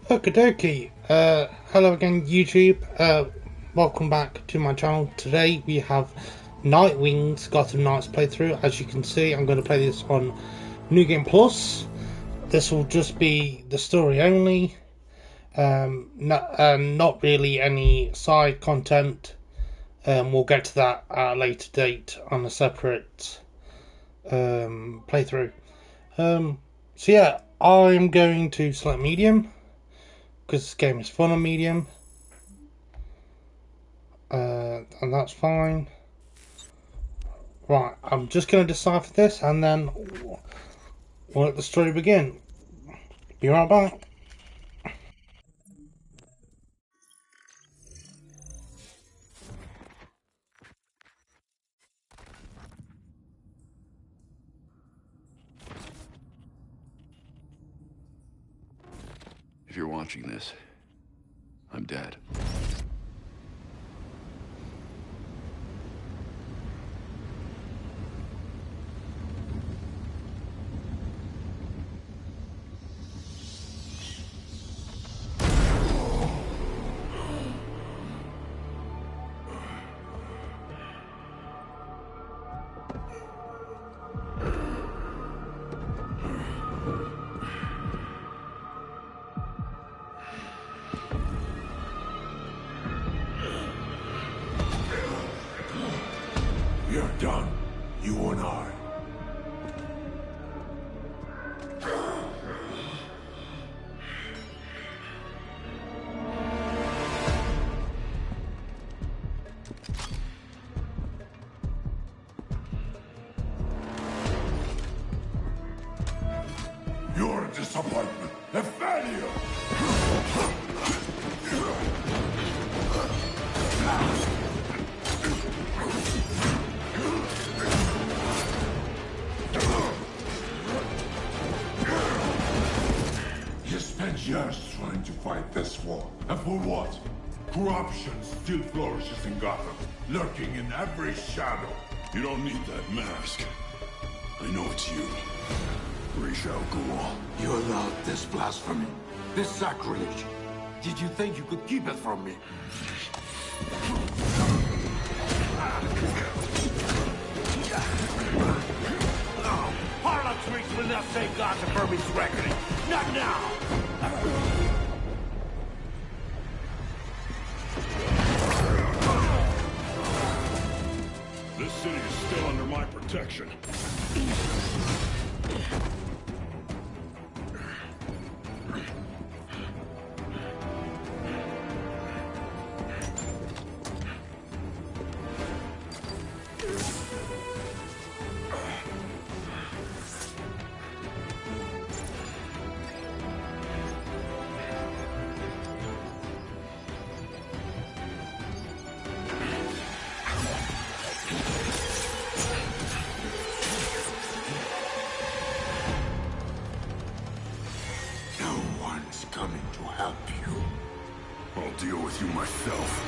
Okie dokie. Hello again, YouTube. Welcome back to my channel. Today we have Nightwing's Gotham Knights playthrough. As you can see, I'm going to play this on New Game Plus. This will just be the story only. Not really any side content. We'll get to that at a later date on a separate playthrough. So yeah, I'm going to select medium, because this game is fun on medium, and that's fine. Right, I'm just going to decipher this and then we'll let the story begin. Be right back. If you're watching this, I'm dead. We're done, you and I. You're a disappointment, a failure! You spent years trying to fight this war. And for what? Corruption still flourishes in Gotham, lurking in every shadow. You don't need that mask. I know it's you. Ra's al Ghul. You allowed this blasphemy, this sacrilege. Did you think you could keep it from me? Harlot's reach will not save Gotham from his reckoning. Not now! This city is still under my protection. No one's coming to help you. I'll deal with you myself.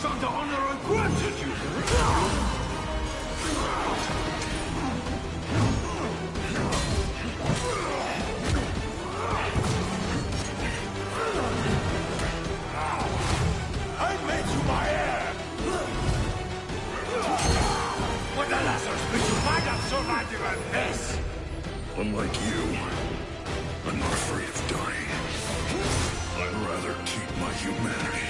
on the honor I granted you! I made you my heir! What the Lazarus, but you might have survived even this! Unlike you, I'm not afraid of dying. I'd rather keep my humanity.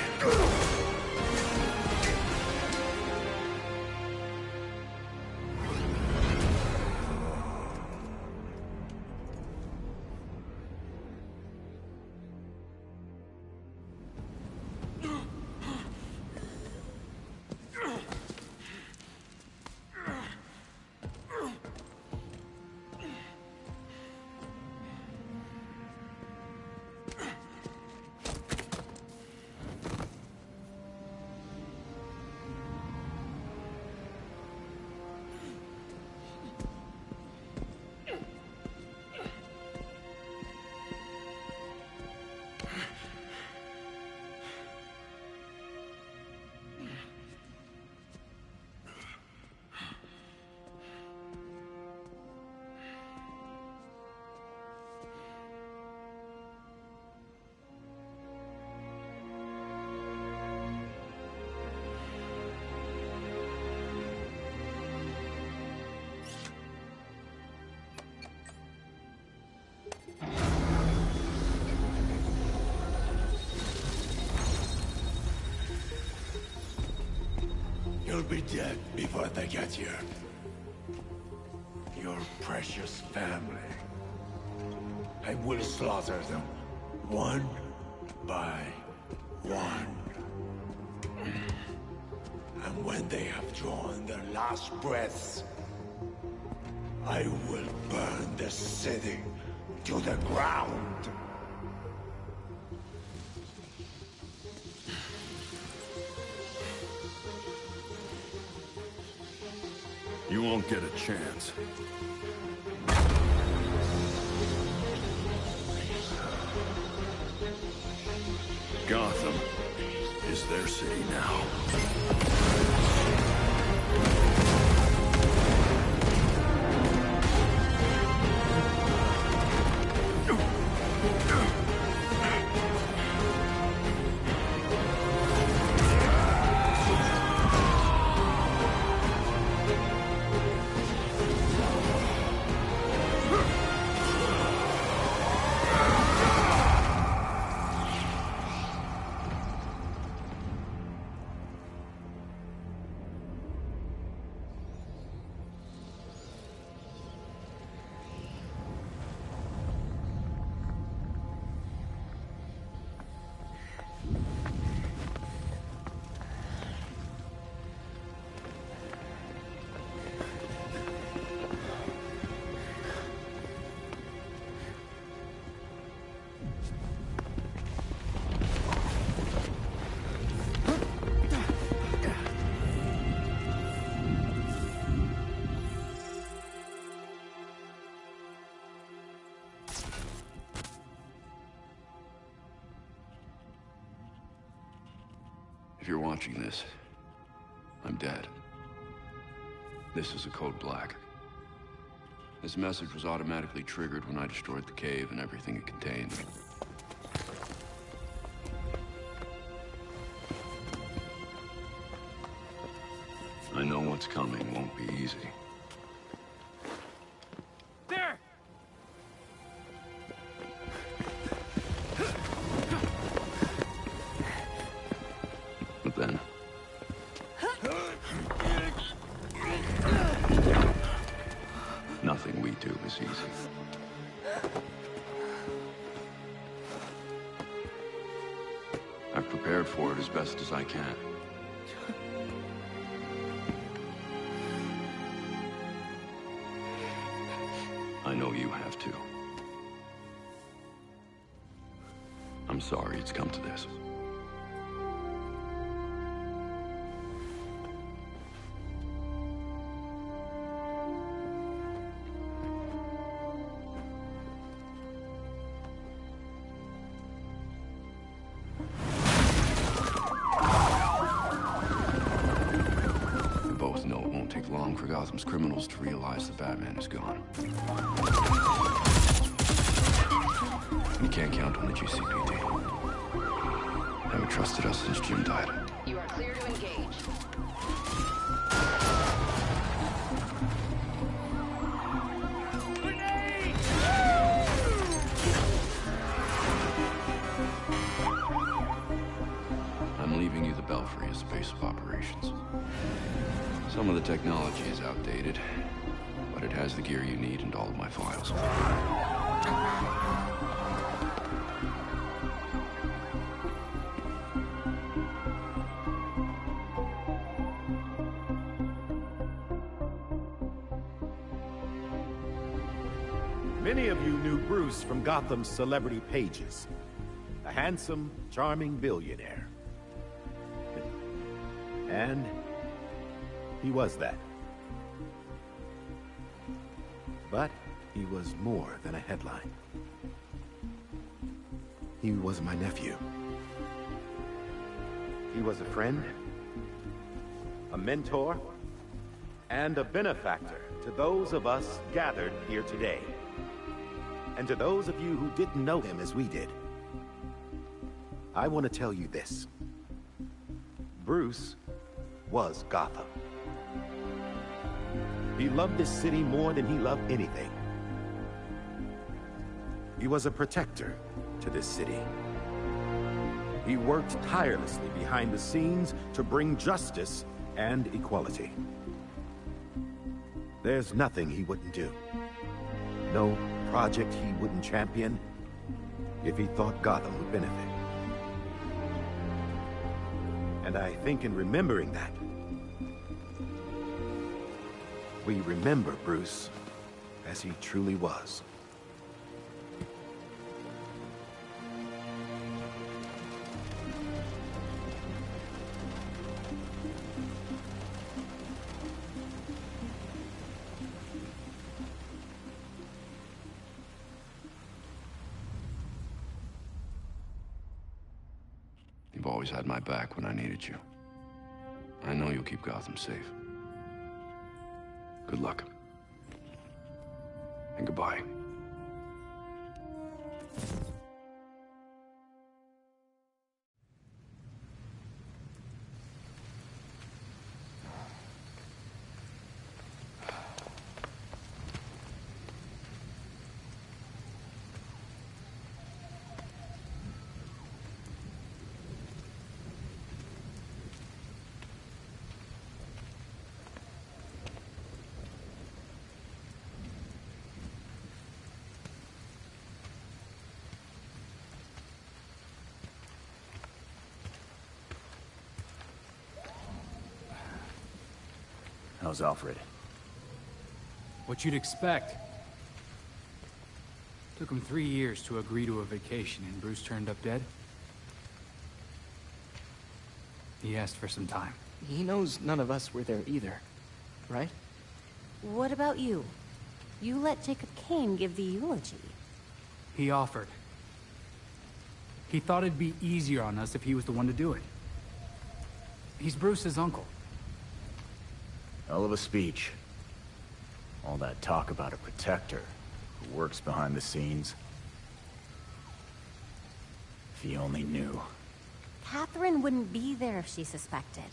You'll be dead before they get here. Your precious family. I will slaughter them, one by one. And when they have drawn their last breaths, I will burn the city to the ground. You won't get a chance. Gotham is their city now. If you're watching this, I'm dead. This is a code black. This message was automatically triggered when I destroyed the cave and everything it contained. I know what's coming won't be easy. There! But then... nothing we do is easy. I've prepared for it as best as I can. I know you have too. I'm sorry it's come to this. long for Gotham's criminals to realize that Batman is gone. You can't count on the GCPD. Haven't trusted us since Jim died. You are clear to engage. I'm leaving you the Belfry as the base of operations. Some of the technology is outdated, but it has the gear you need and all of my files. Many of you knew Bruce from Gotham's celebrity pages. A handsome, charming billionaire. And he was that. But he was more than a headline. He was my nephew. He was a friend, a mentor, and a benefactor to those of us gathered here today. And to those of you who didn't know him as we did, I want to tell you this. Bruce was Gotham. He loved this city more than he loved anything. He was a protector to this city. He worked tirelessly behind the scenes to bring justice and equality. There's nothing he wouldn't do. No project he wouldn't champion if he thought Gotham would benefit. And I think in remembering that, we remember Bruce as he truly was. You've always had my back when I needed you. I know you'll keep Gotham safe. Good luck. And goodbye. How's Alfred? What you'd expect. Took him 3 years to agree to a vacation, and Bruce turned up dead. He asked for some time. He knows none of us were there either, right? What about you? You let Jacob Kane give the eulogy. He offered. He thought it'd be easier on us if he was the one to do it. He's Bruce's uncle. Hell of a speech. All that talk about a protector who works behind the scenes. If he only knew. Catherine wouldn't be there if she suspected.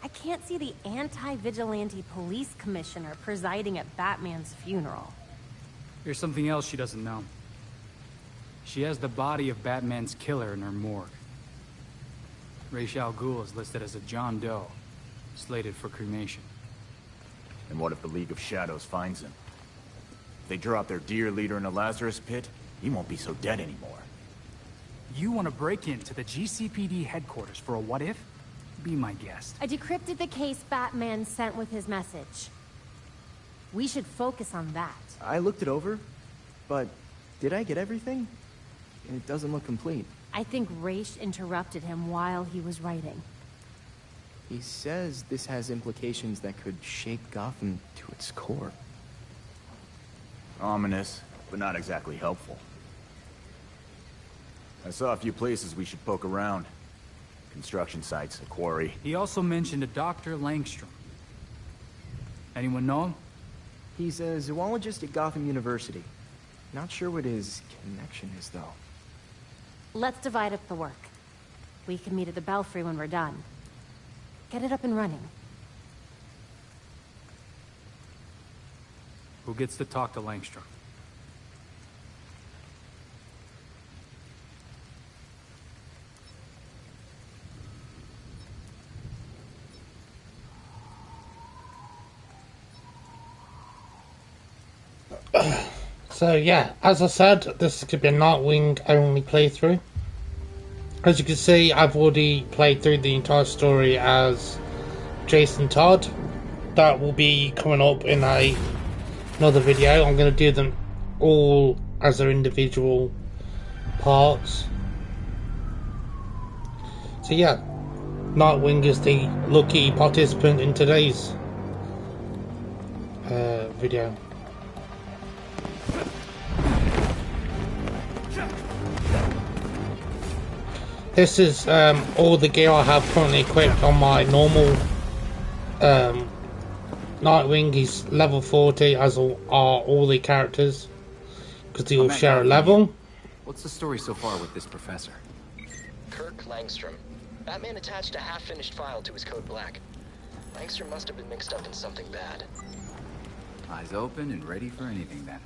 I can't see the anti-vigilante police commissioner presiding at Batman's funeral. There's something else she doesn't know. She has the body of Batman's killer in her morgue. Ra's al Ghul is listed as a John Doe, slated for cremation. And what if the League of Shadows finds him? If they drop their dear leader in a Lazarus pit, he won't be so dead anymore. You want to break into the GCPD headquarters for a what-if? Be my guest. I decrypted the case Batman sent with his message. We should focus on that. I looked it over, but did I get everything? It doesn't look complete. I think Ra's interrupted him while he was writing. He says this has implications that could shake Gotham to its core. Ominous, but not exactly helpful. I saw a few places we should poke around. Construction sites, a quarry. He also mentioned a Dr. Langstrom. Anyone know him? He's a zoologist at Gotham University. Not sure what his connection is, though. Let's divide up the work. We can meet at the Belfry when we're done. Get it up and running. Who gets to talk to Langstrom? So yeah, as I said, this is going to be a Nightwing only playthrough. As you can see, I've already played through the entire story as Jason Todd. That will be coming up in another video. I'm going to do them all as their individual parts. So yeah, Nightwing is the lucky participant in today's video. This is all the gear I have currently equipped on my normal Nightwing. He's level 40, as are all the characters, because they all share a level. What's the story so far with this professor? Kirk Langstrom. Batman attached a half-finished file to his code black. Langstrom must have been mixed up in something bad. Eyes open and ready for anything then.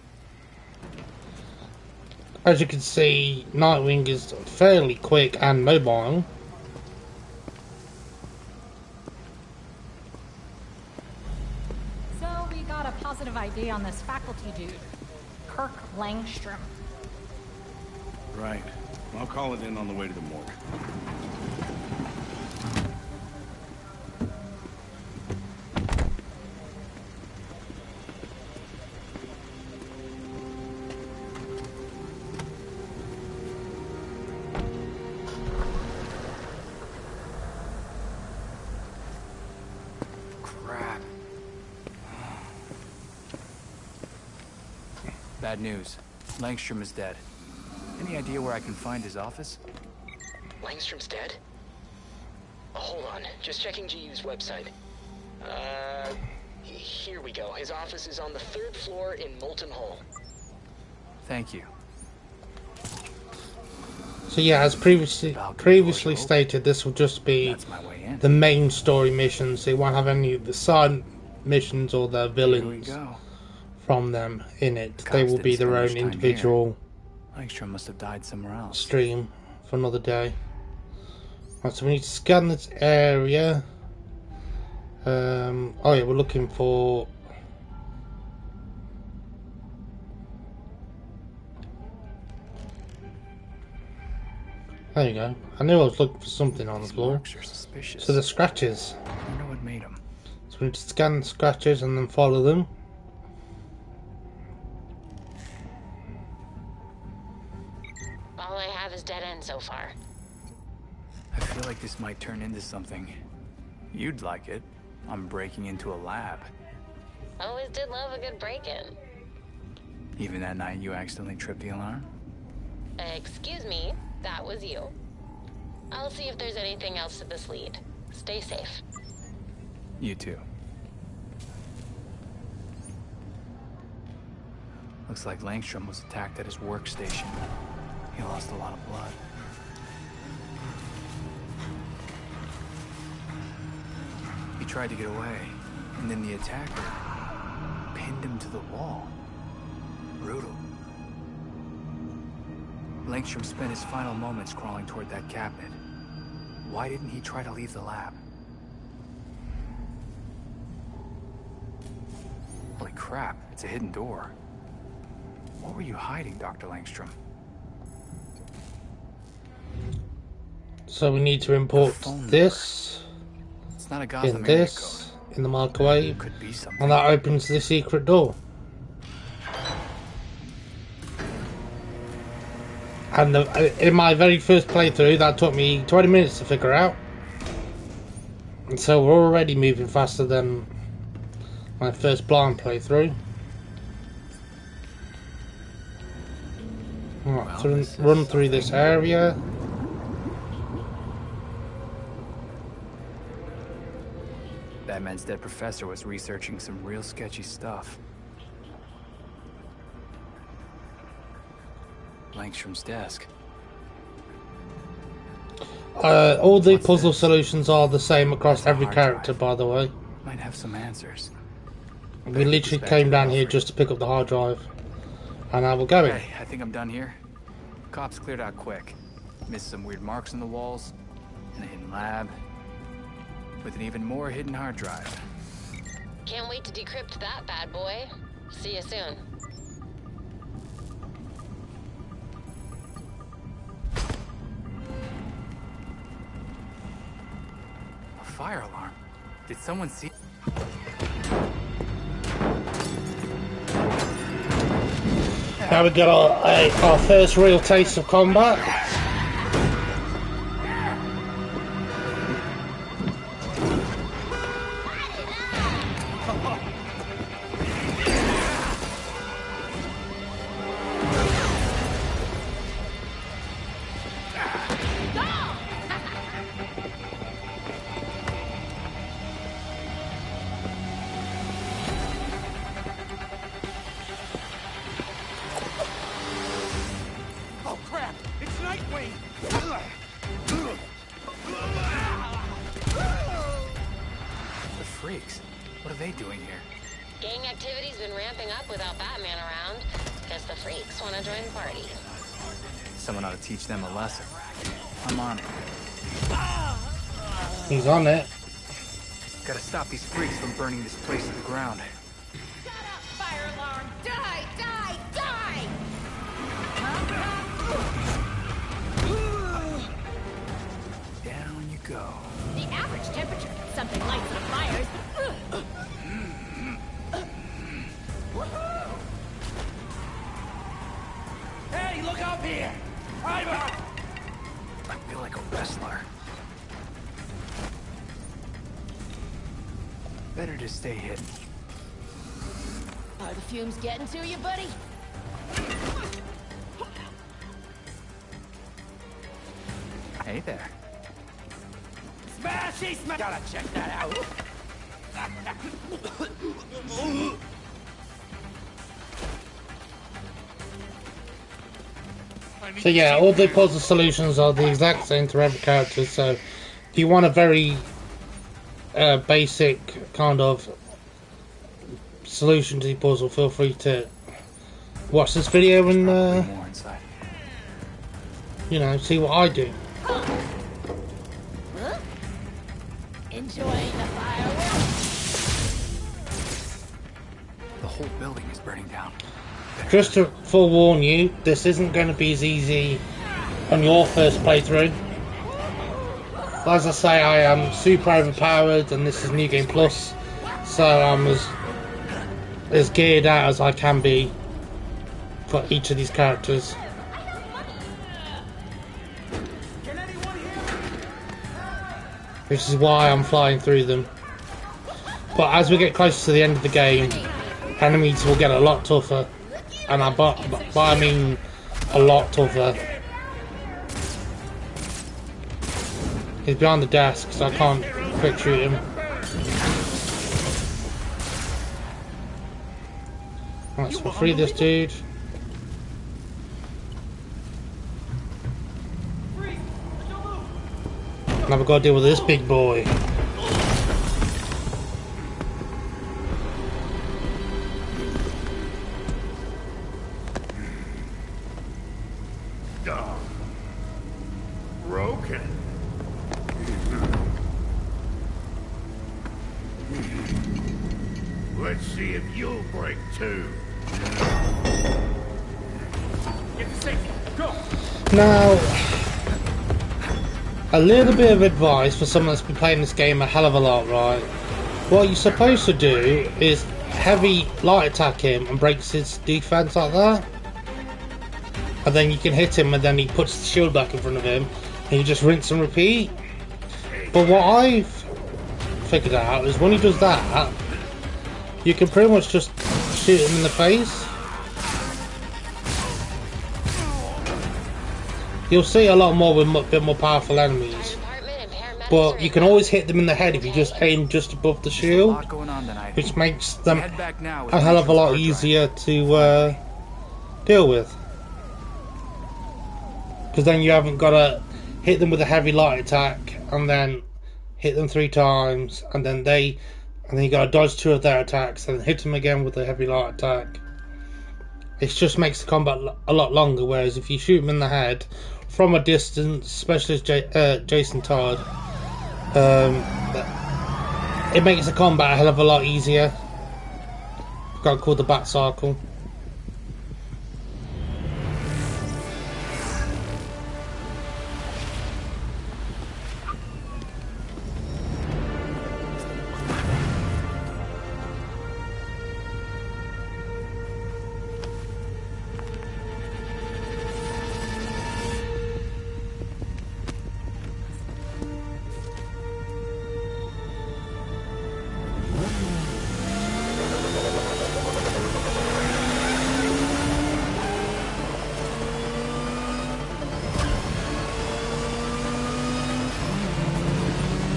As you can see, Nightwing is fairly quick and mobile. So we got a positive ID on this faculty dude, Kirk Langstrom. Right. I'll call it in on the way to the morgue. Bad news. Langstrom is dead. Any idea where I can find his office? Langstrom's dead? Hold on, just checking GU's website. Here we go. His office is on the 3rd floor in Molten Hall. Thank you. So yeah, as previously stated, this will just be the main story missions. They won't have any of the side missions or the villains from them in it. They will be their own individual Langstrom must have died somewhere else. Stream for another day. Right, so we need to scan this area. Oh yeah, we're looking for... There you go. I knew I was looking for something on the floor. So the scratches. I wonder what made them. So we need to scan the scratches and then follow them. All I have is dead end so far. I feel like this might turn into something. You'd like it. I'm breaking into a lab. Always did love a good break-in. Even that night you accidentally tripped the alarm? Excuse me, that was you. I'll see if there's anything else to this lead. Stay safe. You too. Looks like Langstrom was attacked at his workstation. He lost a lot of blood. He tried to get away, and then the attacker pinned him to the wall. Brutal. Langstrom spent his final moments crawling toward that cabinet. Why didn't he try to leave the lab? Holy crap, it's a hidden door. What were you hiding, Dr. Langstrom? So we need to import this It's not a Gotham in this, in the microwave, could be something. and that opens the secret door. And in my very first playthrough, that took me 20 minutes to figure out. And so we're already moving faster than my first blind playthrough. Right, so run through this area. Batman's dead professor was researching some real sketchy stuff. Langstrom's desk. All the puzzle solutions are the same across every character, by the way. Might have some answers. We literally came down here just to pick up the hard drive. And now we're going. Okay, I think I'm done here. Cops cleared out quick. Missed some weird marks on the walls. And a hidden lab. With an even more hidden hard drive. Can't wait to decrypt that bad boy. See you soon. A fire alarm. Did someone see? Now we got our first real taste of combat. Oh crap! It's Nightwing! The freaks. What are they doing here? Gang activity's been ramping up without Batman around. Guess the freaks want to join the party. Someone ought to teach them a lesson. I'm on it. He's on it. Gotta stop these freaks from burning this place to the ground. Fire alarm! Die! Die! Die! Down you go. The average temperature, something lights the fires. Hey, look up here! I'm up! I feel like a wrestler. Better to stay hidden. Are the fumes getting to you, buddy? Hey there. Smashy smash! Gotta check that out. So yeah, all the puzzle solutions are the exact same to every character, so if you want a very basic kind of solution to the puzzle, feel free to watch this video and More inside. you know, see what I do. Enjoying the fireworks? The whole building is burning down. Just to forewarn you, this isn't going to be as easy on your first playthrough. As I say, I am super overpowered and this is New Game Plus, so I'm as geared out as I can be for each of these characters. Which is why I'm flying through them. But as we get closer to the end of the game, enemies will get a lot tougher. And by I mean a lot tougher. He's behind the desk, so I can't quick shoot him. Right, so we'll free this dude. Now we've got to deal with this big boy. Broken. Let's see if you'll break too. Get to safety. Go! Now, a little bit of advice for someone that's been playing this game a hell of a lot, right? What you're supposed to do is heavy light attack him and breaks his defense like that. And then you can hit him and then he puts the shield back in front of him and you just rinse and repeat. But what I've figured out is when he does that, you can pretty much just shoot him in the face. You'll see a lot more with a bit more powerful enemies. but you can always hit them in the head if you just aim just above the shield, which makes them a hell of a lot easier to deal with. Because then you haven't got to hit them with a heavy light attack and then hit them 3 times, and then you got to dodge 2 of their attacks and hit them again with a heavy light attack. It just makes the combat a lot longer. Whereas if you shoot them in the head from a distance, especially as Jason Todd, it makes the combat a hell of a lot easier. Got called the Bat Cycle.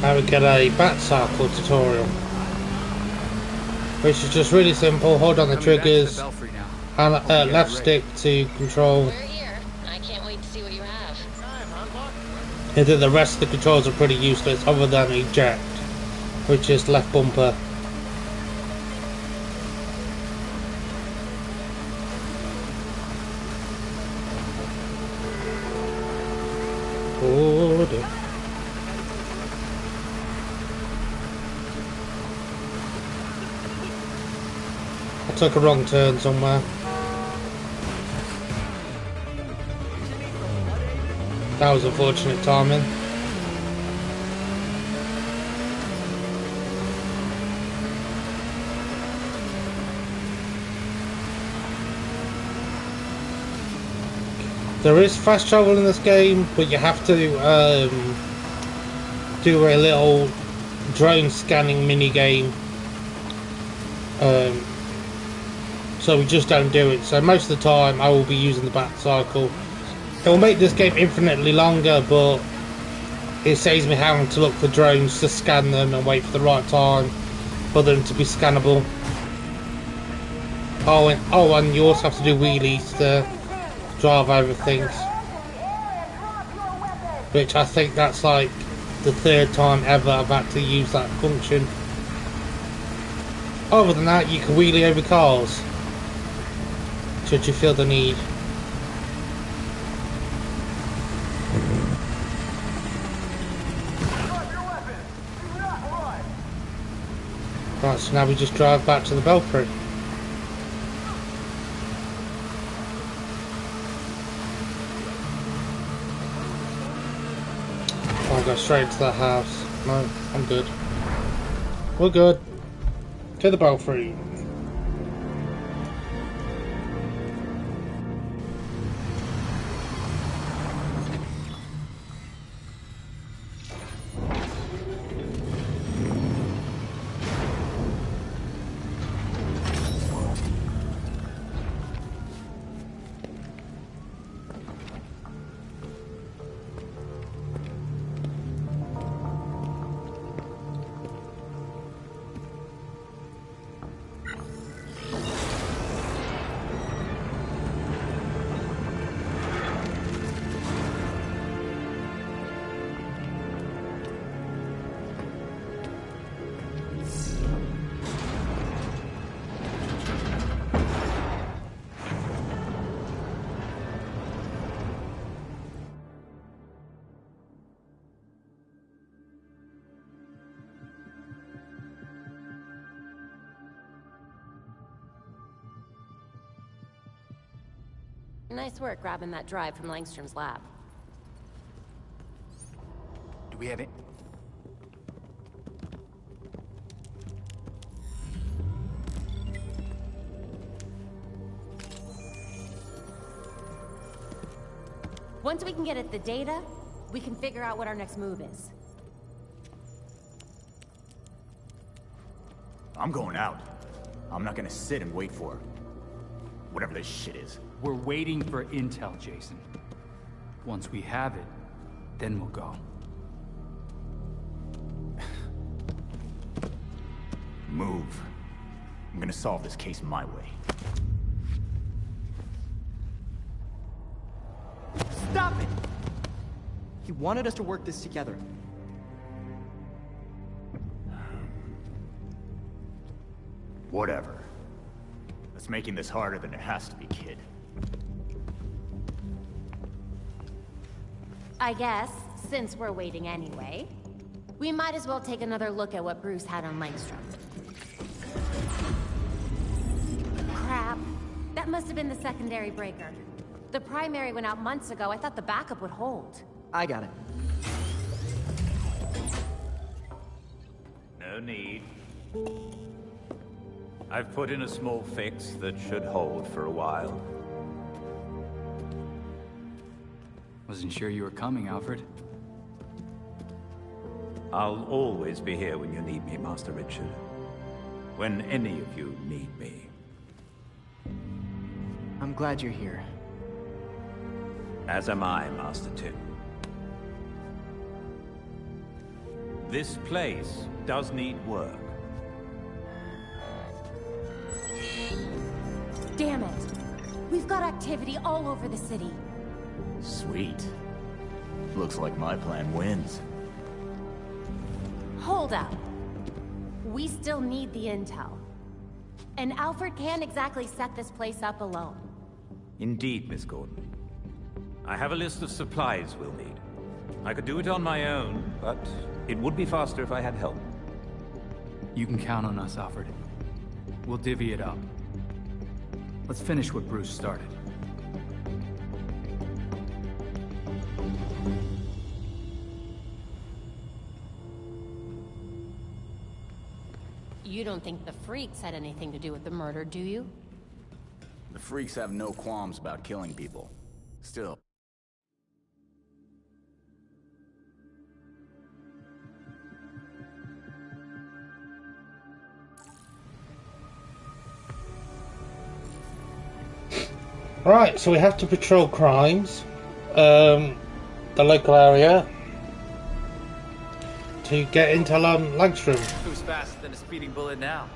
Now we get a Bat Cycle tutorial, which is just really simple. Hold on the triggers and left stick to control. We're here. I can't wait to see what you have. And then the rest of the controls are pretty useless other than eject, which is left bumper. Oh dear. I took a wrong turn somewhere. That was unfortunate timing. There is fast travel in this game, but you have to do a little drone scanning mini game. So we just don't do it. So most of the time I will be using the Bat Cycle. It will make this game infinitely longer, but it saves me having to look for drones to scan them and wait for the right time for them to be scannable. Oh, and you also have to do wheelies to drive over things, which I think that's like the 3rd time ever I've had to use that function. Other than that, you can wheelie over cars should you feel the need. Right, so now we just drive back to the Belfry. I'll go straight to the house. No, I'm good. We're good. To the Belfry. Nice work grabbing that drive from Langstrom's lab. Do we have it? Once we can get at the data, we can figure out what our next move is. I'm going out. I'm not gonna sit and wait for whatever this shit is. We're waiting for intel, Jason. Once we have it, then we'll go. Move. I'm gonna solve this case my way. Stop it! He wanted us to work this together. Whatever. That's making this harder than it has to be, kid. I guess, since we're waiting anyway, we might as well take another look at what Bruce had on Langstrom. Crap. That must have been the secondary breaker. The primary went out months ago. I thought the backup would hold. I got it. No need. I've put in a small fix that should hold for a while. Wasn't sure you were coming, Alfred. I'll always be here when you need me, Master Richard. When any of you need me. I'm glad you're here. As am I, Master Tim. This place does need work. Damn it! We've got activity all over the city. Sweet. Looks like my plan wins. Hold up. We still need the intel. And Alfred can't exactly set this place up alone. Indeed, Miss Gordon. I have a list of supplies we'll need. I could do it on my own, but it would be faster if I had help. You can count on us, Alfred. We'll divvy it up. Let's finish what Bruce started. You don't think the freaks had anything to do with the murder, do you? The freaks have no qualms about killing people. Still. Right, so we have to patrol crimes, the local area, to get into Langstrom. Who's faster than a speeding bullet now?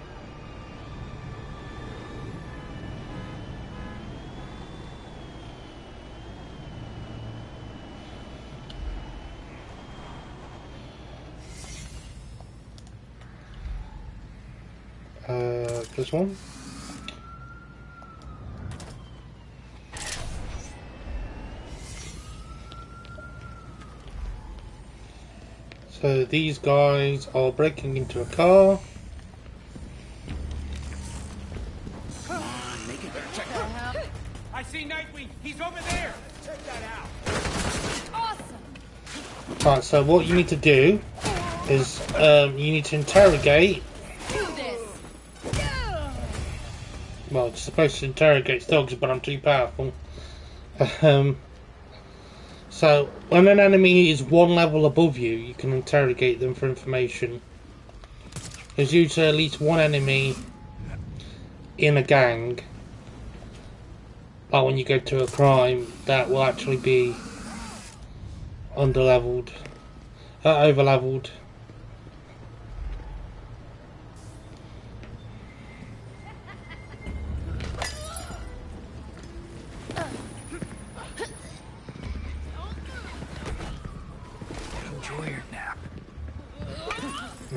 This one. So these guys are breaking into a car. Come on, make it better. Check that out. I see Nightwing. He's over there. Check that out. Awesome. Right, so what you need to do is you need to interrogate. Do this. Well, it's supposed to interrogate dogs, but I'm too powerful. So, when an enemy is one level above you, you can interrogate them for information. There's usually at least one enemy in a gang, like when you go to a crime, that will actually be over-leveled.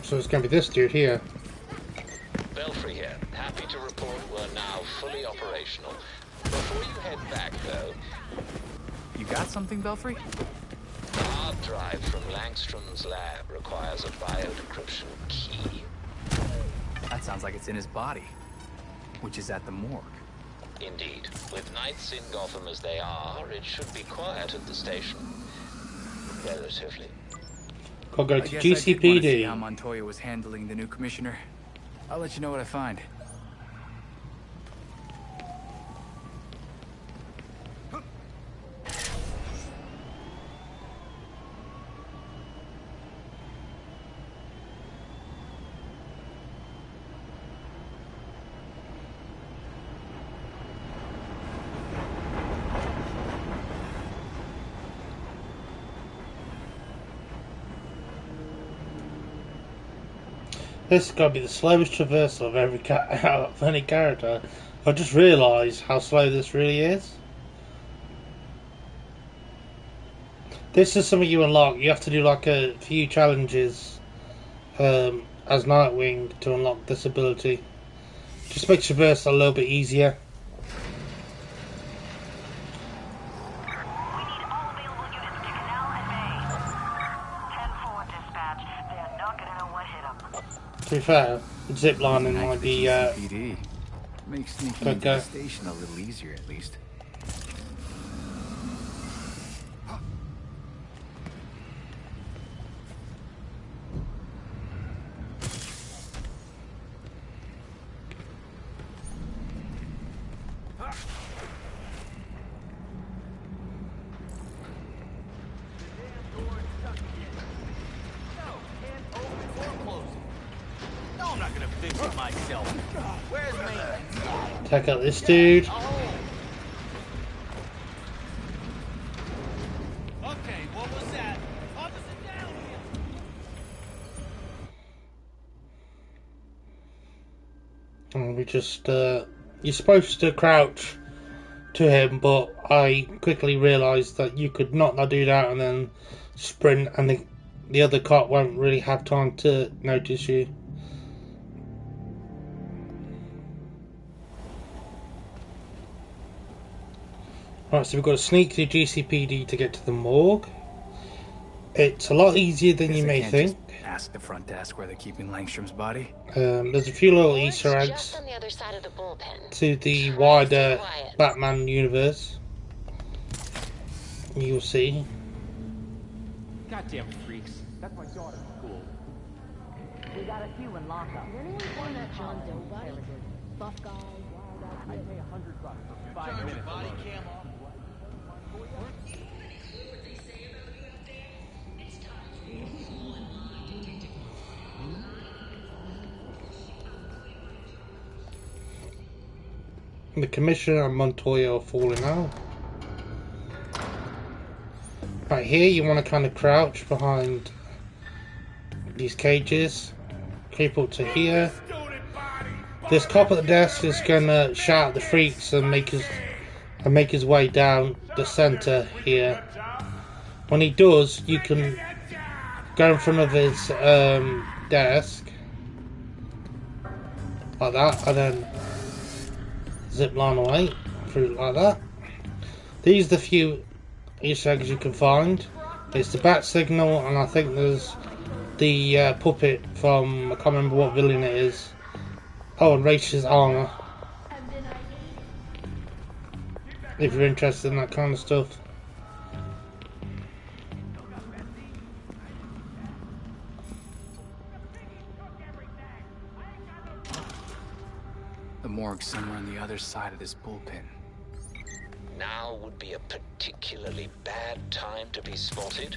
So it's going to be this dude here. Belfry here. Happy to report we're now fully operational. Before you head back, though... You got something, Belfry? The hard drive from Langstrom's lab requires a biodecryption key. That sounds like it's in his body, which is at the morgue. Indeed. With nights in Gotham as they are, it should be quiet at the station. Relatively. I'll go to I guess I did want to see GCPD. how Montoya was handling the new commissioner. I'll let you know what I find. This is going to be the slowest traversal of of any character. I just realised how slow this really is. This is something you unlock. You have to do like a few challenges as Nightwing to unlock this ability. Just makes traversal a little bit easier. To be fair, ziplining might be PD. Makes sneaking into the station a little easier, at least. Take out this dude. Okay, what was that? Opposite down here. And we just you're supposed to crouch to him, but I quickly realised that you could not do that and then sprint, and the other cop won't really have time to notice you. Right, so we've got to sneak through GCPD to get to the morgue. It's a lot easier than you may think. Ask the front desk where they're keeping Langstrom's body. There's a few little Easter eggs Just on the other side of the bullpen. to the wider Batman universe. You'll see. Goddamn freaks. That's my daughter's school. We got a few in lockup. Did anyone find that John Doe body? Buff guy, I pay $100 for 5 minutes. Body cam off. The Commissioner and Montoya are falling out. Right here, you want to kind of crouch behind these cages. Creep up to here. This cop at the desk is gonna shout at the freaks and make his way down the center here. When he does, you can go in front of his desk like that, and then zip line away through like that. These are the few Easter eggs you can find. It's the bat signal, and I think there's the puppet from, I can't remember what villain it is. Oh, and Rachel's armor. If you're interested in that kind of stuff. The morgue's somewhere on the other side of this bullpen. Now would be a particularly bad time to be spotted.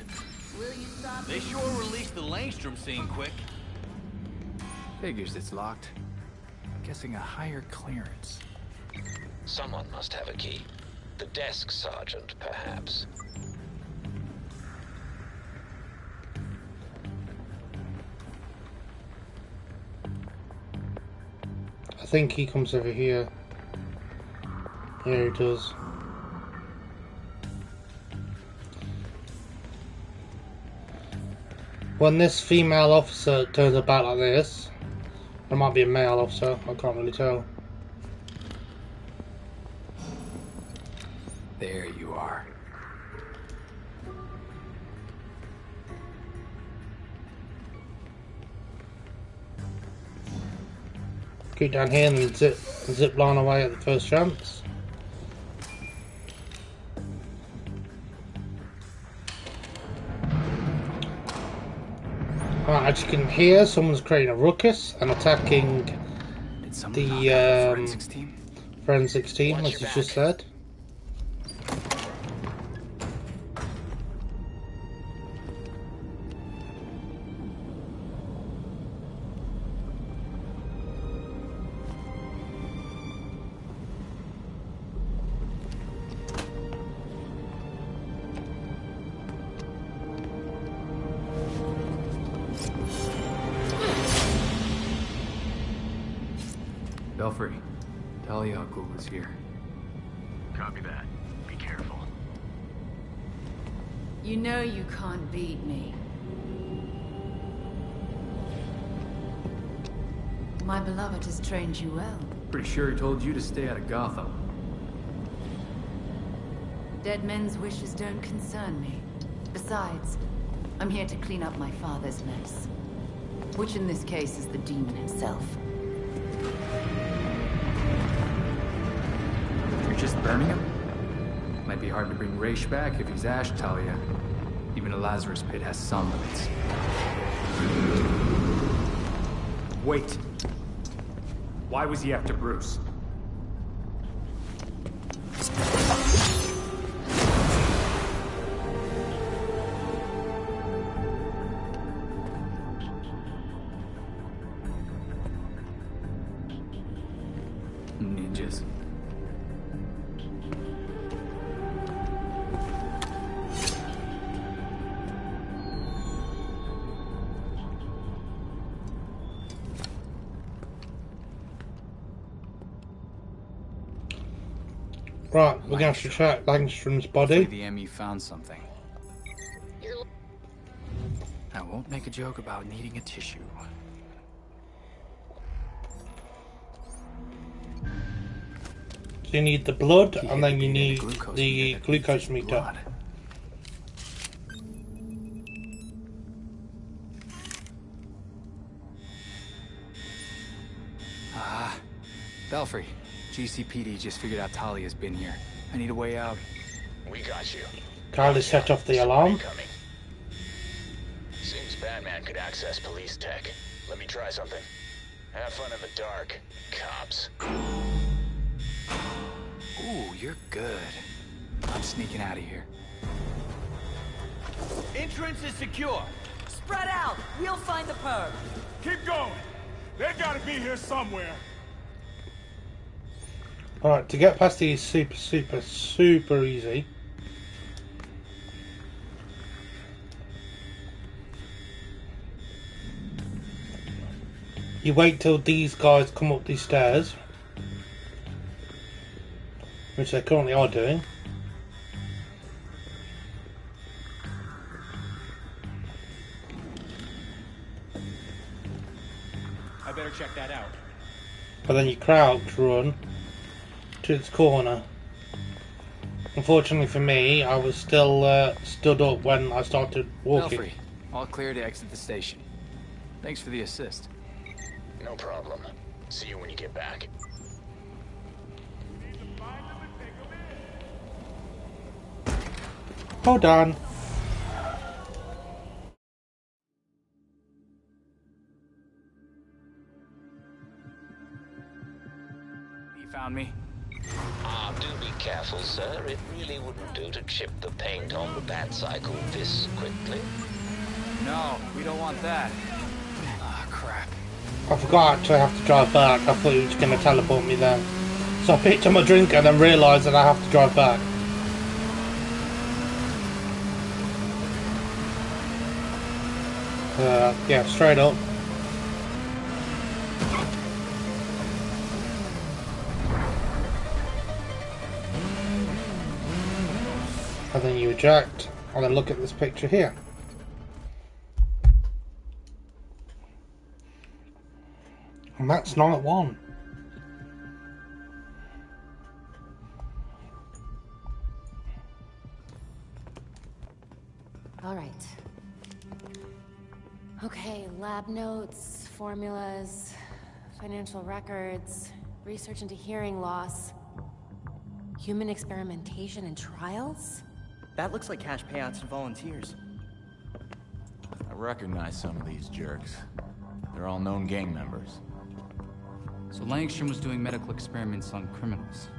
They sure released the Langstrom scene quick. Figures it's locked. Guessing a higher clearance. Someone must have a key. The desk sergeant, perhaps. I think he comes over here. Yeah, he does. When this female officer turns about like this, it might be a male officer, I can't really tell. There you are. Go down here and then zip line away at the first chance. Right, as you can hear, someone's creating a ruckus and attacking the forensics team, as you just said. Belfry, Talia Ghul is here. Copy that. Be careful. You know you can't beat me. My beloved has trained you well. Pretty sure he told you to stay out of Gotham. Dead men's wishes don't concern me. Besides, I'm here to clean up my father's mess. Which in this case is the demon himself. You're just burning him? Might be hard to bring Raish back if he's Ash, Talia. Even a Lazarus pit has some limits. Wait. Why was he after Bruce? Ninjas. Right, we're gonna have to track Langstrom's body. Hopefully the ME found something. I won't make a joke about needing a tissue. So you need the blood, and then you need the glucose meter. Ah, Belfry. GCPD just figured out Talia's been here. I need a way out. We got you. Kylie set off the alarm. Coming. Seems Batman could access police tech. Let me try something. Have fun in the dark, cops. Ooh, you're good. I'm sneaking out of here. Entrance is secure. Spread out! We'll find the perp! Keep going! They gotta be here somewhere! Alright, to get past these super easy. You wait till these guys come up these stairs, which they currently are doing. I better check that out. But then you crouch, run to its corner. Unfortunately for me, I was still stood up when I started walking. Belfry, all clear to exit the station. Thanks for the assist. No problem. See you when you get back. Hold on. You found me? Ah, do be careful, sir. It really wouldn't do to chip the paint on the bat cycle this quickly. No, we don't want that. Ah, crap. I forgot actually I have to drive back. I thought he was going to teleport me there. So I picked up my drink and then realised that I have to drive back. Yeah, straight up. And then you eject, and then look at this picture here. And that's night one. All right. Okay, lab notes, formulas, financial records, research into hearing loss, human experimentation and trials? That looks like cash payouts to volunteers. I recognize some of these jerks. They're all known gang members. So Langstrom was doing medical experiments on criminals.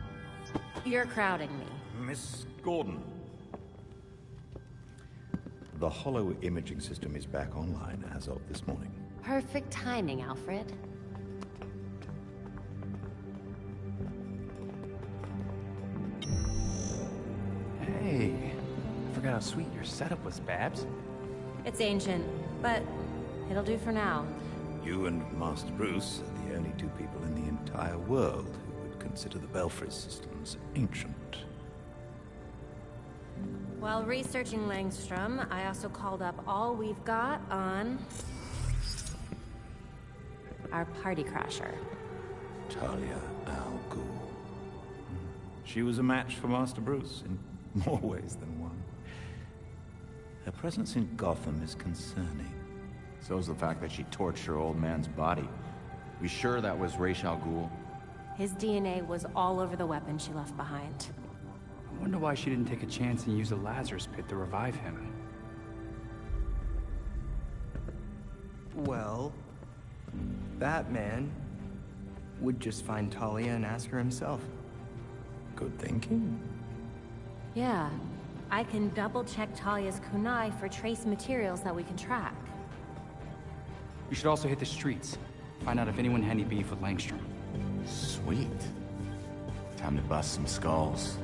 You're crowding me. Miss Gordon. The hollow imaging system is back online as of this morning. Perfect timing, Alfred. Hey, I forgot how sweet your setup was, Babs. It's ancient, but it'll do for now. You and Master Bruce are the only two people in the entire world who would consider the Belfry systems ancient. While researching Langstrom, I also called up all we've got on our party crasher. Talia al Ghul. She was a match for Master Bruce in more ways than one. Her presence in Gotham is concerning. So is the fact that she torched her old man's body. We sure that was Ra's al Ghul? His DNA was all over the weapon she left behind. I wonder why she didn't take a chance and use the Lazarus pit to revive him. Well, Batman would just find Talia and ask her himself. Good thinking. Yeah, I can double-check Talia's kunai for trace materials that we can track. You should also hit the streets. Find out if anyone had any beef with Langstrom. Sweet. Time to bust some skulls.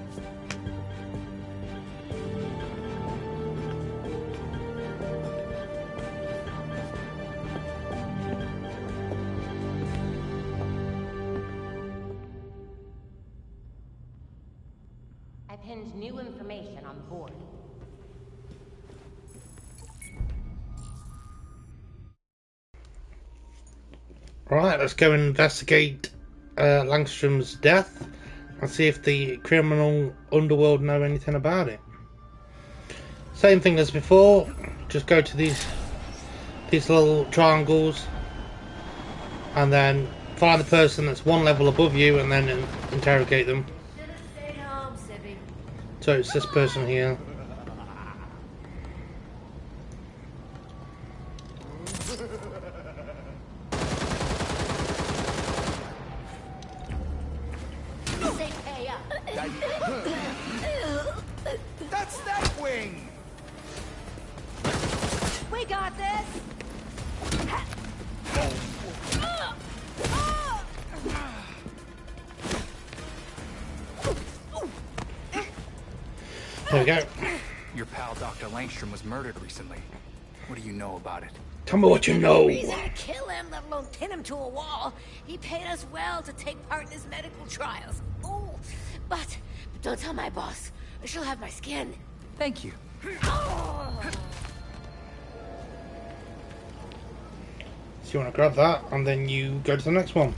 I pinned new information on the board. Right, let's go and investigate Langstrom's death and see if the criminal underworld know anything about it. Same thing as before, just go to these little triangles and then find the person that's one level above you and then interrogate them. Stay home, Sibby. So it's this person here. Say pay up. That's Nightwing! We got this. There we go. Your pal Dr. Langstrom was murdered recently. What do you know about it? Tell me what you know. Reason to kill him, let alone pin him to a wall. He paid us well to take part in his medical trials. Oh, but don't tell my boss. She'll have my skin. Thank you. Oh. So you want to grab that and then you go to the next one.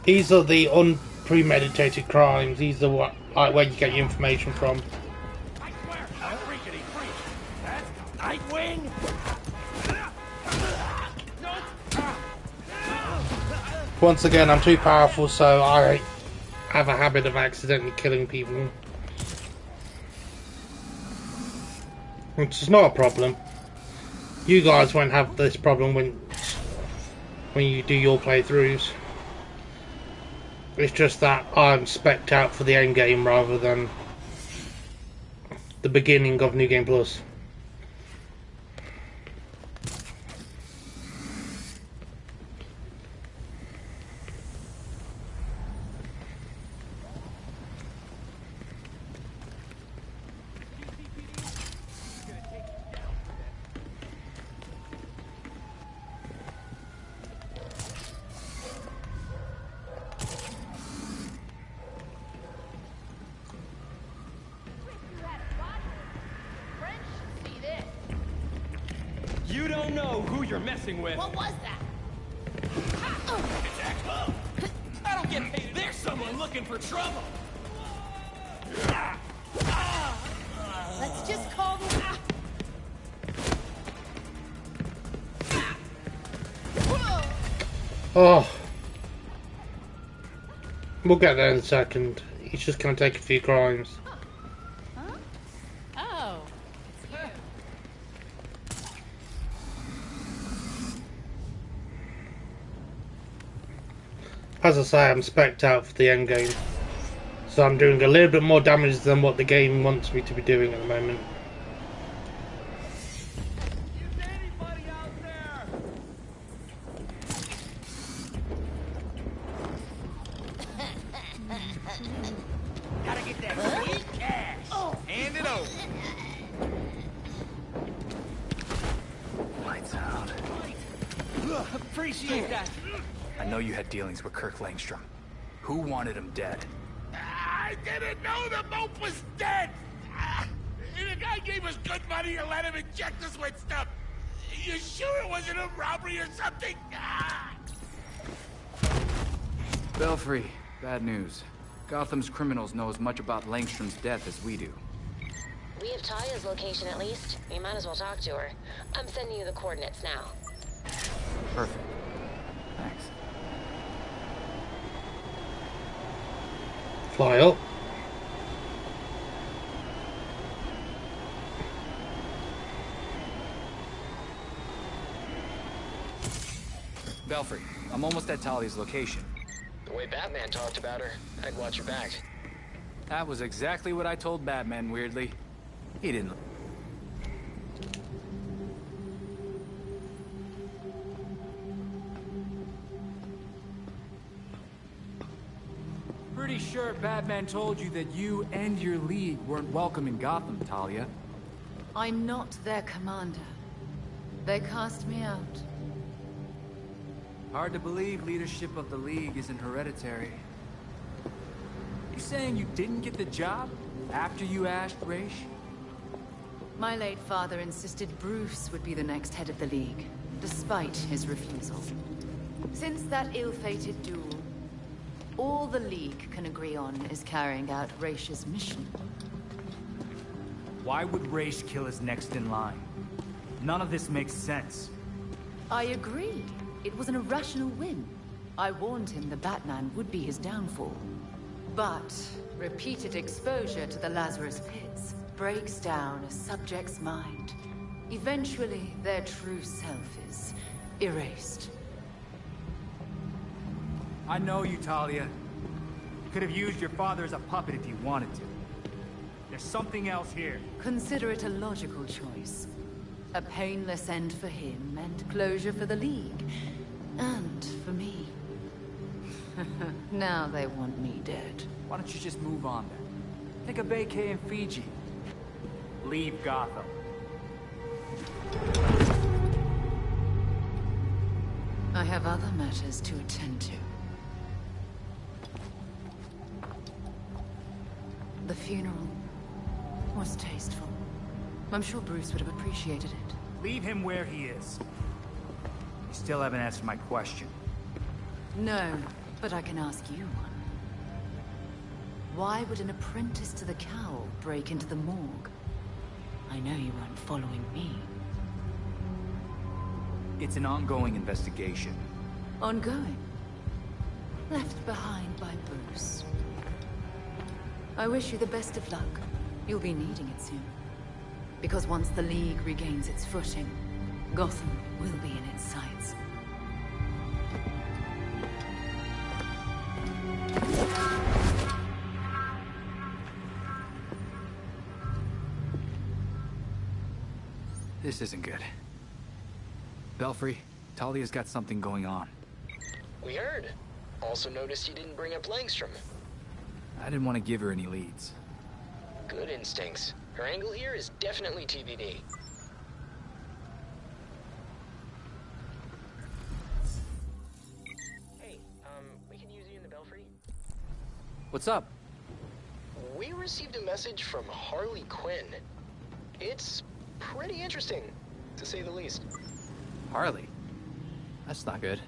These are the unpremeditated crimes. These are what, like, where you get your information from. I swear, I'm freakity freak. That's Nightwing! Once again, I'm too powerful, so I have a habit of accidentally killing people. Which is not a problem. You guys won't have this problem when you do your playthroughs. It's just that I'm spec'd out for the end game rather than the beginning of New Game Plus. You don't know who you're messing with. What was that? I don't get paid. There's someone looking for trouble. Let's just call them. Oh. We'll get there in a second. He's just going to take a few crimes. Oh. As I say, I'm spec'd out for the end game. So I'm doing a little bit more damage than what the game wants me to be doing at the moment. Gotta get that sweet cash. go! Lights out. Appreciate that. I know you had dealings with Kirk Langstrom. Who wanted him dead? I didn't know the boat was dead! The guy gave us good money to let him inject us with stuff. You sure it wasn't a robbery or something? Belfry, bad news. Gotham's criminals know as much about Langstrom's death as we do. We have Talia's location at least. You might as well talk to her. I'm sending you the coordinates now. Perfect. Thanks. Fly up. Belfry, I'm almost at Talia's location. The way Batman talked about her, I'd watch your back. That was exactly what I told Batman, weirdly. He didn't. Pretty sure Batman told you that you and your league weren't welcome in Gotham, Talia. I'm not their commander. They cast me out. Hard to believe leadership of the League isn't hereditary. You saying you didn't get the job after you asked Raish? My late father insisted Bruce would be the next head of the League, despite his refusal. Since that ill-fated duel, all the League can agree on is carrying out Raish's mission. Why would Raish kill his next in line? None of this makes sense. I agree. It was an irrational whim. I warned him the Batman would be his downfall. But repeated exposure to the Lazarus Pits breaks down a subject's mind. Eventually, their true self is erased. I know you, Talia. Could have used your father as a puppet if you wanted to. There's something else here. Consider it a logical choice. A painless end for him and closure for the League. And for me. Now they want me dead. Why don't you just move on then? Take a vacay in Fiji. Leave Gotham. I have other matters to attend to. The funeral was tasteful. I'm sure Bruce would have appreciated it. Leave him where he is. You still haven't answered my question. No, but I can ask you one. Why would an apprentice to the Cowl break into the morgue? I know you weren't following me. It's an ongoing investigation. Ongoing? Left behind by Bruce. I wish you the best of luck. You'll be needing it soon. Because once the League regains its footing, Gotham will be in its sights. This isn't good. Belfry, Talia's got something going on. We heard. Also noticed you didn't bring up Langstrom. I didn't want to give her any leads. Good instincts. Her angle here is definitely TBD. Hey, we could use you in the Belfry. What's up? We received a message from Harley Quinn. It's pretty interesting, to say the least. Harley? That's not good.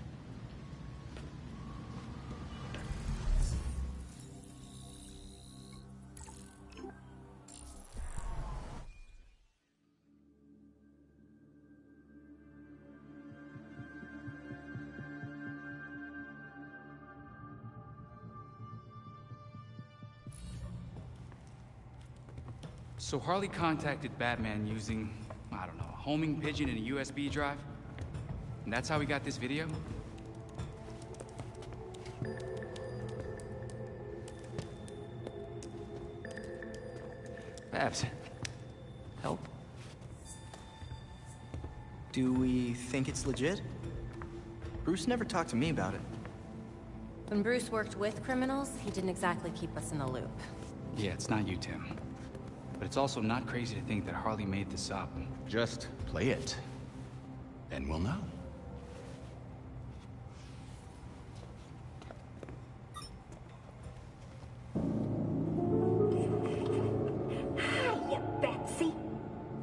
So Harley contacted Batman using, I don't know, a homing pigeon and a USB drive? And that's how we got this video? Babs, help? Do we think it's legit? Bruce never talked to me about it. When Bruce worked with criminals, he didn't exactly keep us in the loop. Yeah, it's not you, Tim. But it's also not crazy to think that Harley made this up. Just play it, and we'll know. Hiya, Betsy.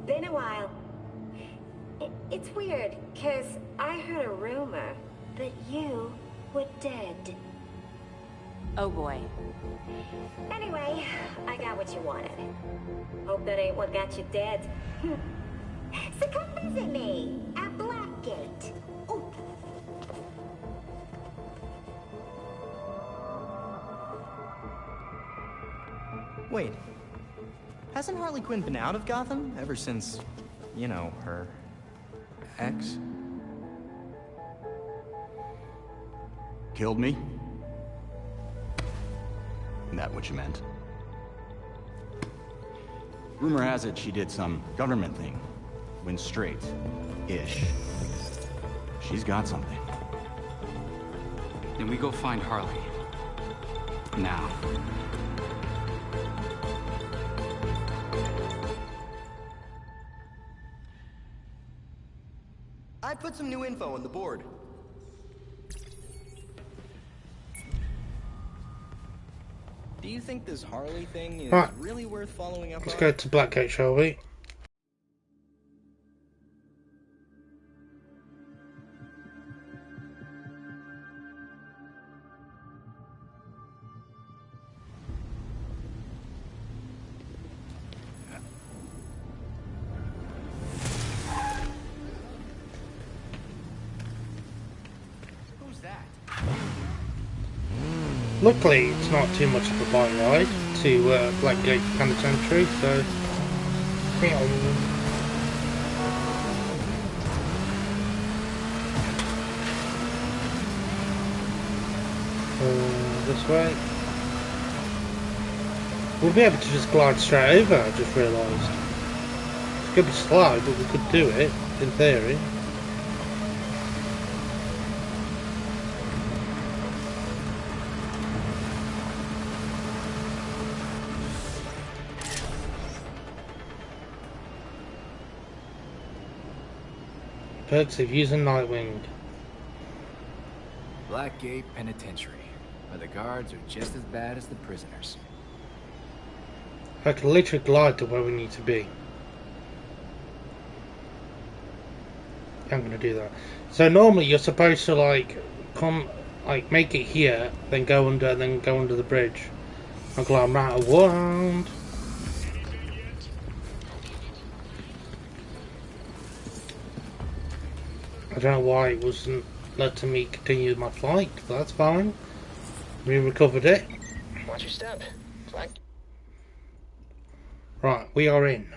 Been a while. It's weird, because I heard a rumor that you were dead. Oh boy. Anyway, I got what you wanted. Hope that ain't what got you dead. So come visit me at Blackgate. Ooh. Wait. Hasn't Harley Quinn been out of Gotham ever since, you know, her ex? Killed me? That what you meant? Rumor has it she did some government thing. Went straight-ish. She's got something. Then we go find Harley. Now. I put some new info on the board. Do you think this Harley thing is Right. really worth following up Let's on? go to Blackgate, shall we? Who's that? Luckily, it's not too much of a bike ride to Blackgate Penitentiary, so... This way. We'll be able to just glide straight over, I just realised. It could be slow, but we could do it, in theory. Perks of using Nightwing. Blackgate Penitentiary, where the guards are just as bad as the prisoners. I can literally glide to where we need to be. I'm going to do that. So normally you're supposed to like come, like make it here, then go under the bridge. I'll glide right around. I don't know why it wasn't letting me continue my flight, but that's fine. We recovered it. Watch your step. Black. Right, we are in.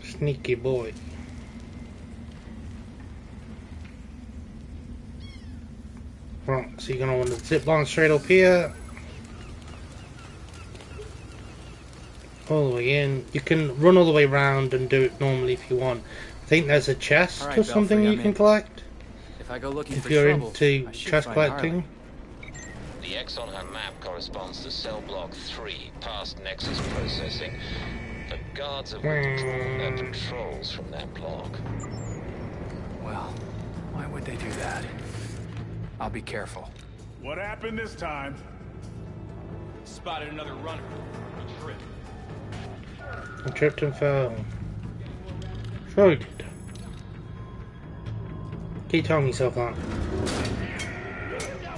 Sneaky boy. Right, so you're gonna want to zip line straight up here. All the way in. You can run all the way around and do it normally if you want. I think there's a chest All right, or something Belfry, you I'm can in. collect. If I go looking If for you're trouble, into I should chest find collecting. Harley. The X on her map corresponds to cell block 3, past Nexus processing. The guards have withdrawn their patrols from that block. Well, why would they do that? I'll be careful. What happened this time? Spotted another runner. A trip. I tripped and fell. Sure you did. Keep telling yourself that.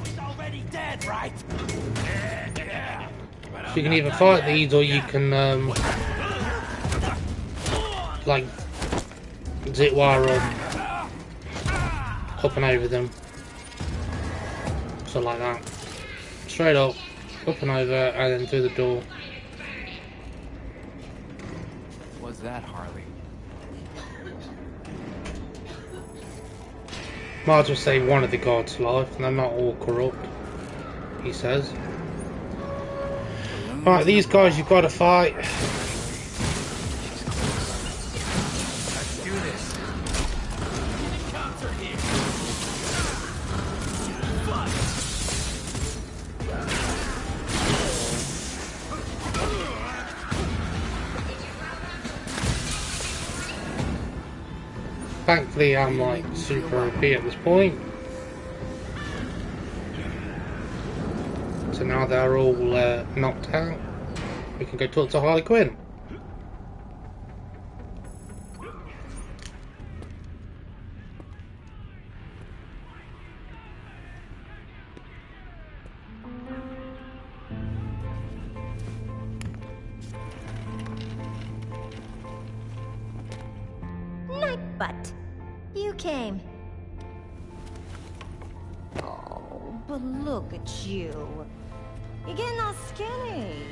He's already dead, right? So you can either fight these or you can like zip wire up and over them. So like that. Straight up and over, and then through the door. Was that Harley? Might as well save one of the guards' life, and they're not all corrupt, he says. Right, these guys you've got to fight. Let's do this. Cops are here. Thankfully, I'm like super OP at this point. So now they're all knocked out. We can go talk to Harley Quinn. Nightbutt, you came. Oh, but look at you. You're getting all skinny.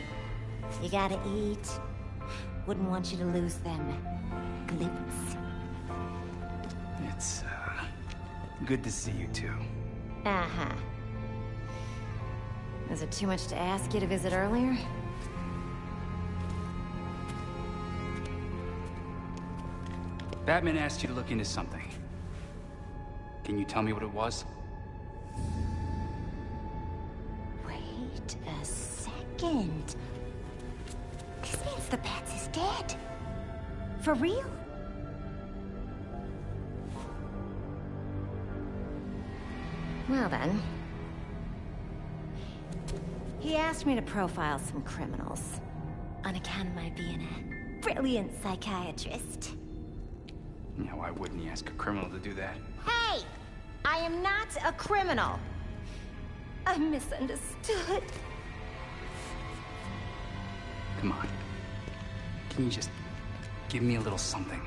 You gotta eat. Wouldn't want you to lose them glutes. It's, good to see you too. Uh-huh. Is it too much to ask you to visit earlier? Batman asked you to look into something. Can you tell me what it was? Wait a second. This means the Bats is dead. For real? Well then. He asked me to profile some criminals. On account of my being a brilliant psychiatrist. Yeah, why wouldn't he ask a criminal to do that? Hey! I am not a criminal. I'm misunderstood. Come on. Can you just give me a little something?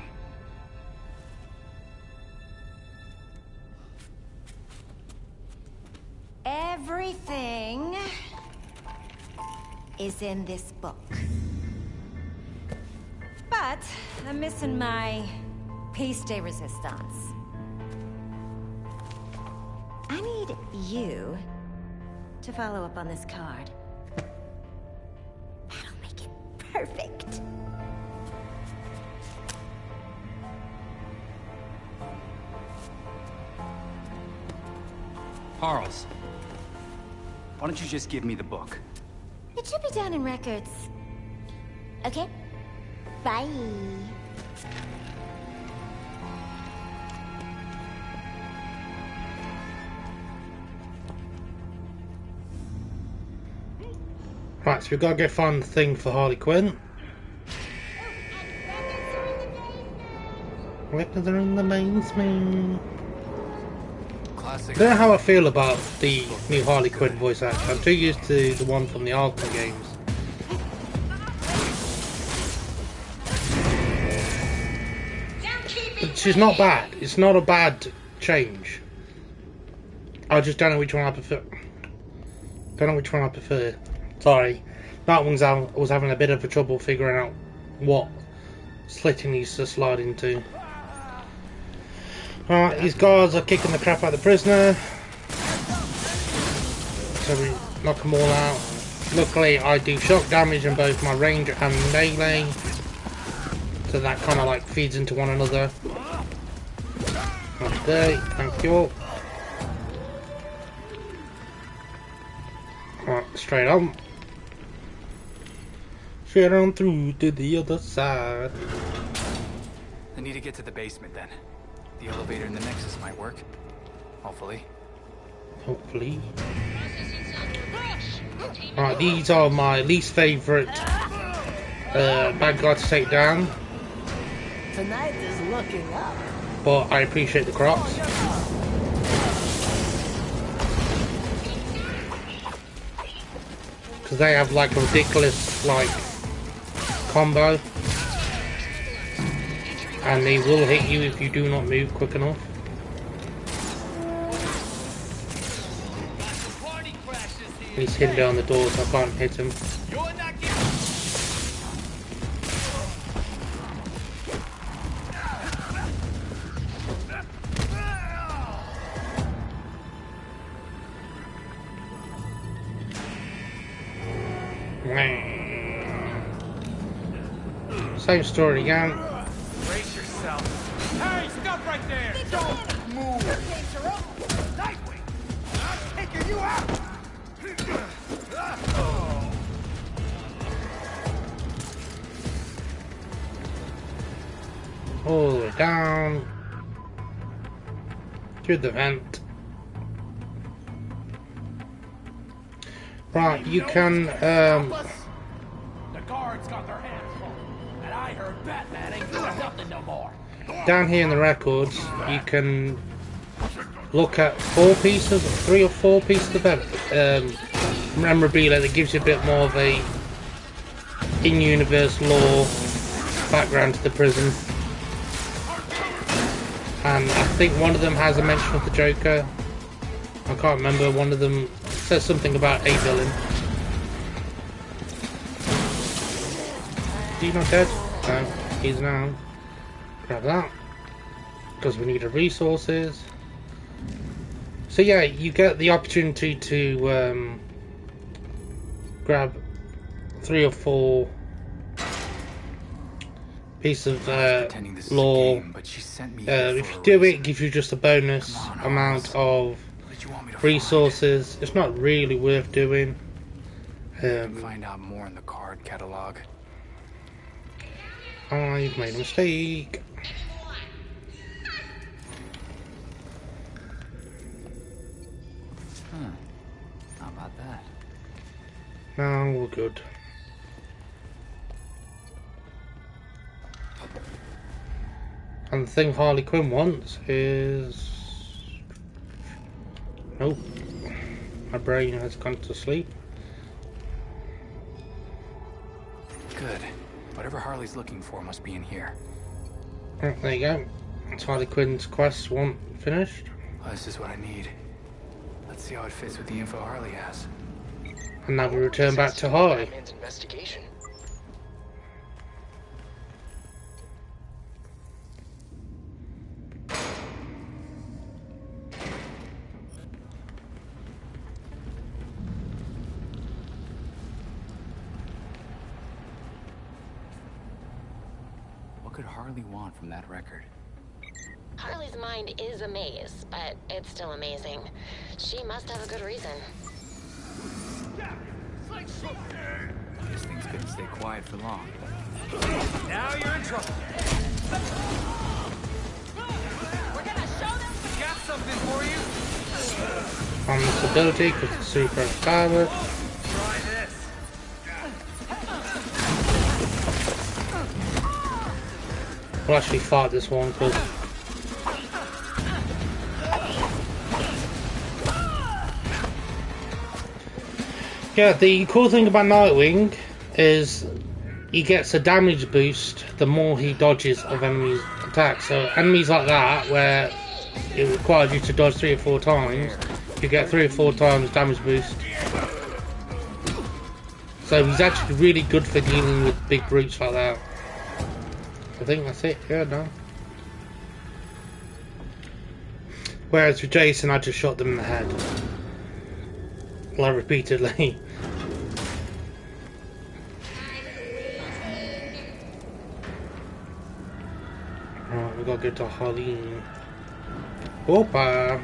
Everything is in this book. But I'm missing my piece de resistance. I need you to follow up on this card. That'll make it perfect. Charles, why don't you just give me the book? It should be down in records. Okay? Bye. Right, so we've got to go find the thing for Harley Quinn. Weapons are in the basement. Classic. I don't know how I feel about the new Harley Quinn voice actor. I'm too used to the one from the Arkham games. But she's not bad. It's not a bad change. I just don't know which one I prefer. Don't know which one I prefer. Sorry. Nightwing's was having a bit of a trouble figuring out what slit he needs to slide into. Alright, these guards are kicking the crap out of the prisoner. So we knock them all out. Luckily, I do shock damage in both my range and melee. So that kind of like feeds into one another. Okay, thank you. Alright, straight on. Straight on through to the other side. I need to get to the basement then. The elevator in the Nexus might work. Hopefully. Hopefully. Alright, these are my least favourite bad guy to take down. Tonight is looking up. But I appreciate the crops. Because they have like a ridiculous like combo. And they will hit you if you do not move quick enough. He's hidden down the door so I can't hit him. Same story again. Brace yourself. Hey, stop right there! Don't move! Nightwing! I'm taking you out! All the way down. Through the vent. Right, you can, The guards got their hands full. And I heard Batman ain't doing nothing no more. down here in the records, you can look at 3 or 4 pieces of memorabilia that gives you a bit more of a in-universe lore background to the prison. And I think one of them has a mention of the Joker. I can't remember. One of them says something about a villain. Is he not dead? No, he's now. Grab that. Because we need the resources. So yeah, you get the opportunity to grab 3 or 4 pieces of lore. If you do it, it gives you just a bonus amount of resources. It's not really worth doing. Find out more in the card catalog. I've made a mistake. How about that? No, we're good. And the thing Harley Quinn wants is... Nope. My brain has gone to sleep. Good. Whatever Harley's looking for must be in here. Oh, there you go. That's Harley Quinn's quest finished. Well, this is what I need. Let's see how it fits with the info Harley has. And now we return back to Harley. Batman's investigation. What could Harley want from that record? Harley's mind is a maze, but it's still amazing. She must have a good reason. These things couldn't stay quiet for long. Now you're in trouble. We're gonna show them. Got something for you. On this ability, because it's super powered. Try this. We'll actually fight this one because yeah, the cool thing about Nightwing is he gets a damage boost the more he dodges of enemies' attacks. So enemies like that, where it requires you to dodge 3 or 4 times, you get 3 or 4 times damage boost. So he's actually really good for dealing with big brutes like that. I think that's it, yeah, no. Whereas with Jason, I just shot them in the head. Like repeatedly. Right, we gotta go to Harleen. Opa!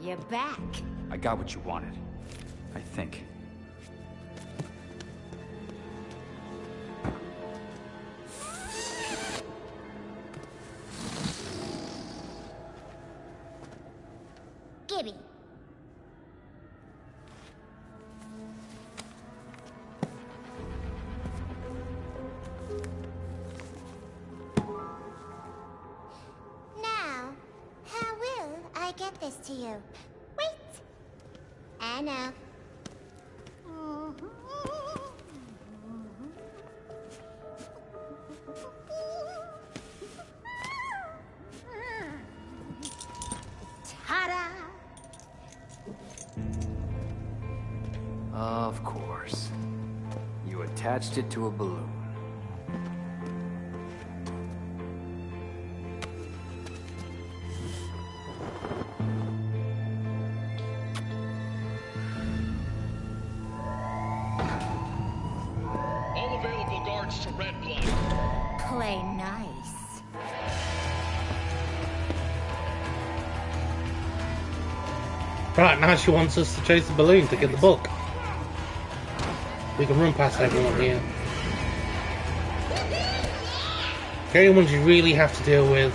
You're back. I got what you wanted. I think. Gibby. Now, how will I get this to you? Wait. I know. Ta-da! Of course. You attached it to a balloon. All available guards to Red Blood. Play nice. Right, now she wants us to chase the balloon to get the book. We can run past everyone here. The only ones you really have to deal with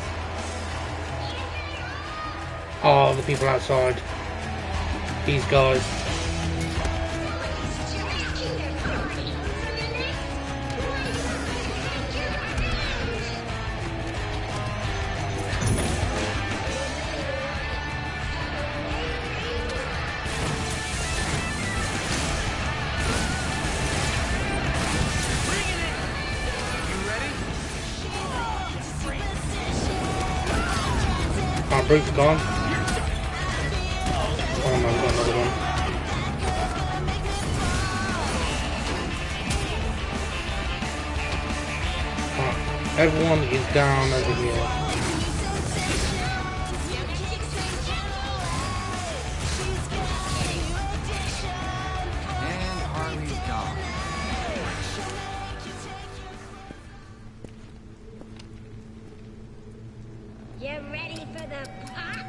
are the people outside. These guys. Brute's gone. Oh no, we've got another one. Right. Everyone is down over here. And Harley's gone. You ready for the pop?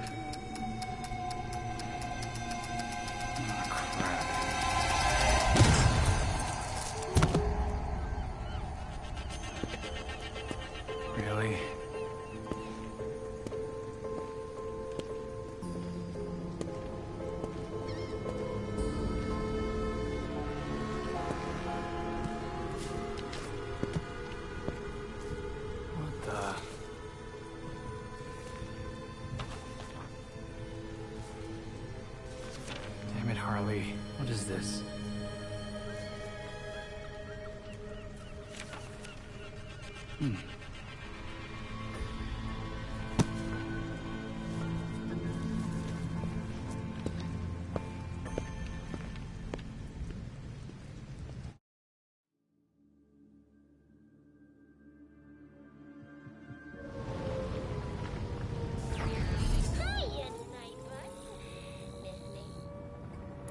Really? What the? Damn it, Harley. What is this?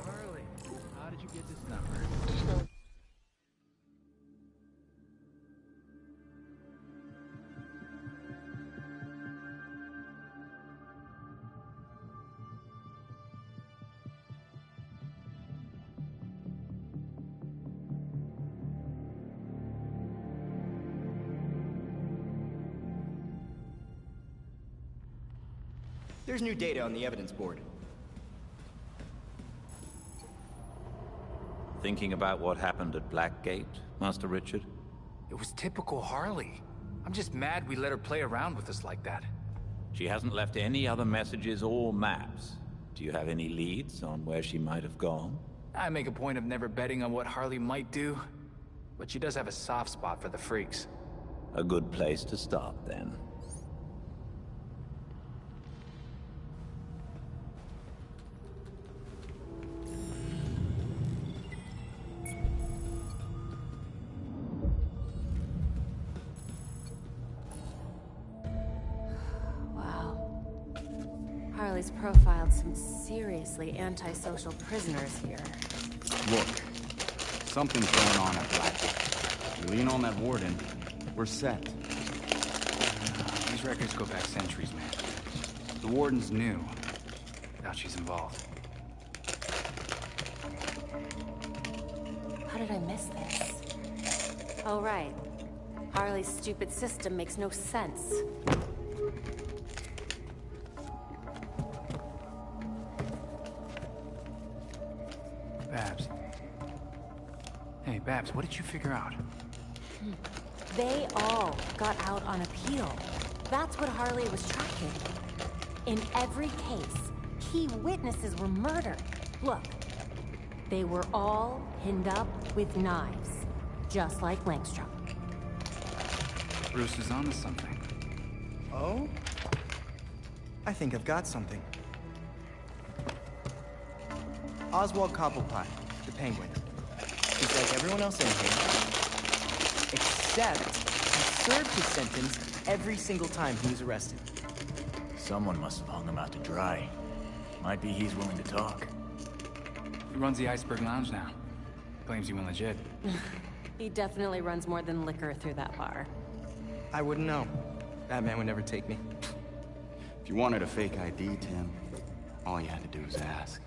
Harley, how did you get this number? There's new data on the evidence board. Thinking about what happened at Blackgate, Master Richard? It was typical Harley. I'm just mad we let her play around with us like that. She hasn't left any other messages or maps. Do you have any leads on where she might have gone? I make a point of never betting on what Harley might do, but she does have a soft spot for the freaks. A good place to start, then. Wow. Harley's profiled some seriously antisocial prisoners here. Look, something's going on at Blackgate. You lean on that warden, we're set. These records go back centuries, man. The warden's new. Doubt she's involved. How did I miss this? Oh, right. Harley's stupid system makes no sense. Babs. Hey, Babs, what did you figure out? They all got out on appeal. That's what Harley was tracking. In every case, key witnesses were murdered. Look, they were all pinned up with knives, just like Langstrom. Bruce is onto something. Oh? I think I've got something. Oswald Cobblepot, the Penguin. He's like everyone else in here, except he served his sentence every single time he was arrested. Someone must have hung him out to dry. Might be he's willing to talk. He runs the Iceberg Lounge now. Claims he went legit. He definitely runs more than liquor through that bar. I wouldn't know. Batman would never take me. If you wanted a fake ID, Tim, all you had to do was ask.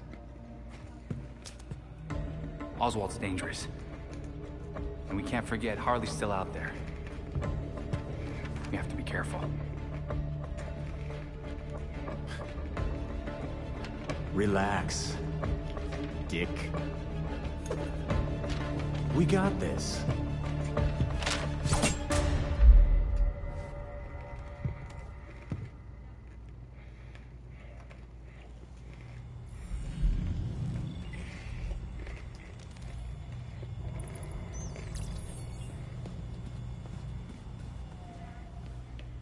Oswald's dangerous. And we can't forget Harley's still out there. We have to be careful. Relax, Dick. We got this.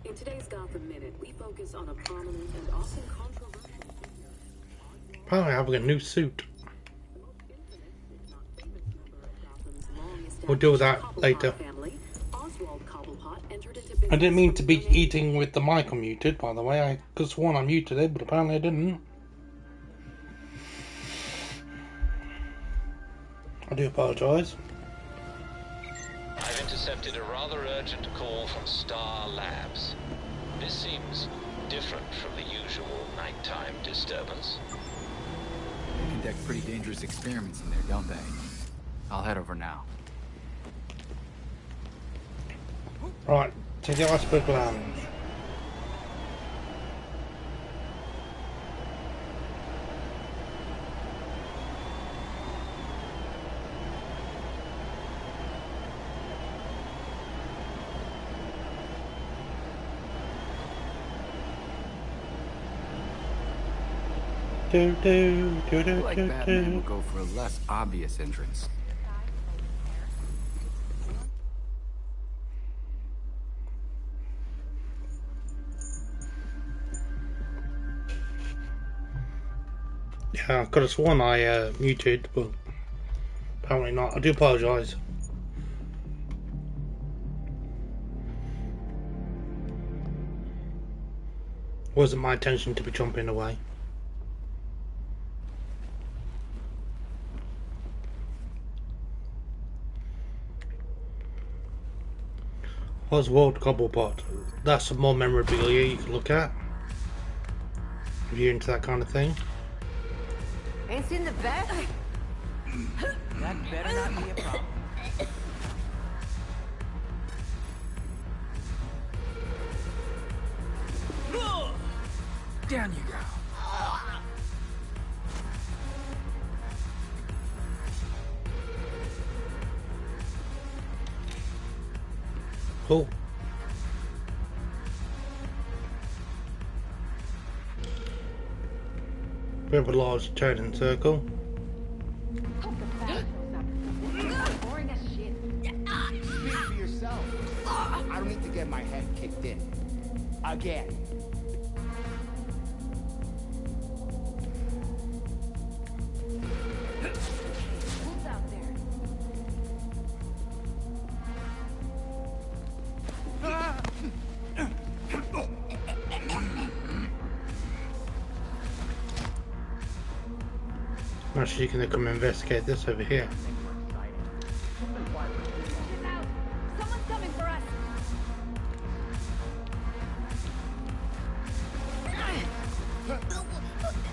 In today's Gotham Minute, we focus on a prominent and often controversial figure. Apparently having a new suit. We'll deal with that later. I didn't mean to be eating with the mic unmuted, by the way. I could have sworn I muted it, but apparently I didn't. I do apologise. I've intercepted a rather urgent call from Star Labs. This seems different from the usual nighttime disturbance. They conduct pretty dangerous experiments in there, don't they? I'll head over now. Right, to the Iceberg Lounge. I feel like Batman would go for a less obvious entrance. Yeah, I could have sworn I muted, but apparently not. I do apologise. Wasn't my intention to be jumping away. Oswald Cobblepot. That's some more memorabilia you can look at if you're into that kind of thing. Ain't in the back? That better not be a problem. Down you go. Cool. Bit of a large turning circle. Boring as shit. Speak for yourself. I don't need to get my head kicked in. Again. Who's out there? Actually, you can come investigate this over here. Someone's coming for us.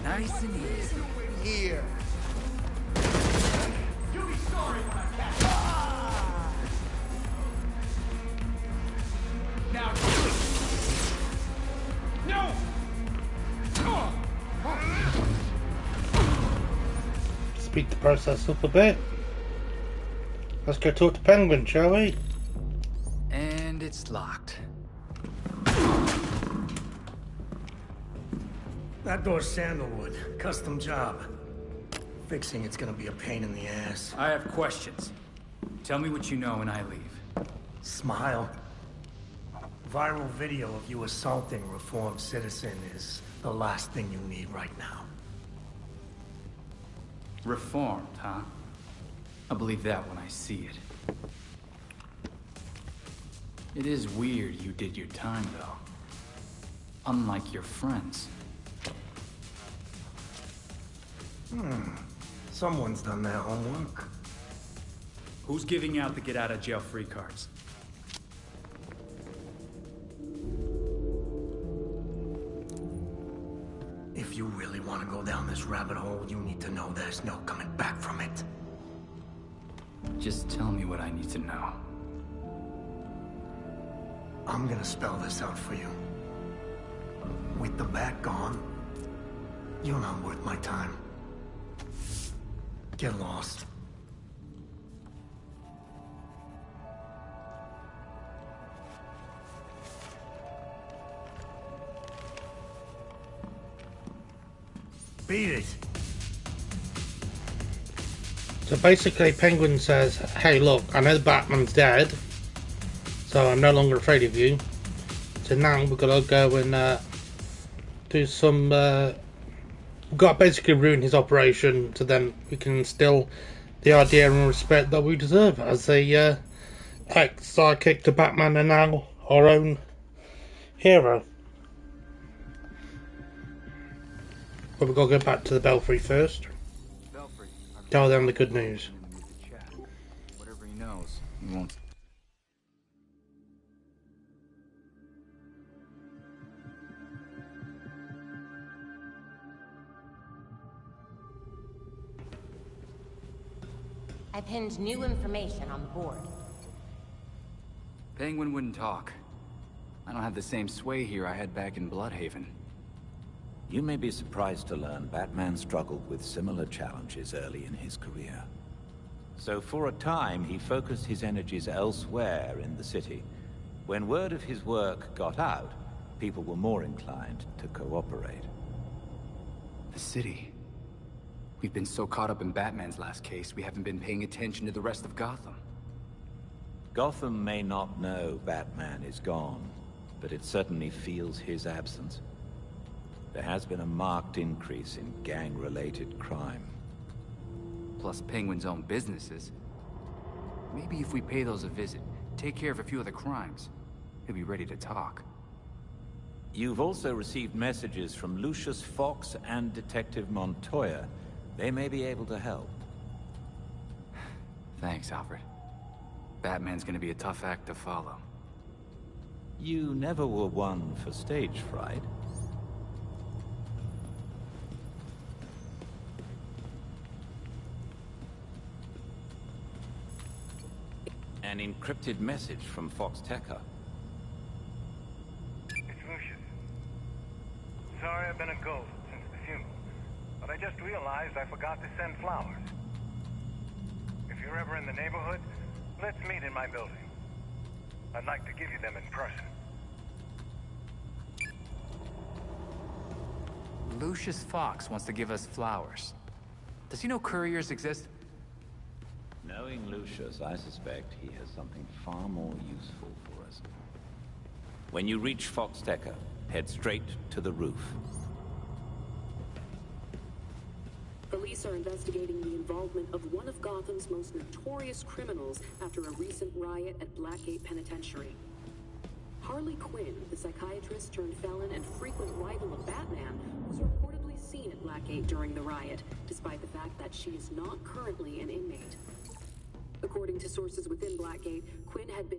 Nice and easy. Here. You'll be sorry when I catch you. Now, no! Speed the process up a bit. Let's go talk to Penguin, shall we? And it's locked. That door's sandalwood. Custom job. Fixing it's gonna be a pain in the ass. I have questions. Tell me what you know and I leave. Smile. Viral video of you assaulting a reformed citizen is the last thing you need right now. Reformed, huh? I'll believe that when I see it. It is weird you did your time, though. Unlike your friends. Someone's done their homework. Who's giving out the get-out-of-jail-free cards? If you really want to go down this rabbit hole, you need to know there's no coming back from it. Just tell me what I need to know. I'm gonna spell this out for you. With the bat gone, you're not worth my time. Get lost. Beat it. So basically Penguin says, hey look, I know the Batman's dead, so I'm no longer afraid of you. So now we've got to go and do some... we've got to basically ruin his operation so then we can instill the idea and respect that we deserve as a ex-sidekick to Batman and now our own hero. But we've got to go back to the Belfry first. Belfry, Tell them the good news. whatever he knows, he won't. I pinned new information on the board. Penguin wouldn't talk. I don't have the same sway here I had back in Bloodhaven. You may be surprised to learn Batman struggled with similar challenges early in his career. So for a time, he focused his energies elsewhere in the city. When word of his work got out, people were more inclined to cooperate. The city. We've been so caught up in Batman's last case, we haven't been paying attention to the rest of Gotham. Gotham may not know Batman is gone, but it certainly feels his absence. There has been a marked increase in gang-related crime. Plus Penguin's own businesses. Maybe if we pay those a visit, take care of a few of the crimes, he'll be ready to talk. You've also received messages from Lucius Fox and Detective Montoya. They may be able to help. Thanks, Alfred. Batman's gonna be a tough act to follow. You never were one for stage fright. An encrypted message from Fox Tekka. It's Lucius. Sorry I've been a ghost since the funeral, but I just realized I forgot to send flowers. If you're ever in the neighborhood, let's meet in my building. I'd like to give you them in person. Lucius Fox wants to give us flowers. Does he know couriers exist? Knowing Lucius, I suspect he has something far more useful for us. When you reach Fox Tekka, head straight to the roof. Police are investigating the involvement of one of Gotham's most notorious criminals after a recent riot at Blackgate Penitentiary. Harley Quinn, the psychiatrist turned felon and frequent rival of Batman, was reportedly seen at Blackgate during the riot, despite the fact that she is not currently an inmate. According to sources within Blackgate, Quinn had been...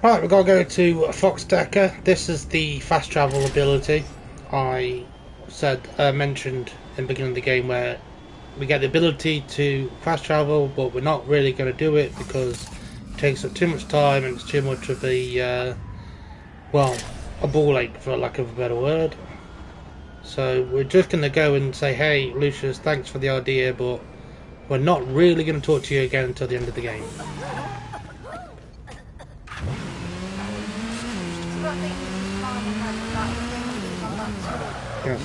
Right, we've got to go to Fox Tekka. This is the fast travel ability I mentioned in the beginning of the game, where we get the ability to fast travel, but we're not really going to do it because it takes up too much time and it's too much of a, well, a ball ache for lack of a better word. So we're just going to go and say, hey Lucius, thanks for the idea, but we're not really going to talk to you again until the end of the game. Yes.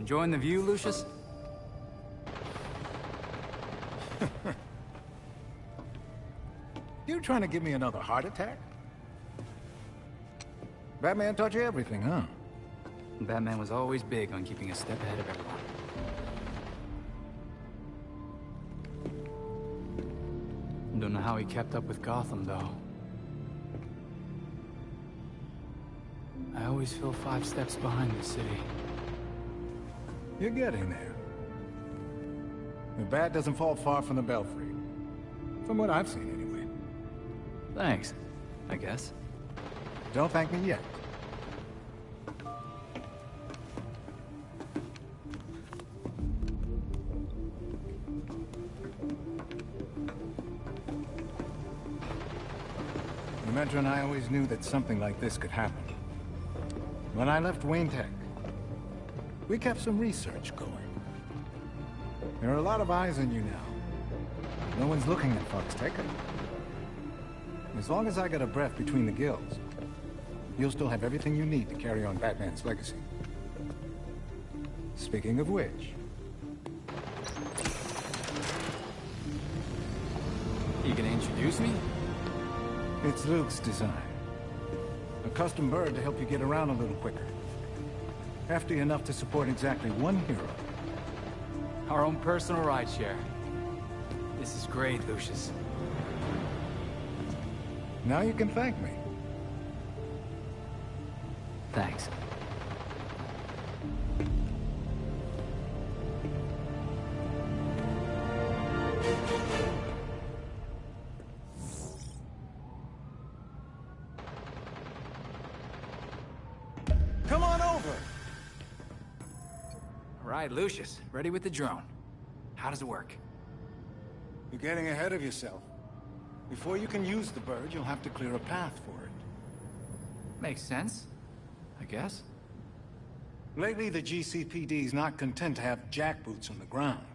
Enjoying the view, Lucius? You trying to give me another heart attack? Batman taught you everything, huh? Batman was always big on keeping a step ahead of everyone. Don't know how he kept up with Gotham, though. I always feel 5 steps behind the city. You're getting there. The bat doesn't fall far from the belfry. From what I've seen, anyway. Thanks, I guess. Don't thank me yet. The Metro and I always knew that something like this could happen. When I left Wayne Tech, we kept some research going. There are a lot of eyes on you now. No one's looking at Fox Tech. As long as I got a breath between the gills, you'll still have everything you need to carry on Batman's legacy. Speaking of which... You gonna introduce me? It's Luke's design. A custom bird to help you get around a little quicker. Hefty enough to support exactly one hero. Our own personal rideshare. This is great, Lucius. Now you can thank me. Thanks. Come on over! All right, Lucius, ready with the drone. How does it work? You're getting ahead of yourself. Before you can use the bird, you'll have to clear a path for it. Makes sense, I guess. Lately, the GCPD's not content to have jackboots on the ground.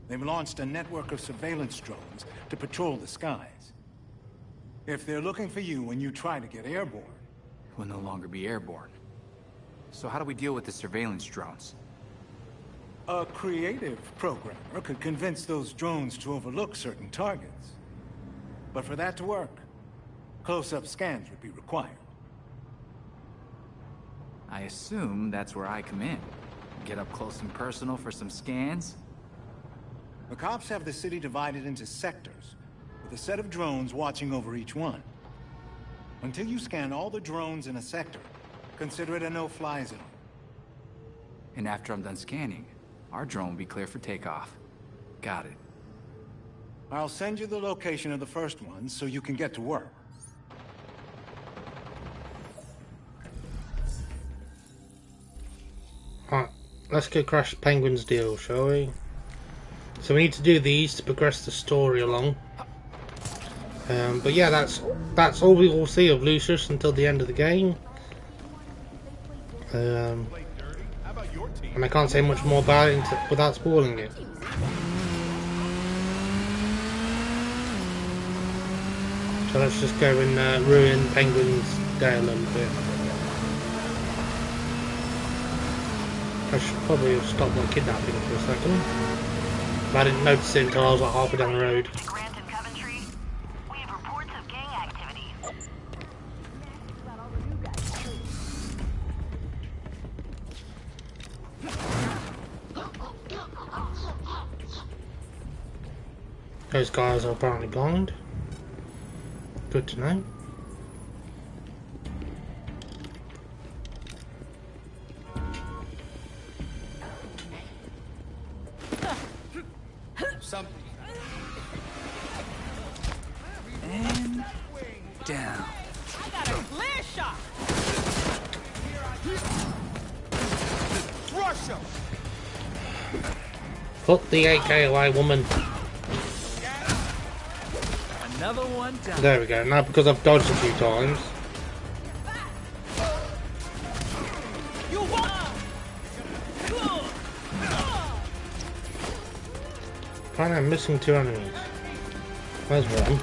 They've launched a network of surveillance drones to patrol the skies. If they're looking for you when you try to get airborne... We'll no longer be airborne. So how do we deal with the surveillance drones? A creative programmer could convince those drones to overlook certain targets. But for that to work, close-up scans would be required. I assume that's where I come in. Get up close and personal for some scans? The cops have the city divided into sectors, with a set of drones watching over each one. Until you scan all the drones in a sector, consider it a no-fly zone. And after I'm done scanning, our drone will be clear for takeoff. Got it. I'll send you the location of the first one so you can get to work. Alright, let's get Crash Penguin's deal, shall we? So we need to do these to progress the story along. But yeah, that's all we will see of Lucius until the end of the game. And I can't say much more about it without spoiling it. So let's just go and ruin Penguin's day a little bit. I should probably have stopped my kidnapping for a second. But I didn't notice it until I was like halfway down the road. Those guys are apparently blind. Good to know. Something. And down. I got a clear shot. Rush him. Put the AK away, woman. Another one down. There we go. Now because I've dodged a few times. Apparently I'm missing 2 enemies. Where's one?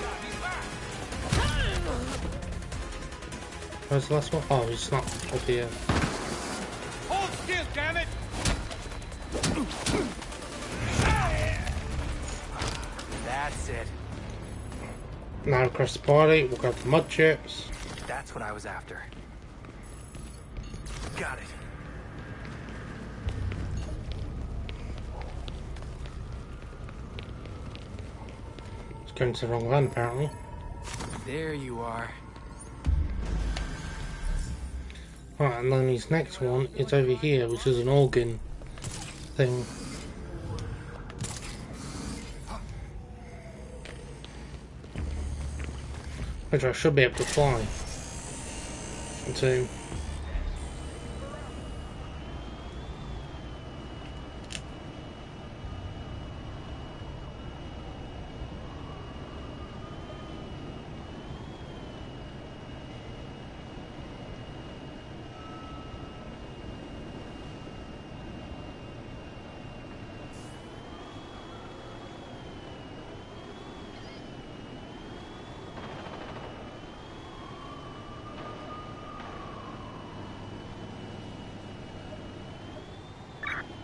Where's the last one? Oh, he's not up here. Hold still, damn it! That's it. Now across the body, we'll grab the mud chips. That's what I was after. Got it. It's going to the wrong van, apparently. There you are. Right, and then his next one is over here, which is an organ thing. Which I should be able to fly into.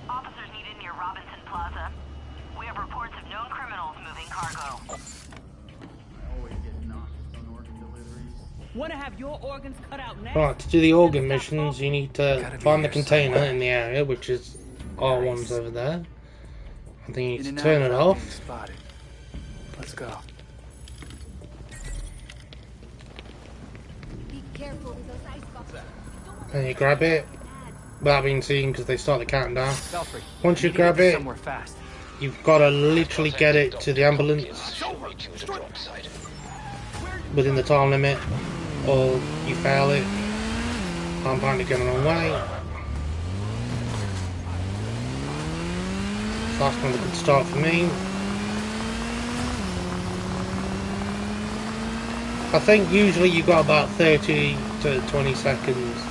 Officers needed near Robinson Plaza. We have reports of known criminals moving cargo. Want to have your organs cut out next? Right, to do the organ missions, you need to find the container in the area, which is R1's over there. I think you need to turn it off. Let's go. Be careful with those ice boxes. And you grab it without being seen because they start the countdown. Belfry, Once you grab it, you've got to literally get it to the ambulance within the time limit, or you fail it. I'm apparently going the wrong way. So that's not a good start for me. I think usually you've got about 30 to 20 seconds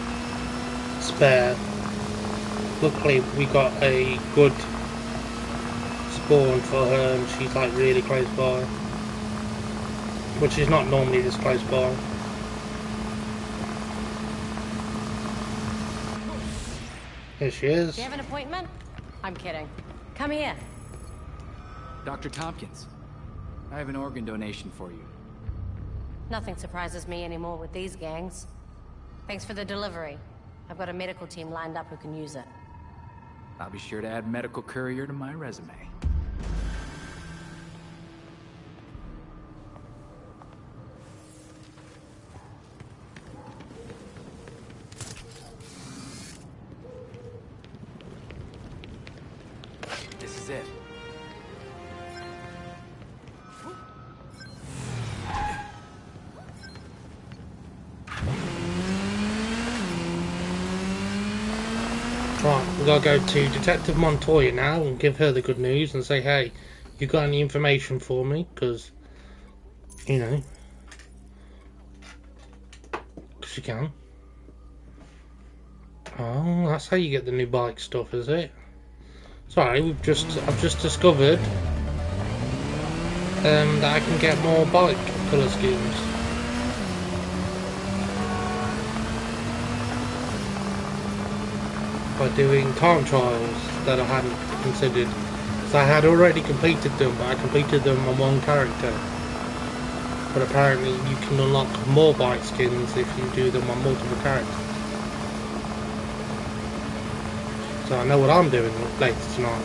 spare. Luckily we got a good spawn for her and she's like really close by, which is not normally this close by. Here she is. Do you have an appointment? I'm kidding. Come here. Dr. Tompkins, I have an organ donation for you. Nothing surprises me anymore with these gangs. Thanks for the delivery. I've got a medical team lined up who can use it. I'll be sure to add medical courier to my resume. This is it. Right, we gotta go to Detective Montoya now and give her the good news and say, hey, you got any information for me? Because, you know, because you can. Oh, that's how you get the new bike stuff, is it? Sorry, I've just discovered that I can get more bike colour schemes. By doing time trials that I hadn't considered. So I had already completed them, but I completed them on one character. But apparently you can unlock more bike skins if you do them on multiple characters. So I know what I'm doing later tonight.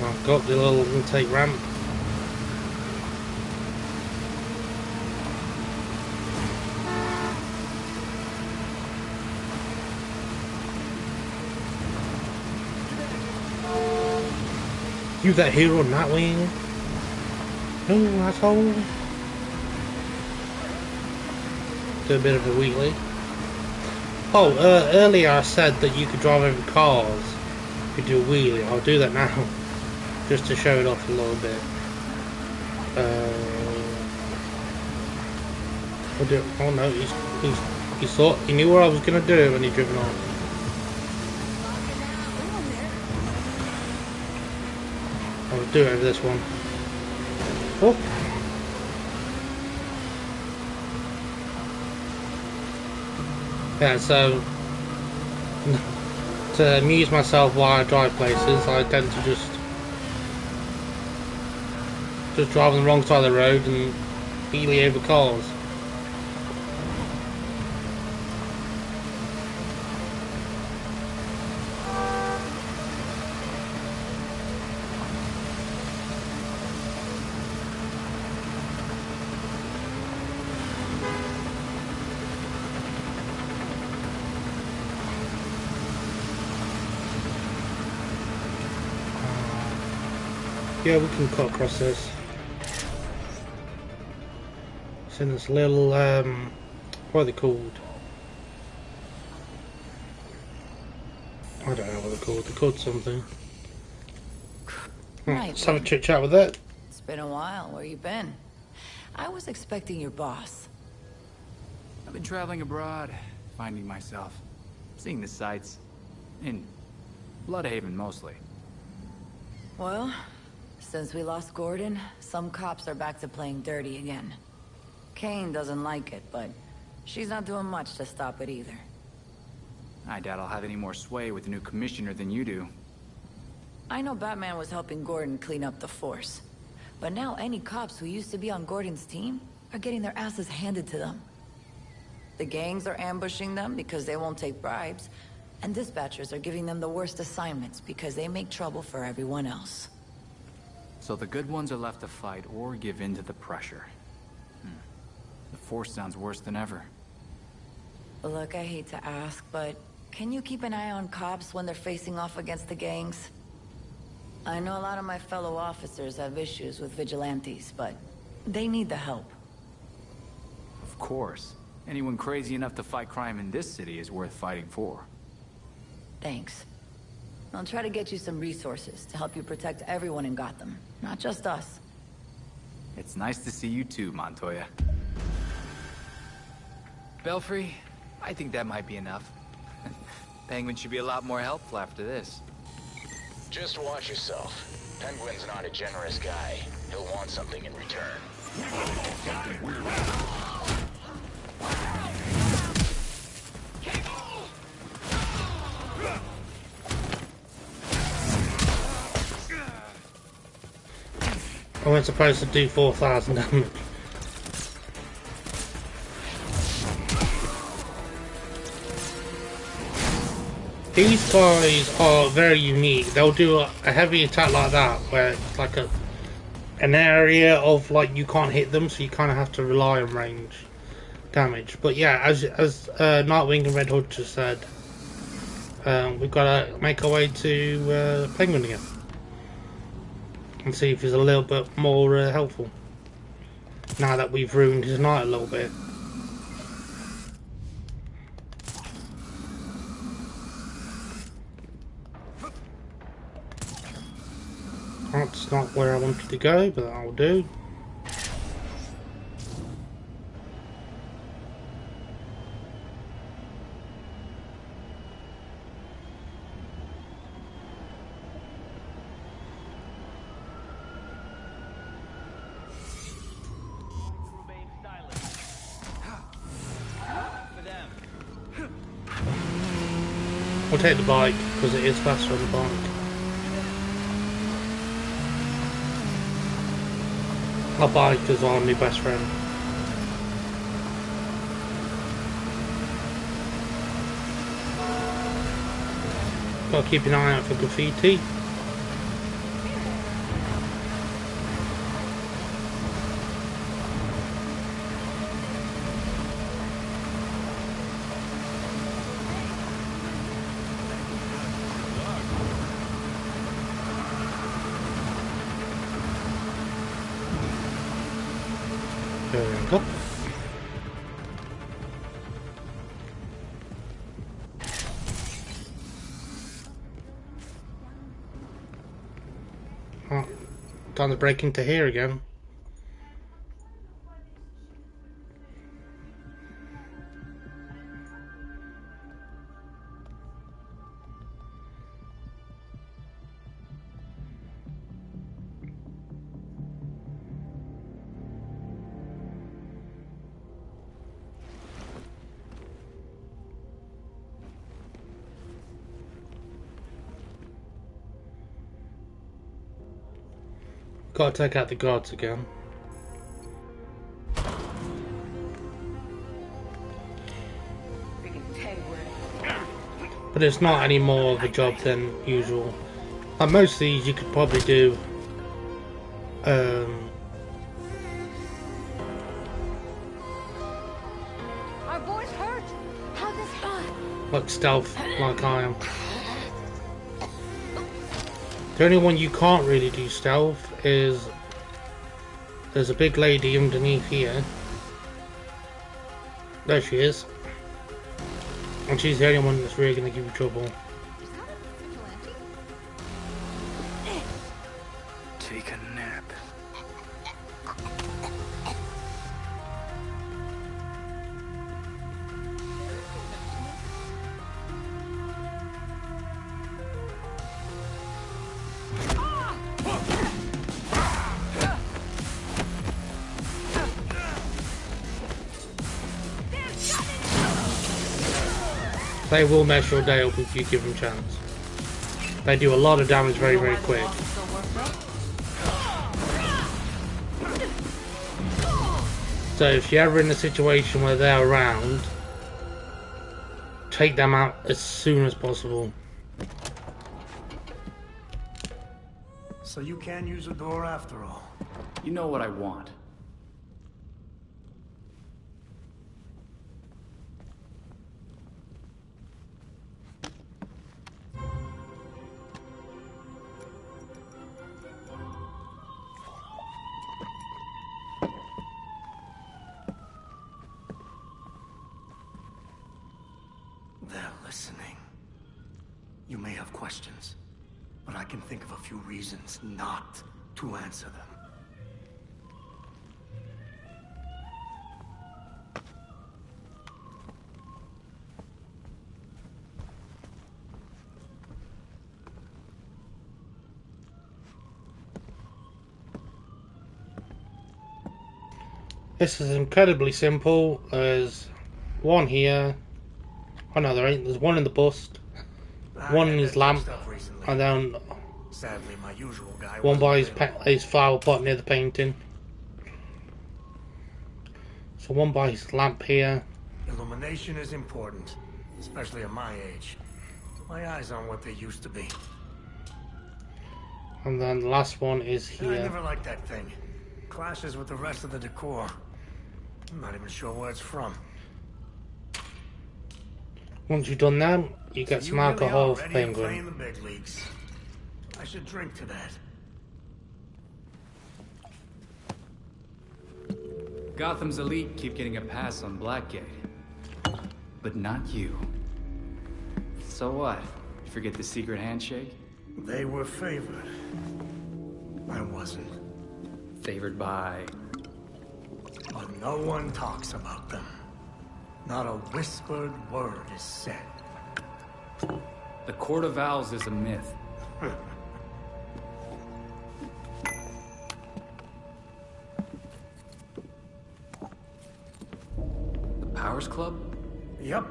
I've got the little intake ramp. You that hero Nightwing? Oh, asshole. Do a bit of a wheelie. Oh, earlier I said that you could drive over cars. You could do a wheelie. I'll do that now. Just to show it off a little bit. Oh no, he thought he knew what I was gonna do when he driven off. I'll do it over this one. Oh. Yeah, so to amuse myself while I drive places, I tend to just drive on the wrong side of the road and wheelie over cars. Yeah, we can cut across this. It's in this little, what are they called? I don't know what they're called. They're called something. Let's have a chit chat with it. It's been a while. Where you been? I was expecting your boss. I've been traveling abroad, finding myself, seeing the sights. In Bloodhaven, mostly. Well, since we lost Gordon, some cops are back to playing dirty again. Kane doesn't like it, but she's not doing much to stop it either. I doubt I'll have any more sway with the new commissioner than you do. I know Batman was helping Gordon clean up the force. But now any cops who used to be on Gordon's team are getting their asses handed to them. The gangs are ambushing them because they won't take bribes, and dispatchers are giving them the worst assignments because they make trouble for everyone else. So the good ones are left to fight or give in to the pressure. The force sounds worse than ever. Look, I hate to ask, but can you keep an eye on cops when they're facing off against the gangs? I know a lot of my fellow officers have issues with vigilantes, but they need the help. Of course. Anyone crazy enough to fight crime in this city is worth fighting for. Thanks. I'll try to get you some resources to help you protect everyone in Gotham, not just us. It's nice to see you too, Montoya. Belfry, I think that might be enough. Penguin should be a lot more helpful after this. Just watch yourself. Penguin's not a generous guy. He'll want something in return. I wasn't supposed to do 4,000 damage. These guys are very unique. They'll do a heavy attack like that, where it's like an area of like you can't hit them, so you kind of have to rely on range damage. But yeah, as Nightwing and Red Hood just said, we've got to make our way to Penguin again and see if he's a little bit more helpful now that we've ruined his night a little bit. That's not where I wanted to go, but I'll do. I'll take the bike because it is faster on the bike. My bikers are my best friend. Gotta keep an eye out for graffiti. There we go. Oh, time to break into here again. Gotta take out the guards again. But it's not any more of a job than usual. Like most of these you could probably do Our boy's hurt. How this like stealth, like I am. The only one you can't really do stealth is there's a big lady underneath here. There she is. And she's the only one that's really going to give you trouble. Take a nap. They will mess your day up if you give them a chance. They do a lot of damage very, very quick. So if you're ever in a situation where they're around, take them out as soon as possible. So you can use the door after all. You know what I want. They're listening. You may have questions, but I can think of a few reasons not to answer them. This is incredibly simple. There's one here. Oh no, there ain't. There's one in the bust, one in his lamp, and then Sadly, my usual guy one by his flower pot near the painting. So one by his lamp here. Illumination is important, especially at my age. My eyes aren't what they used to be. And then the last one is I here. never liked that thing. Clashes with the rest of the decor. I'm not even sure where it's from. Once you've done that, you get some alcohol for Playing Penguin. the big leagues. I should drink to that. Gotham's elite keep getting a pass on Blackgate. But not you. So what? You forget the secret handshake? They were favored. I wasn't. Favored by... But no one talks about them. Not a whispered word is said. The Court of Owls is a myth. The Powers Club? Yep.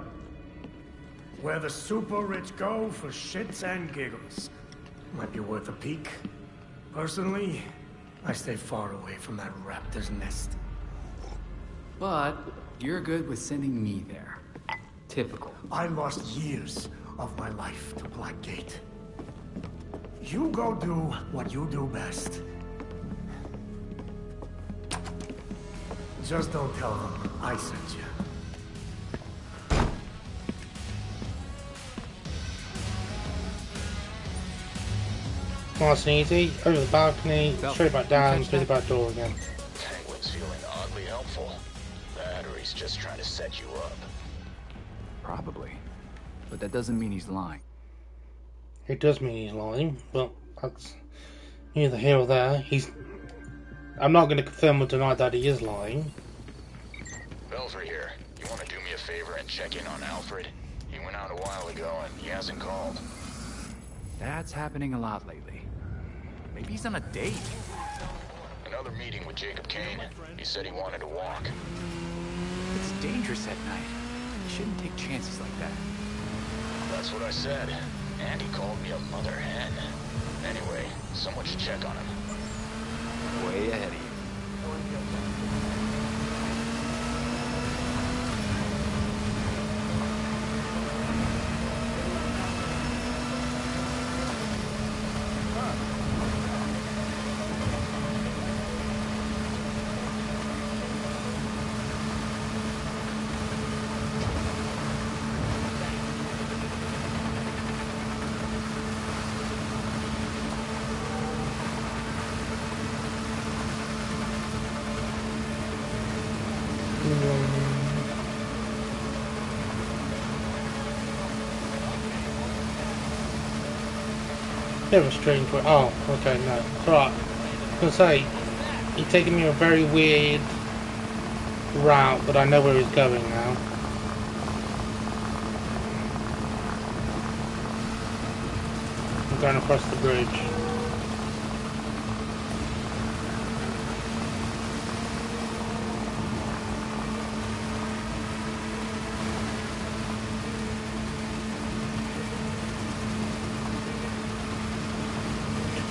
Where the super rich go for shits and giggles. Might be worth a peek. Personally, I stay far away from that raptor's nest. But you're good with sending me there. Typical. I lost years of my life to Blackgate. You go do what you do best. Just don't tell them I sent you. Nice and easy. Over the balcony, straight back down, through the back door again. Penguin's feeling oddly helpful. That or he's just trying to set you up. Probably. But that doesn't mean he's lying. It does mean he's lying, but that's neither here or there. I'm not going to confirm or deny that he is lying. Belfry here. You want to do me a favor and check in on Alfred? He went out a while ago and he hasn't called. That's happening a lot lately. Maybe he's on a date. Another meeting with Jacob Kane. He said he wanted to walk. It's dangerous at night. You shouldn't take chances like that. That's what I said. And he called me a mother hen. Anyway, someone should check on him. way ahead of you. Bit of a strange way. Oh, okay, no. It's alright. I was gonna say, he's taking me a very weird route, but I know where he's going now. I'm going across the bridge.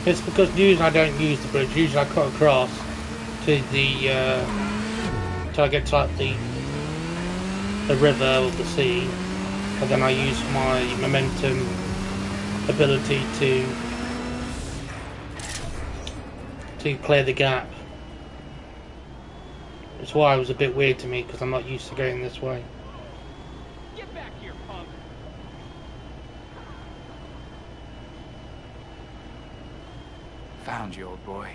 It's because usually I don't use the bridge. Usually I cut across to the till I get to like the river or the sea, and then I use my momentum ability to clear the gap. It's why it was a bit weird to me because I'm not used to going this way. Get back here, punk. Found you, old boy.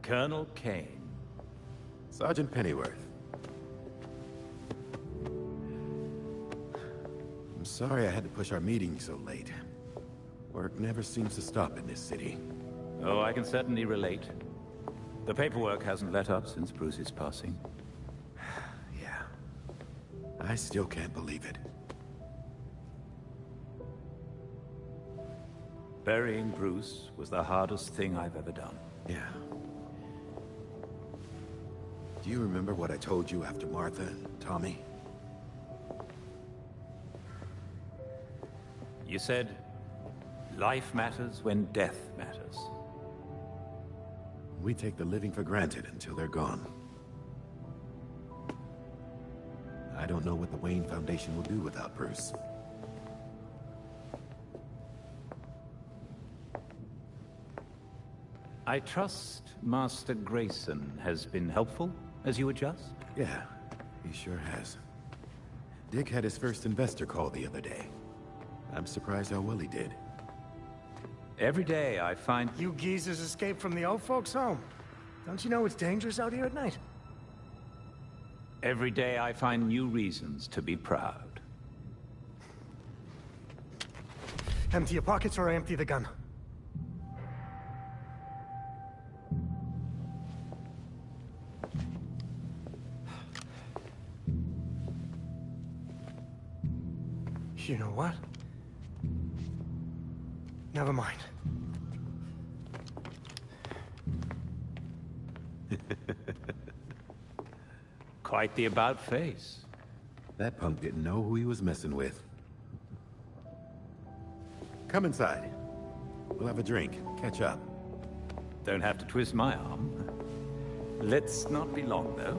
Colonel Kane. Sergeant Pennyworth. I'm sorry I had to push our meeting so late. Work never seems to stop in this city. Oh, I can certainly relate. The paperwork hasn't let up since Bruce's passing. Yeah. I still can't believe it. Burying Bruce was the hardest thing I've ever done. Yeah. Do you remember what I told you after Martha and Tommy? You said, life matters when death matters. We take the living for granted until they're gone. I don't know what the Wayne Foundation will do without Bruce. I trust Master Grayson has been helpful as you adjust? Yeah, he sure has. Dick had his first investor call the other day. I'm surprised how well he did. Every day I find... You geezers escaped from the old folks' home. Don't you know it's dangerous out here at night? Every day I find new reasons to be proud. Empty your pockets or I empty the gun. You know what? Never mind. Quite the about face. That punk didn't know who he was messing with. Come inside. We'll have a drink, catch up. Don't have to twist my arm. Let's not be long, though.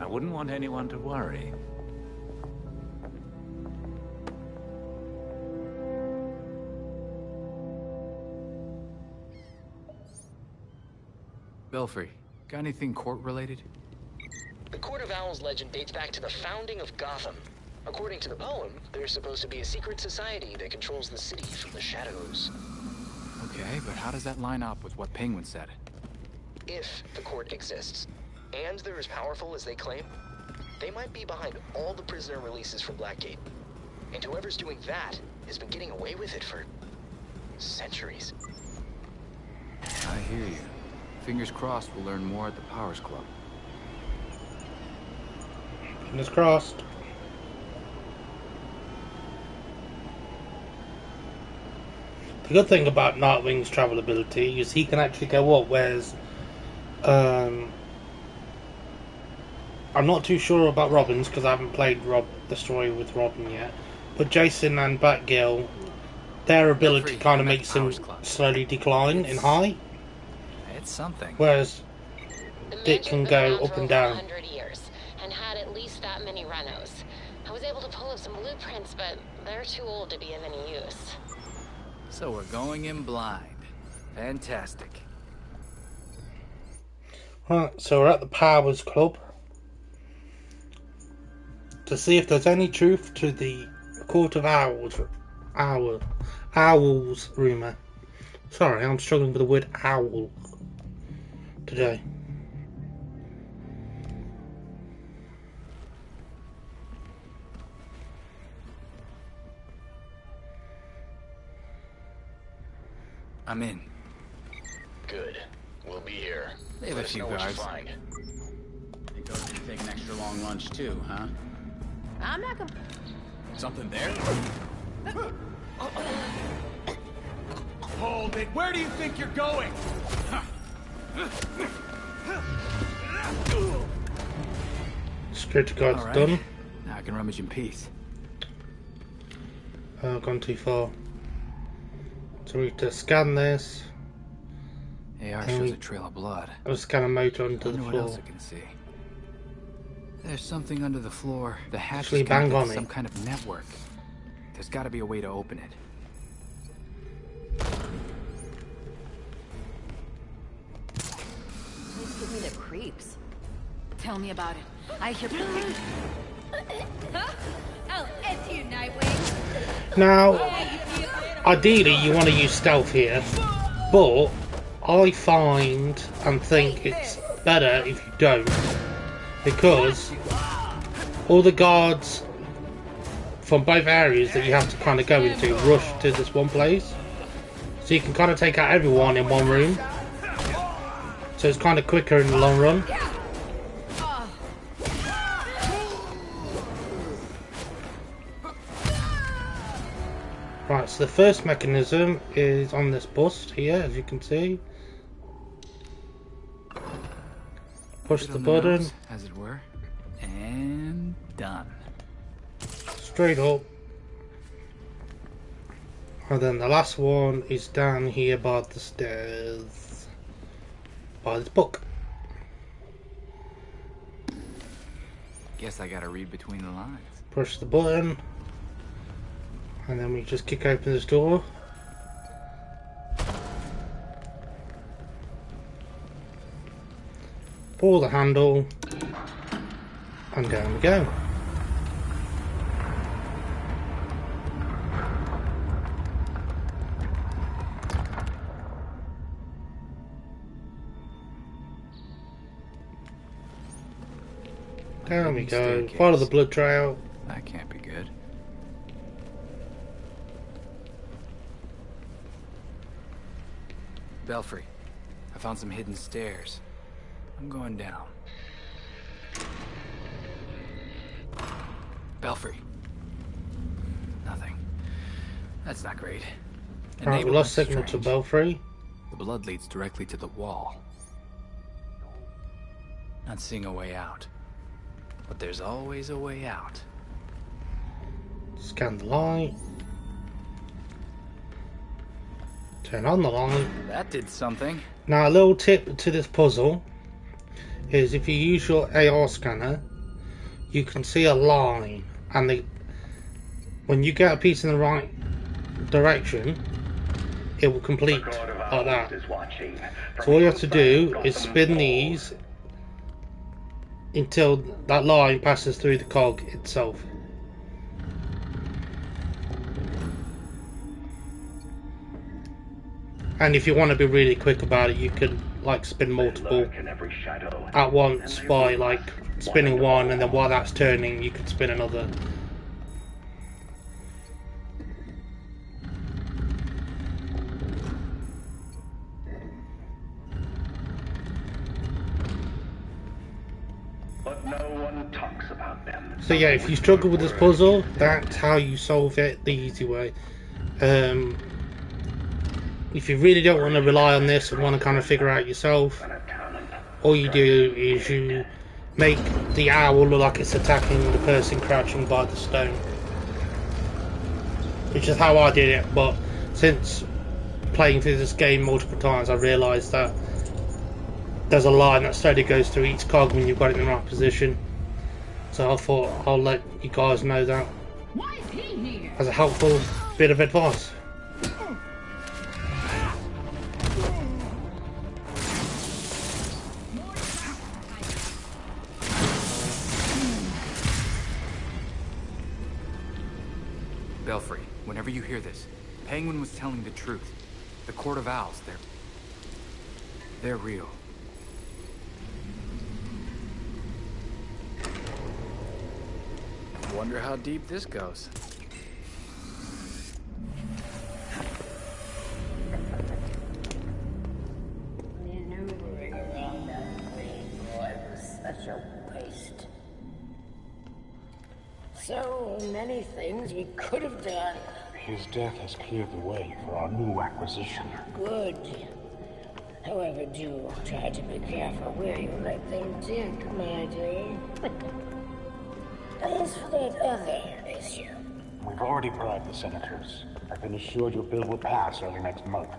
I wouldn't want anyone to worry. Belfry, got anything court-related? The Court of Owls legend dates back to the founding of Gotham. According to the poem, there's supposed to be a secret society that controls the city from the shadows. Okay, but how does that line up with what Penguin said? If the court exists, and they're as powerful as they claim, they might be behind all the prisoner releases from Blackgate. And whoever's doing that has been getting away with it for centuries. I hear you. Fingers crossed we'll learn more at the Powers Club. Fingers crossed. The good thing about Nightwing's travel ability is he can actually go up, whereas I'm not too sure about Robin's because I haven't played the story with Robin yet. But Jason and Batgirl, their ability kind of makes them slowly decline in height. It's something. Whereas Dick can go up and down. 100 years and had at least that many renos. I was able to pull up some blueprints, but they're too old to be of any use. So we're going in blind. Fantastic. Right, so we're at the Powers Club to see if there's any truth to the Court of Owls rumour. Sorry, I'm struggling with the word owl today. I'm in. Good. We'll be here. They have a few guards. Think those can take an extra long lunch too, huh? I'm not gonna... Something there? Hold it! Where do you think you're going? Security guard's done. Now I can rummage in peace. Gone too far. So we need to scan this. AR shows a trail of blood. I'll scan a motor onto the What else floor. I can see? There's something under the floor. The hatch Actually, is bang connected on to it. some kind of network. There's got to be a way to open it. Please give me the creeps. Tell me about it. I hear. I'll end you, Nightwing. Now, ideally you want to use stealth here, but I find and think it's better if you don't, because all the guards from both areas that you have to kind of go into rush to this one place, so you can kind of take out everyone in one room, so it's kind of quicker in the long run. Right, so the first mechanism is on this bust here, as you can see. Push the button. Nose, as it were. And done. Straight up. And then the last one is down here by the stairs. By this book. Guess I gotta read between the lines. Push the button. And then we just kick open this door. Pull the handle. And down we go. Down we go. Staircase. Follow the blood trail. That can't be good. Belfry, I found some hidden stairs. I'm going down. Belfry. Nothing. That's not great. Right, we lost signal to Belfry. The blood leads directly to the wall. Not seeing a way out. But there's always a way out. Scan the light. Turn on the light. That did something. Now, a little tip to this puzzle is if you use your AR scanner, you can see a line, and when you get a piece in the right direction, it will complete like that. So all you have to do is spin these until that line passes through the cog itself. And if you want to be really quick about it, you could like spin multiple at once by like spinning one, and then while that's turning you could spin another. But no one talks about them. So yeah, if you struggle with this puzzle, that's how you solve it the easy way. if you really don't want to rely on this and want to kind of figure out yourself, all you do is you make the owl look like it's attacking the person crouching by the stone, which is how I did it. But since playing through this game multiple times, I realised that there's a line that slowly goes through each cog when you've got it in the right position. So I thought I'll let you guys know that as a helpful bit of advice. Belfry, whenever you hear this, Penguin was telling the truth. The Court of Owls, they're real. Wonder how deep this goes. Maneuvering around that green boy was such a waste. So many things we could have done. His death has cleared the way for our new acquisition. Good. However, do try to be careful where you let them dig, my dear. As for that other issue... We've already bribed the senators. I've been assured your bill will pass early next month.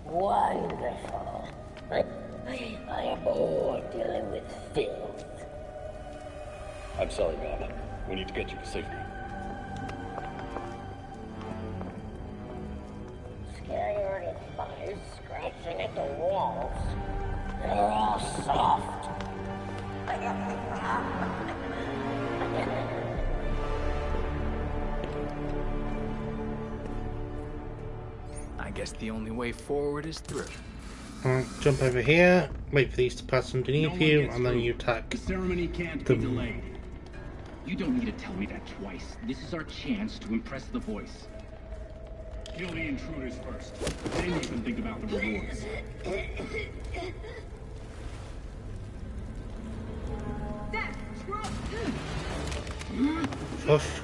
Wonderful. I am bored dealing with filth. I'm sorry, Bob. We need to get you to safety. Scared of flies scratching at the walls. They're all soft. I guess the only way forward is through. Alright, jump over here, wait for these to pass underneath you, and then you attack The ceremony can't be delayed. You don't need to tell me that twice. This is our chance to impress the voice. Kill the intruders first. Then you can think about the rewards. Oof.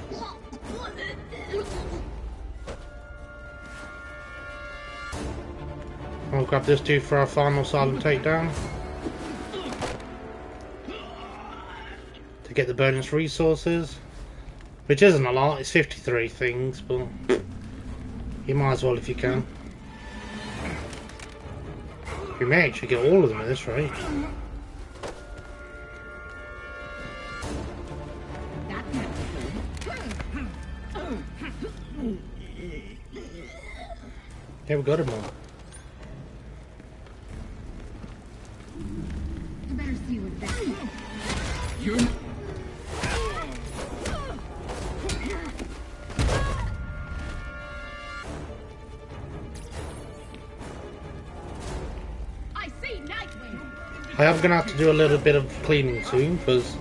I'll grab this dude for our final silent takedown to get the bonus resources, which isn't a lot. It's 53 things, but you might as well if you can. You may actually get all of them at this rate. Yeah, we got him all. You better see what's there. You're I see Nightwing. I am going to have to do a little bit of cleaning soon, because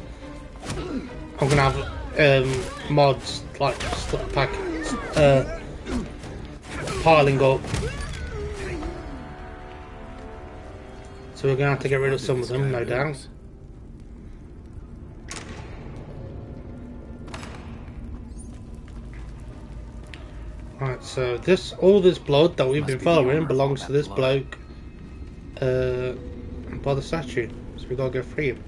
I'm going to have mods like piling up. So we're going to have to get rid of some of them, no doubt. Right, so all this blood that we've been following belongs to this bloke by the statue. So we gotta go free him.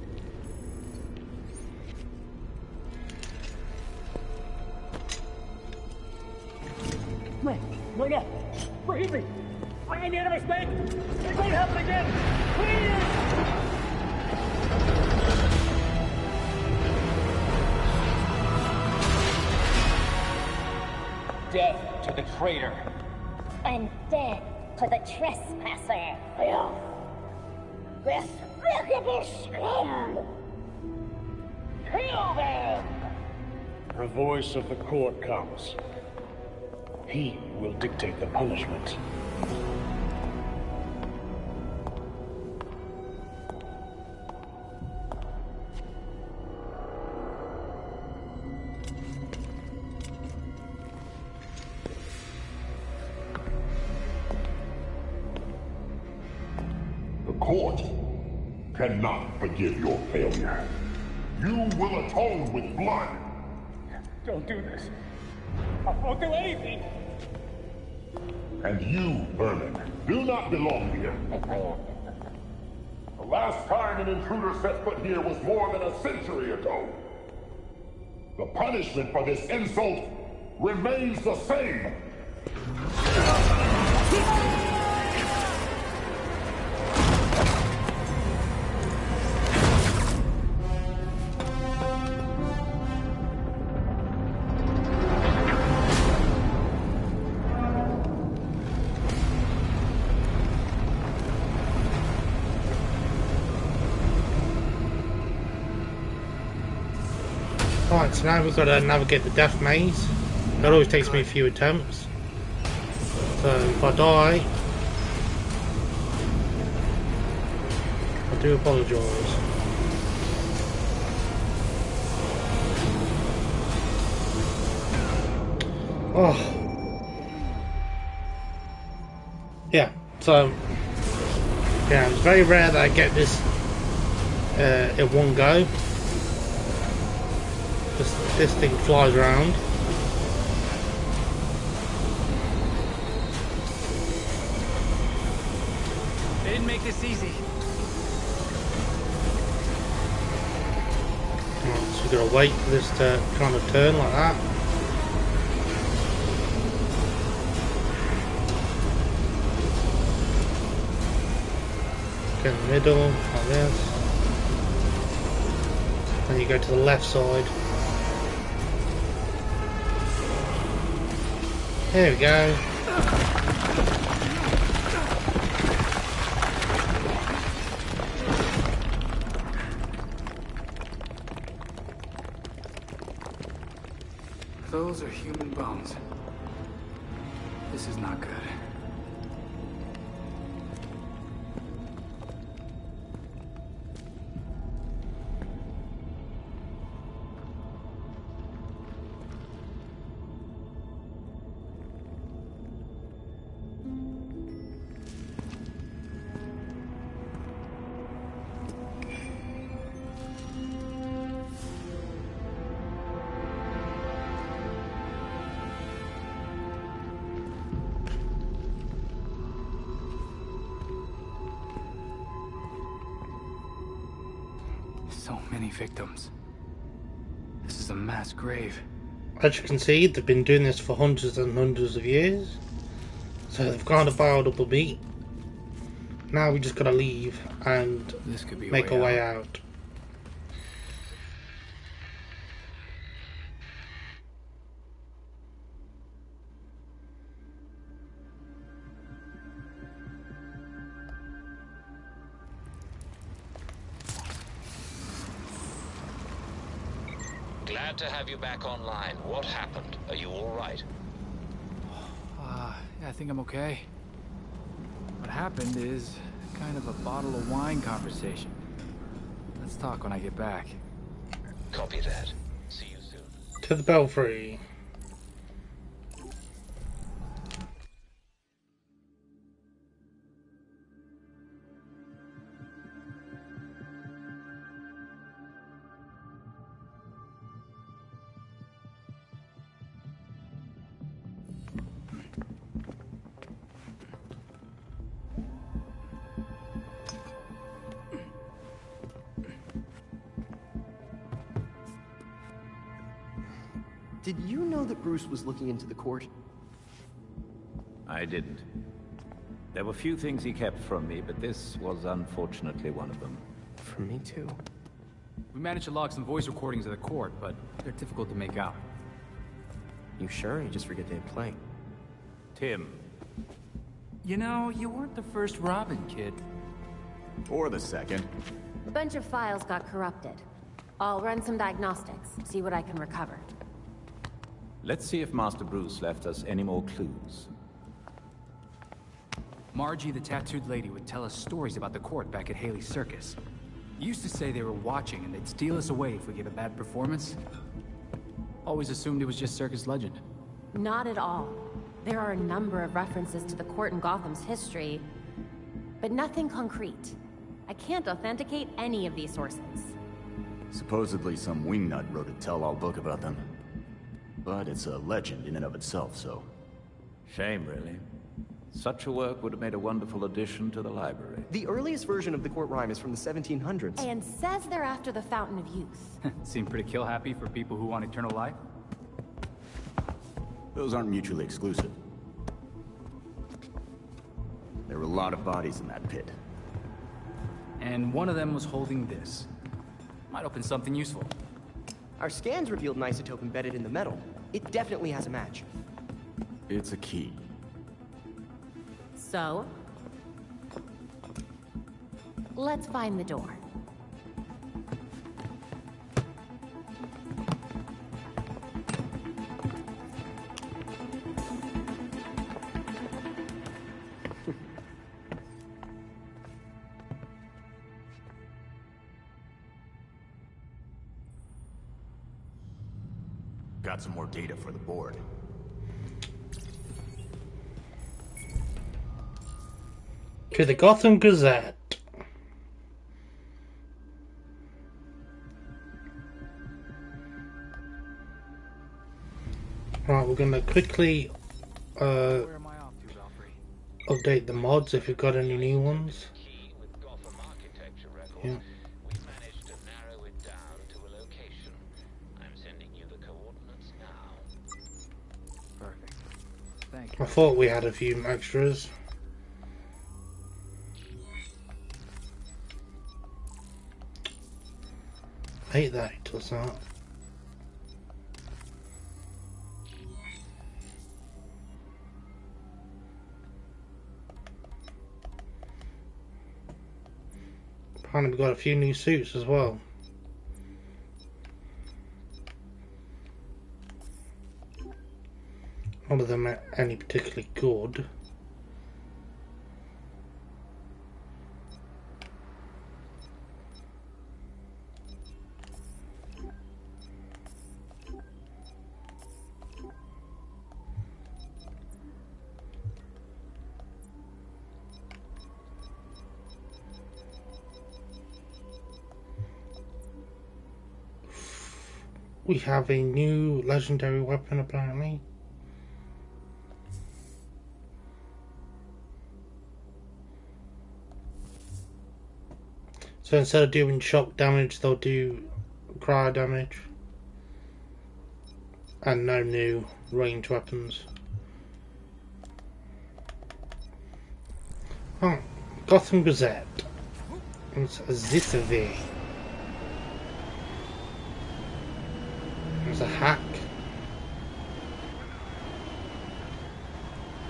Wait up! Free me! I made a mistake! It won't happen again! Please! Death to the traitor! And death to the trespasser! Despicable scum! Kill them! The voice of the court comes. He will dictate the punishment. The court cannot forgive your failure. You will atone with blood. Don't do this. I won't do anything. And you, Vermin, do not belong here. The last time an intruder set foot here was more than a century ago. The punishment for this insult remains the same. Right, so now we've got to navigate the death maze. That always takes me a few attempts. So if I die, I do apologise. Oh. Yeah, so yeah, it's very rare that I get this in one go. This thing flies around. They didn't make this easy. Right, so we've got to wait for this to kind of turn like that. Get in the middle, like this. Then you go to the left side. There we go. Those are human bones. This is not good. So many victims. This is a mass grave. As you can see, they've been doing this for hundreds and hundreds of years. So they've kind of piled up a beat. Now we just gotta leave and This could be make our way out. Glad to have you back online. What happened? Are you all right? Yeah, I think I'm okay. What happened is kind of a bottle of wine conversation. Let's talk when I get back. Copy that. See you soon. To the belfry. Did you know that Bruce was looking into the court? I didn't. There were few things he kept from me, but this was unfortunately one of them. From me too. We managed to log some voice recordings of the court, but they're difficult to make out. You sure? You just forget they play. Tim. You know, you weren't the first Robin, kid. Or the second. A bunch of files got corrupted. I'll run some diagnostics, see what I can recover. Let's see if Master Bruce left us any more clues. Margie, the tattooed lady, would tell us stories about the court back at Haley's Circus. Used to say they were watching and they'd steal us away if we gave a bad performance. Always assumed it was just circus legend. Not at all. There are a number of references to the court in Gotham's history, but nothing concrete. I can't authenticate any of these sources. Supposedly some wingnut wrote a tell-all book about them. But it's a legend in and of itself, so... Shame, really. Such a work would have made a wonderful addition to the library. The earliest version of the court rhyme is from the 1700s. And says they're after the Fountain of Youth. Seem pretty kill-happy for people who want eternal life? Those aren't mutually exclusive. There were a lot of bodies in that pit. And one of them was holding this. Might open something useful. Our scans revealed an isotope embedded in the metal. It definitely has a match. It's a key. So? Let's find the door. Got some more data for the board. To the Gotham Gazette. Right, we're gonna quickly update the mods if you've got any new ones. Yeah. I thought we had a few extras. I hate that it does that. Apparently we've got a few new suits as well. None of them are any particularly good. We have a new legendary weapon apparently. So instead of doing shock damage, they'll do cryo damage. And no new ranged weapons. Oh, Gotham Gazette. It's a Zithavi. There's a hack.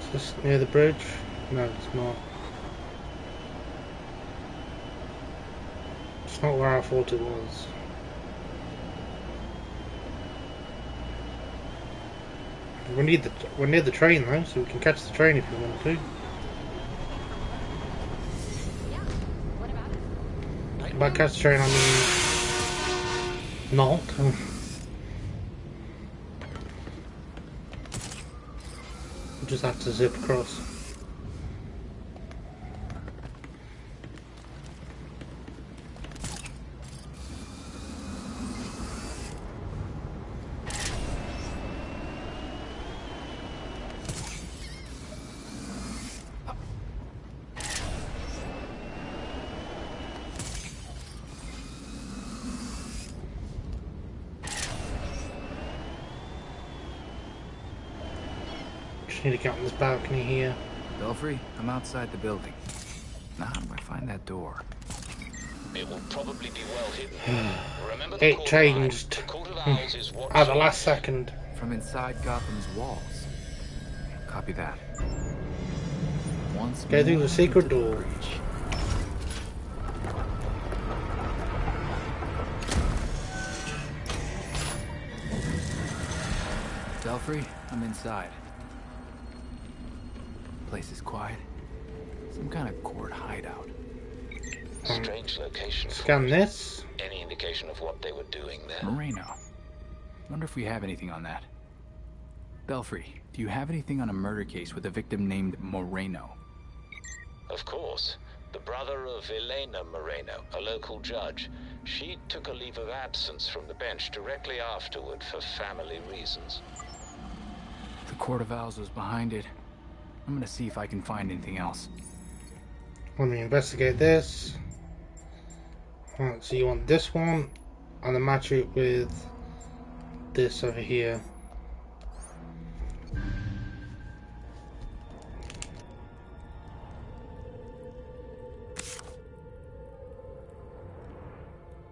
Is this near the bridge? No, it's not. It's not where I thought it was. We're near the train though, so we can catch the train if we want to. By catch the train, I mean not. We just have to zip across. Need to get on this balcony here. Belfry, I'm outside the building. Now how do I find that door? It will probably be well hidden. Remember the It changed at the last second. From inside Gotham's walls. Copy that. Once Go through the secret door. Belfry, I'm inside. Place is quiet. Some kind of court hideout. Strange location. Scan this. Any indication of what they were doing there? Moreno. Wonder if we have anything on that. Belfry, do you have anything on a murder case with a victim named Moreno? Of course. The brother of Elena Moreno, a local judge. She took a leave of absence from the bench directly afterward for family reasons. The Court of Owls was behind it. I'm gonna see if I can find anything else. Let me investigate this. Alright, so you want this one, and then match it with this over here.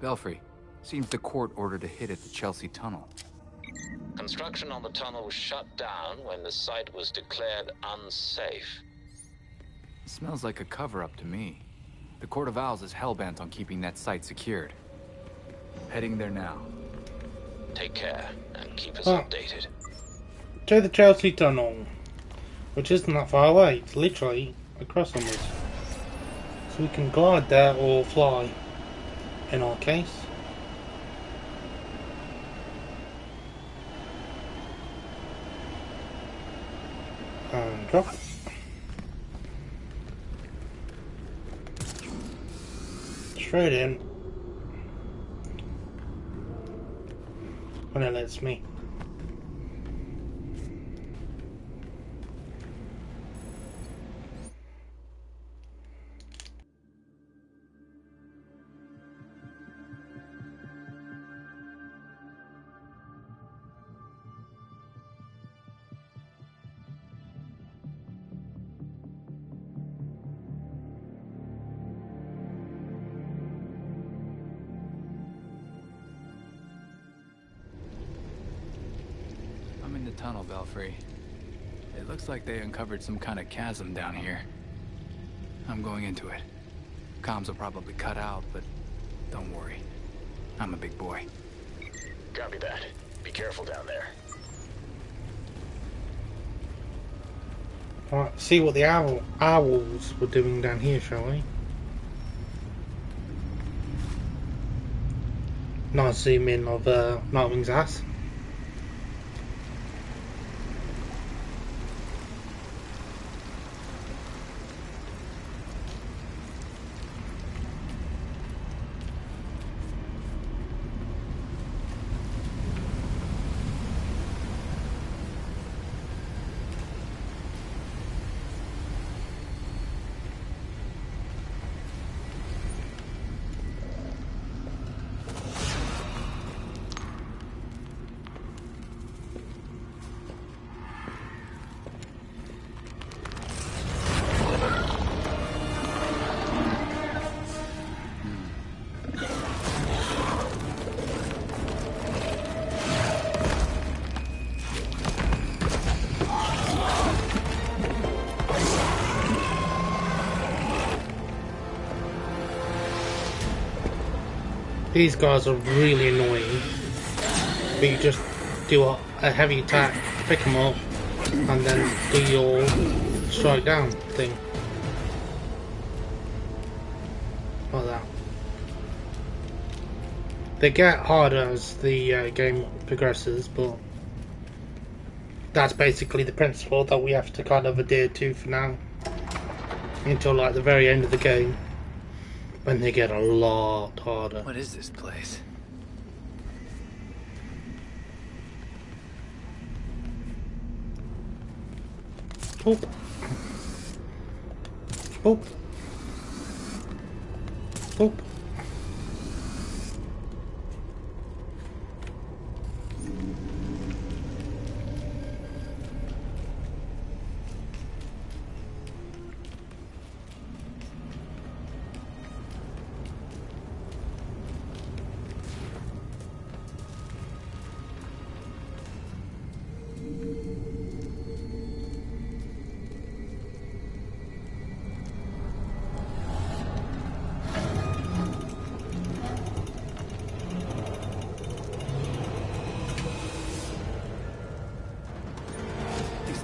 Belfry, seems the court ordered a hit at the Chelsea Tunnel. Construction on the tunnel was shut down when the site was declared unsafe. It smells like a cover-up to me. The Court of Owls is hellbent on keeping that site secured. Heading there now. Take care and keep us updated. To the Chelsea Tunnel, which isn't that far away. It's literally across from us. So we can glide there or fly, in our case. And drop. Straight in. When it lets me. I'm in the tunnel, Belfry. It looks like they uncovered some kind of chasm down here. I'm going into it. Comms will probably cut out, but don't worry. I'm a big boy. Copy that. Be careful down there. Right, see what the owls were doing down here, shall we? Nice zoom in of Nightwing's ass. These guys are really annoying, but you just do a heavy attack, pick them up, and then do your strike down thing. Like that. They get harder as the game progresses, but that's basically the principle that we have to kind of adhere to for now. Until like the very end of the game, when they get a lot harder. What is this place? Boop. Boop. Boop.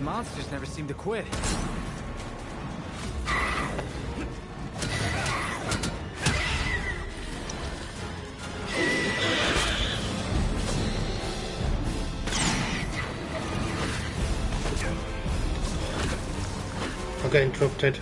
Monsters never seem to quit. I got interrupted.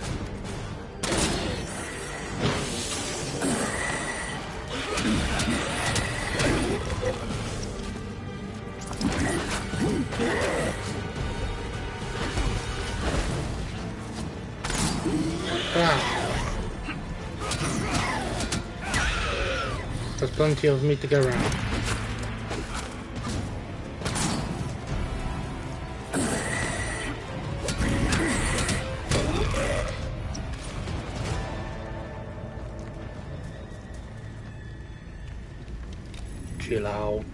There's plenty of me to go around. Chill out.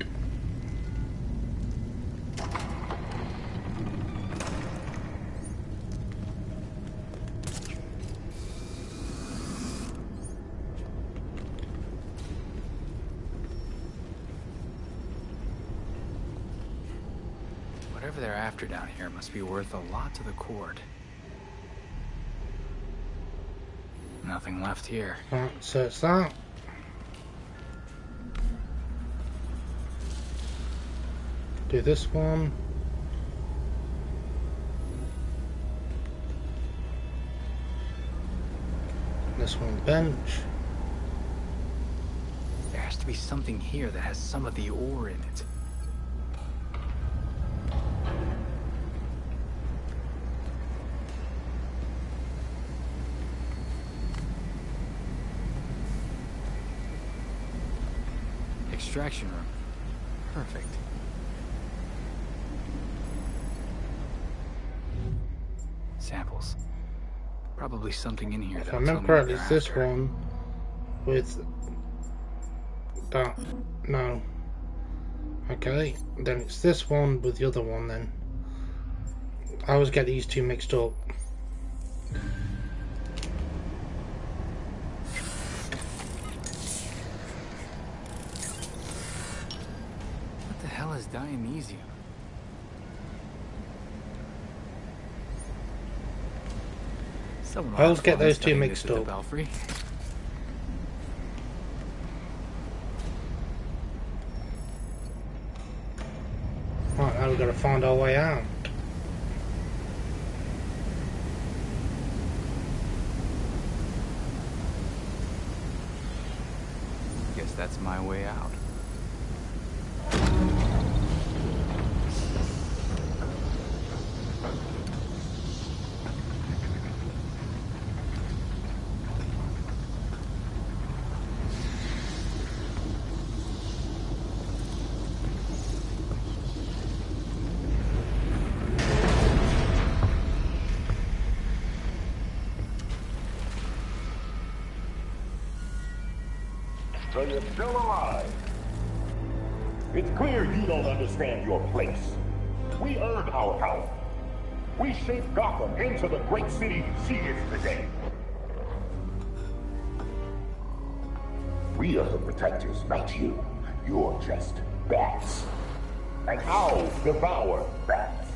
Whatever they're after down here must be worth a lot to the court. Nothing left here. Right, so it's that. Do this one. This one bench. There has to be something here that has some of the ore in it. Extraction room. Perfect. Samples. Probably something in here. If I remember correctly, it's this one with that. No. Okay, then it's this one with the other one then. I always get these two mixed up. What the hell is Dionysium? I always get those two mixed up. Belfry. Right, now we've got to find our way out. Guess that's my way out. So you're still alive. It's clear you don't understand your place. We earned our power. We shaped Gotham into the great city she is today. We are the protectors, not you. You're just bats. And owls devour bats.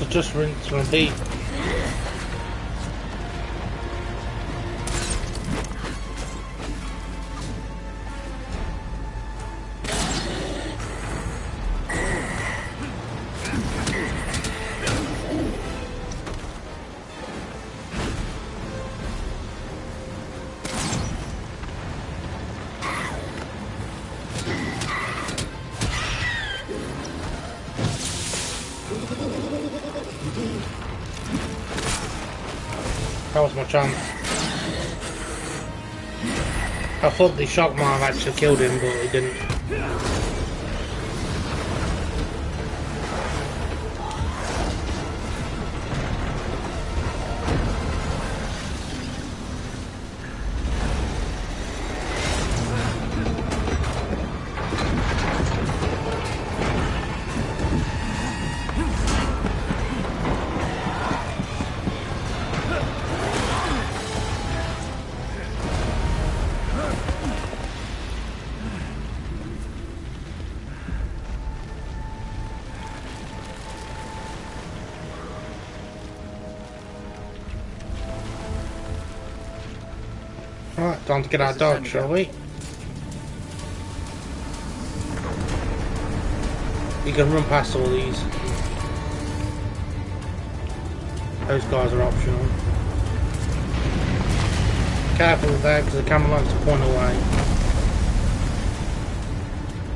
Just rinse and repeat. That was my chance. I thought the shock might have actually killed him, but it didn't. Right, time to get our dog, shall we? You can run past all these. Those guys are optional. Careful there, because the camera likes to point away.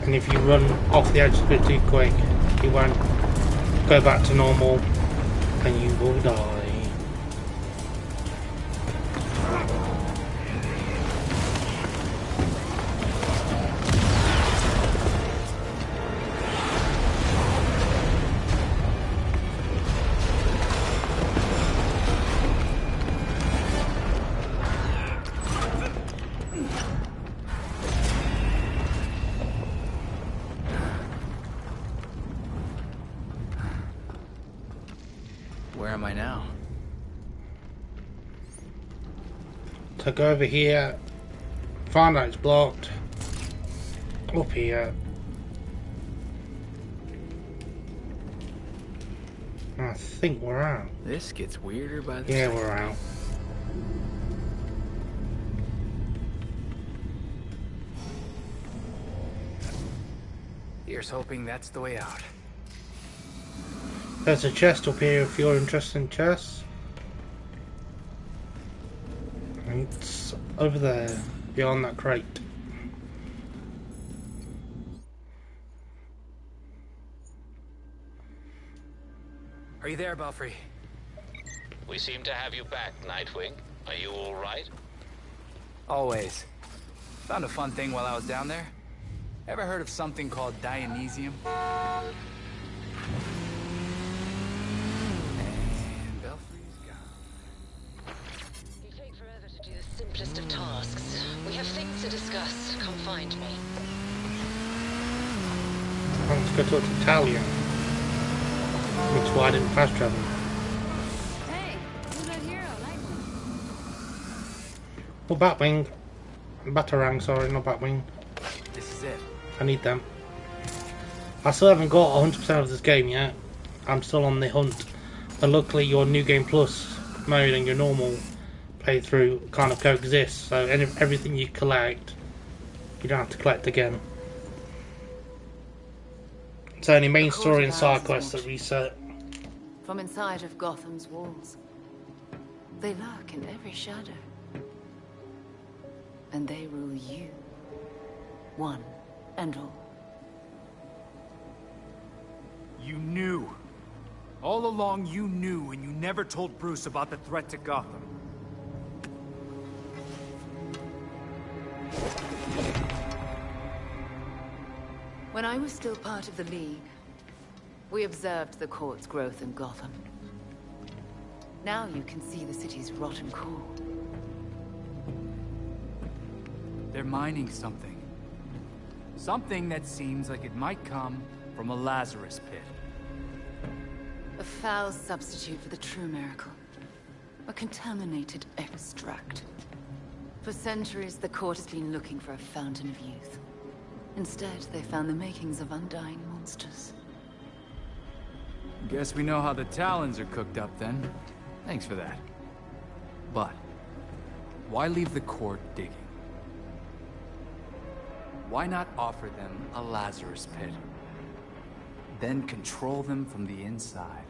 And if you run off the edge a bit too quick, you won't go back to normal, and you will die. Where am I now? So go over here, find out it's blocked, up here. I think we're out. This gets weirder by the Yeah, second. we're out. Here's hoping that's the way out. There's a chest up here if you're interested in chests. It's over there, beyond that crate. Are you there, Belfry? We seem to have you back, Nightwing. Are you all right? Always. Found a fun thing while I was down there. Ever heard of something called Dionysium? And Belfry's gone. You take forever to do the simplest of tasks. We have things to discuss. Come find me. Let's go talk to Talia. Which is why I didn't fast travel. Hey, who's that hero? Nightwing. Oh, Batwing. Batarang, sorry, not Batwing. This is it. I need them. I still haven't got 100% of this game yet. I'm still on the hunt. But luckily your New Game Plus mode and your normal playthrough kind of coexist. So everything you collect, you don't have to collect again. It's only main story and side quests that reset. From inside of Gotham's walls. They lurk in every shadow. And they rule you. One and all. You knew. All along you knew, and you never told Bruce about the threat to Gotham. When I was still part of the League, we observed the court's growth in Gotham. Now you can see the city's rotten core. They're mining something. Something that seems like it might come from a Lazarus pit. A foul substitute for the true miracle. A contaminated extract. For centuries, the court has been looking for a fountain of youth. Instead, they found the makings of undying monsters. Guess we know how the Talons are cooked up then. Thanks for that. But, why leave the court digging? Why not offer them a Lazarus pit? Then control them from the inside.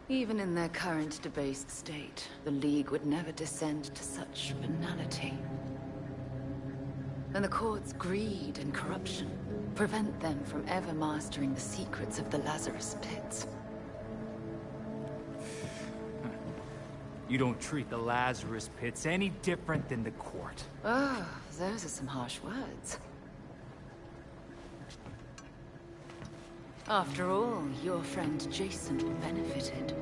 Even in their current debased state, the League would never descend to such banality. And the court's greed and corruption prevent them from ever mastering the secrets of the Lazarus pits. You don't treat the Lazarus pits any different than the court. Oh, those are some harsh words. After all, your friend Jason benefited.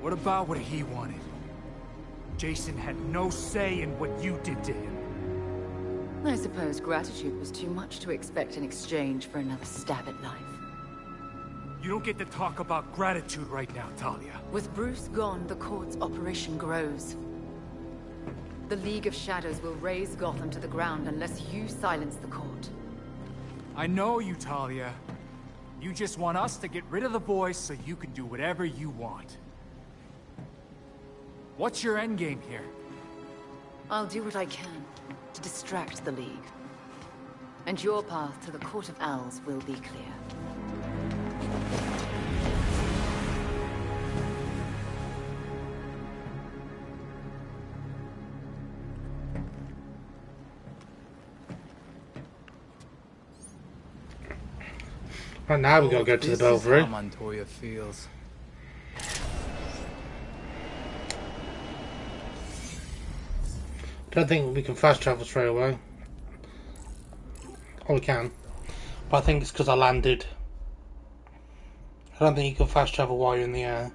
What about what he wanted? Jason had no say in what you did to him. I suppose gratitude was too much to expect in exchange for another stab at life. You don't get to talk about gratitude right now, Talia. With Bruce gone, the court's operation grows. The League of Shadows will raze Gotham to the ground unless you silence the court. I know you, Talia. You just want us to get rid of the voice so you can do whatever you want. What's your endgame here? I'll do what I can to distract the League. And your path to the Court of Owls will be clear. Right now we gotta go to the Belfry. This is how Montoya feels. Don't think we can fast travel straight away. Oh, we can. But I think it's because I landed. I don't think you can fast travel while you're in the air.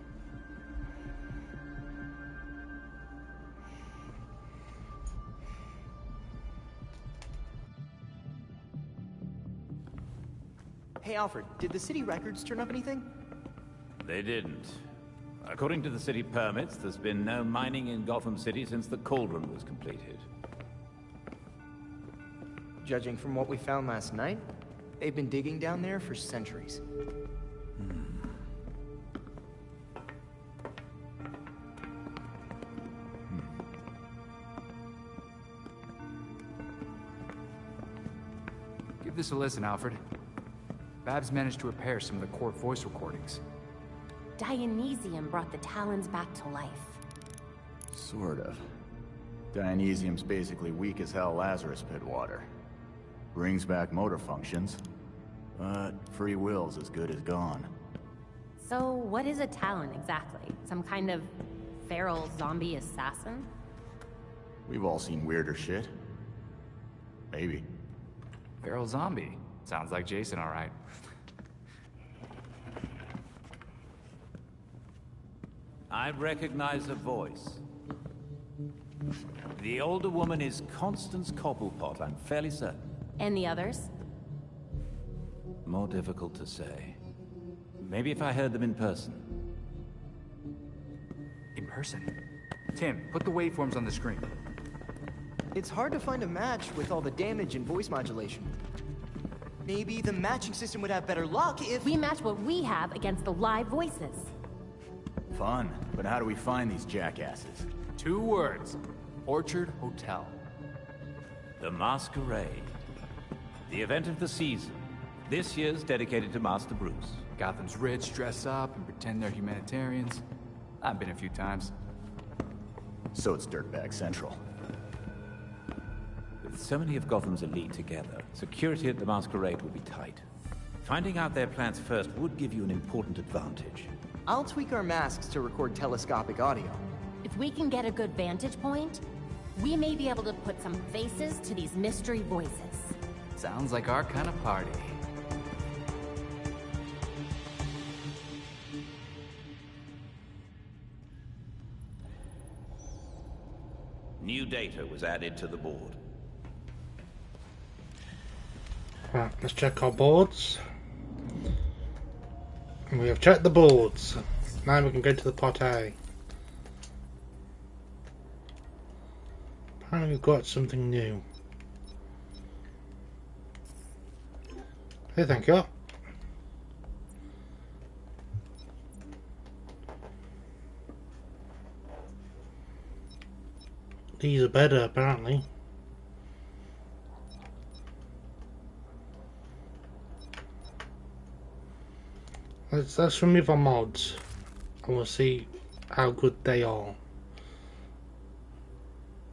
Hey, Alfred, did the city records turn up anything? They didn't. According to the city permits, there's been no mining in Gotham City since the Cauldron was completed. Judging from what we found last night, they've been digging down there for centuries. Give this a listen, Alfred. Babs managed to repair some of the court voice recordings. Dionysium brought the Talons back to life. Sort of. Dionysium's basically weak as hell Lazarus pit water. Brings back motor functions, but free will's as good as gone. So, what is a Talon exactly? Some kind of feral zombie assassin? We've all seen weirder shit. Maybe. Feral zombie. Sounds like Jason, all right. I recognize a voice. The older woman is Constance Cobblepot, I'm fairly certain. And the others? More difficult to say. Maybe if I heard them in person. In person? Tim, put the waveforms on the screen. It's hard to find a match with all the damage and voice modulation. Maybe the matching system would have better luck if... We match what we have against the live voices. Fun, but how do we find these jackasses? 2 words. Orchard Hotel. The Masquerade. The event of the season. This year's dedicated to Master Bruce. Gotham's rich dress up and pretend they're humanitarians. I've been a few times. So it's Dirtbag Central. With so many of Gotham's elite together, security at the Masquerade will be tight. Finding out their plans first would give you an important advantage. I'll tweak our masks to record telescopic audio. If we can get a good vantage point, we may be able to put some faces to these mystery voices. Sounds like our kind of party. New data was added to the board. Right, let's check our boards. And we have checked the boards. Now we can go to the pot A. Apparently we've got something new. Hey, thank you. These are better, apparently. Let's remove our mods and we'll see how good they are.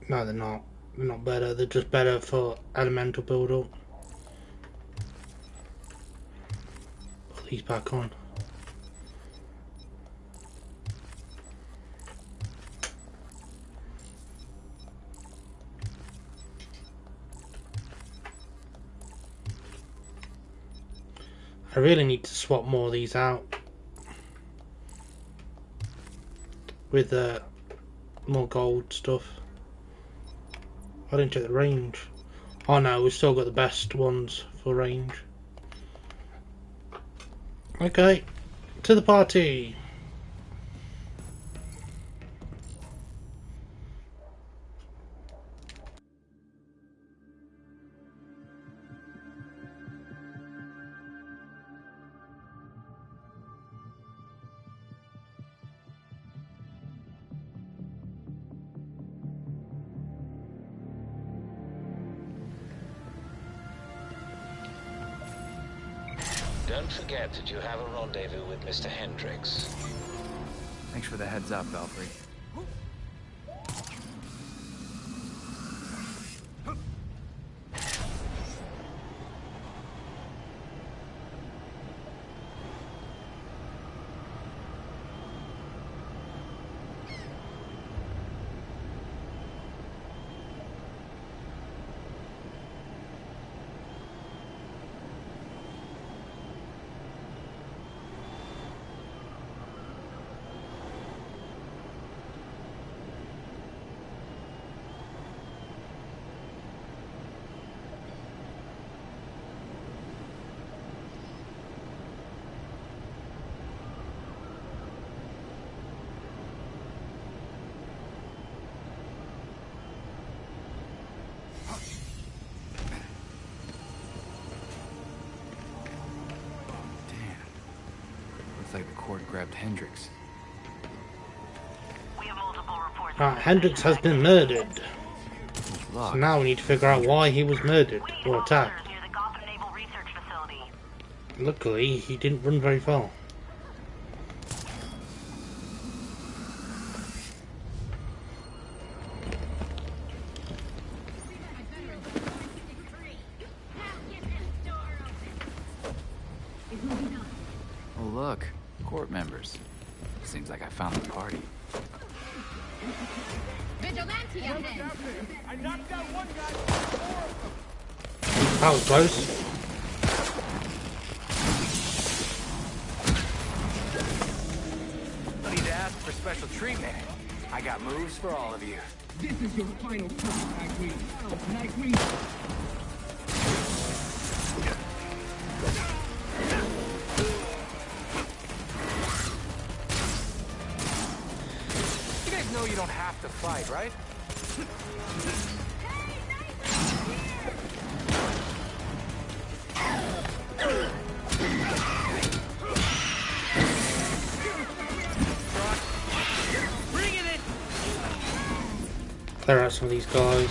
No, they're not. They're not better. They're just better for elemental build-up. Put these back on. I really need to swap more of these out with more gold stuff. I didn't check the range. Oh no, we've still got the best ones for range. Okay, to the party. Don't forget that you have a rendezvous with Mr. Hendricks. Thanks for the heads up, Belfry. Like the court grabbed Hendricks. Hendricks has been murdered. So now we need to figure out why he was murdered or attacked. Luckily, he didn't run very far. Oh, look. Court members. Seems like I found the party. Vigilante ahead. I knocked out one guy. That was close. No need to ask for special treatment. I got moves for all of you. This is your final turn, Nightwing. Nightwing. know you don't have to fight, right? Clear out some of these guys.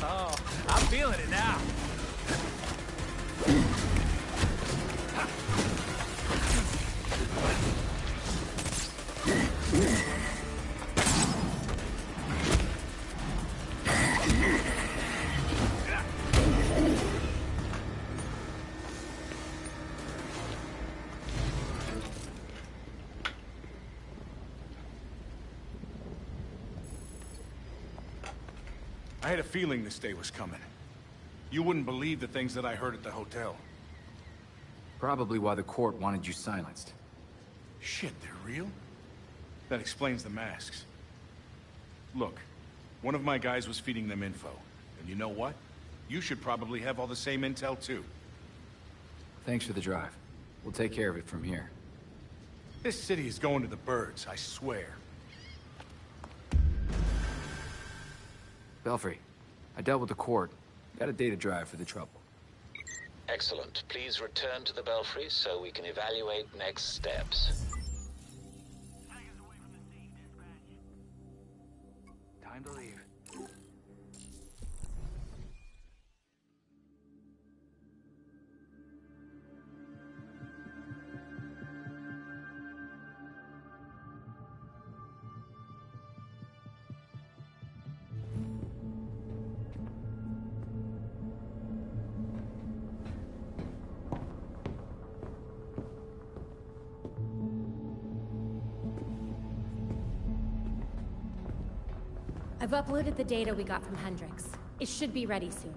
Oh, I'm feeling it now. I had a feeling this day was coming. You wouldn't believe the things that I heard at the hotel. Probably why the court wanted you silenced. Shit, they're real? That explains the masks. Look, one of my guys was feeding them info. And you know what? You should probably have all the same intel too. Thanks for the drive. We'll take care of it from here. This city is going to the birds, I swear. Belfry, I dealt with the court. Got a data drive for the trouble. Excellent. Please return to the Belfry so we can evaluate next steps. Time to leave. I've uploaded the data we got from Hendricks. It should be ready soon.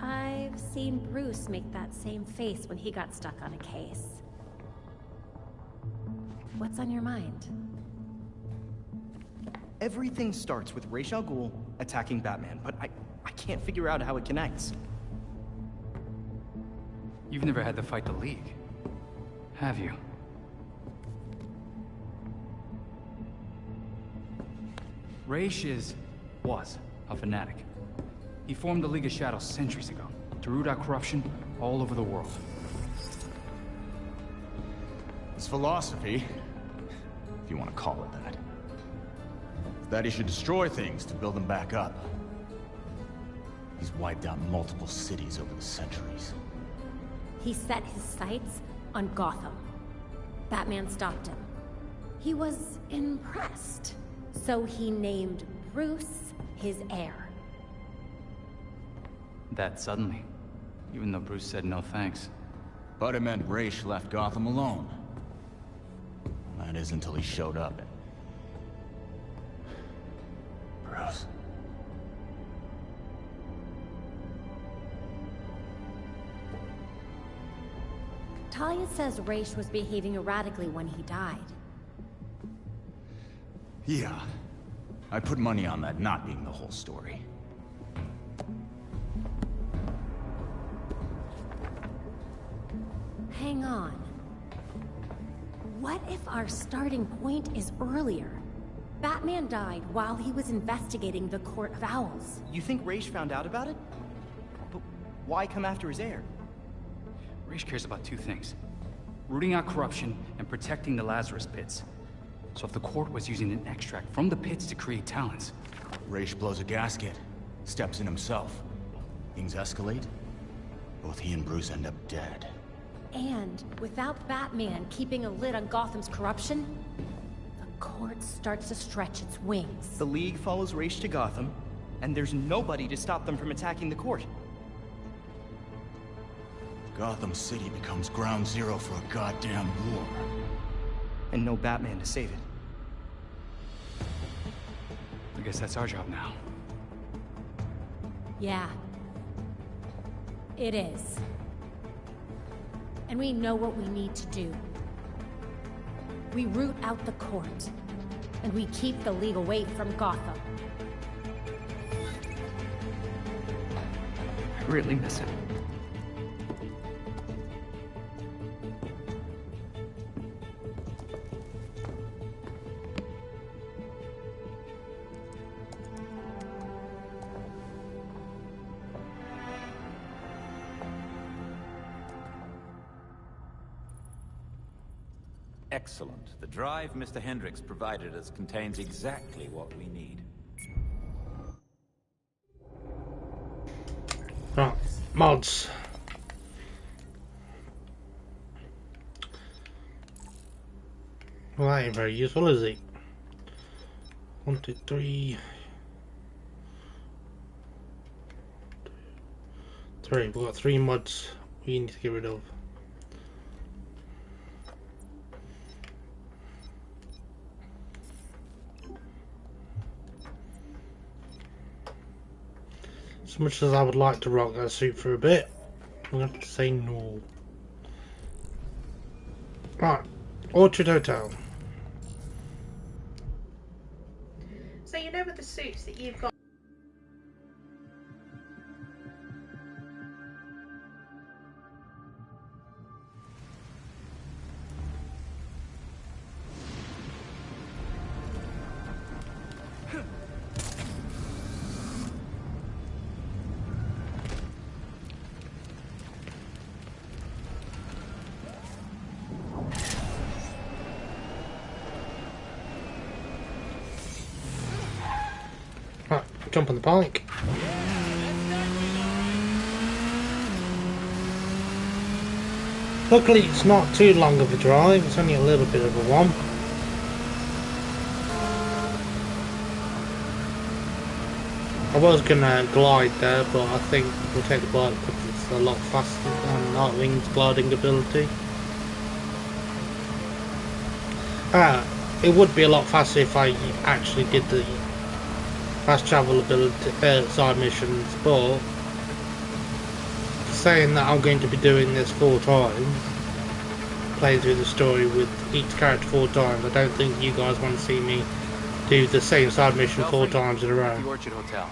I've seen Bruce make that same face when he got stuck on a case. What's on your mind? Everything starts with Ra's al Ghul attacking Batman, but I can't figure out how it connects. You've never had to fight the League, have you? Ra's was a fanatic. He formed the League of Shadows centuries ago to root out corruption all over the world. His philosophy, if you want to call it that. That he should destroy things to build them back up. He's wiped out multiple cities over the centuries. He set his sights on Gotham. Batman stopped him. He was impressed, so he named Bruce his heir. That suddenly, even though Bruce said no thanks. But it meant Raish left Gotham alone. That is until he showed up. Bruce. Talia says Raish was behaving erratically when he died. Yeah. I put money on that not being the whole story. Hang on. What if our starting point is earlier? Batman died while he was investigating the Court of Owls. You think Raish found out about it? But why come after his heir? Raish cares about two things. Rooting out corruption and protecting the Lazarus Pits. So if the court was using an extract from the pits to create talents... Raish blows a gasket, steps in himself. Things escalate. Both he and Bruce end up dead. And without Batman keeping a lid on Gotham's corruption, the court starts to stretch its wings. The League follows Raish to Gotham, and there's nobody to stop them from attacking the court. Gotham City becomes ground zero for a goddamn war. And no Batman to save it. I guess that's our job now. Yeah. It is. And we know what we need to do. We root out the court, and we keep the League away from Gotham. I really miss it. Excellent. The drive Mr. Hendricks provided us contains exactly what we need. Right, mods. Well, that ain't very useful, is it? 1, 2, 3. 3. We've got 3 mods we need to get rid of. As much as I would like to rock that suit for a bit, I'm going to have to say no. Right, Orchard Hotel. So you know with the suits that you've got. Right, jump on the bike. Luckily it's not too long of a drive, it's only a little bit of a one. I was gonna glide there, but I think we'll take the bike because it's a lot faster than Nightwing's gliding ability. It would be a lot faster if I actually did the fast travel ability side missions, but saying that I'm going to be doing this 4 times, playing through the story with each character 4 times, I don't think you guys want to see me do the same side mission 4 times in a row. The Orchard Hotel.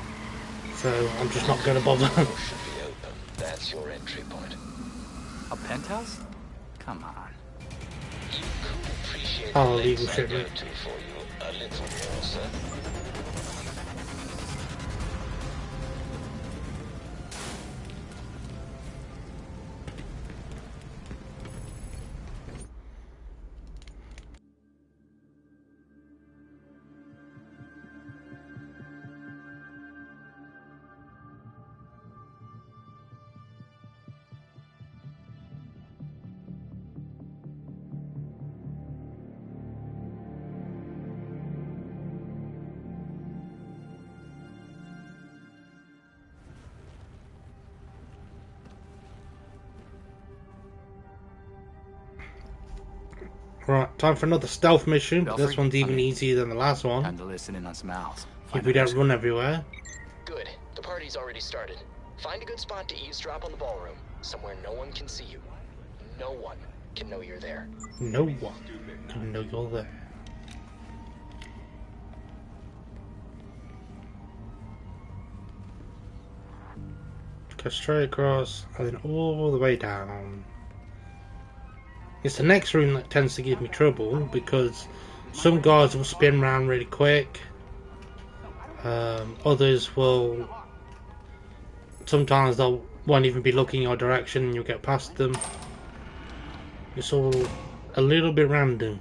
So I'm just not going to bother. Should be open. That's your entry point. A penthouse? Come on. Oh, legal shipment. For you a little more, sir. Right, time for another stealth mission. But this Belfry, one's even I'm in. easier than the last one. Time to listen in on some owls. If we don't run everywhere. Good. The party's already started. Find a good spot to eavesdrop on the ballroom. Somewhere no one can see you. No one can know you're there. No one can know you're there. Go straight across and then all the way down. It's the next room that tends to give me trouble because some guards will spin around really quick. Others will. Sometimes they won't even be looking your direction and you'll get past them. It's all a little bit random.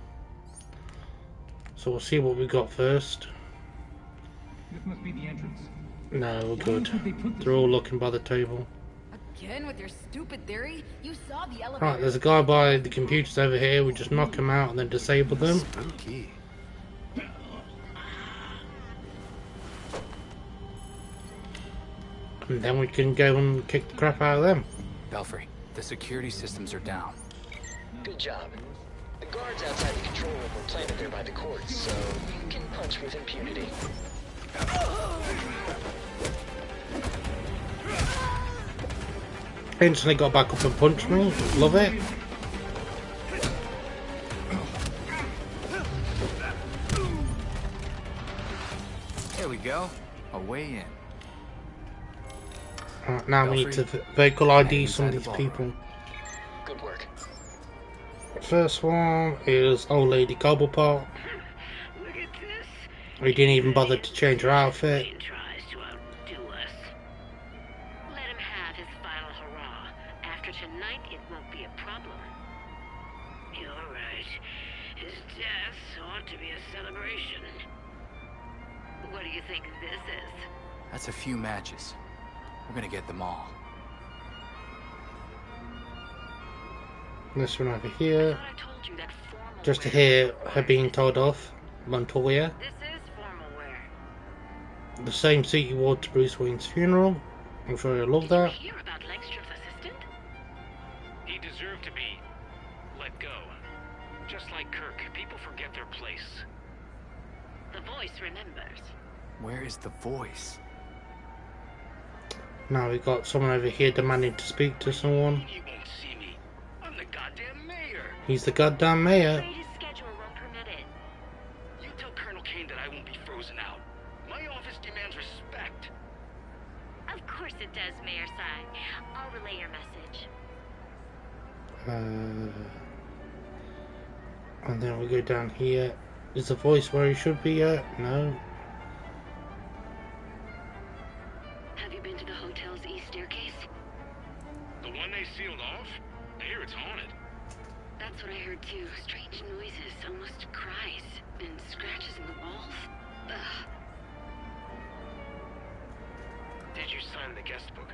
So we'll see what we got first. This must be the entrance. No, we're good. They're all looking by the table. Again with your stupid theory? You saw the elevator. Right, there's a guy by the computers over here. We just knock him out and then disable them. Spooky. And then we can go and kick the crap out of them. Belfry, the security systems are down. Good job. The guards outside the control room were planted there by the courts, so you can punch with impunity. Instantly got back up and punched me. Love it. There we go. A way in. Right, now we need to vehicle ID some of these people. Good work. First one is Old Lady Gobblepot. We didn't even bother to change her outfit. Let him have his final hurrah. After tonight, it won't be a problem. You're right. His death ought to be a celebration. What do you think this is? That's a few matches. We're gonna get them all. This one over here. Just to hear her being told off. Montoya. The same suit you wore to Bruce Wayne's funeral. I'm sure you'll love that. Hear about Langstrom's assistant? He deserved to be let go. Just like Kirk, people forget their place. The voice remembers. Where is the voice? Now we got someone over here demanding to speak to someone. You won't see me. I'm the goddamn mayor. He's the goddamn mayor. His schedule won't permit it. You tell Colonel Kane that I won't be frozen out. My office demands respect. Of course it does, Mayor Sai. I'll relay your message. And then we go down here. Is the voice where he should be at? No. Have you been to the hotel's east staircase? The one they sealed off? I hear it's haunted. That's what I heard too. Strange noises, almost cries, and scratches in the walls. Ugh. Did you sign the guest book?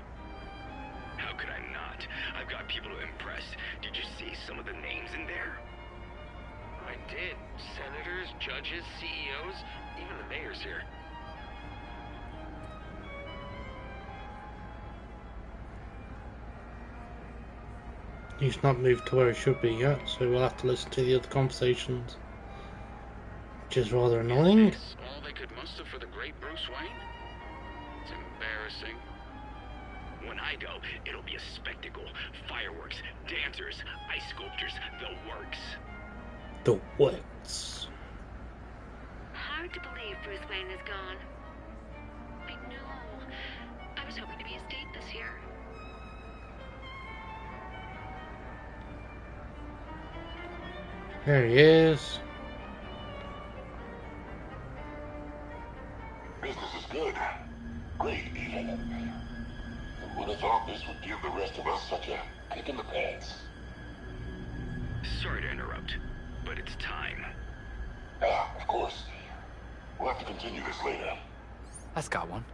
How could I not? I've got people to impress. Did you see some of the names in there? I did. Senators, judges, CEOs, even the mayor's here. He's not moved to where he should be yet, so we'll have to listen to the other conversations. Which is rather annoying. It's all they could muster for the great Bruce Wayne? It's embarrassing. When I go, it'll be a spectacle. Fireworks, dancers, ice sculptures, the works. The works. Hard to believe Bruce Wayne is gone. I know. I was hoping to be a state this year. There he is. Business is good. Great, even. And would have thought this would give the rest of us such a kick in the pants. Sorry to interrupt, but it's time. Ah, of course. We'll have to continue this later. That's got one.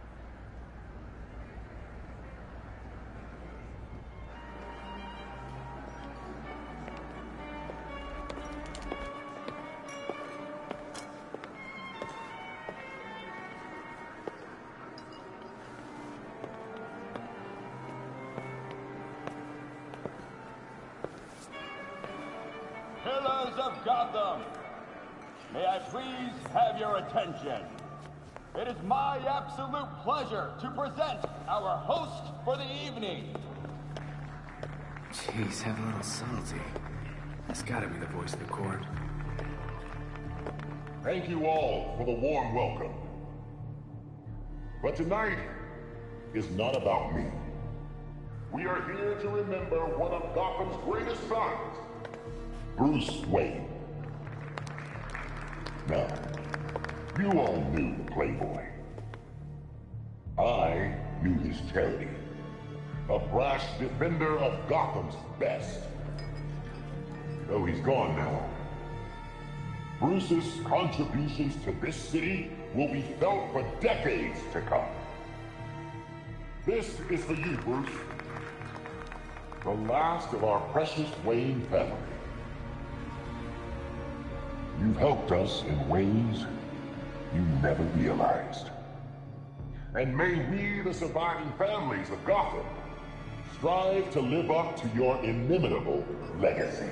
Fellas of Gotham, may I please have your attention? It is my absolute pleasure to present our host for the evening. Jeez, have a little subtlety. That's gotta be the voice of the court. Thank you all for the warm welcome. But tonight is not about me. We are here to remember one of Gotham's greatest sons, Bruce Wayne. Now, you all knew the Playboy. I knew his charity. A brash defender of Gotham's best. Though he's gone now, Bruce's contributions to this city will be felt for decades to come. This is for you, Bruce. The last of our precious Wayne family. You've helped us in ways you never realized. And may we, the surviving families of Gotham, strive to live up to your inimitable legacy.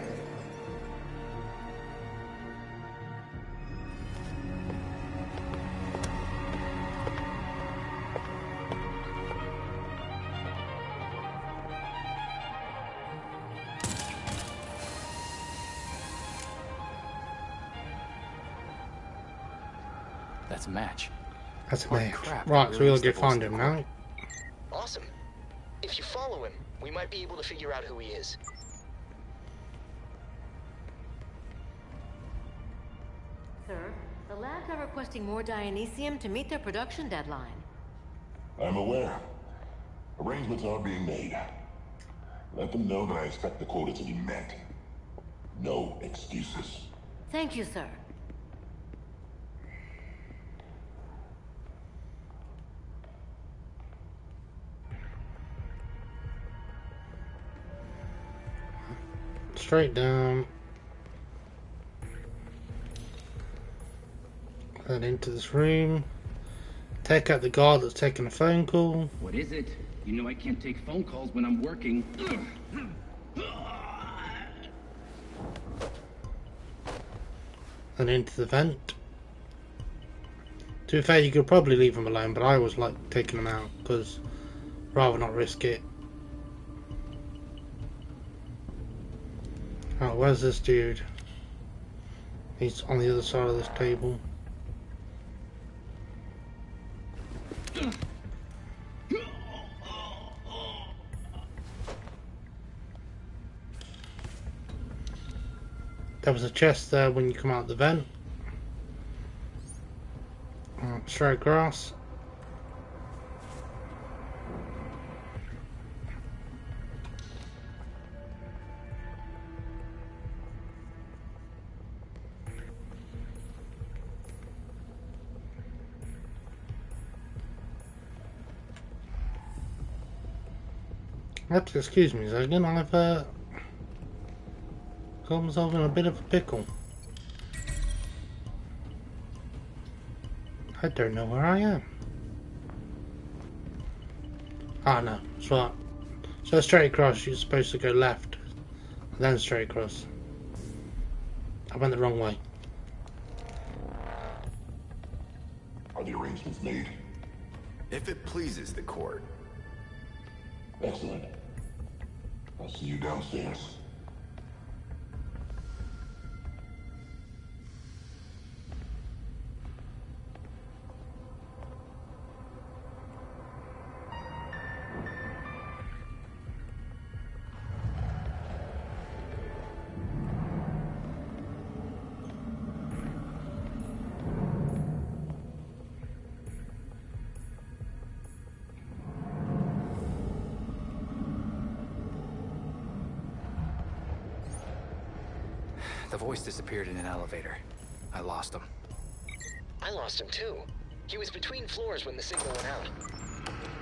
That's a match. That's a Holy match. crap, Right, that so really we'll is go the voice find of him the court. now. Awesome. If you follow him, we might be able to figure out who he is. Sir, the labs are requesting more Dionysium to meet their production deadline. I'm aware. Arrangements are being made. Let them know that I expect the quota to be met. No excuses. Thank you, sir. Straight down. Then into this room. Take out the guard that's taking a phone call. What is it? You know I can't take phone calls when I'm working. And into the vent. To be fair, you could probably leave him alone, but I always like taking him out because rather not risk it. Oh, where's this dude? He's on the other side of this table. There was a chest there when you come out the vent. Straight across. Have to excuse me a second, I've got myself in a bit of a pickle. I don't know where I am. Ah no, that's right. So straight across, you're supposed to go left, then straight across. I went the wrong way. Are the arrangements made? If it pleases the court. Excellent. I'll see you downstairs. The voice disappeared in an elevator. I lost him. I lost him too. He was between floors when the signal went out.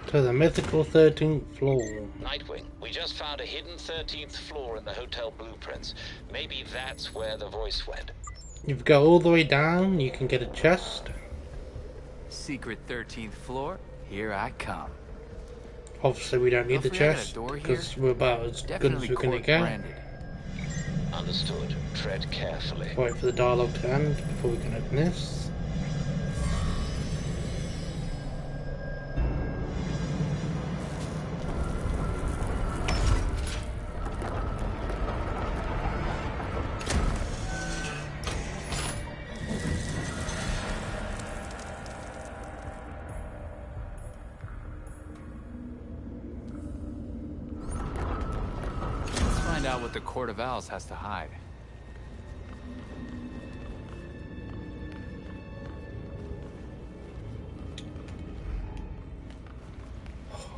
To the mythical 13th floor. Nightwing, we just found a hidden 13th floor in the hotel blueprints. Maybe that's where the voice went. If you go all the way down, you can get a chest. Secret 13th floor, here I come. Obviously we don't need the Hopefully I got a chest, door here. because we're about as good as Definitely we're going to court get. branded. Understood. Tread carefully. Wait for the dialogue to end before we can open this. Find out what the Court of Owls has to hide.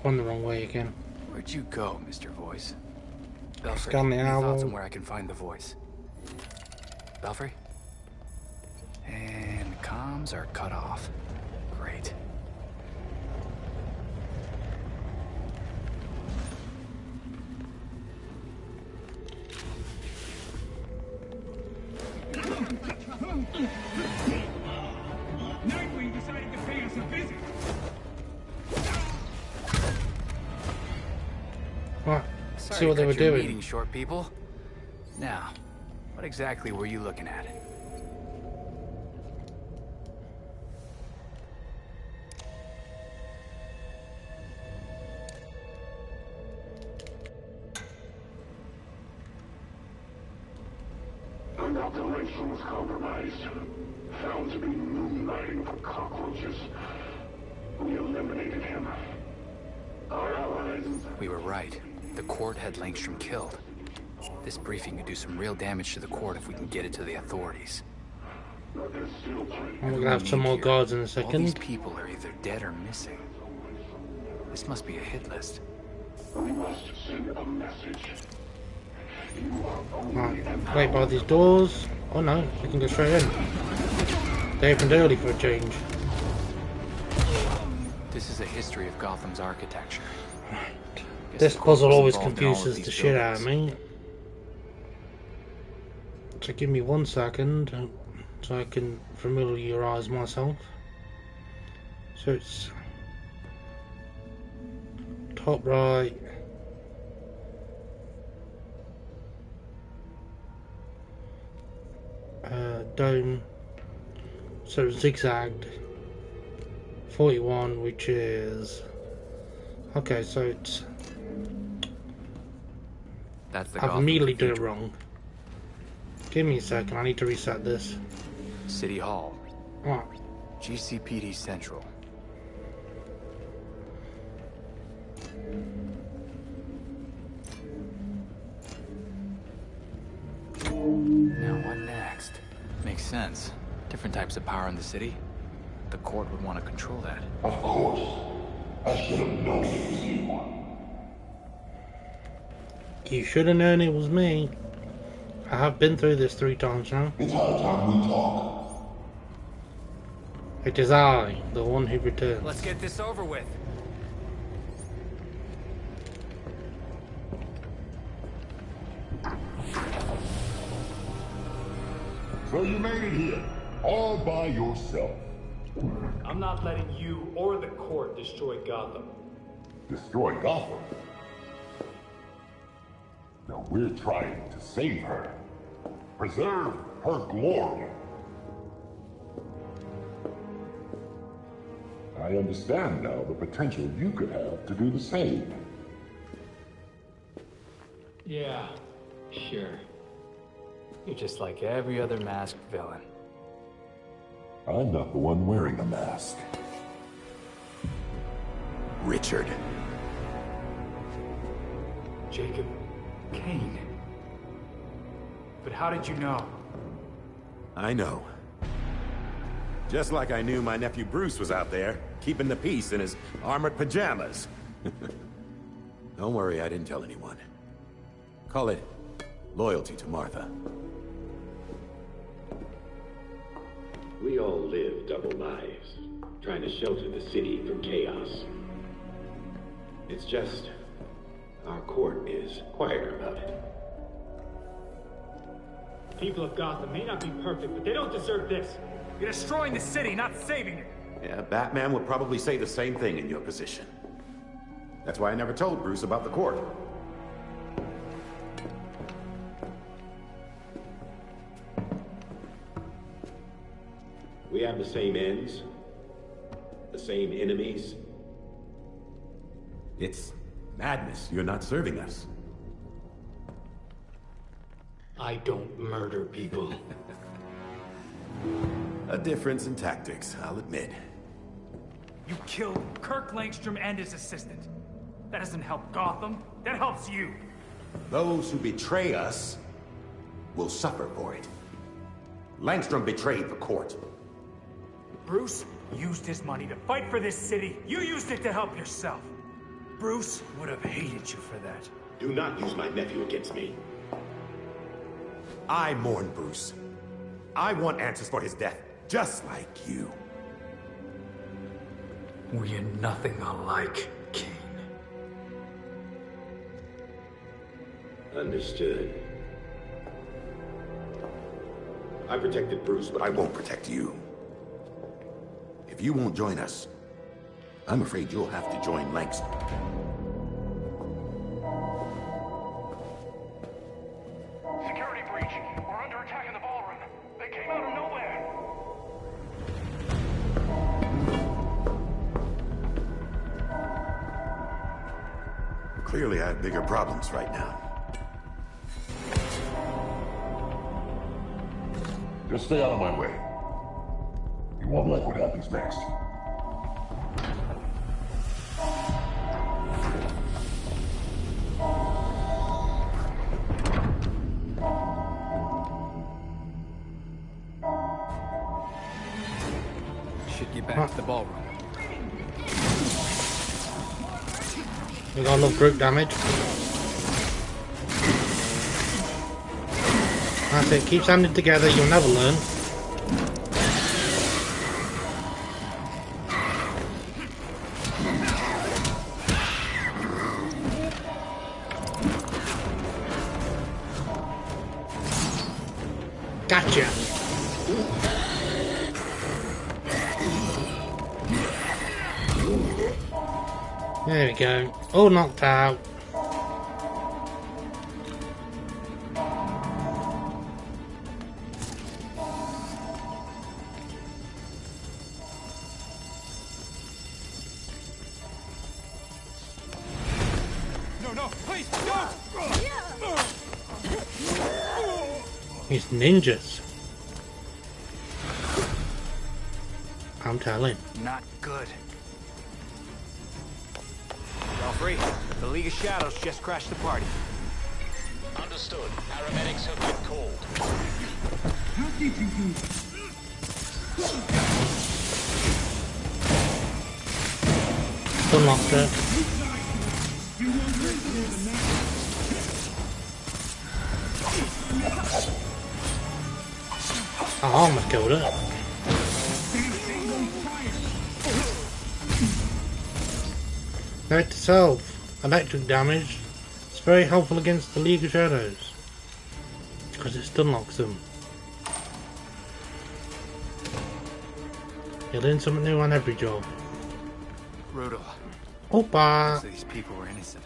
On the wrong way again. Where'd you go, Mr. Voice? Belfry, Scan the any owl. thoughts on where I can find the voice? Belfry? And comms are cut off. Great. Nightwing decided to pay us a visit. Right, Sorry see what to they were cut your doing. meeting short, people. Now, what exactly were you looking at? An operation was compromised. Found to be moonlighting for cockroaches. We eliminated him. Our allies... We were right. The court had Langstrom killed. This briefing could do some real damage to the court if we can get it to the authorities. But there's still plenty. And we're gonna have some more guards in a All these second. people are either dead or missing. This must be a hit list. We must send a message. You are only Right, wait by these doors. Oh no, we can go straight in. They opened early for a change. This is a history of Gotham's architecture. Guess This the court puzzle was always involved in all of confuses these the shit out of buildings. me. So give me 1 second so I can familiarise myself. So it's top right. Dome. So zigzagged. 41, which is okay. So it's That's the I've Gotham immediately done it Cathedral. wrong. Give me a second. I need to reset this. City Hall. Right. GCPD Central. Now what next? Makes sense. Different types of power in the city. The court would want to control that. Of course. I should have known it was you. You should have known it was me. I have been through this 3 times now. It's high time we talk. It is I, the one who returns. Let's get this over with. So you made it here, all by yourself. I'm not letting you or the court destroy Gotham. Destroy Gotham? Now we're trying to save her. Preserve her glory. I understand now the potential you could have to do the same. Yeah, sure. You're just like every other masked villain. I'm not the one wearing a mask. Richard. Jacob Kane. But how did you know? I know. Just like I knew my nephew Bruce was out there, keeping the peace in his armored pajamas. Don't worry, I didn't tell anyone. Call it loyalty to Martha. We all live double lives, trying to shelter the city from chaos. It's just, our court is quieter about it. People of Gotham may not be perfect, but they don't deserve this. You're destroying the city, not saving it. Yeah, Batman would probably say the same thing in your position. That's why I never told Bruce about the court. We have the same ends, the same enemies. It's madness. You're not serving us. I don't murder people. A difference in tactics, I'll admit. You killed Kirk Langstrom and his assistant. That doesn't help Gotham. That helps you. Those who betray us will suffer for it. Langstrom betrayed the court. Bruce used his money to fight for this city. You used it to help yourself. Bruce would have hated you for that. Do not use my nephew against me. I mourn Bruce. I want answers for his death, just like you. We're nothing alike, Kane. Understood. I protected Bruce, but I won't protect you. If you won't join us, I'm afraid you'll have to join Langstrom. Security breach. We're under attack in the ballroom. They came out of nowhere. Clearly, I have bigger problems right now. Just stay out of my way. You won't like what happens next. Should get back to the ballroom. We got enough group damage. That's it, keep standing together, you'll never learn. Gotcha! There we go. All knocked out. He's ninjas. I'm telling. Not good. Joffrey, the League of Shadows just crashed the party. Understood. Paramedics have been called. How did you do that? Unlocked it. I almost killed it. Note to self, electric damage is very helpful against the League of Shadows because it stun locks them. You learn something new on every job. Brutal. Opa! Most of these people were innocent.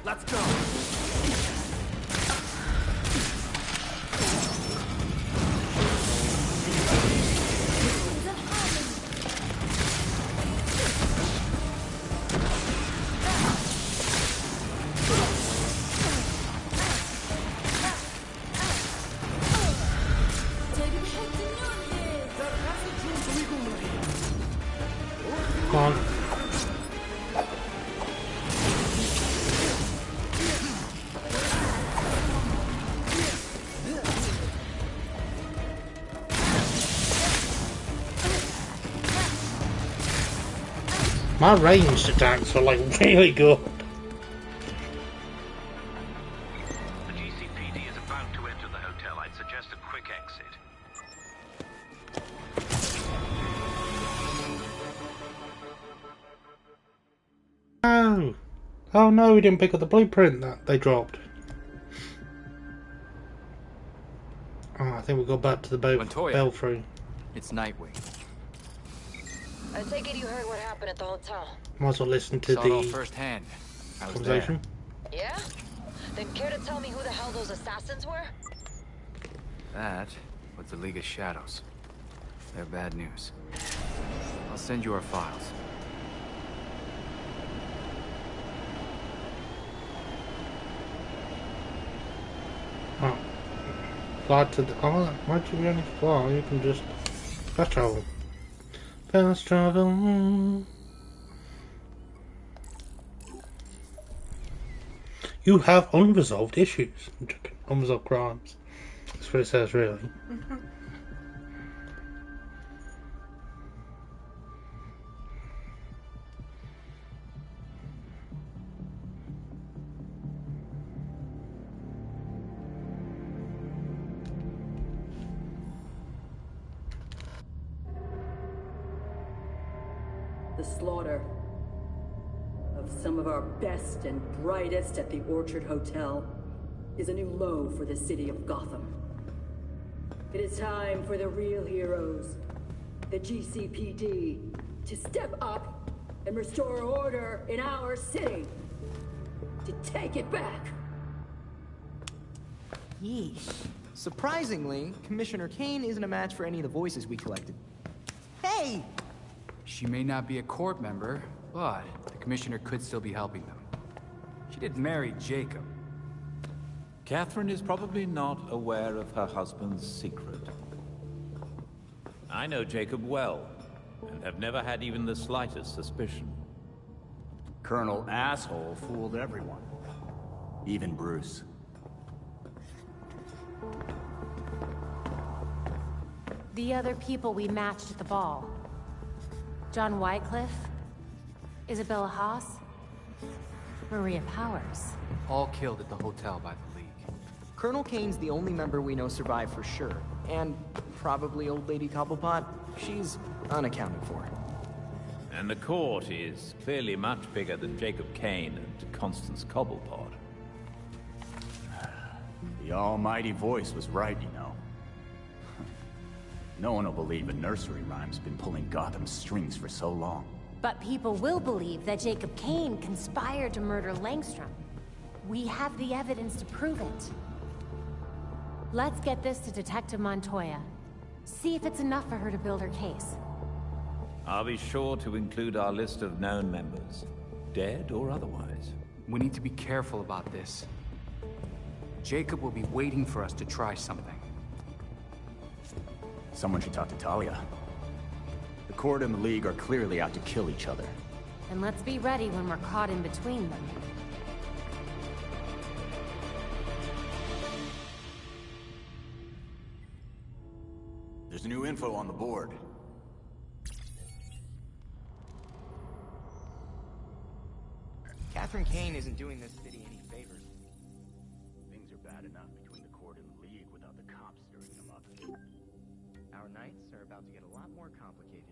Let's go. Come on. My ranged attacks are like really good. The GCPD is about to enter the hotel. I'd suggest a quick exit. Oh! Oh no, we didn't pick up the blueprint that they dropped. Oh, I think we'll go back to the belfry. It's Nightwing. I take it you heard what happened at the hotel. Might as well listen to Saw it all the firsthand. I was conversation. Yeah? Then care to tell me who the hell those assassins were? That was the League of Shadows. They're bad news. I'll send you our files. Oh. Fly to the... Oh, why'd you really fly? You can just... fast travel. Fast travel. You have unresolved issues. Unresolved crimes. That's what it says, really. The slaughter of some of our best and brightest at the Orchard Hotel is a new low for the city of Gotham. It is time for the real heroes, the GCPD, to step up and restore order in our city. To take it back. Yeesh. Surprisingly, Commissioner Kane isn't a match for any of the voices we collected. Hey! She may not be a court member, but the commissioner could still be helping them. She did marry Jacob. Catherine is probably not aware of her husband's secret. I know Jacob well, and have never had even the slightest suspicion. Colonel Asshole fooled everyone. Even Bruce. The other people we matched at the ball. John Wycliffe, Isabella Haas, Maria Powers. All killed at the hotel by the League. Colonel Kane's the only member we know survived for sure. And probably Old Lady Cobblepot. She's unaccounted for. And the court is clearly much bigger than Jacob Kane and Constance Cobblepot. The almighty voice was right, you know. No one will believe a nursery rhyme's been pulling Gotham's strings for so long. But people will believe that Jacob Kane conspired to murder Langstrom. We have the evidence to prove it. Let's get this to Detective Montoya. See if it's enough for her to build her case. I'll be sure to include our list of known members, dead or otherwise. We need to be careful about this. Jacob will be waiting for us to try something. Someone should talk to Talia. The Court and the League are clearly out to kill each other. And let's be ready when we're caught in between them. There's new info on the board. Catherine Kane isn't doing this city any favors. Things are bad enough between the Court and the League without the cops stirring them up. Our nights are about to get a lot more complicated.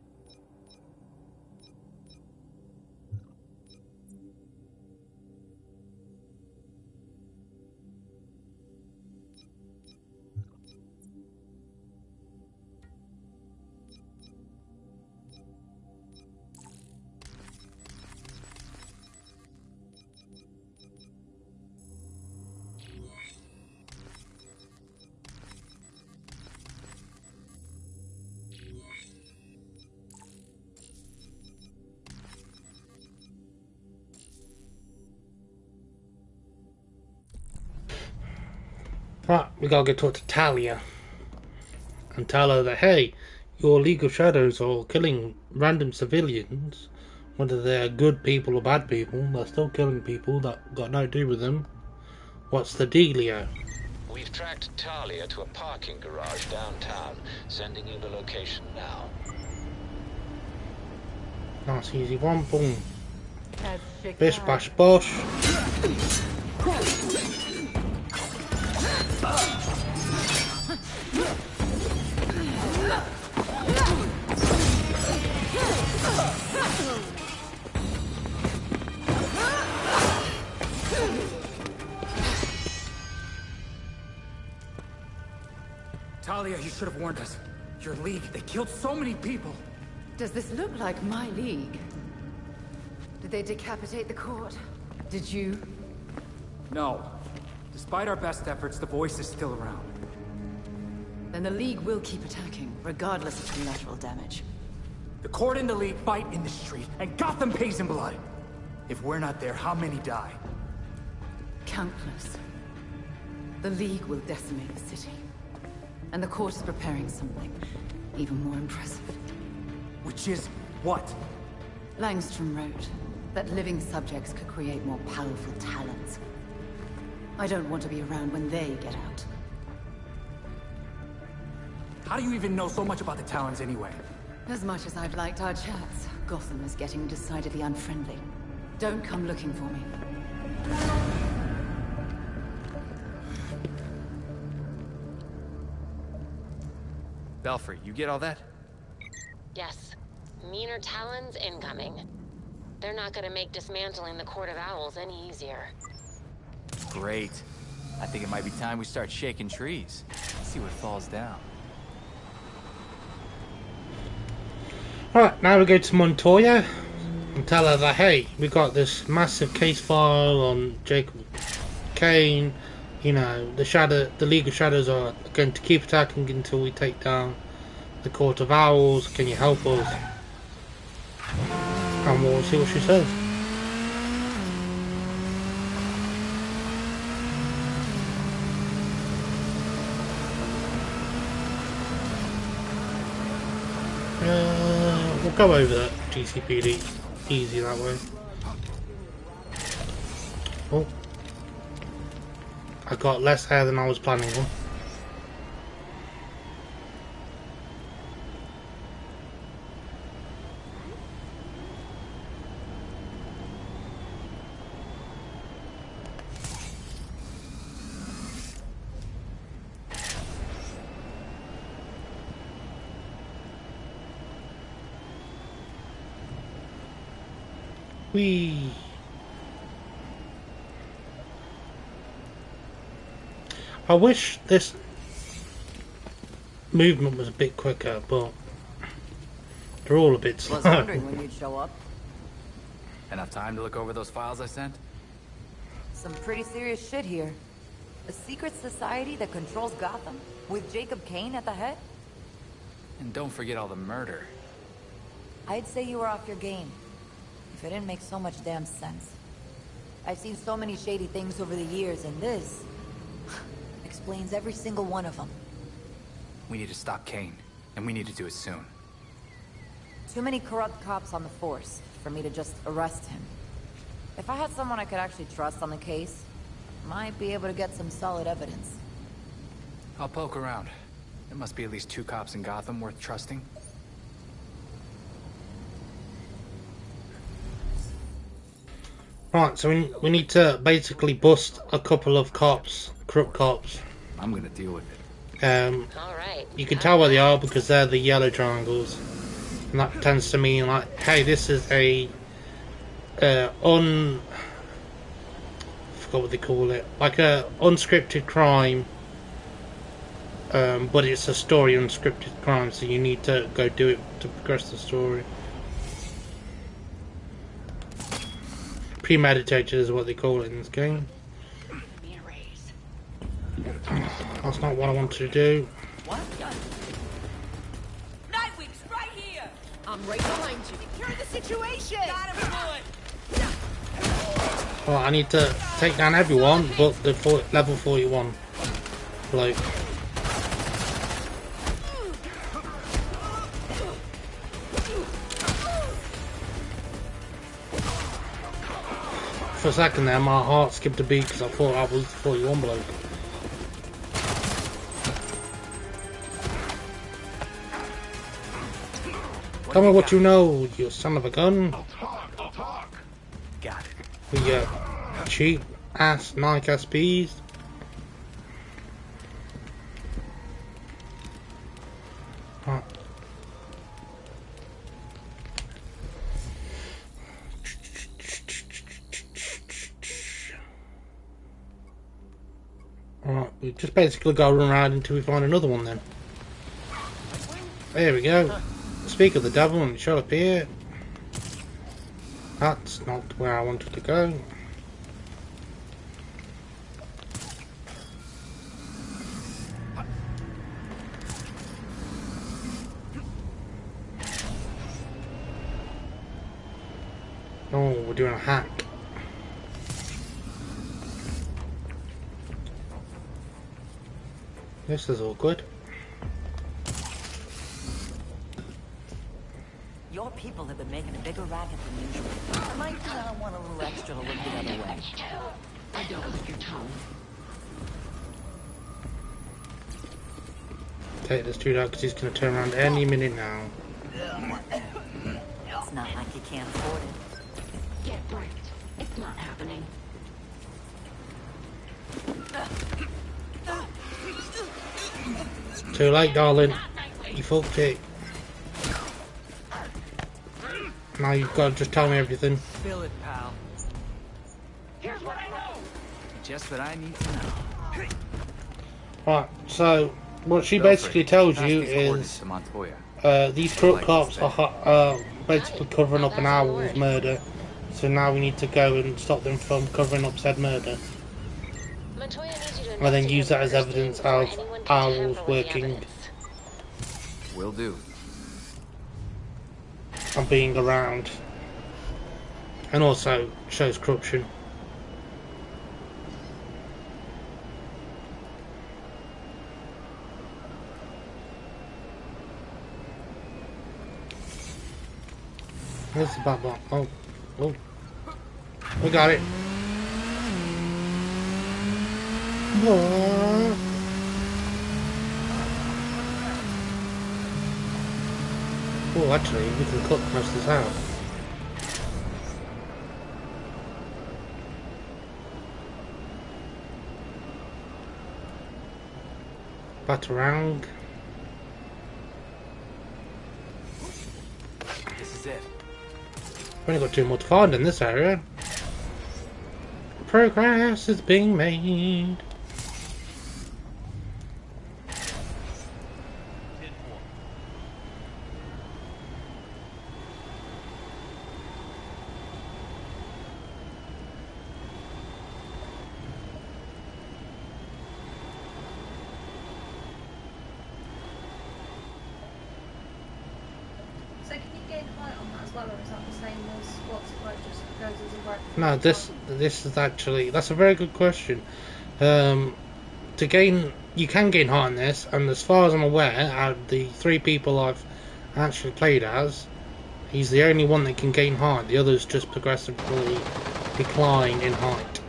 Right, we gotta go talk to Talia. And tell her that, hey, your League of Shadows are killing random civilians. Whether they're good people or bad people, they're still killing people that got no do with them. What's the dealio? We've tracked Talia to a parking garage downtown, sending you the location now. Nice easy one, boom. Bish bash bosh. Talia, you should have warned us. Your League, they killed so many people. Does this look like my League? Did they decapitate the court? Did you? No. Despite our best efforts, the voice is still around. Then the League will keep attacking, regardless of collateral damage. The Court and the League fight in the street, and Gotham pays in blood. If we're not there, how many die? Countless. The League will decimate the city. And the Court is preparing something even more impressive. Which is what? Langstrom wrote that living subjects could create more powerful talents. I don't want to be around when they get out. How do you even know so much about the Talons anyway? As much as I've liked our chats, Gotham is getting decidedly unfriendly. Don't come looking for me. Belfry, you get all that? Yes. Meaner Talons incoming. They're not gonna make dismantling the Court of Owls any easier. Great. I think it might be time we start shaking trees. See what falls down. Alright, now we go to Montoya and tell her that, hey, we got this massive case file on Jacob Kane. You know, the League of Shadows are going to keep attacking until we take down the Court of Owls. Can you help us? And we'll see what she says. We'll go over that GCPD easy that way. Oh, I got less hair than I was planning on. Whee! I wish this movement was a bit quicker, but they're all a bit slow. Was wondering when you'd show up. Enough time to look over those files I sent? Some pretty serious shit here. A secret society that controls Gotham, with Jacob Kane at the head? And don't forget all the murder. I'd say you were off your game. If it didn't make so much damn sense. I've seen so many shady things over the years, and this explains every single one of them. We need to stop Kane, and we need to do it soon. Too many corrupt cops on the force for me to just arrest him. If I had someone I could actually trust on the case, might be able to get some solid evidence. I'll poke around. There must be at least 2 cops in Gotham worth trusting. Right, so we need to basically bust a couple of cops, corrupt cops. I'm gonna deal with it. All right. You can tell where they are because they're the yellow triangles, and that tends to mean like, hey, this is a I forgot what they call it, like a unscripted crime, but it's a story unscripted crime, so you need to go do it to progress the story. Premeditated is what they call it in this game. That's not what I wanted to do. What? Nightwing's right here! I'm right behind you. Secure the situation! Got him, boy! Well, I need to take down everyone but the level 41 bloke. For a second there, my heart skipped a beat because I thought I was the 41 bloke. Tell me what you know, you son of a gun. I'll talk. Got it. The cheap ass Nike SPs. Right. Alright, we just basically go run around until we find another one then. There we go. Speak of the devil and it shall appear. That's not where I wanted to go. we're doing a hack. This is awkward. Your people have been making a bigger racket than usual. I might want a little extra to look the other way. I don't like your tone. Take this dude out because he's going to turn around any minute now. It's not like you can't afford it. Get bricked. It's not happening. Too late, darling. You fucked it. Now you've got to just tell me everything. Fill it, pal. Here's what I know. Just what I need to know. Right, so what she basically tells you is these crook cops are basically covering up an Owl's murder. So now we need to go and stop them from covering up said murder. And then use that as evidence of Owl's working. Will do. And being around. And also shows corruption. Where's the bad one? Oh, oh. We got it. Oh. Oh, actually, we can cut most of this out. Batarang. This is it. We've only got 2 more to find in this area. Progress is being made. So can you gain height on that as well, or is that the same as what's it like, just goes as a right? No, this is actually, that's a very good question. To gain, you can gain height on this, and as far as I'm aware, out of the 3 people I've actually played as, he's the only one that can gain height. The others just progressively decline in height.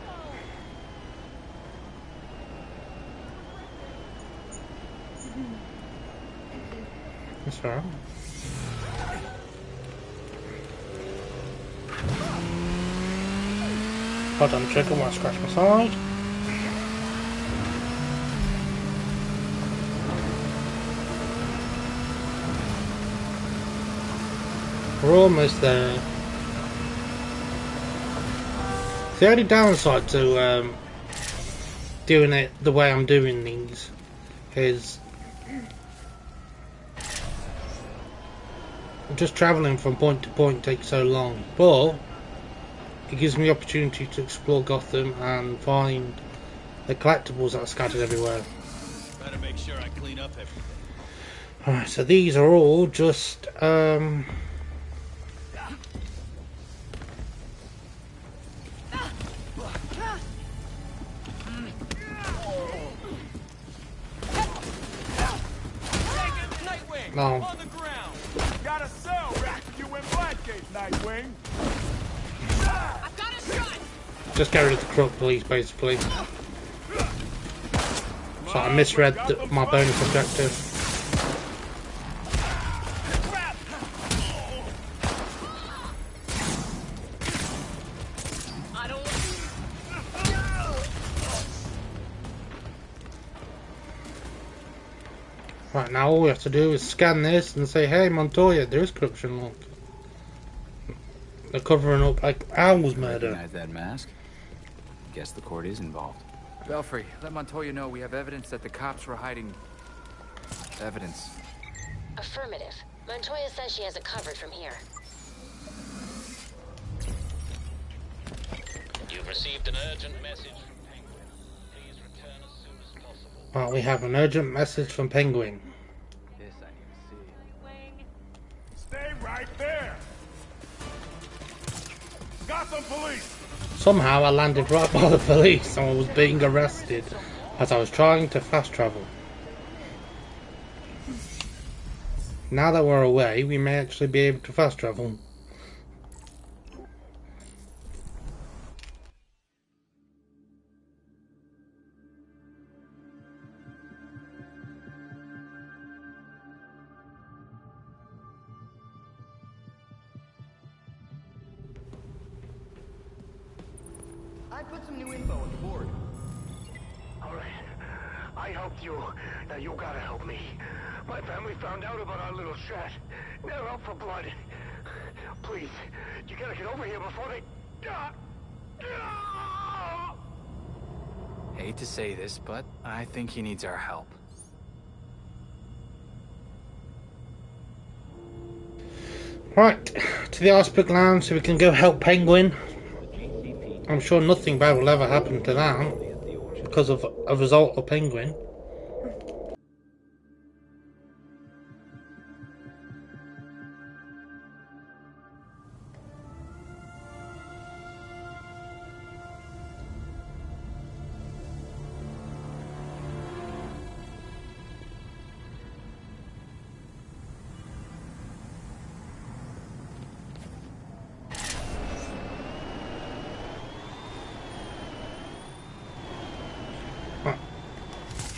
That's alright. Hold on the trigger while I scratch my side. We're almost there. The only downside to doing it the way I'm doing these is just travelling from point to point takes so long, but it gives me the opportunity to explore Gotham and find the collectibles that are scattered everywhere. Better make sure I clean up everything. Alright, so these are all just Nightwing, no. on the ground. Got a cell ready for you in Blackgate, Nightwing. I've got a shot. Just get rid of the crook police, basically. So I misread my bonus objective. Right, now all we have to do is scan this and say, hey Montoya, there is corruption, look. They're covering up like Owl's murder. Recognize that mask? Guess the court is involved. Belfry, let Montoya know we have evidence that the cops were hiding... evidence. Affirmative. Montoya says she has it covered from here. You've received an urgent message from Penguin. Please return as soon as possible. Right, we have an urgent message from Penguin. This I need to see. Stay right there. Gotham Gotham Police! Somehow I landed right by the police and I was being arrested as I was trying to fast travel. Now that we're away, we may actually be able to fast travel. I put some new info on the board. Alright. I helped you. Now you gotta help me. My family found out about our little chat. They're out for blood. Please, you gotta get over here before they... Hate to say this, but I think he needs our help. Right, to the iceberg lounge so we can go help Penguin. I'm sure nothing bad will ever happen to that because of a result of Penguin.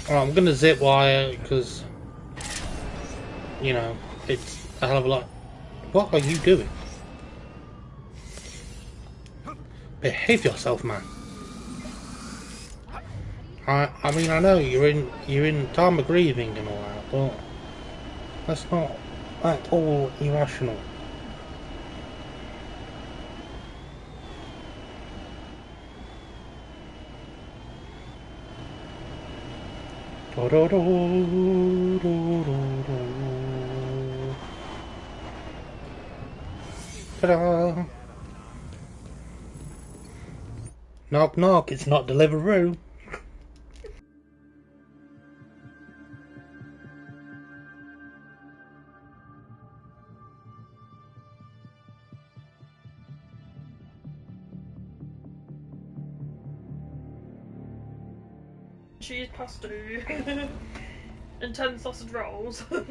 I'm gonna zip wire because, you know, it's a hell of a lot. What are you doing? Behave yourself, man. I mean, I know you're in time of grieving and all that, but that's not at all irrational. Ta-da! Knock knock, it's not Deliveroo. Cheese pasta and 10 sausage rolls. That's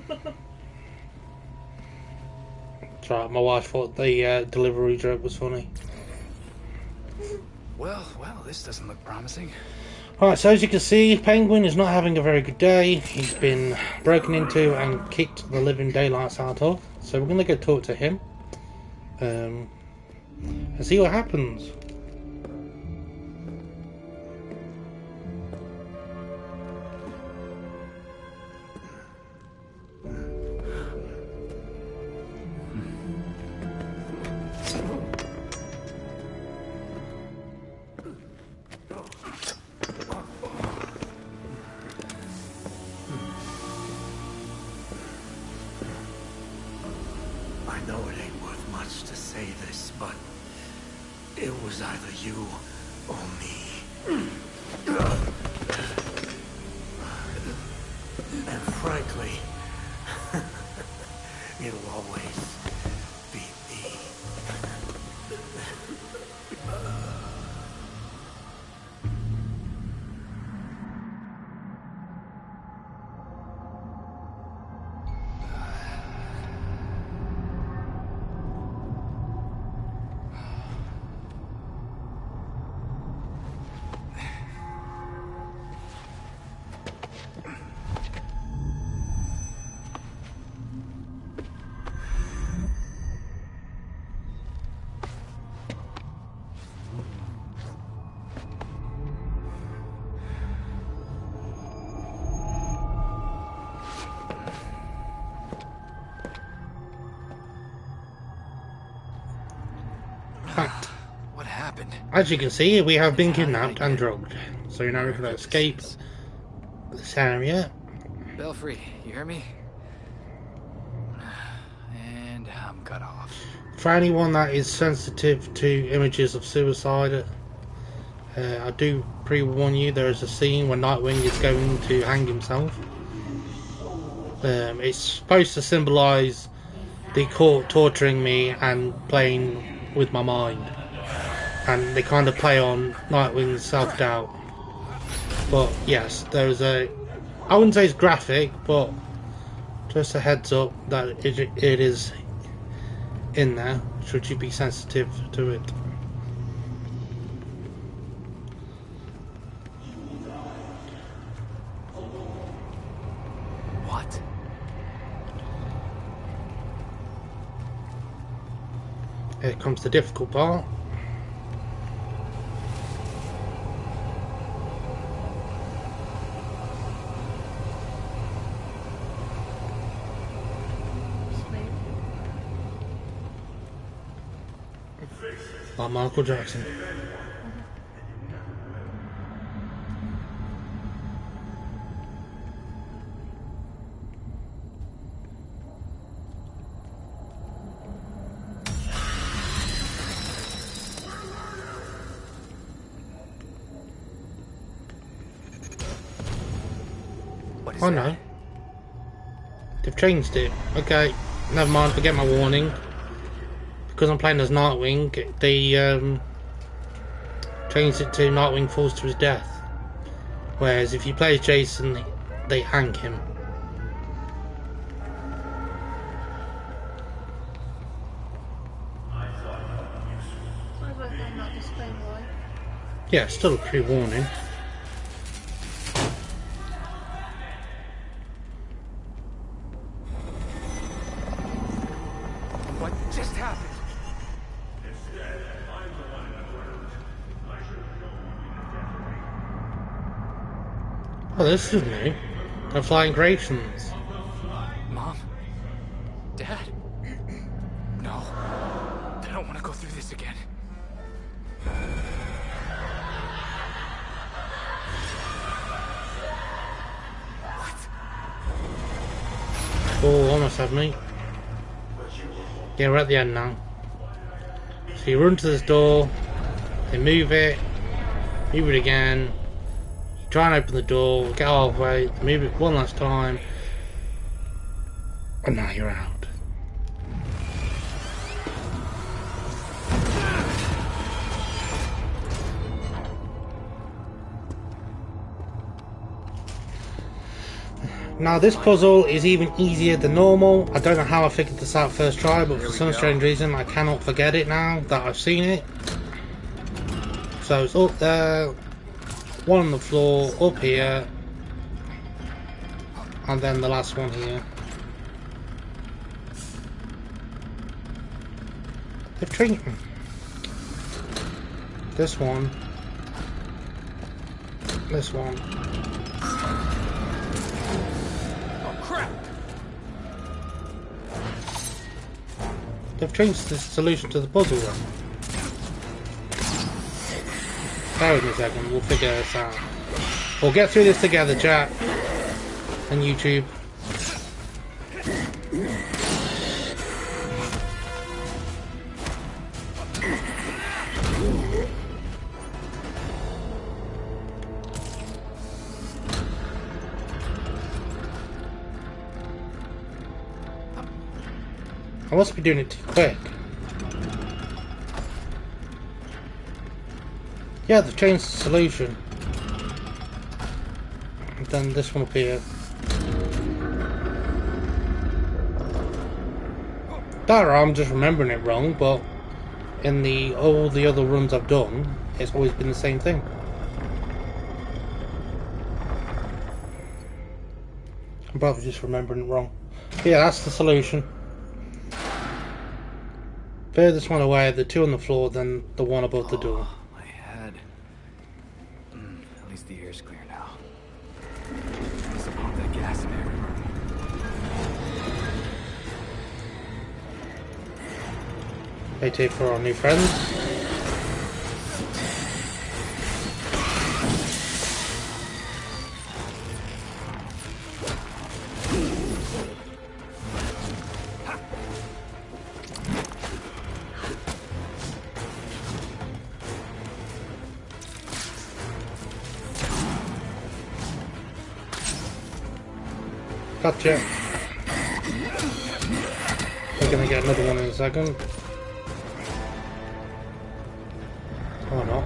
right, my wife thought the delivery joke was funny. Well, this doesn't look promising. Right, so as you can see, Penguin is not having a very good day. He's been broken into and kicked the living daylights out of. So we're going to go talk to him and see what happens. I know it ain't worth much to say this, but it was either you or me. And frankly, it'll always be me. What happened? As you can see, we have been kidnapped and drugged. So now we're going to escape this area. Belfry, you hear me? And I'm cut off. For anyone that is sensitive to images of suicide, I do pre-warn you, there is a scene where Nightwing is going to hang himself. It's supposed to symbolise the court torturing me and playing with my mind. and they kind of play on Nightwing's self-doubt. But yes, there's a, I wouldn't say it's graphic, but just a heads up that it is in there, should you be sensitive to it. What? Here comes the difficult part. Like Michael Jackson. Oh no. They've changed it. Okay, never mind, forget my warning. Because I'm playing as Nightwing, they changed it to Nightwing falls to his death. Whereas if you play as Jason, they hang him. Yeah, still a pre-warning. What just happened? Oh, this is new. The flying creations. Mom? Dad? No. I don't want to go through this again. Oh, almost had me. Yeah, we're at the end now. So you run to this door, they move it again, you try and open the door, get halfway, move it one last time, and now you're out. Now this puzzle is even easier than normal. I don't know how I figured this out first try, but for some strange reason I cannot forget it now that I've seen it. So it's up there, one on the floor, up here, and then the last one here. They've treated me. This one. This one. They've changed the solution to the puzzle then. Bear with me a second, we'll figure this out. We'll get through this together, chat. And YouTube. I must be doing it too quick. Yeah, they've changed the solution. And then this one up here. That or I'm just remembering it wrong, but in all the other runs I've done, it's always been the same thing. I'm probably just remembering it wrong. Yeah, that's the solution. Furthest one away, the two on the floor, then the one above the door. My head. At least the air's clear now. Must have pumped that gas in every room. AT for our new friends. Gotcha. We're gonna get another one in a second. Or not.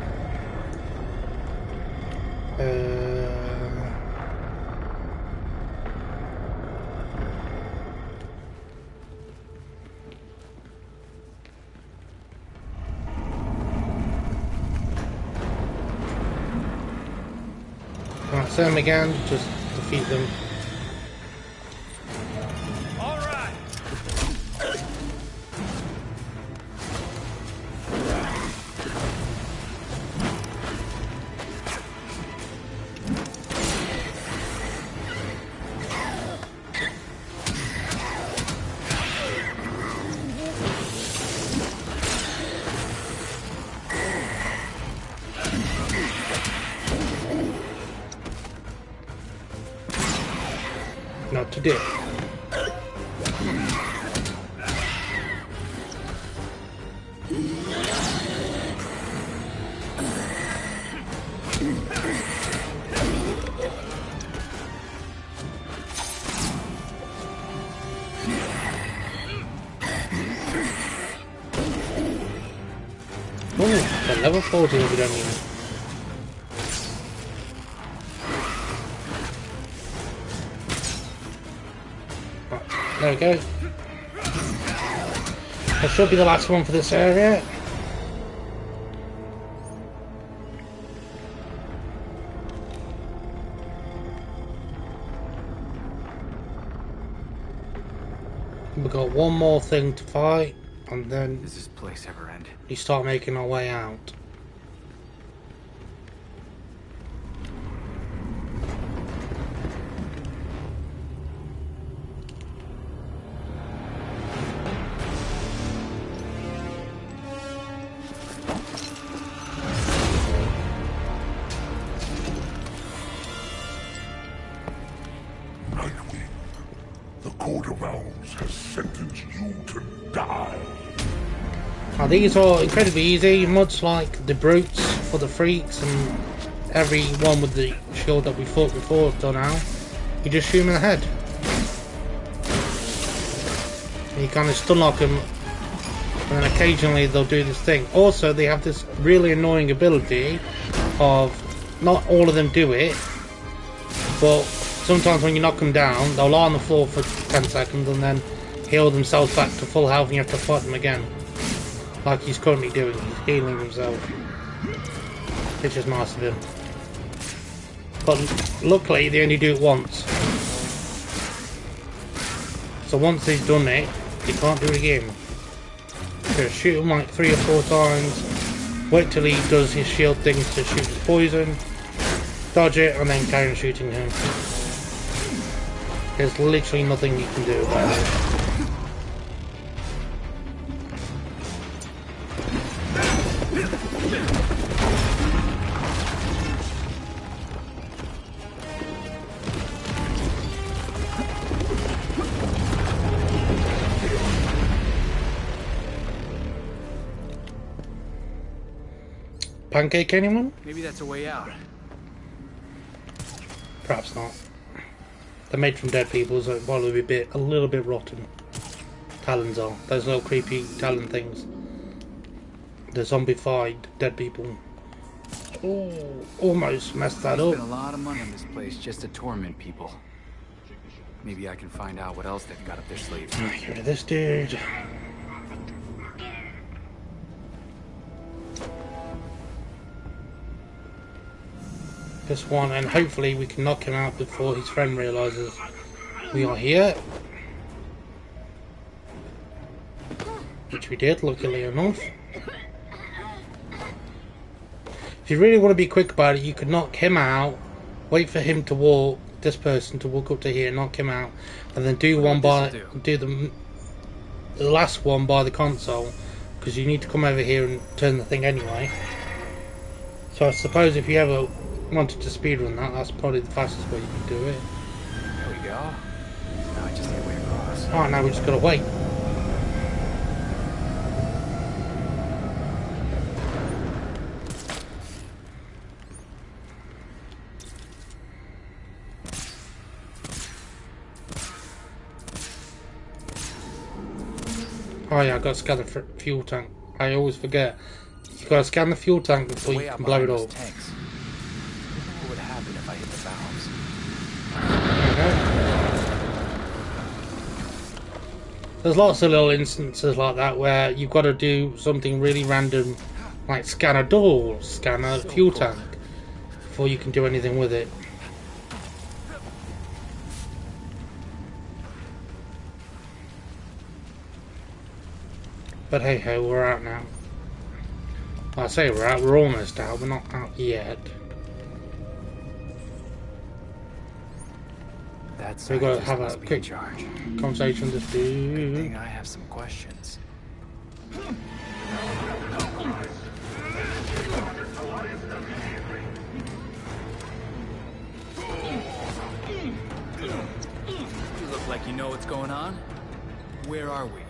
Right, send them again, just defeat them. Not today. Oh, the level 14 we don't need. There we go. That should be the last one for this area. We've got one more thing to fight, and then does this place ever end? We start making our way out. Nightwing, the Court of Owls has sentenced you to die. Now these are incredibly easy, much like the brutes for the freaks and every one with the shield that we fought before have done now. You just shoot them in the head. And you kind of stun lock them, and then occasionally they'll do this thing. Also, they have this really annoying ability of, not all of them do it, but sometimes when you knock them down, they'll lie on the floor for 10 seconds and then heal themselves back to full health and you have to fight them again. Like he's currently doing, he's healing himself. Which is nice of him. But luckily they only do it once. So once he's done it, he can't do it again. So shoot him like 3 or 4 times, wait till he does his shield thing to shoot his poison, dodge it and then carry on shooting him. There's literally nothing you can do about it. Pancake anyone? Maybe that's a way out. Perhaps not. They're made from dead people, so it'll probably be a little bit rotten. Talons are. Those little creepy talon things. The zombified dead people. Oh, almost messed that up. Spent a lot of money on this place just to torment people. Maybe I can find out what else they've got up their sleeves. Get rid of this dude. This one, and hopefully we can knock him out before his friend realises we are here. Which we did, luckily enough. If you really want to be quick about it, you could knock him out, wait for him to walk, this person to walk up to here, knock him out, and then do one by, do the last one by the console, because you need to come over here and turn the thing anyway. So I suppose if you ever wanted to speedrun that, that's probably the fastest way you can do it. There we go. Now I just need a way across. Alright, now we just gotta wait. Oh yeah, I got to scan the fuel tank. I always forget. You You gotta scan the fuel tank before Way you out can blow it behind all. those tanks. What would happen if I hit the valves? There's lots of little instances like that where you've got to do something really random, like scan a door, scan a fuel tank, before you can do anything with it. But hey ho, we're out now. I say we're out, we're almost out, we're not out yet. We've got to have a quick conversation with this dude. I have some questions. You look like you know what's going on. Where are we?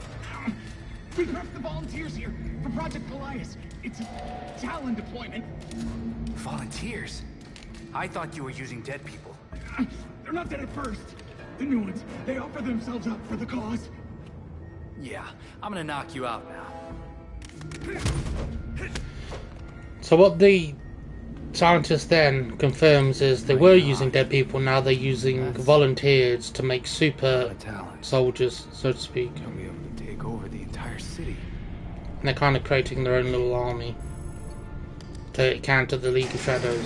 We prepped the volunteers here for Project Goliath. It's a Talon deployment. Volunteers? I thought you were using dead people. They're not dead at first. The new ones, they offer themselves up for the cause. Yeah, I'm gonna knock you out now. So what the scientist then confirms is they were using dead people, now they're using volunteers to make super soldiers, so to speak. They'll be able to take over the entire city. And they're kind of creating their own little army to counter the League of Shadows.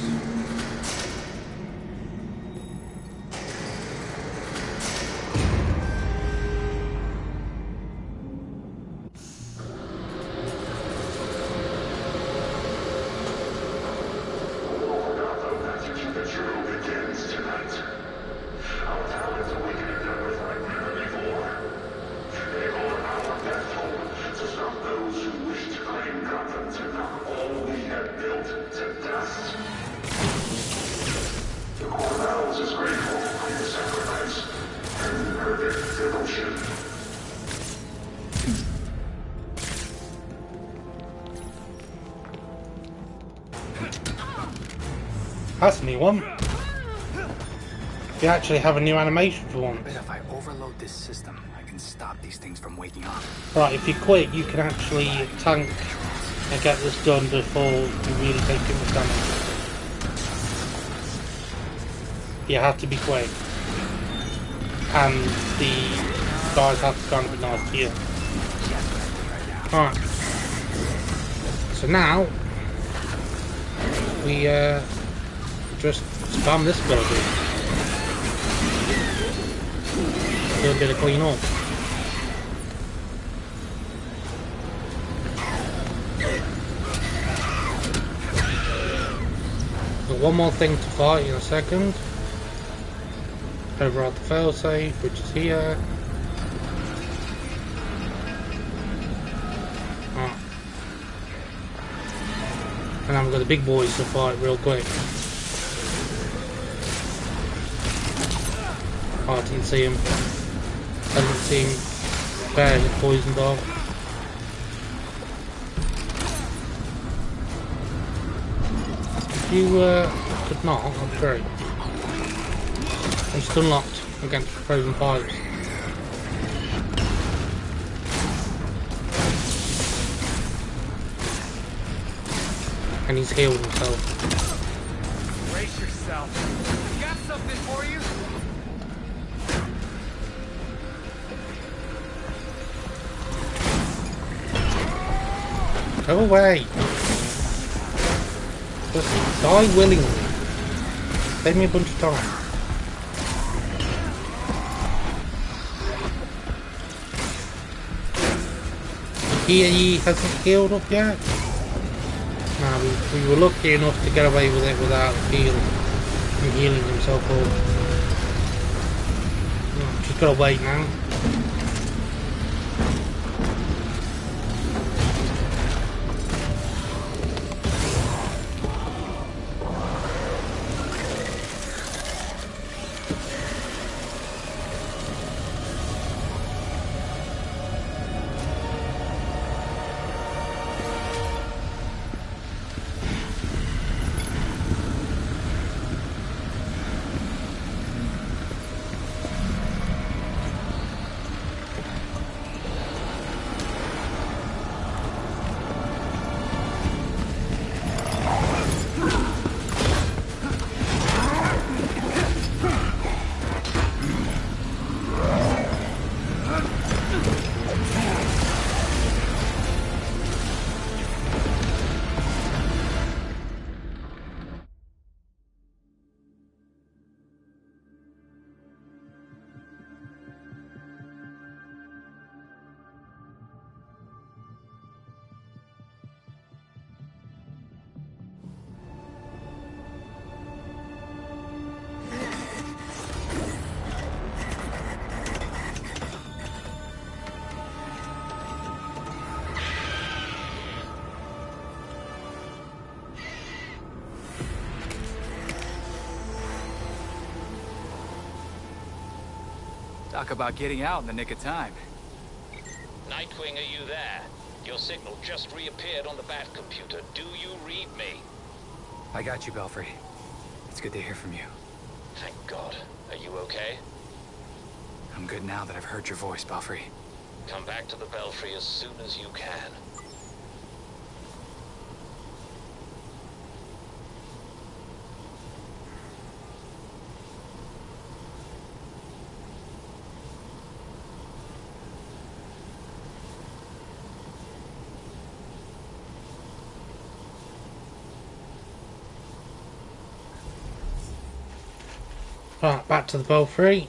That's a new one. You actually have a new animation for once. If I overload this system, I can stop these things from waking up. Right, if you quit, you can actually tank and get this done before you really take too much damage. You have to be quick. And the guys have to kind of be nice to you. Alright. So now, we just spam this building. Do a bit of clean up. Got one more thing to fight in a second. Override the failsafe, which is here. Ah. And then we've got the big boys to fight real quick. Oh, I didn't see him. I didn't see him. Bear is poisoned off. If you could not, that's great. He's unlocked against frozen pipes. And he's healed himself. Brace yourself. Got something for you? Go away. Just die willingly. Save me a bunch of time. He hasn't healed up yet. No, we were lucky enough to get away with it without him healing himself up. Just gotta wait now. Talk about getting out in the nick of time. Nightwing, are you there? Your signal just reappeared on the Bat computer. Do you read me? I got you, Belfry. It's good to hear from you. Thank God. Are you okay? I'm good now that I've heard your voice, Belfry. Come back to the Belfry as soon as you can. Right, back to the Belfry.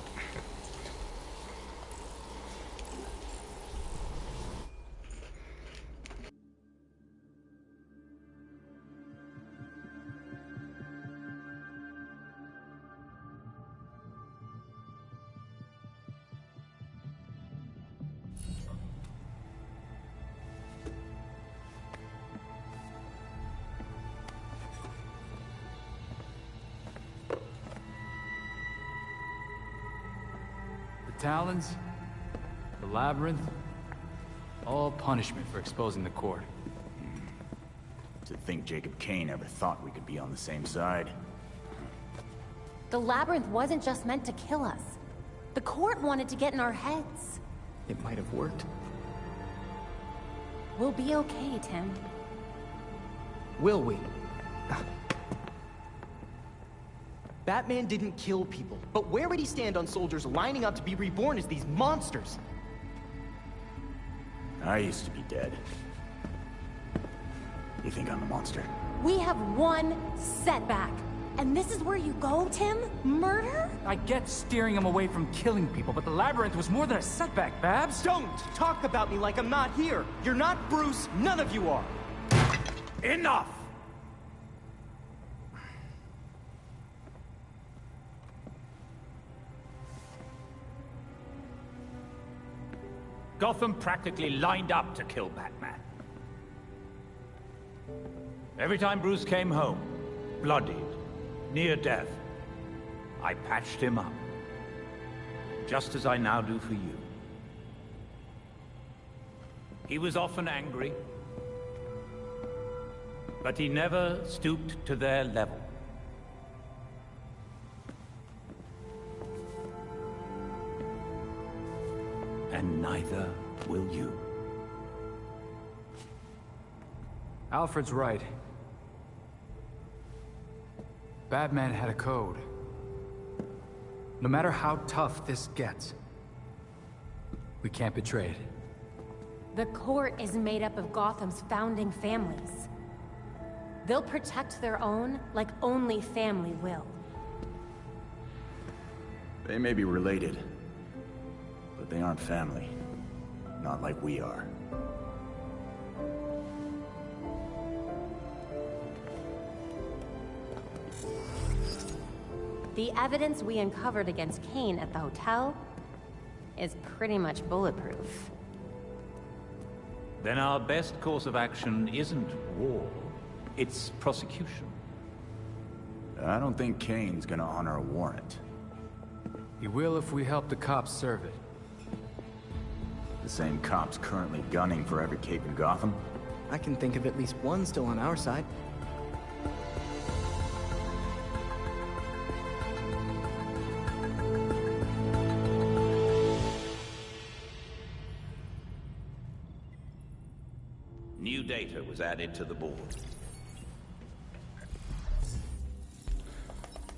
Talons, the Labyrinth, all punishment for exposing the court. To think Jacob Kane ever thought we could be on the same side. The Labyrinth wasn't just meant to kill us. The court wanted to get in our heads. It might have worked. We'll be okay, Tim. Will we? Batman didn't kill people, but where would he stand on soldiers lining up to be reborn as these monsters? I used to be dead. You think I'm a monster? We have one setback. And this is where you go, Tim? Murder? I get steering him away from killing people, but the Labyrinth was more than a setback, Babs. Don't talk about me like I'm not here. You're not Bruce, none of you are. Enough! Gotham practically lined up to kill Batman. Every time Bruce came home, bloodied, near death, I patched him up. Just as I now do for you. He was often angry, but he never stooped to their level. And neither will you. Alfred's right. Batman had a code. No matter how tough this gets, we can't betray it. The court is made up of Gotham's founding families. They'll protect their own like only family will. They may be related, but they aren't family. Not like we are. The evidence we uncovered against Kane at the hotel is pretty much bulletproof. Then our best course of action isn't war, it's prosecution. I don't think Kane's gonna honor a warrant. He will if we help the cops serve it. The same cops currently gunning for every cape in Gotham? I can think of at least one still on our side. New data was added to the board.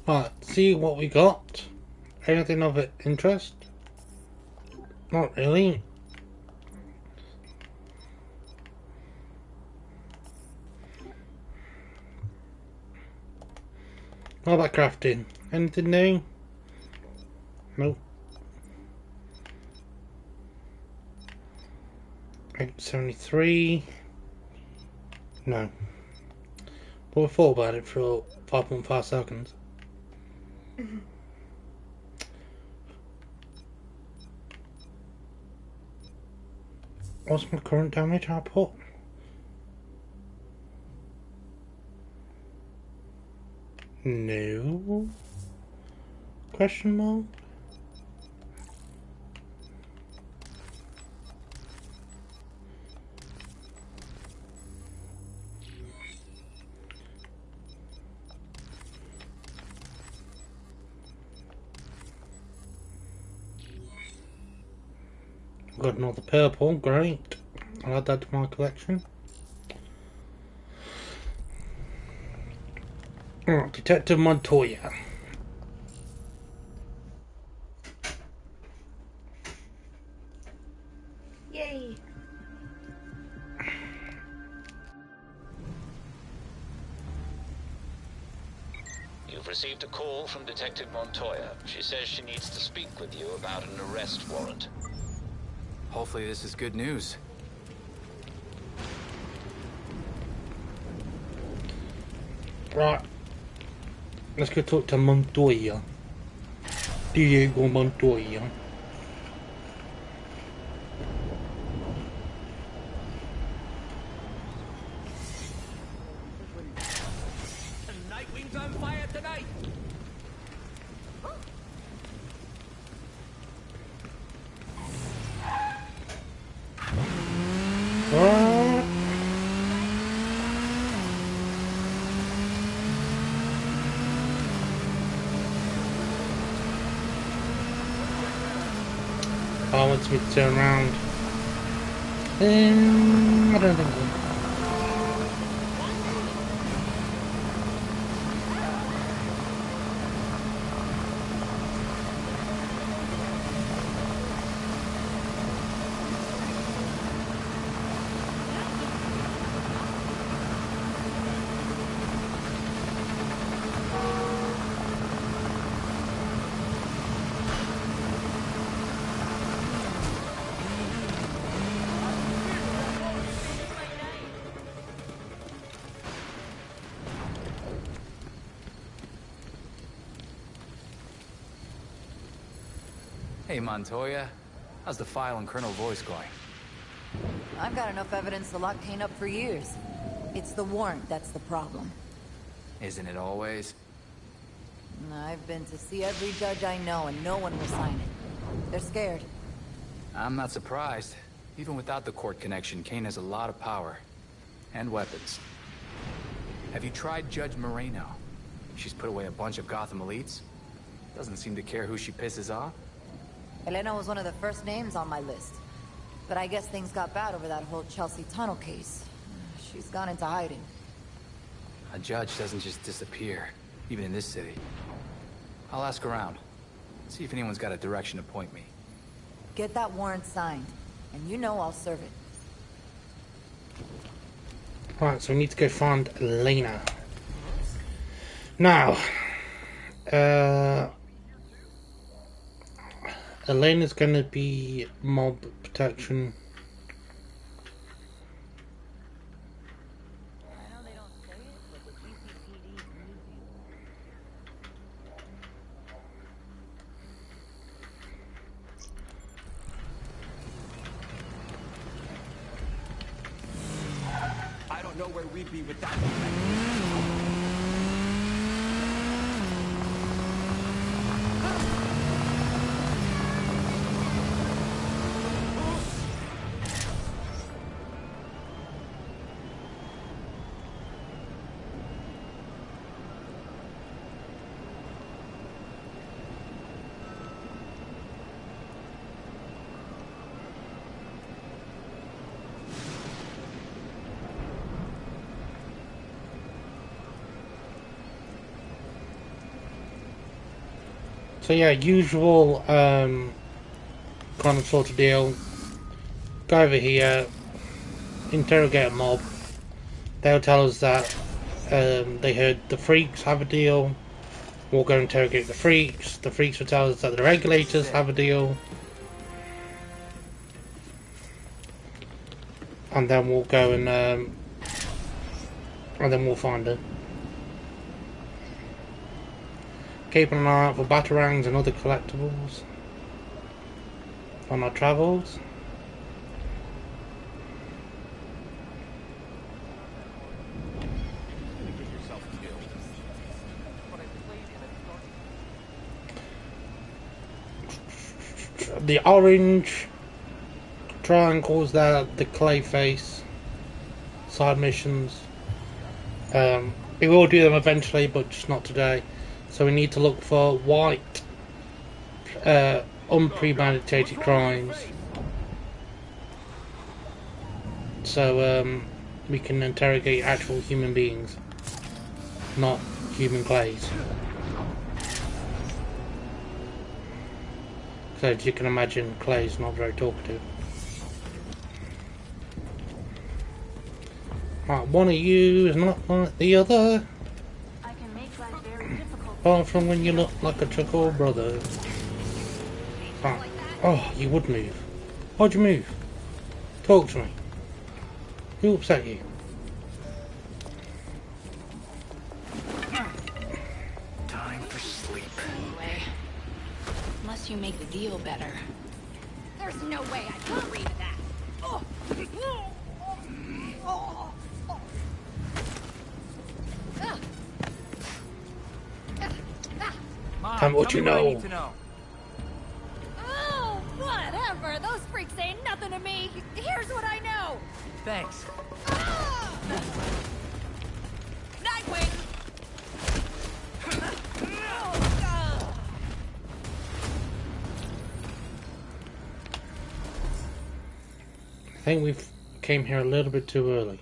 Right, see what we got. Anything of interest? Not really. What about crafting? Anything new? Nope. 873. No. But we thought about it for 5.5 seconds. What's my current damage output? No. Question mark? Got another purple, great. I'll add that to my collection. Oh, Detective Montoya. Yay! You've received a call from Detective Montoya. She says she needs to speak with you about an arrest warrant. Hopefully this is good news. Right. Let's go talk to Montoya. Diego Montoya. Nightwing's on fire tonight! I want me to turn around. I don't think so. Hey, Montoya. How's the file on Colonel Voice going? I've got enough evidence to lock Kane up for years. It's the warrant that's the problem. Isn't it always? I've been to see every judge I know, and no one will sign it. They're scared. I'm not surprised. Even without the court connection, Kane has a lot of power. And weapons. Have you tried Judge Moreno? She's put away a bunch of Gotham elites. Doesn't seem to care who she pisses off. Elena was one of the first names on my list. But I guess things got bad over that whole Chelsea Tunnel case. She's gone into hiding. A judge doesn't just disappear, even in this city. I'll ask around. See if anyone's got a direction to point me. Get that warrant signed, and you know I'll serve it. Right, so we need to go find Elena. Now, Elena's gonna be mob protection. I don't know where we'd be with that. So yeah, usual kind of sort of deal. Go over here, interrogate a mob. They'll tell us that they heard the freaks have a deal. We'll go interrogate the freaks. The freaks will tell us that the regulators have a deal. And then we'll go and then we'll find her. Keeping an eye out for batarangs and other collectibles on our travels. The orange triangles there, the clay face side missions. We will do them eventually, but just not today. So we need to look for white, unpremeditated crimes. so we can interrogate actual human beings, not human clays. So as you can imagine, Clay's not very talkative. Right, one of you is not like the other. Apart from when you look like a chuckle brother. Right. Oh, you would move. Why'd you move? Talk to me. Who upset you? Time for sleep. Unless you make the deal better. There's no way I can agree to that. Mom, Tell me what you I know. need to know. Oh, whatever. Those freaks ain't nothing to me. Here's what I know. Thanks. Nightwing! I think we came here a little bit too early.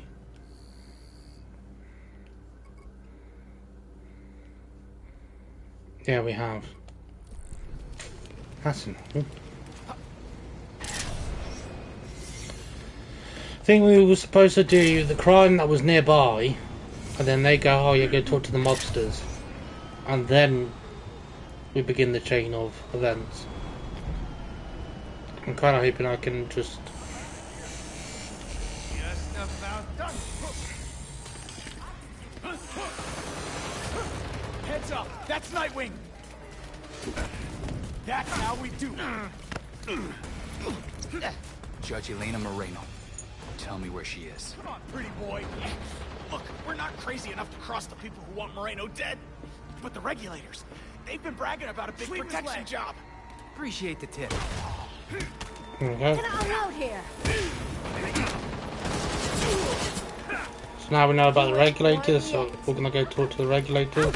Yeah, we have. That's annoying. I think we were supposed to do the crime that was nearby, and then they go, oh, you go talk to the mobsters, and then we begin the chain of events. I'm kind of hoping I can just... Heads up! That's Nightwing! That's how we do it! Judge Elena Moreno. Tell me where she is. Come on, pretty boy. Look, we're not crazy enough to cross the people who want Moreno dead. But the regulators, they've been bragging about a big protection job. Appreciate the tip. Okay. Get out here. So now we know about the regulators, so we're gonna go talk to the regulators.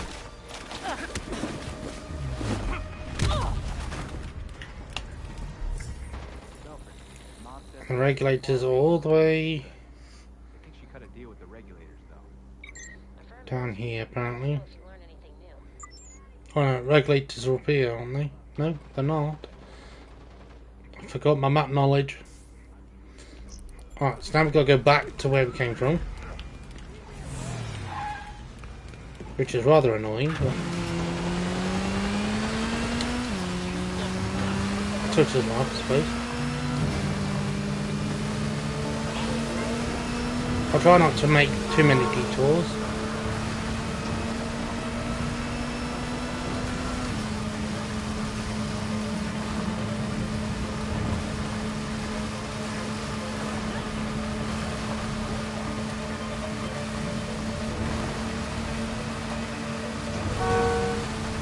The regulators are all the way I think she cut a deal with the regulators, though. down here, apparently. Oh no, regulators are up here, aren't they? No, they're not. I forgot my map knowledge. Alright, so now we've got to go back to where we came from. Which is rather annoying, but... such as life, I suppose. I'll try not to make too many detours.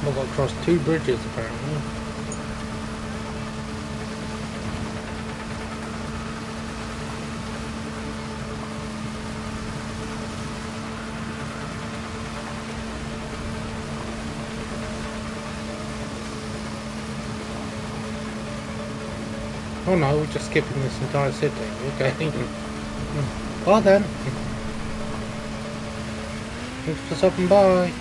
We've got to cross two bridges apparently. Oh no, we're just skipping this entire city. Okay. Well then. Thanks for stopping by.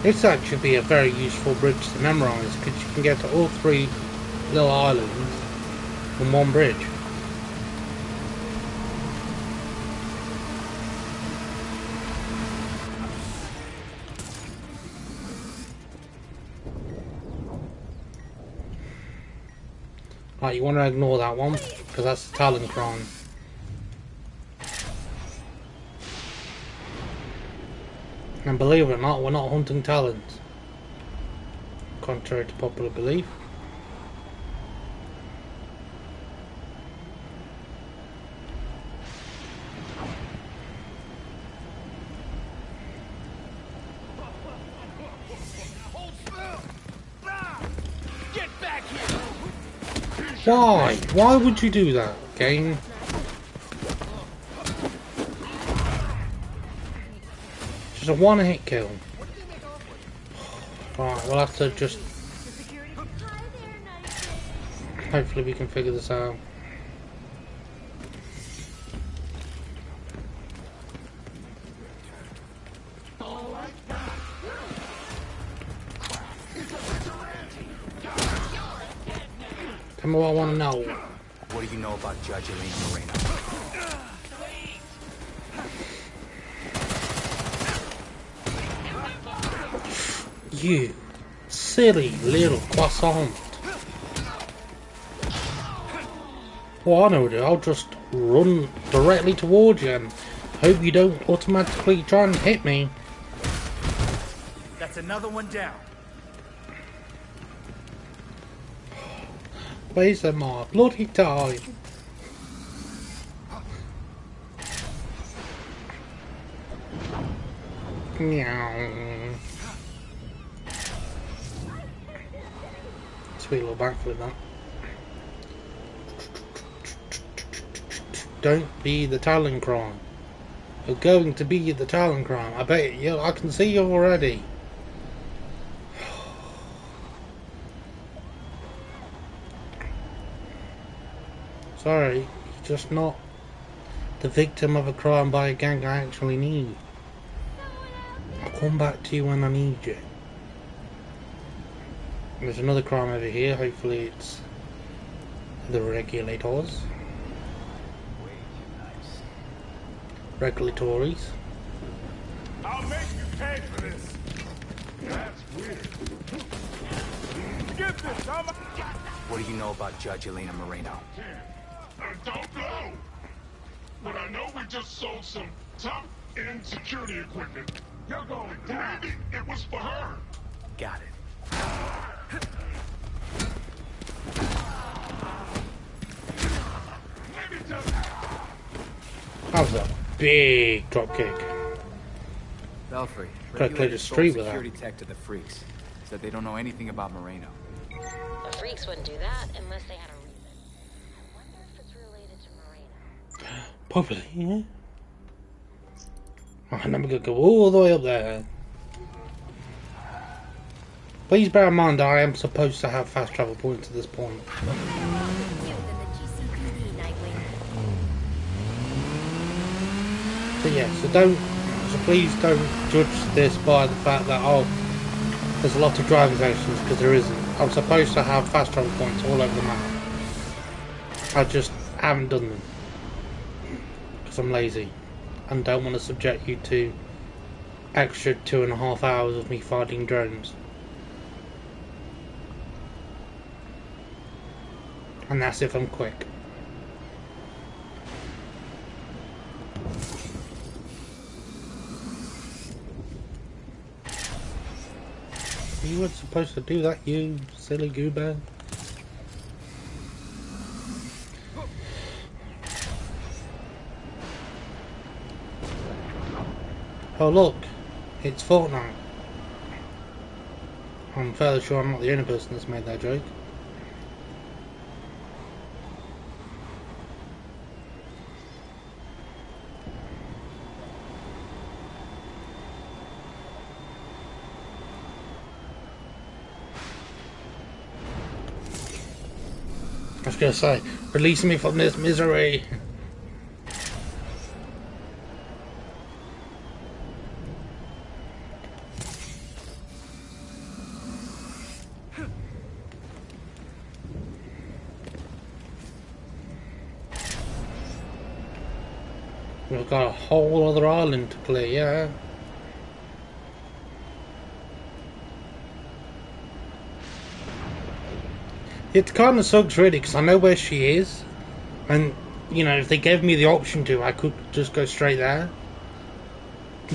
This actually be a very useful bridge to memorise because you can get to all three little islands on one bridge. Right, you want to ignore that one because that's the Talon crime. And believe it or not, we're not hunting Talons, contrary to popular belief. Get back here! Why? Why would you do that, game? Just a one-hit kill. Right, we'll have to just... Hopefully we can figure this out. Tell me what I want to know. What do you know about Judge Elena Moreno? You silly little croissant. Well, I know, dude. I'll just run directly towards you and hope you don't automatically try and hit me. That's another one down. Where's my bloody time? Meow. Sweet little backflip that. Don't be the Talon crime. You're going to be the Talon crime. I bet you. I can see you already. Sorry, you're just not the victim of a crime by a gang I actually need. I'll come back to you when I need you. There's another crime over here. Hopefully it's the regulators. Regulatories. I'll make you pay for this. That's weird. Get this, I'm... What do you know about Judge Elena Moreno? I don't know. But I know we just sold some top-end security equipment. You're going down. Maybe it was for her. Got it. That was a big drop kick. Belfry, Gotta clear the street with that. security tech to the freaks. Said they don't know anything about Moreno. The freaks wouldn't do that unless they had a reason. I wonder if it's related to Moreno. Probably, yeah. Oh, and then we're gonna go all the way up there. Please bear in mind I am supposed to have fast travel points at this point. But yeah, so please don't judge this by the fact that, oh, there's a lot of driving stations, because there isn't. I'm supposed to have fast travel points all over the map. I just haven't done them. Because I'm lazy. And don't want to subject you to extra 2.5 hours of me fighting drones. And that's if I'm quick. You weren't supposed to do that, you silly goober. Oh look, it's Fortnite. I'm fairly sure I'm not the only person that's made that joke. I was gonna say, release me from this misery. We've got a whole other island to clear, yeah. It kind of sucks really, because I know where she is, and you know, if they gave me the option to, I could just go straight there.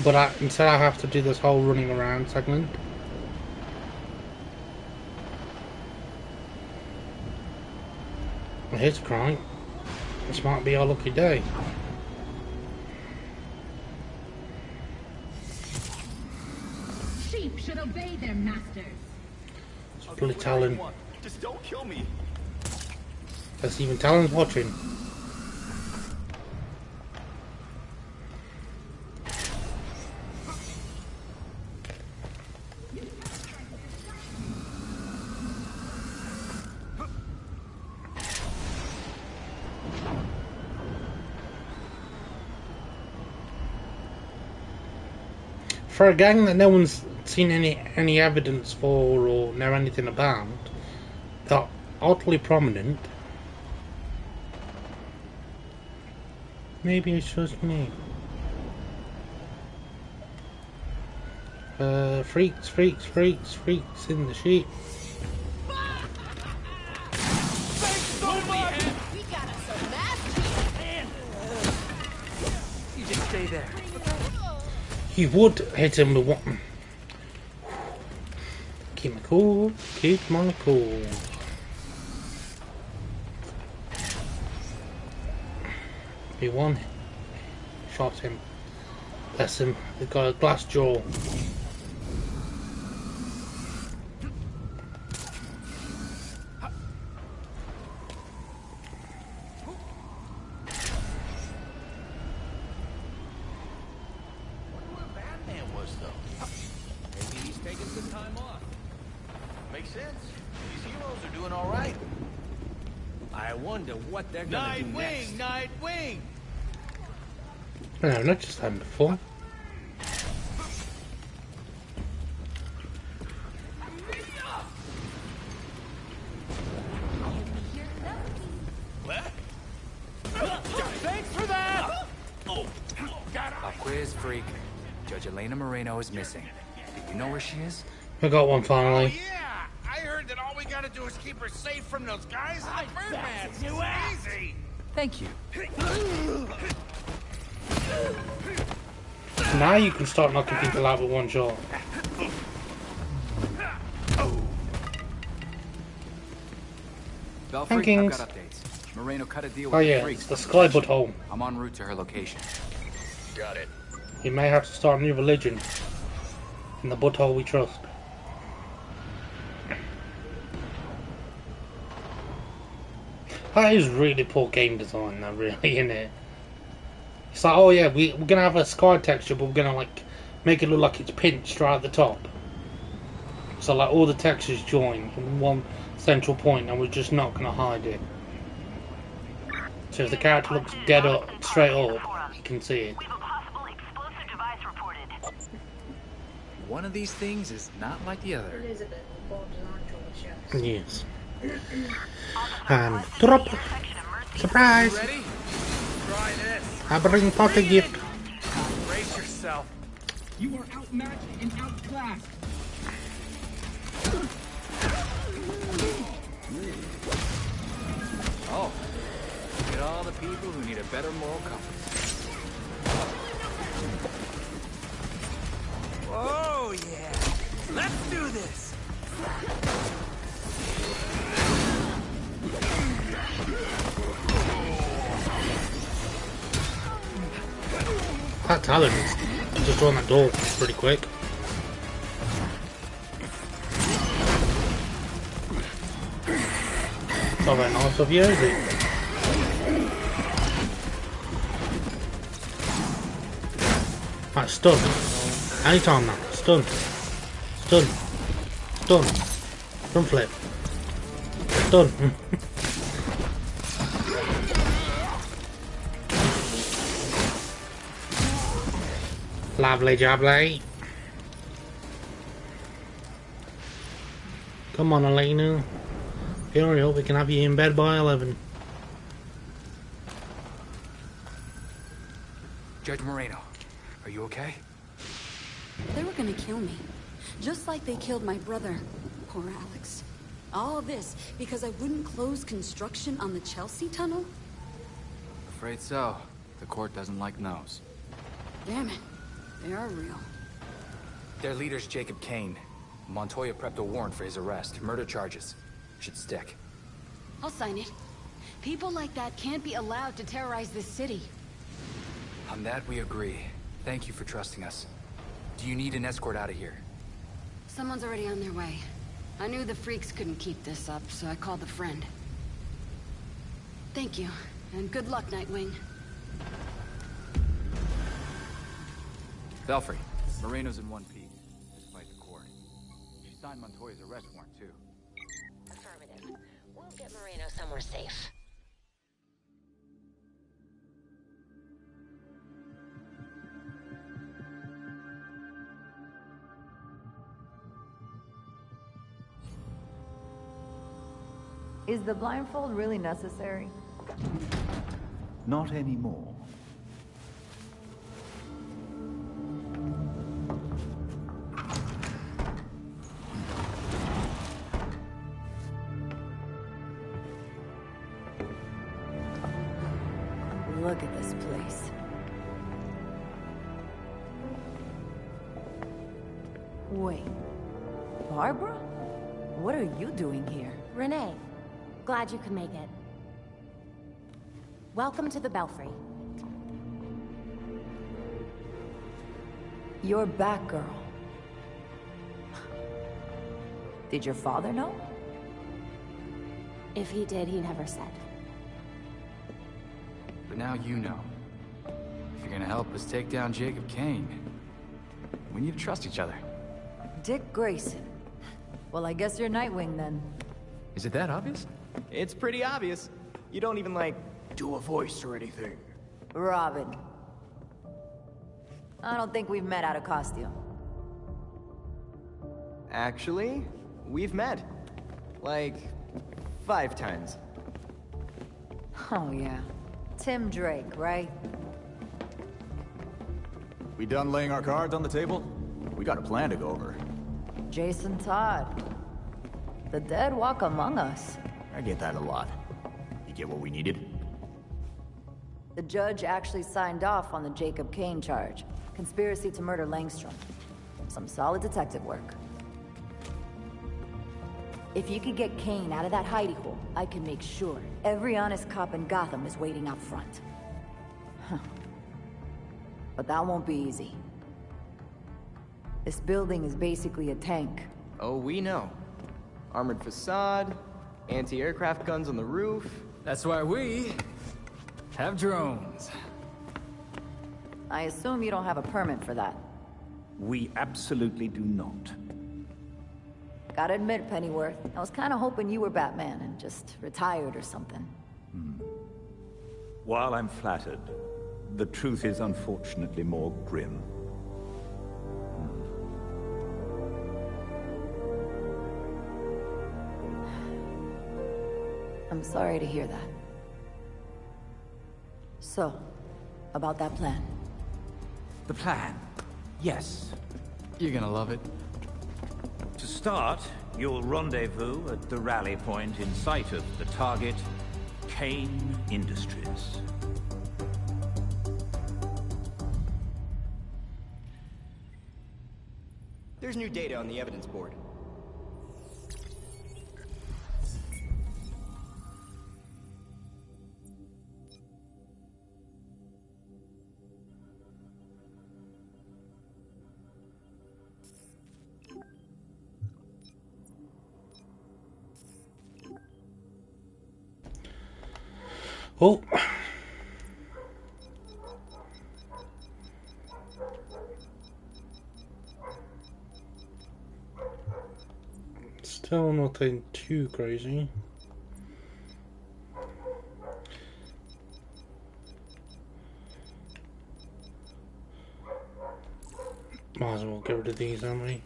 But instead I have to do this whole running around segment. Well, here's a crime. This might be our lucky day. Sheep should obey their masters. Bloody Talon. Just don't kill me. That's even Talon's watching. for a gang that no one's seen any evidence for or know anything about, they're oddly prominent. Maybe it's just me. Freaks in the sheet. You just stay there. He would hit him with one. Keep my cool. Keep my cool. He won. Shot him. Bless him. They've got a glass jaw. What they're gonna do next. Nightwing! No, not just happened before. What? Thanks for that! Oh, Pop quiz, freak. Judge Elena Moreno is missing. Do you know where she is? I got one finally. Oh, yeah! I heard that all we gotta do is keep her safe from those guys in the Birdman. It's easy! Thank you. Now you can start knocking people out with one shot. Belfry, I've got updates. Moreno cut a deal with Oh the yeah, freaks. it's the Sky Butthole. I'm en route to her location. Got it. He may have to start a new religion. In the butthole we trust. That is really poor game design though, really, isn't it? It's like, oh yeah, we're gonna have a sky texture, but we're gonna like make it look like it's pinched right at the top. So like all the textures join in one central point, and we're just not gonna hide it. So if the character looks dead up, straight up, you can see it. One of these things is not like the other. It is a bit of a board design choice, Yes. Drop. Surprise! Ready? Try this. I bring Pot a gift. Brace yourself. You are outmatched and outclassed. Oh, look at all the people who need a better moral compass. Oh, yeah. Let's do this. That talent is just on that door pretty quick. It's not very nice of you, is it? Right, stun. Anytime now. Stun. Stun. Stun. Stun flip. Stun. Lovely jubbly. Come on, Elena. Hurry up, we can have you in bed by 11. Judge Moreno, are you okay? They were gonna kill me. Just like they killed my brother. Poor Alex. All this because I wouldn't close construction on the Chelsea tunnel? Afraid so. The court doesn't like no's. Damn it. They are real. Their leader's Jacob Kane. Montoya prepped a warrant for his arrest. Murder charges. Should stick. I'll sign it. People like that can't be allowed to terrorize this city. On that we agree. Thank you for trusting us. Do you need an escort out of here? Someone's already on their way. I knew the freaks couldn't keep this up, so I called a friend. Thank you, and good luck, Nightwing. Belfry, Moreno's in one piece, despite the court. She signed Montoya's arrest warrant, too. Affirmative. We'll get Moreno somewhere safe. Is the blindfold really necessary? Not anymore. Look at this place. Wait. Barbara? What are you doing here? Renee, glad you could make it. Welcome to the Belfry. You're Batgirl. Did your father know? If he did, he never said. But now you know. If you're gonna help us take down Jacob Kane, we need to trust each other. Dick Grayson. Well, I guess you're Nightwing then. Is it that obvious? It's pretty obvious. You don't even, like, do a voice or anything. Robin. I don't think we've met out of costume. Actually, we've met. Like, 5 times. Oh, yeah. Tim Drake, right? We done laying our cards on the table? We got a plan to go over. Jason Todd. The dead walk among us. I get that a lot. You get what we needed? The judge actually signed off on the Jacob Kane charge. Conspiracy to murder Langstrom. Some solid detective work. If you could get Kane out of that hidey hole, I can make sure every honest cop in Gotham is waiting out front. Huh. But that won't be easy. This building is basically a tank. Oh, we know. Armored facade, anti-aircraft guns on the roof. That's why we have drones. I assume you don't have a permit for that. We absolutely do not. Gotta admit, Pennyworth, I was kinda hoping you were Batman and just retired or something. While I'm flattered, the truth is unfortunately more grim. I'm sorry to hear that. So, about that plan. The plan? Yes. You're gonna love it. To start, you'll rendezvous at the rally point in sight of the target, Kane Industries. There's new data on the evidence board. Oh. Still nothing too crazy. Might as well get rid of these, haven't we?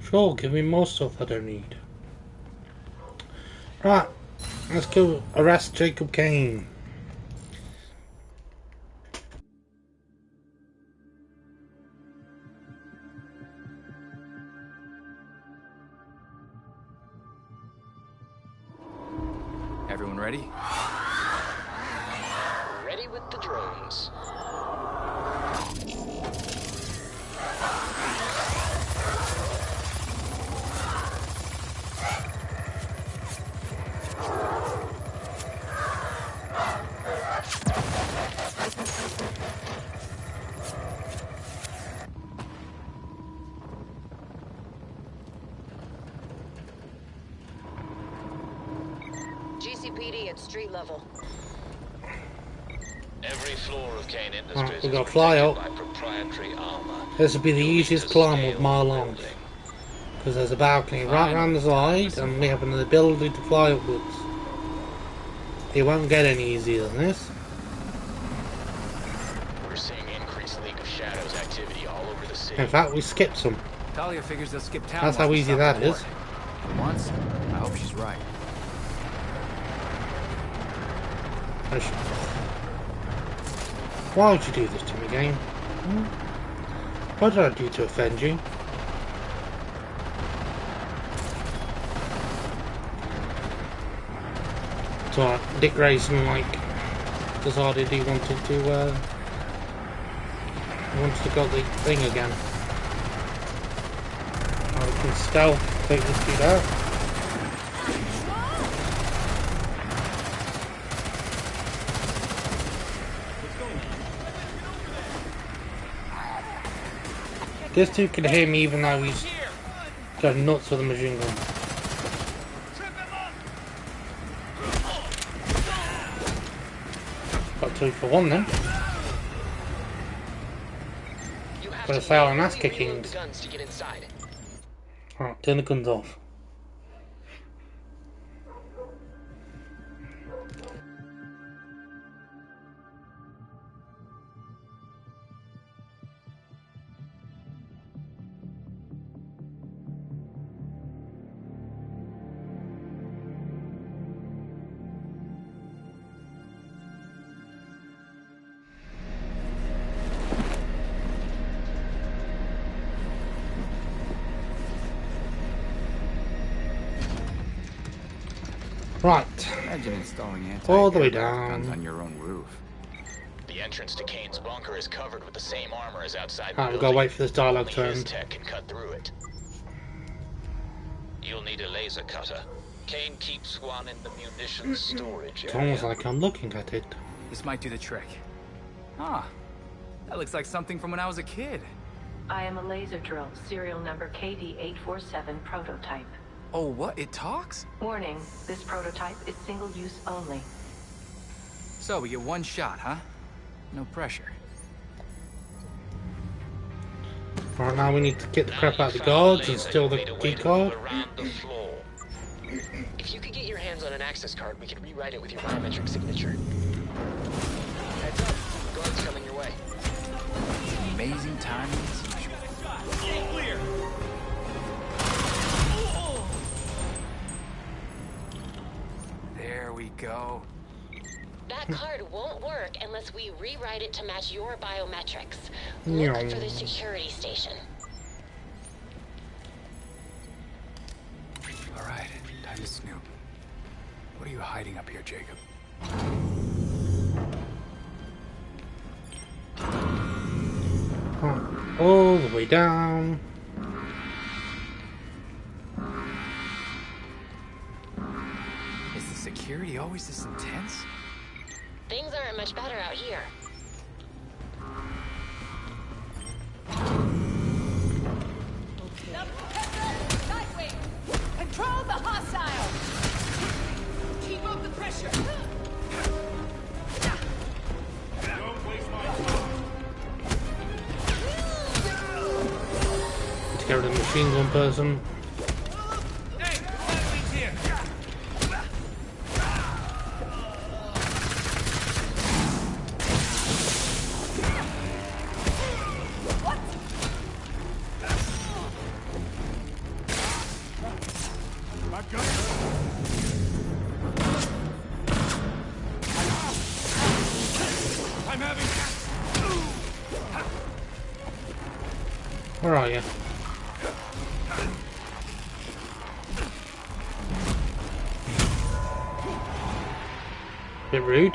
Sure, give me more stuff I don't need. Right, let's go arrest Jacob Kane. Everyone ready? Ready with the drones. GCPD at street level. Every floor of Kane Industries we've got to fly up. by proprietary armor. This will be the easiest climb of my life. Because there's a balcony right around the side, and we have an ability to fly upwards. It won't get any easier than this. We're seeing increased League of Shadows activity all over the city. In fact, we skipped some. Talia figures they'll skip town. That's how easy that is. For once, I hope she's right. Why would you do this to me, game? What did I do to offend you? So Dick Grayson decided he wanted to got the thing again. Now we can stealth take this dude out. This dude can hear me even though he's going nuts with a machine gun. Got 2 for 1 then. Gotta say I'm ass kicking. Alright, turn the guns off. Right. Imagine installing all the way guns down on your own roof. The entrance to Kane's bunker is covered with the same armor as outside the Alright, we've building. got to wait for this dialogue to Only his end. tech can cut through it. You'll need a laser cutter. Kane keeps one in the munitions storage It's area. almost like I'm looking at it. This might do the trick. Ah, that looks like something from when I was a kid. I am a laser drill, serial number KD847 prototype. Oh, what? It talks? Warning, this prototype is single use only. So, we get one shot, huh? No pressure. Right now we need to get the crap out of the guards and steal the key card. If you could get your hands on an access card, we could rewrite it with your biometric signature. Heads up, guards coming your way. Amazing timing as usual. Stay clear. There we go. That card won't work unless we rewrite it to match your biometrics. Yeah. Look for the security station. All right, time to snoop. What are you hiding up here, Jacob? All the way down. Is the security always this intense? Things aren't much better out here. Nightwing! Control the hostile! Keep up the pressure! Don't waste my time. Let's get rid of the machine gun person. Hey, Nightwing's here! My gun. I'm having. Where are you? Bit rude.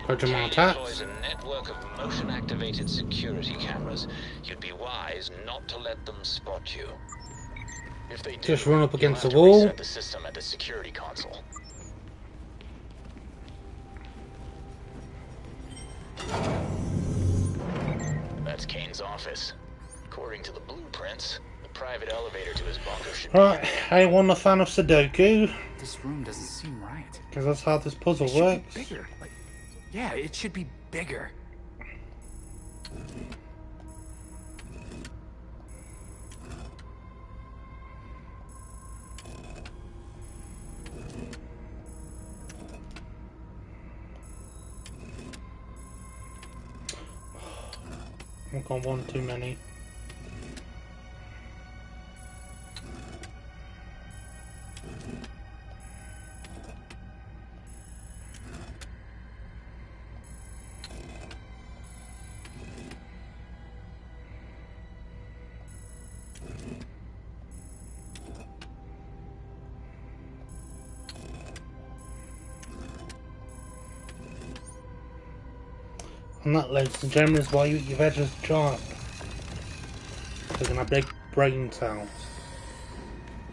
Dodge my Kane attacks. employs a network of motion-activated security cameras. You'd be wise not to let them spot you. If they do, Just run up against you'll the have to wall. reset the system at the security console. That's Kane's office. According to the blueprints, the private elevator to his bunker should be Right, I want a fan of Sudoku. This room doesn't seem right. Because that's how this puzzle It should works. be bigger. Like, yeah, it should be bigger. I've got one too many. And that, ladies and gentlemen, is why you eat your veggies dry. They're gonna have big brain cells.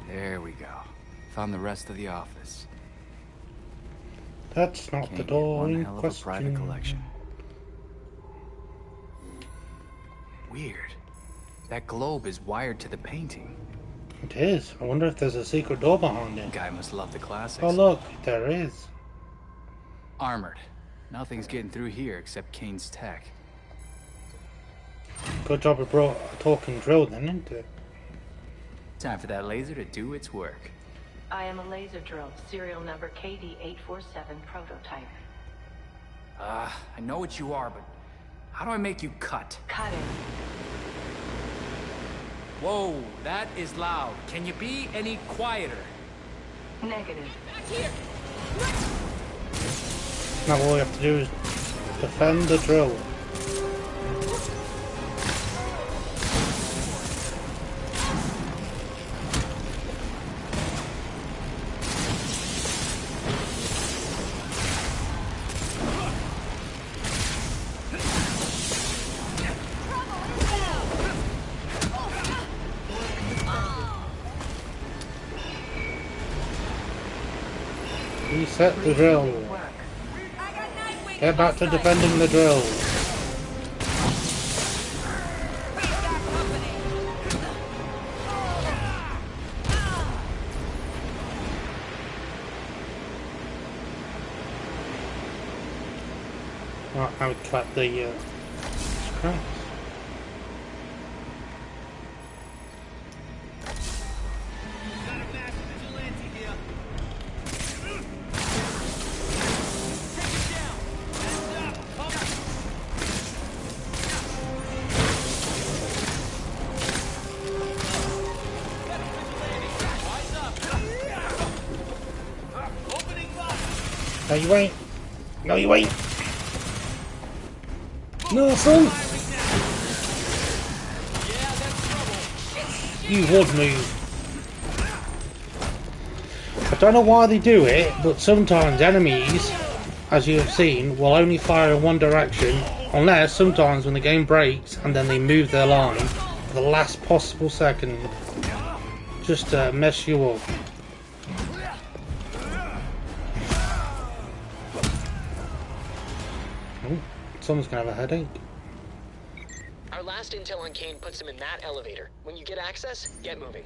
There we go. Found the rest of the office. That's not the door in Hell of a private question. collection. Weird. That globe is wired to the painting. It is. I wonder if there's a secret door behind it. Guy must love the classics. Oh look, there is. Armored. Nothing's getting through here except Kane's tech. Good job we brought a talking drill then, isn't it? Time for that laser to do its work. I am a laser drill, serial number KD847 prototype. I know what you are, but how do I make you cut? Cutting. Whoa, that is loud. Can you be any quieter? Negative. Back here! Now all we have to do is defend the drill. Reset the drill. Get back to defending the drill. Right, now we trap the scraps. No, you ain't. No, you ain't. No, son. You would move. I don't know why they do it, but sometimes enemies, as you have seen, will only fire in one direction, unless sometimes when the game breaks and then they move their line for the last possible second, just to mess you up. Someone's gonna have a headache. Our last intel on Kane puts him in that elevator. When you get access, get moving.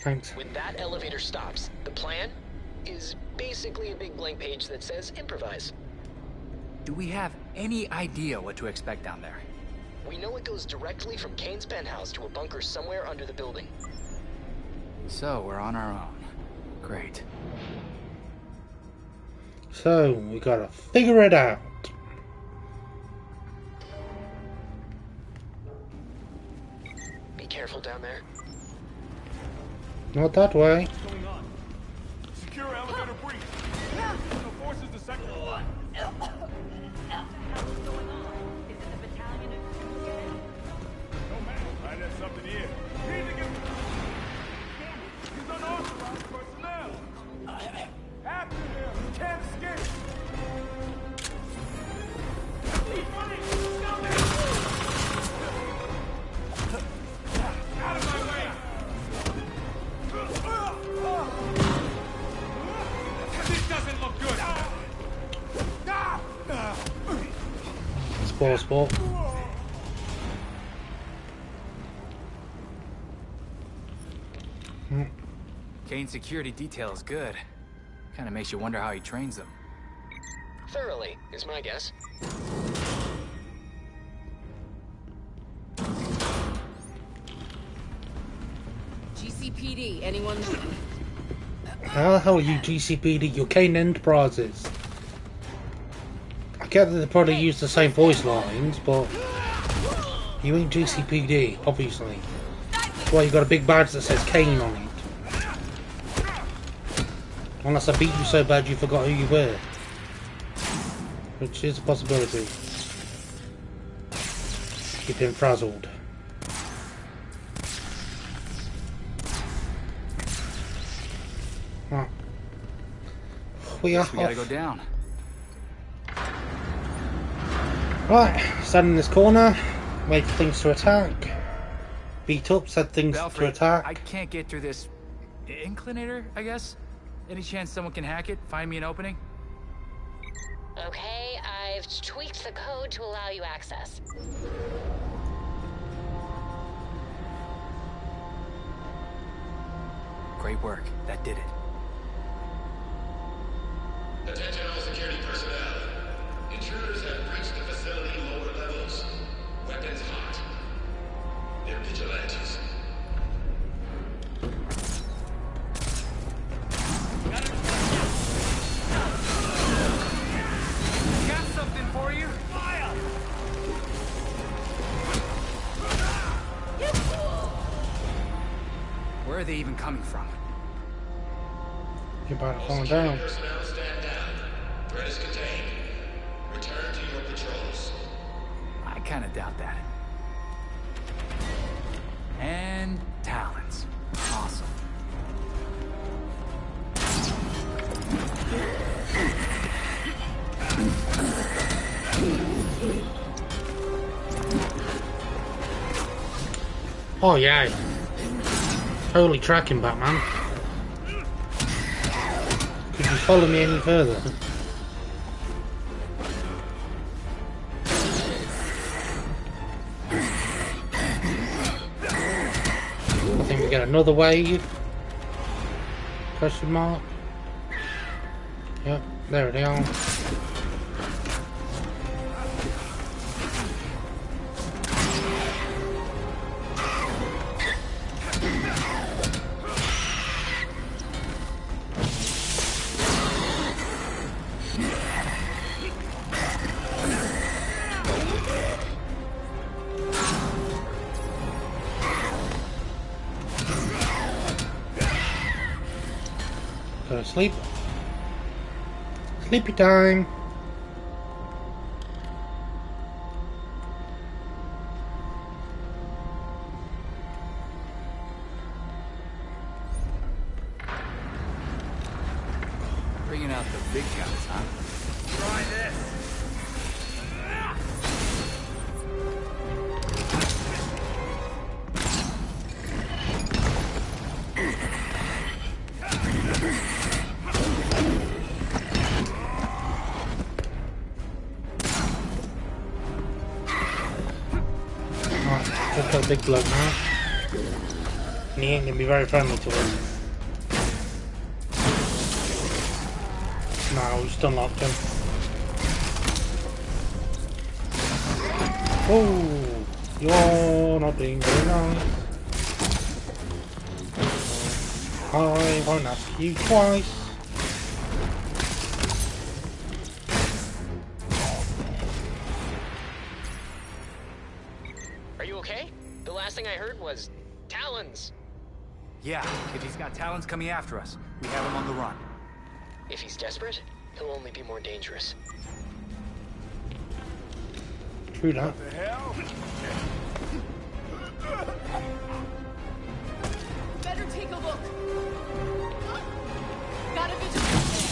Thanks. When that elevator stops, the plan is basically a big blank page that says improvise. Do we have any idea what to expect down there? We know it goes directly from Kane's penthouse to a bunker somewhere under the building. So, we're on our own. Great. So, we gotta figure it out. Be careful down there. Not that way. What's going on? Secure elevator breach. No forces the second floor. No man. Right, there's something here. Need to get. He's unauthorized personnel. After him. He can't escape. Keep running. Stop it. Out of my way. This doesn't look good. Sport. Kane's security detail is good. Kinda makes you wonder how he trains them. Thoroughly, is my guess. GCPD, anyone? How the hell are you GCPD? You're Kane Enterprises. I get that they probably use the same voice lines, but You ain't GCPD, obviously. That's why you got a big badge that says Kane on it. Unless I beat you so bad you forgot who you were. Which is a possibility. Keep him frazzled. Right. We gotta go down. Right, stand in this corner, wait for things to attack. Beat up, said things Belfry, to attack. I can't get through this inclinator, I guess? Any chance someone can hack it? Find me an opening? Okay, I've tweaked the code to allow you access. Great work. That did it. Attention all security personnel. Intruders have breached the facility lower levels. Weapons hot. They're vigilantes. Got something for you. Fire! Where are they even coming from? You're about to fall down. Personnel stand down. Threat is contained. Return to your patrols. I kind of doubt that. And talons. Awesome. Oh yeah. Totally tracking Batman. Could you follow me any further? I think we get another wave. Question mark. Yep, there they are. Go to sleep. Sleepy time. Bringing out the big guns, huh? Try this. Just got a big bloke now. And he ain't gonna be very friendly to us. No, we just unlocked him. Oh, you're not being very nice. I won't ask you twice. Are you okay? The last thing I heard was talons. Yeah, if he's got talons coming after us, we have him on the run. If he's desperate, he'll only be more dangerous. True that. What the hell? Better take a look. Got a vigilante.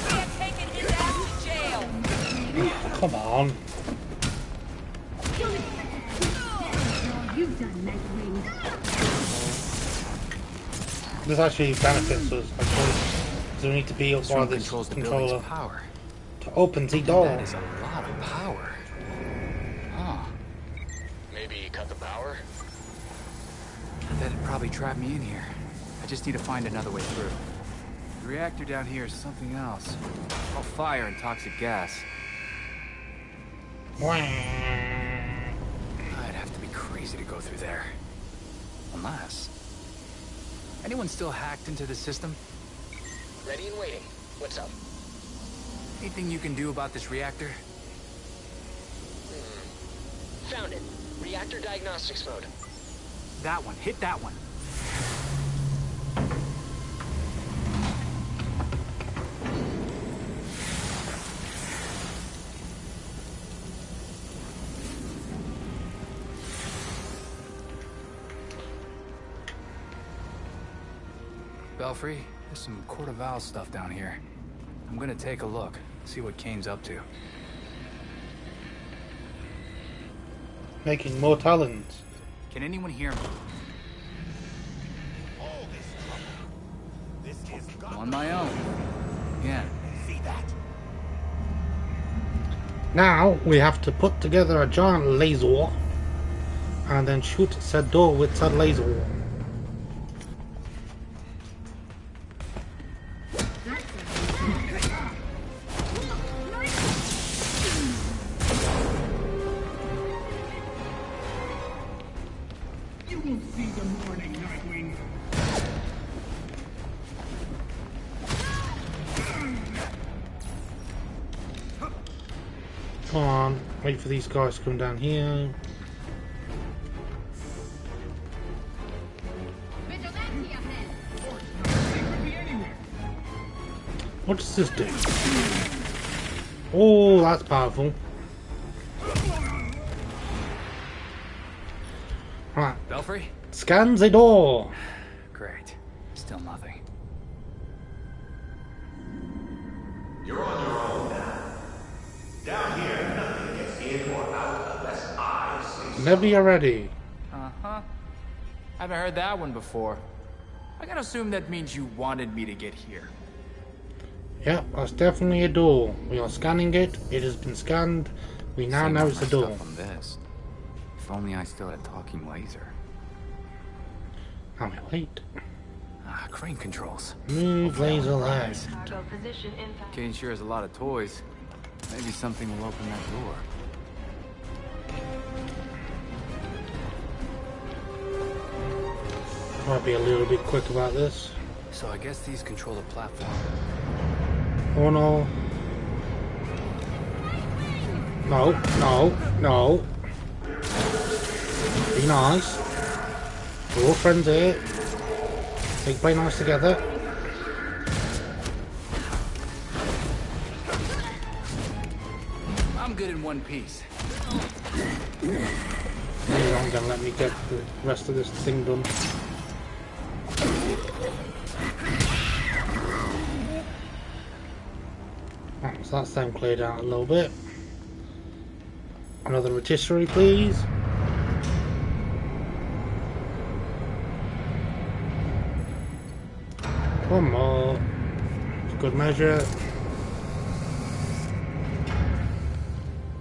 They're taking his ass to jail. Come on. You've done, Nightwing. This actually benefits us, actually. Because we need to be up by this controls the controller building's power. to open the door. That is a lot of power. Huh. Maybe cut the power? That'd probably trap me in here. I just need to find another way through. The reactor down here is something else. All fire and toxic gas. I'd have to be crazy to go through there. Unless... anyone still hacked into the system? Ready and waiting. What's up? Anything you can do about this reactor? Found it. Reactor diagnostics mode. That one. Hit that one. Belfry, there's some Court of Owls stuff down here. I'm gonna take a look, see what Kane's up to. Making more talons. Can anyone hear me? I'm on my own. Yeah. See that? Now we have to put together a giant laser and then shoot said door with said laser. You will see the morning, Nightwing. Come on, wait for these guys to come down here. What does this do? Oh, that's powerful. Right. Belfry? Scan the door. Great. Still nothing. You're on your own now. Down here, nothing gets in or out unless I say so. Whenever you're ready. Uh-huh. Haven't heard that one before. I gotta assume that means you wanted me to get here. Yep, that's definitely a door. We are scanning it. It has been scanned. We now know it's a door. On this. If only I still had a talking laser. How we wait? Ah, crane controls. Move laser left. Cargo position impact. Kane sure has a lot of toys. Maybe something will open that door. Might be a little bit quick about this. So I guess these control the platform. Oh no. No, no, no. Be nice. We're all friends here. We play nice together. I'm good in one piece. You're not gonna let me get the rest of this thing done. Right, so that's them cleared out a little bit. Another rotisserie, please. One more. Good measure.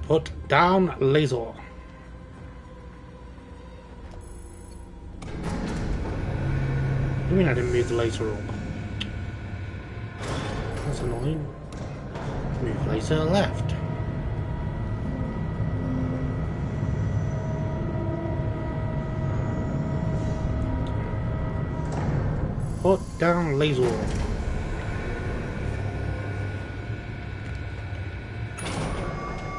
Put down laser. What do you mean I didn't move the laser up? That's annoying. Move laser left. Put down laser.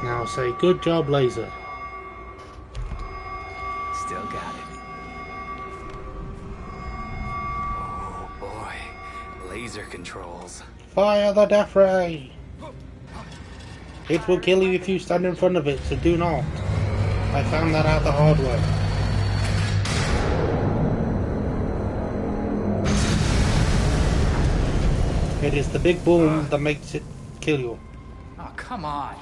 Now say good job, laser. Still got it. Oh boy, laser controls. Fire the death ray. It will kill you if you stand in front of it, so do not. I found that out the hard way. It is the big boom that makes it kill you. Oh, come on.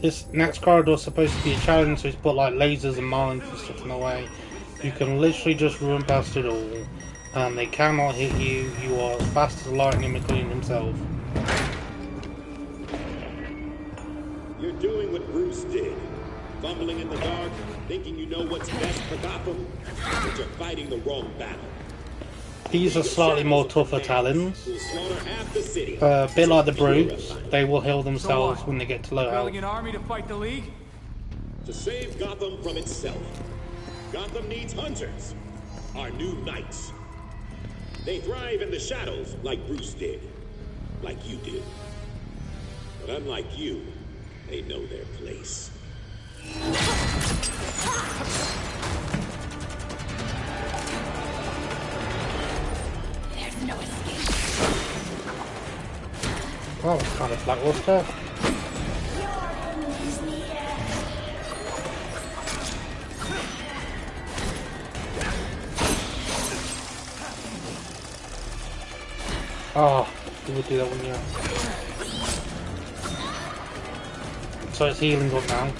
This next corridor is supposed to be a challenge, so it's put like lasers and mines and stuff in the way. You can literally just run past it all, and they cannot hit you. You are as fast as Lightning McQueen himself. You're doing what Bruce did. Fumbling in the dark, thinking you know what's best for Gotham, but you're fighting the wrong battle. These are slightly more tougher talons. A bit like the brutes, they will heal themselves when they get to low health. Building an army to fight the League? To save Gotham from itself. Gotham needs hunters. Our new knights. They thrive in the shadows like Bruce did. Like you did. But unlike you, They know their place. There's no escape. Oh, it's kind of lackluster. Oh, you would do that when you. So it's healing up now.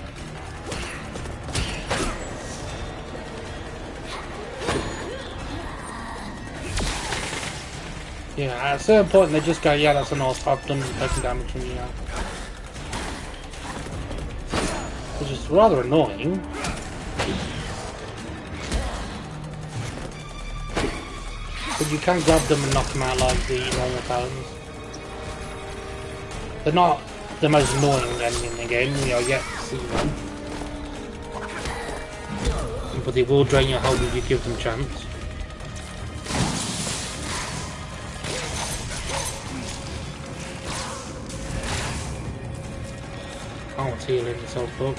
Yeah, at a certain point they just go, yeah, that's enough, I've done taking damage from you now. Which is rather annoying. But you can grab them and knock them out like the normal talons. They're not the most annoying enemy in the game, we are yet to see them. But they will drain your health if you give them a chance. Oh, it's healing itself up.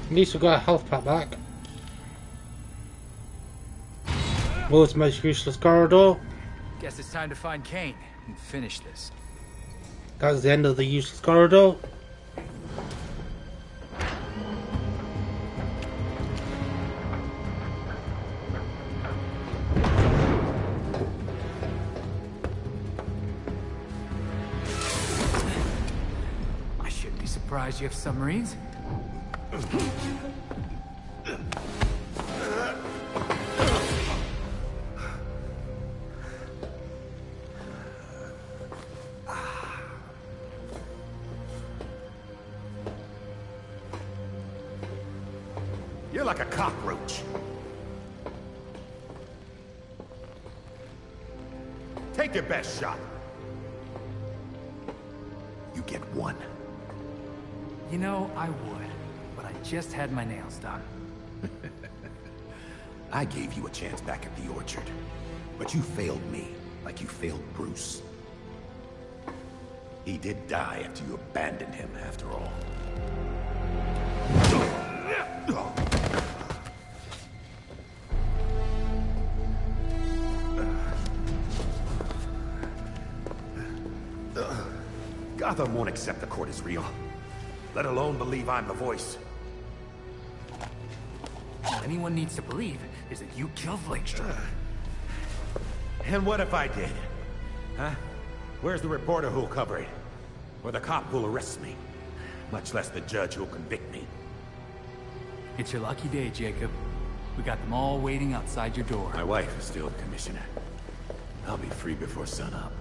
At least we've got a health pack back. World's most useless corridor. Guess it's time to find Kane and finish this. That's the end of the useless corridor. I shouldn't be surprised you have submarines. You're like a cockroach. Take your best shot. You get one. You know, I would, but I just had my nails done. I gave you a chance back at the orchard, but you failed me like you failed Bruce. He did die after you abandoned him, after all. Gotham won't accept the court as real, let alone believe I'm the voice. All anyone needs to believe is that you killed Flakestrom. And what if I did? Huh? Where's the reporter who'll cover it? Or the cop who'll arrest me? Much less the judge who'll convict me. It's your lucky day, Jacob. We got them all waiting outside your door. My wife is still the commissioner. I'll be free before sunup.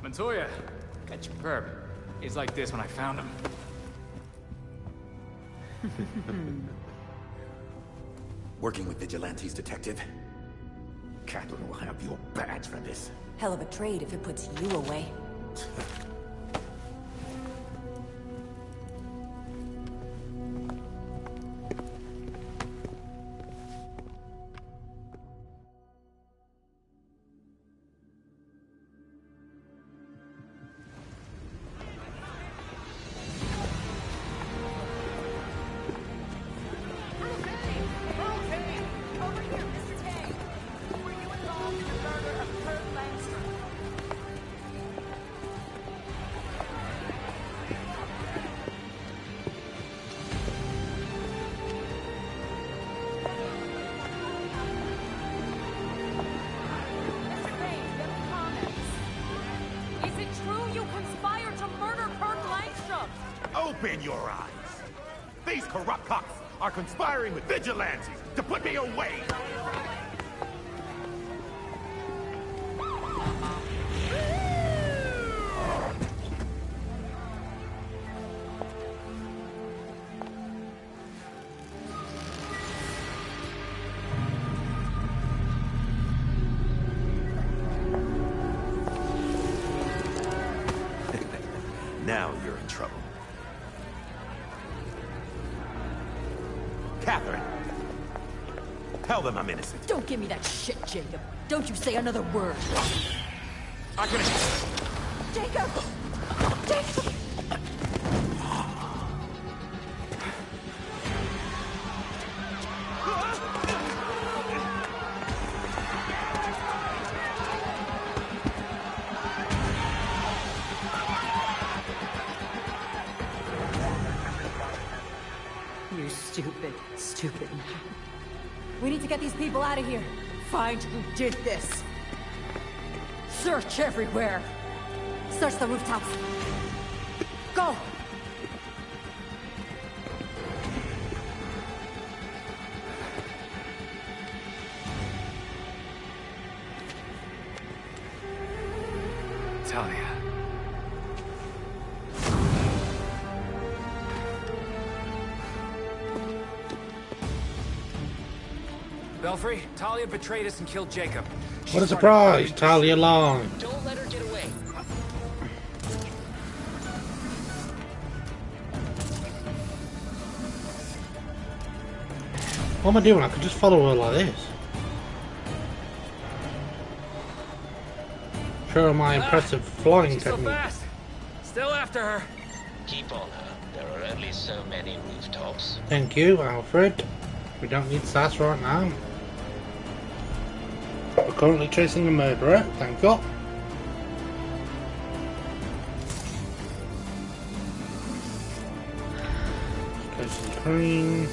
Montoya, got your perp. He's like this when I found him. Working with vigilantes, detective? Catherine will have your badge for this. Hell of a trade if it puts you away. Open your eyes! These corrupt cops are conspiring with vigilantes to put me away! Tell them I'm innocent. Don't give me that shit, Jacob. Don't you say another word. I'm gonna... Jacob! Jacob! You stupid man. We need to get these people out of here. Find who did this. Search everywhere. Search the rooftops. Go! Talia. Belfry, Talia betrayed us and killed Jacob. What a surprise! Talia long. Don't let her get away. What am I doing? I could just follow her like this. Show her my impressive flying She's so technique. fast. Still after her. Keep on her. There are only so many rooftops. Thank you, Alfred. We don't need sass right now. We're currently chasing a murderer, thank God. Go to the train.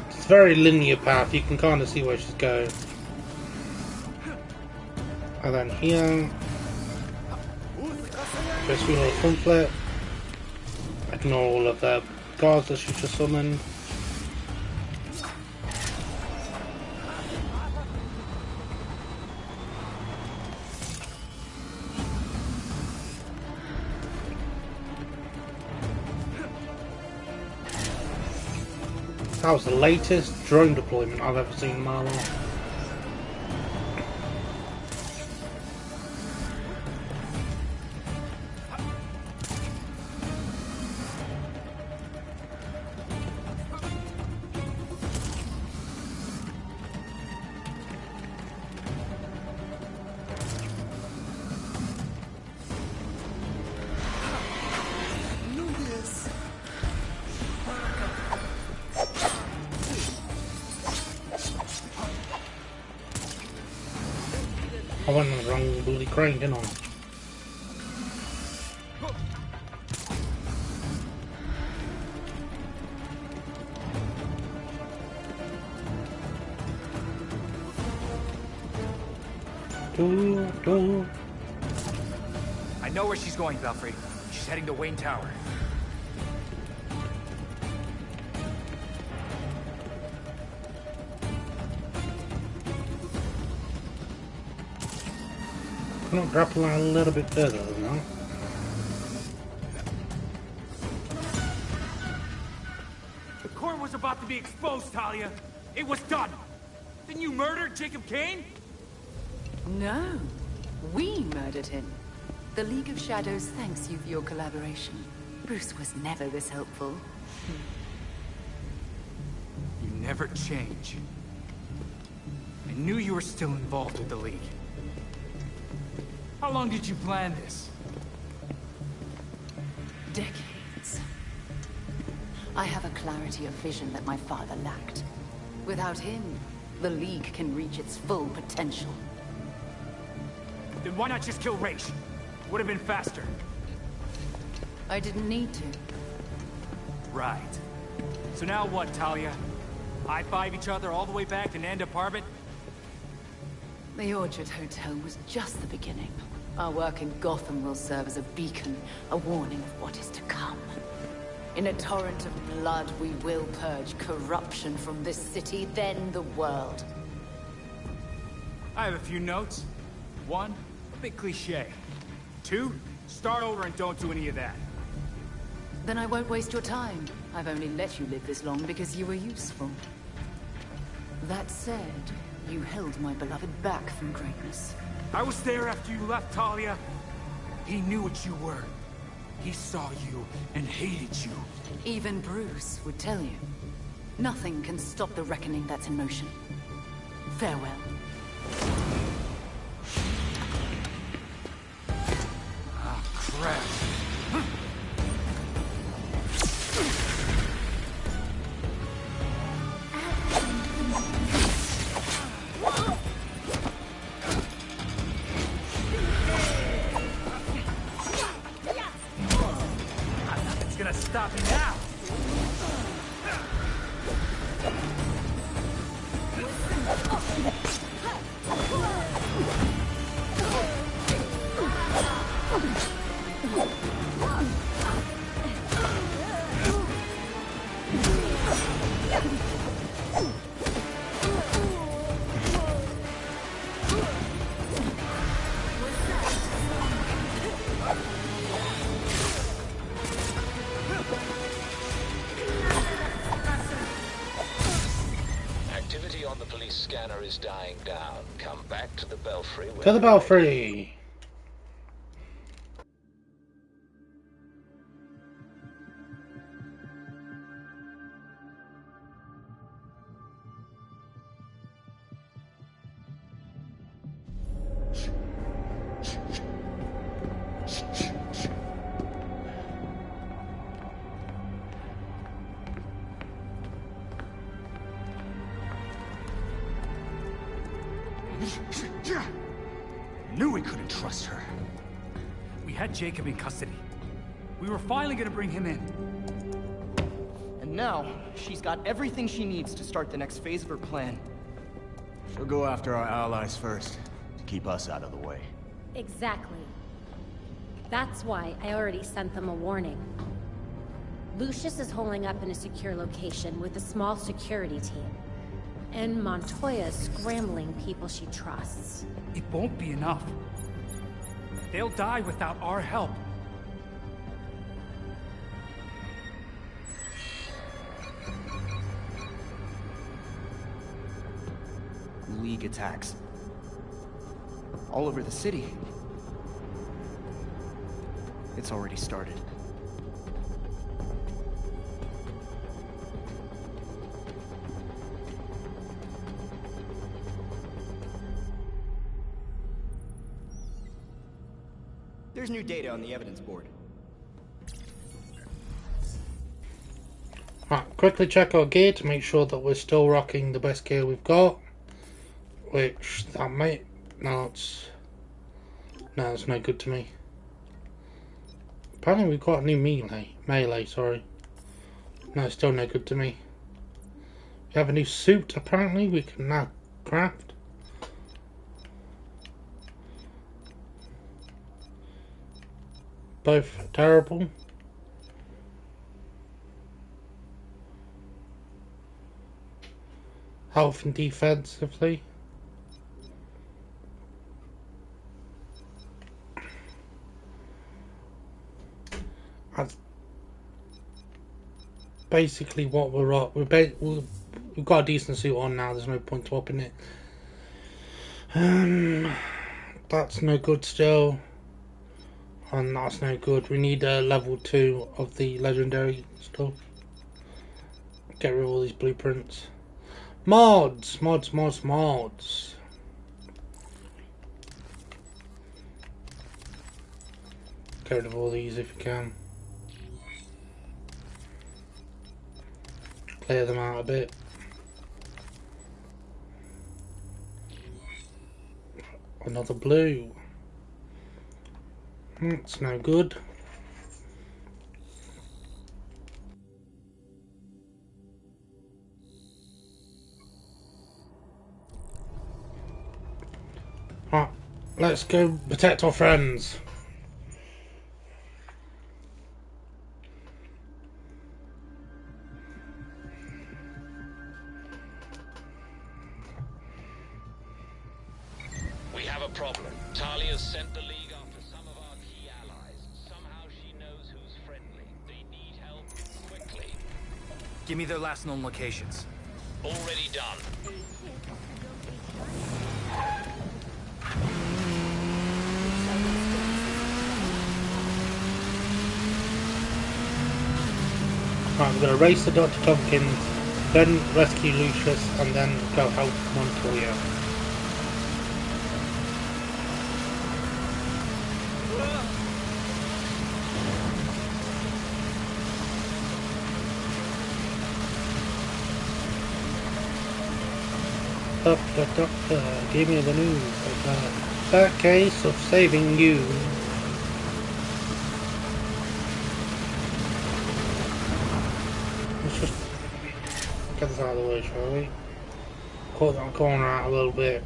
It's a very linear path, you can kind of see where she's going. And then here, just ignore the front flip, ignore all of the guards that she just summoned. That was the latest drone deployment I've ever seen in my life. I went on the wrong bloody crane, didn't I? I know where she's going, Belfry. She's heading to Wayne Tower. Can I grapple a little bit further than that? The court was about to be exposed, Talia. It was done. Then you murdered Jacob Kane? No. We murdered him. The League of Shadows thanks you for your collaboration. Bruce was never this helpful. You never change. I knew you were still involved with the League. How long did you plan this? Decades. I have a clarity of vision that my father lacked. Without him, the League can reach its full potential. Then why not just kill Raish? Would have been faster. I didn't need to. Right. So now what, Talia? High-five each other all the way back to Nanda Parbat? The Orchard Hotel was just the beginning. Our work in Gotham will serve as a beacon, a warning of what is to come. In a torrent of blood, we will purge corruption from this city, then the world. I have a few notes. 1, a bit cliché. 2, start over and don't do any of that. Then I won't waste your time. I've only let you live this long because you were useful. That said, you held my beloved back from greatness. I was there after you left, Talia. He knew what you were. He saw you and hated you. Even Bruce would tell you. Nothing can stop the reckoning that's in motion. Farewell. Ah, crap. Nothing's gonna stop me now. Activity on the police scanner is dying down. Come back to the Belfry. To the Belfry. Knew we couldn't trust her. We had Jacob in custody. We were finally gonna bring him in. And now, she's got everything she needs to start the next phase of her plan. She'll go after our allies first, to keep us out of the way. Exactly. That's why I already sent them a warning. Lucius is holing up in a secure location with a small security team. And Montoya's scrambling people she trusts. It won't be enough. They'll die without our help. League attacks. All over the city. It's already started. There's new data on the evidence board. Right, quickly check our gear to make sure that we're still rocking the best gear we've got. Which, that might... No, it's no good to me. Apparently we've got a new melee, sorry. No, it's still no good to me. We have a new suit, apparently, we can now craft. Both terrible. Health and defensively. That's basically what we're up. We've got a decent suit on now. There's no point swapping it. That's no good still. And that's no good. We need a level 2 of the legendary stuff. Get rid of all these blueprints. Mods! Get rid of all these if you can. Clear them out a bit. Another blue. It's no good. Right, let's go protect our friends. We have a problem. Talia's sent the League after some of our key allies. Somehow she knows who's friendly. They need help quickly. Give me their last known locations. Already done. Right, we're gonna race to Dr. Tompkins, then rescue Lucius, and then go help Montoya. Doctor, give me the news about that case of saving you. Let's just get this out of the way, shall we? Cut that corner out a little bit.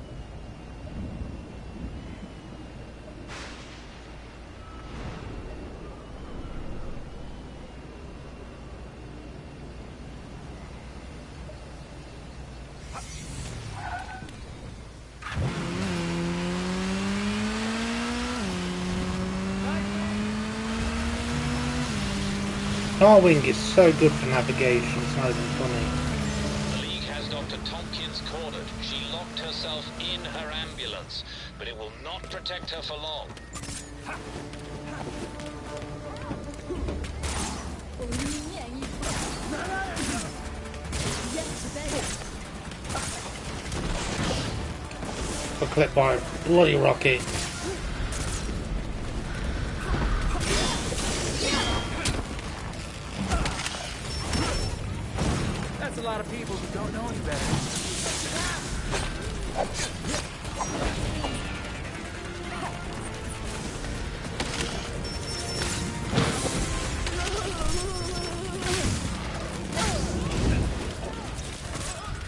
Nightwing is so good for navigation, it's not even funny. The League has Dr. Tompkins cornered. She locked herself in her ambulance, but it will not protect her for long. Got clipped by a bloody rocket. That's a lot of people who don't know any better.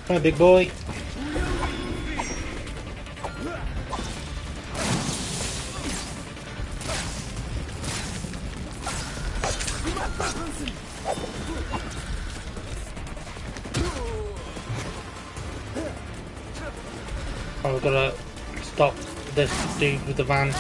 Come on, big boy. Oh, we've got to stop this dude with the van.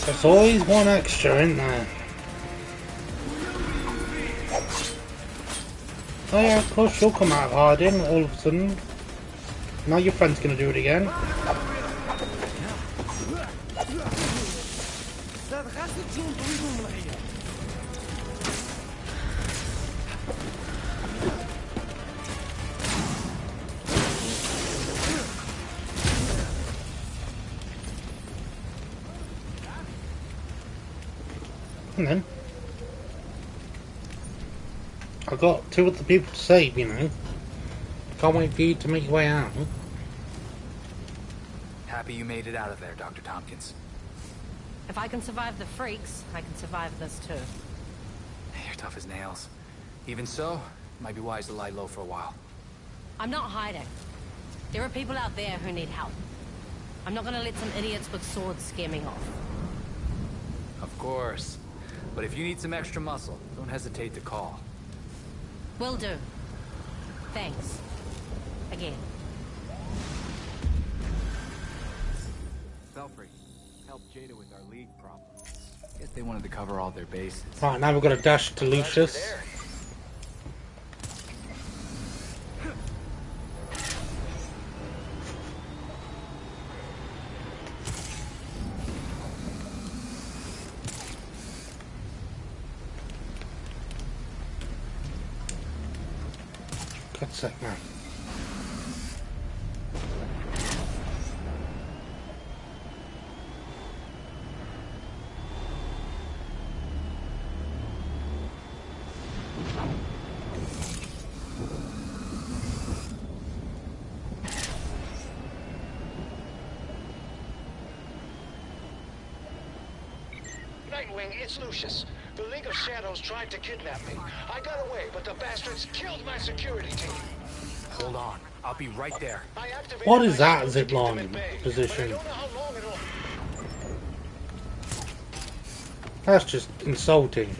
There's always one extra, isn't there? Oh yeah, of course you'll come out of hiding all of a sudden. Now your friend's gonna do it again. And then I've got two other people to save, you know. Can't wait for you to make your way out. Happy you made it out of there, Dr. Tompkins. If I can survive the freaks, I can survive this too. You're tough as nails. Even so, it might be wise to lie low for a while. I'm not hiding. There are people out there who need help. I'm not gonna let some idiots with swords scare me off. Of course. But if you need some extra muscle, don't hesitate to call. Will do. Thanks. Again. Belfry, help Jada with our league problems. Guess they wanted to cover all their bases. Right, now we've got to dash to Lucius. God's sake, man. Nightwing, it's Lucius. The League of Shadows tried to kidnap me. I got away, but the bastards killed my security team. Hold on. I'll be right there. What is that zipline position? That's just insulting.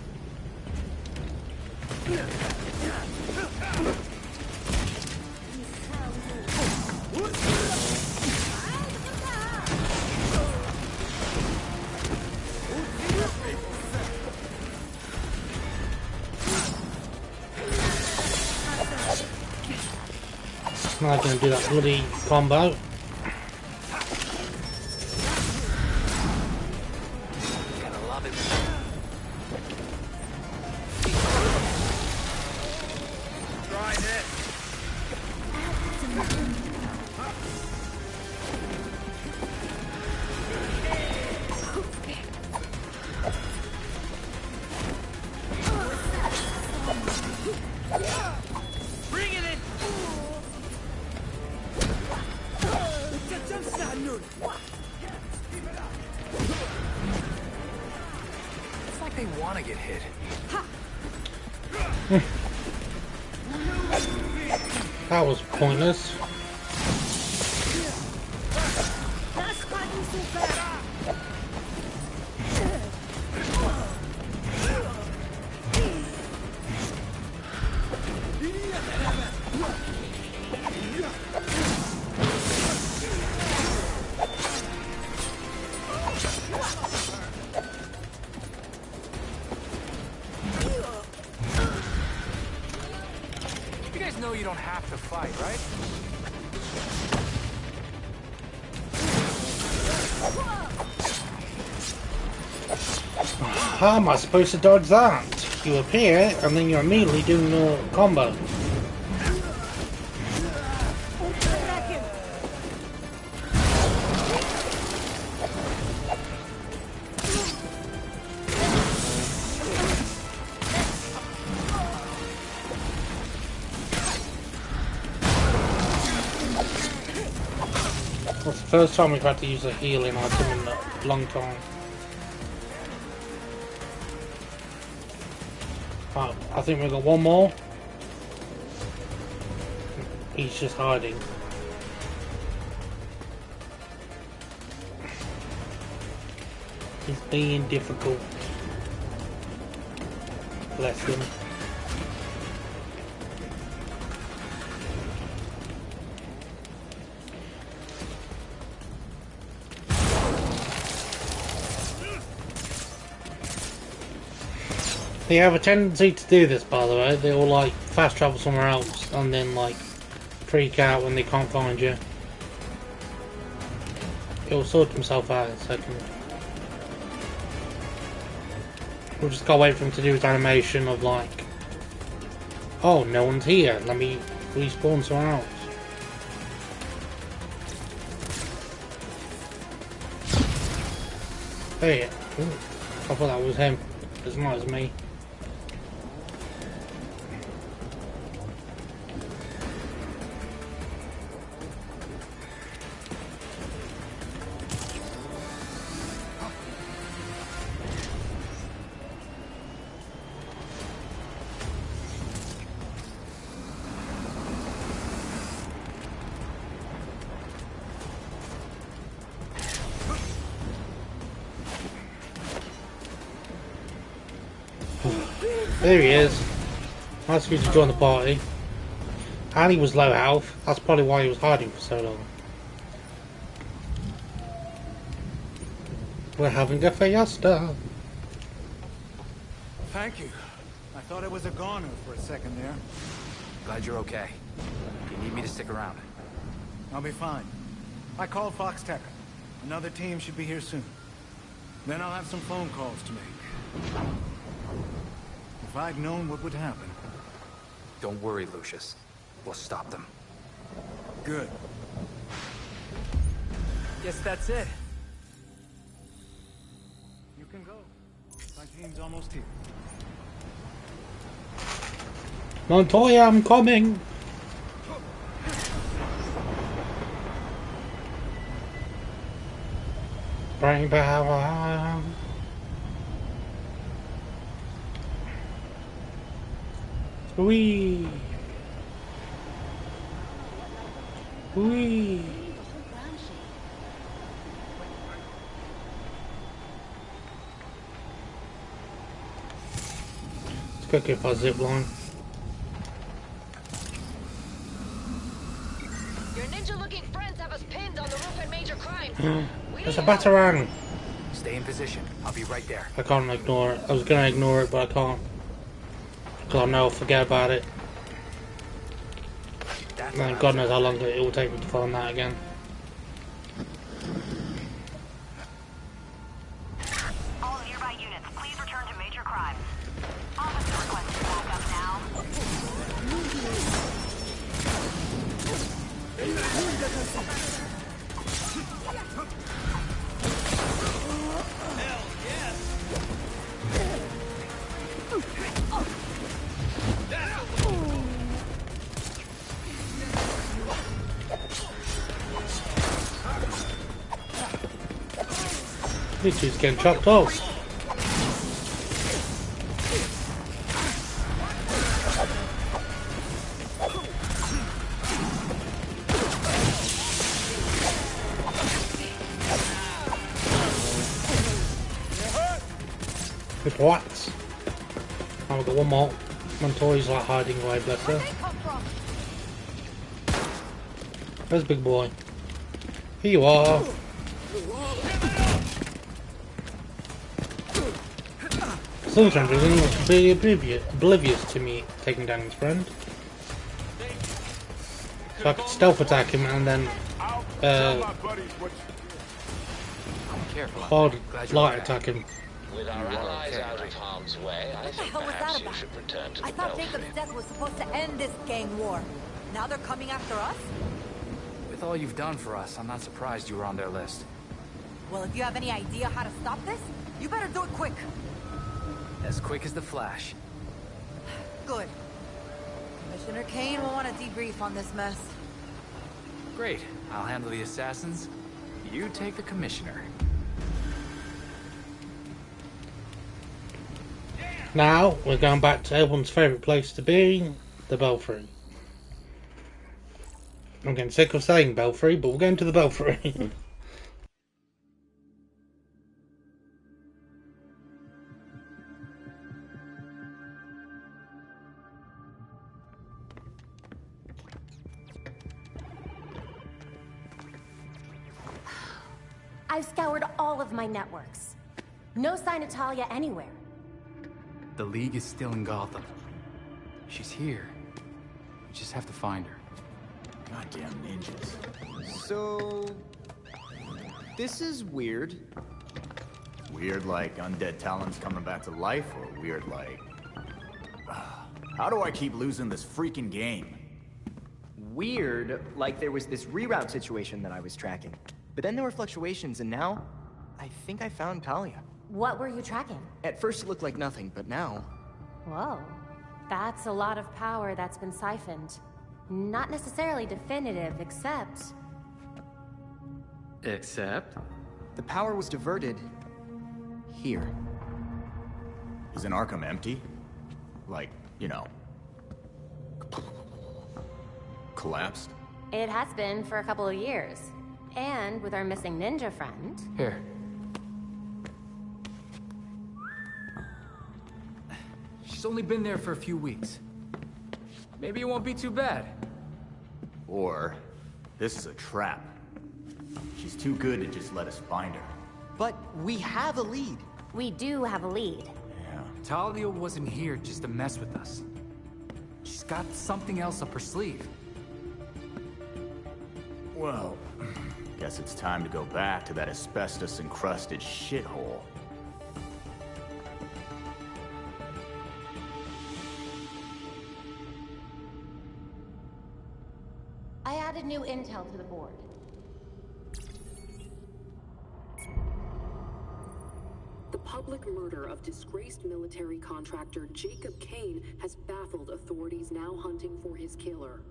Now I'm gonna do that bloody combo. Gotta love it. Try this. Bring it in. It's like they want to get hit. That was pointless. You guys know you don't have to fight, right? How am I supposed to dodge that? You appear and then you're immediately doing the combo. That's the first time we've had to use a healing item in a long time. Right, I think we've got one more. He's just hiding. He's being difficult. Bless him. They have a tendency to do this, by the way. They all like fast travel somewhere else and then like freak out when they can't find you. He'll sort himself out in a second. We'll just gotta wait for him to do his animation of like, oh, no one's here, let me respawn somewhere else. Hey, ooh, I thought that was him, as not as me. There he is. Nice for you to join the party. And he was low health. That's probably why he was hiding for so long. We're having a fiesta. Thank you. I thought it was a goner for a second there. Glad you're okay. You need me to stick around? I'll be fine. I called Fox Tech. Another team should be here soon. Then I'll have some phone calls to make. If I'd known what would happen. Don't worry, Lucius. We'll stop them. Good. Guess that's it. You can go. My team's almost here. Montoya, I'm coming! Bring power! Wee! Wee! Let's go get our zip line. Your ninja-looking friends have us pinned on the roof at Major Crimes. There's a batarang! Stay in position. I'll be right there. I can't ignore it. I was gonna ignore it, but I can't. Because I know I'll forget about it. That's And God knows how long it will take me to find that again. All nearby units, please return to major crimes. Officer requesting backup now. This dude's getting chopped off. Good whacks. Oh, we've got one more. Montoya's like hiding away, bless her. Where's Big Boy? Here you are. Sometimes he's almost completely oblivious to me taking down his friend. So I could stealth attack him and then hard light attack him. With our allies out of harm's way, I think perhaps you should return to the I thought Belfry. Jacob's death was supposed to end this gang war. Now they're coming after us? With all you've done for us, I'm not surprised you were on their list. Well, if you have any idea how to stop this, you better do it quick. As quick as the Flash. Good. Commissioner Kane will want to debrief on this mess. Great. I'll handle the assassins. You take the commissioner. Now we're going back to everyone's favourite place to be, the Belfry. I'm getting sick of saying Belfry, but we're going to the Belfry. I've scoured all of my networks. No sign of Talia anywhere. The League is still in Gotham. She's here. We just have to find her. Goddamn ninjas. So... this is weird. Weird like undead talents coming back to life, or weird like... how do I keep losing this freaking game? Weird, like there was this reroute situation that I was tracking. But then there were fluctuations, and now... I think I found Talia. What were you tracking? At first it looked like nothing, but now... Whoa. That's a lot of power that's been siphoned. Not necessarily definitive, except... Except? The power was diverted... here. Isn't Arkham empty? Like, you know... collapsed? It has been for a couple of years. And with our missing ninja friend... Here. She's only been there for a few weeks. Maybe it won't be too bad. Or, this is a trap. She's too good to just let us find her. But we have a lead. We do have a lead. Yeah. Talia wasn't here just to mess with us. She's got something else up her sleeve. Well, guess it's time to go back to that asbestos-encrusted shithole. I added new intel to the board. The public murder of disgraced military contractor Jacob Kane has baffled authorities now hunting for his killer.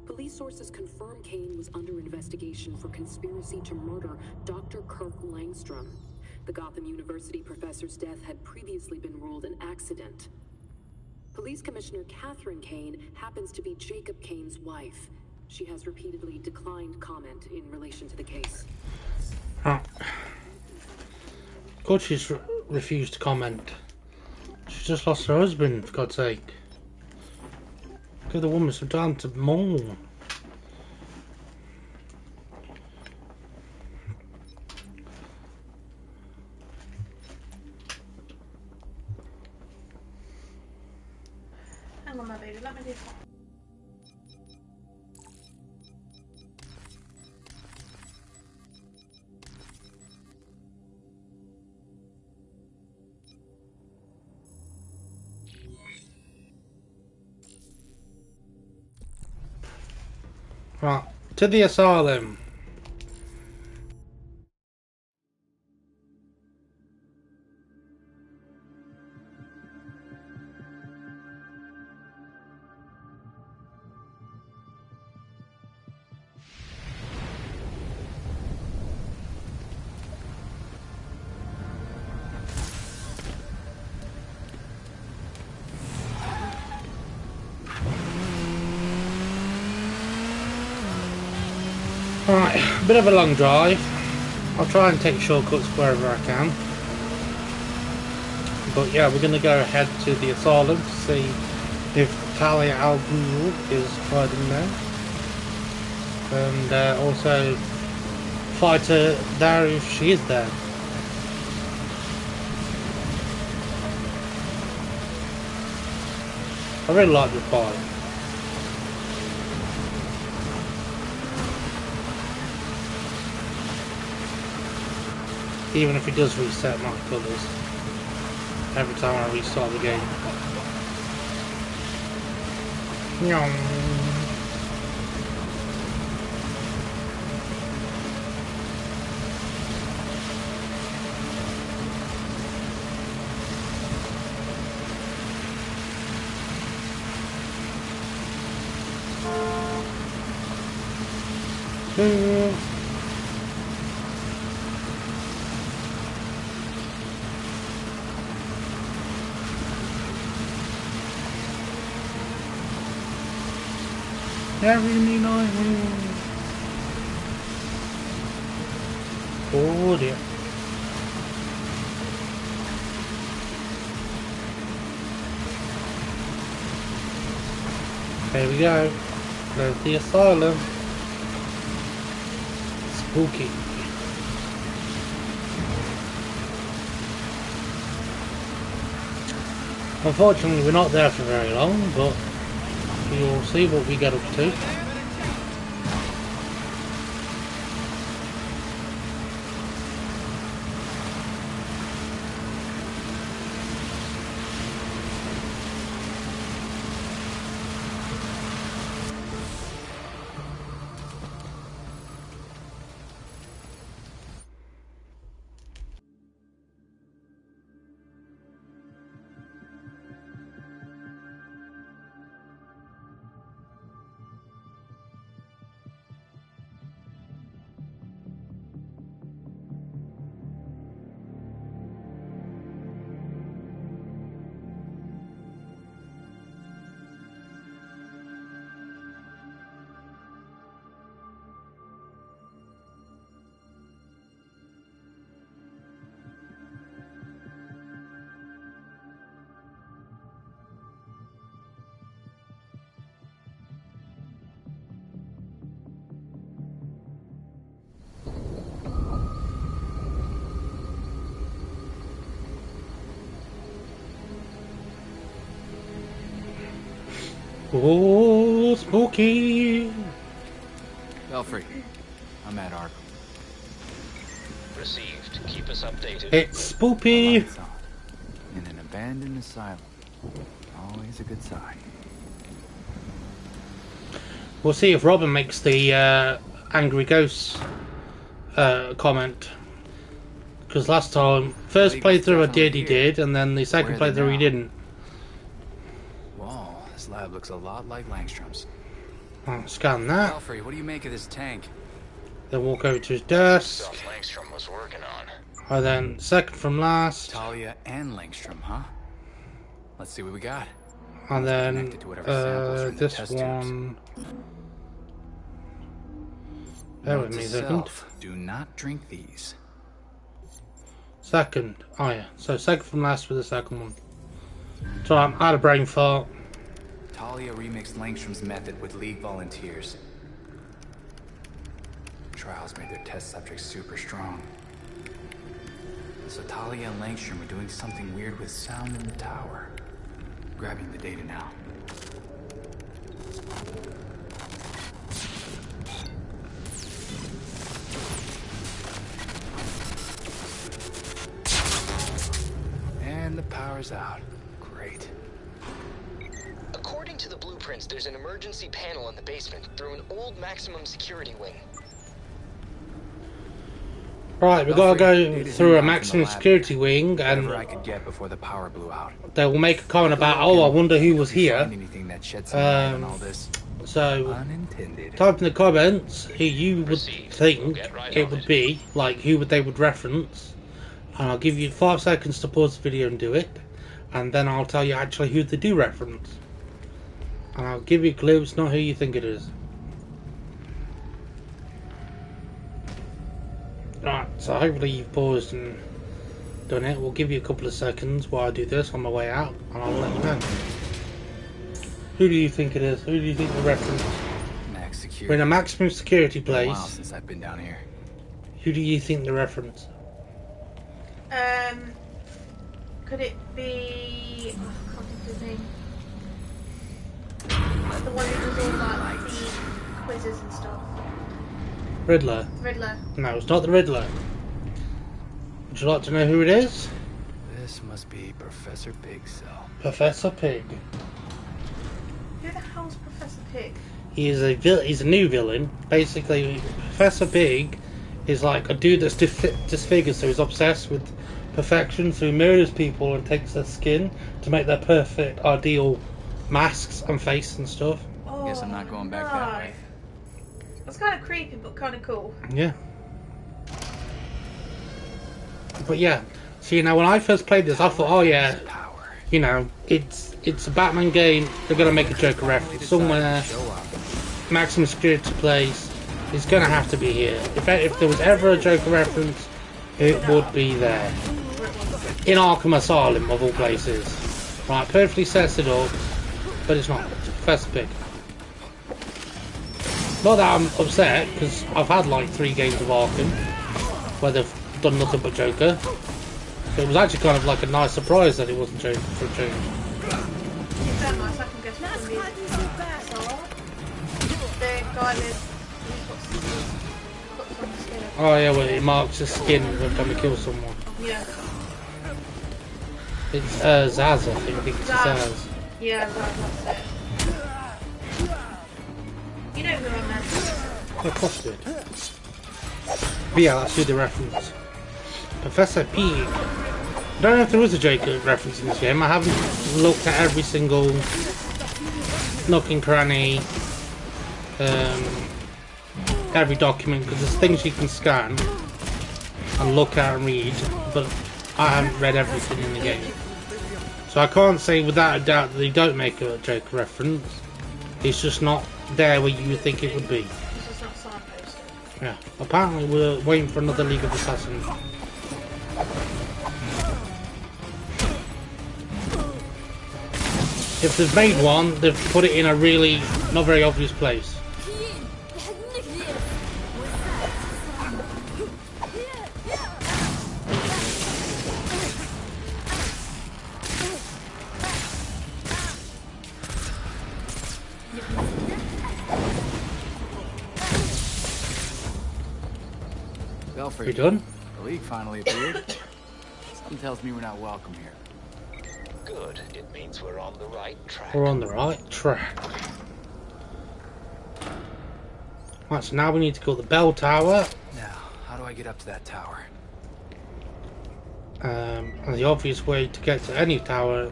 Police sources confirm Kane was under investigation for conspiracy to murder Dr. Kirk Langstrom. The Gotham University professor's death had previously been ruled an accident. Police Commissioner Catherine Kane happens to be Jacob Kane's wife. She has repeatedly declined comment in relation to the case. Of course she's refused to comment. She just lost her husband, for God's sake. Give the woman some time to mourn. Hang on, my baby, let me do that. Right, to the asylum. Right, a bit of a long drive. I'll try and take shortcuts wherever I can. But yeah, we're going to go ahead to the asylum to see if Talia al Ghul is hiding there. And also fight her there if she is there. I really like this fight. Even if it does reset my colours every time I restart the game. Every night. Oh dear. There we go. There's the asylum. Spooky. Unfortunately, we're not there for very long, but you'll see what we get up to. Oh, spooky! Belfry, I'm at Arkham. Received. Keep us updated. It's spooky! In an abandoned asylum. Always a good sign. We'll see if Robin makes the angry ghost comment. Because last time, first playthrough I did, he did, and then the second playthrough he didn't. Whoa, this lab looks a lot like Langstrom's. I'll scan that. Belfry, what do you make of this tank? Then walk over to his desk. Stuff Langstrom was working on. And then second from last. Talia and Langstrom, huh? Let's see what we got. And then this one. Bear with me a second. Do not drink these. Second. Oh yeah. So second from last for the second one. So I'm out of brain fart. Talia remixed Langstrom's method with League volunteers. Trials made their test subjects super strong. So Talia and Langstrom are doing something weird with sound in the tower. Grabbing the data now. And the power's out. Great. According to the blueprint blueprints, there's an emergency panel in the basement through an old maximum security wing. Right, we've got to go through a maximum security wing, and Whatever I could get before the power blew out. they will make a comment about, oh, I wonder who was here. Anything that sheds some light on all this. So, type in the comments who you would think it would be, like who they would reference, and I'll give you 5 seconds to pause the video and do it, and then I'll tell you actually who they do reference, and I'll give you clues, not who you think it is. Right, so hopefully you've paused and done it. We'll give you a couple of seconds while I do this on my way out, and I'll let you know. Who do you think it is? Who do you think the reference? Max security. We're in a maximum security Been a while place. since I've been down here. Who do you think the reference? Could it be? Oh, I can't think of his name. The one who does all like the quizzes and stuff. Riddler. Riddler. No, it's not the Riddler. Would you like to know who it is? This must be Professor Pig's cell. Professor Pig. Who the hell's Professor Pig? He's a new villain. Basically, Professor Pig is like a dude that's disfigured, so he's obsessed with perfection, so he murders people and takes their skin to make their perfect, ideal masks and face and stuff. Oh, guess I'm not going back that way. That's kind of creepy, but kind of cool. Yeah. But yeah, so you know, when I first played this, I thought, oh yeah, you know, it's a Batman game. They're gonna make a Joker reference somewhere. Maximum security place. It's gonna have to be here. If there was ever a Joker reference, it would be there. In Arkham Asylum, of all places. Right, perfectly sets it up, but it's not. It's Professor Pig. Not that I'm upset, because I've had like 3 games of Arkham where they've done nothing but Joker. So it was actually kind of like a nice surprise that it wasn't Joker for a change. Oh yeah, well it marks his skin when trying to kill someone. Yeah. It's Zaz, I think it's Zaz. Yeah, that's it. You know who I meant. Yeah, of course I did. But yeah, that's who the reference. Professor Pig. I don't know if there is a Joker reference in this game. I haven't looked at every single nook and cranny, every document, because there's things you can scan and look at and read, but I haven't read everything in the game. So I can't say without a doubt that they don't make a Joker reference. It's just not there where you would think it would be. It's just not signposted. Yeah. Apparently we're waiting for another League of Assassins. If they've made one, they've put it in a really not very obvious place. Belfry, done? The League finally appeared. Something tells me we're not welcome here. Good. It means we're on the right track. We're on the right track. Right, so now we need to go to the bell tower. Now, how do I get up to that tower? And the obvious way to get to any tower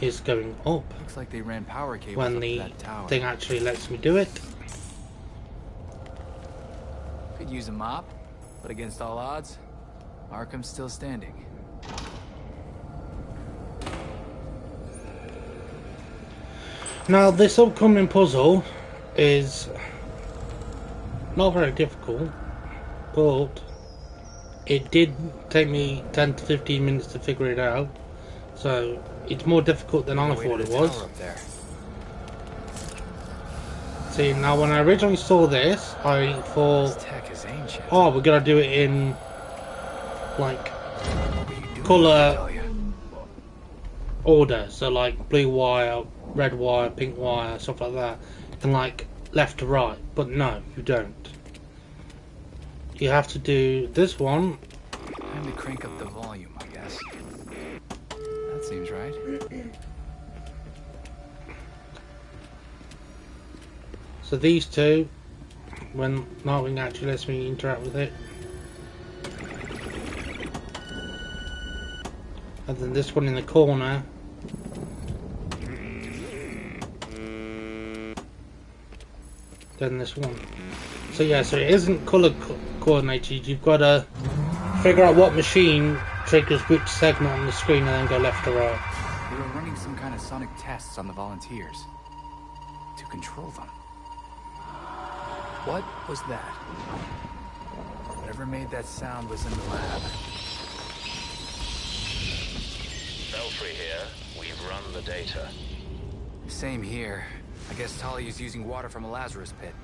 is going up. Looks like they ran power cables when up the to that tower. thing actually lets me do it. Could use a mop, but against all odds, Arkham's still standing. Now this upcoming puzzle is not very difficult, but it did take me 10 to 15 minutes to figure it out, so it's more difficult than I thought it was. See, now when I originally saw this, I thought, oh, we're gonna do it in like colour order, so like blue wire, red wire, pink wire, stuff like that, and like left to right, but no, you don't. You have to do this one. Time to crank up the volume, I guess. That seems right. So these two, when Nightwing actually lets me interact with it. And then this one in the corner. Then this one. So yeah, so it isn't colour coordinated. You've got to figure out what machine triggers which segment on the screen and then go left or right. We were running some kind of sonic tests on the volunteers to control them. What was that? Whatever made that sound was in the lab. Belfry here. We've run the data. Same here. I guess Talia's using water from a Lazarus pit,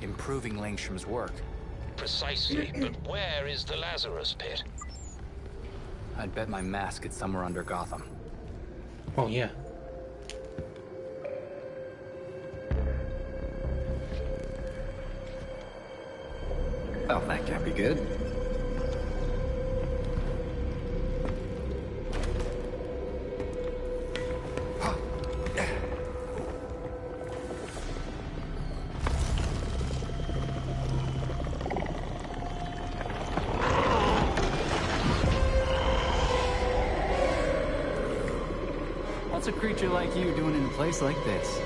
improving Langstrom's work. Precisely, but where is the Lazarus pit? I'd bet my mask it's somewhere under Gotham. Oh yeah. Well, that can't be good. What's a creature like you doing in a place like this?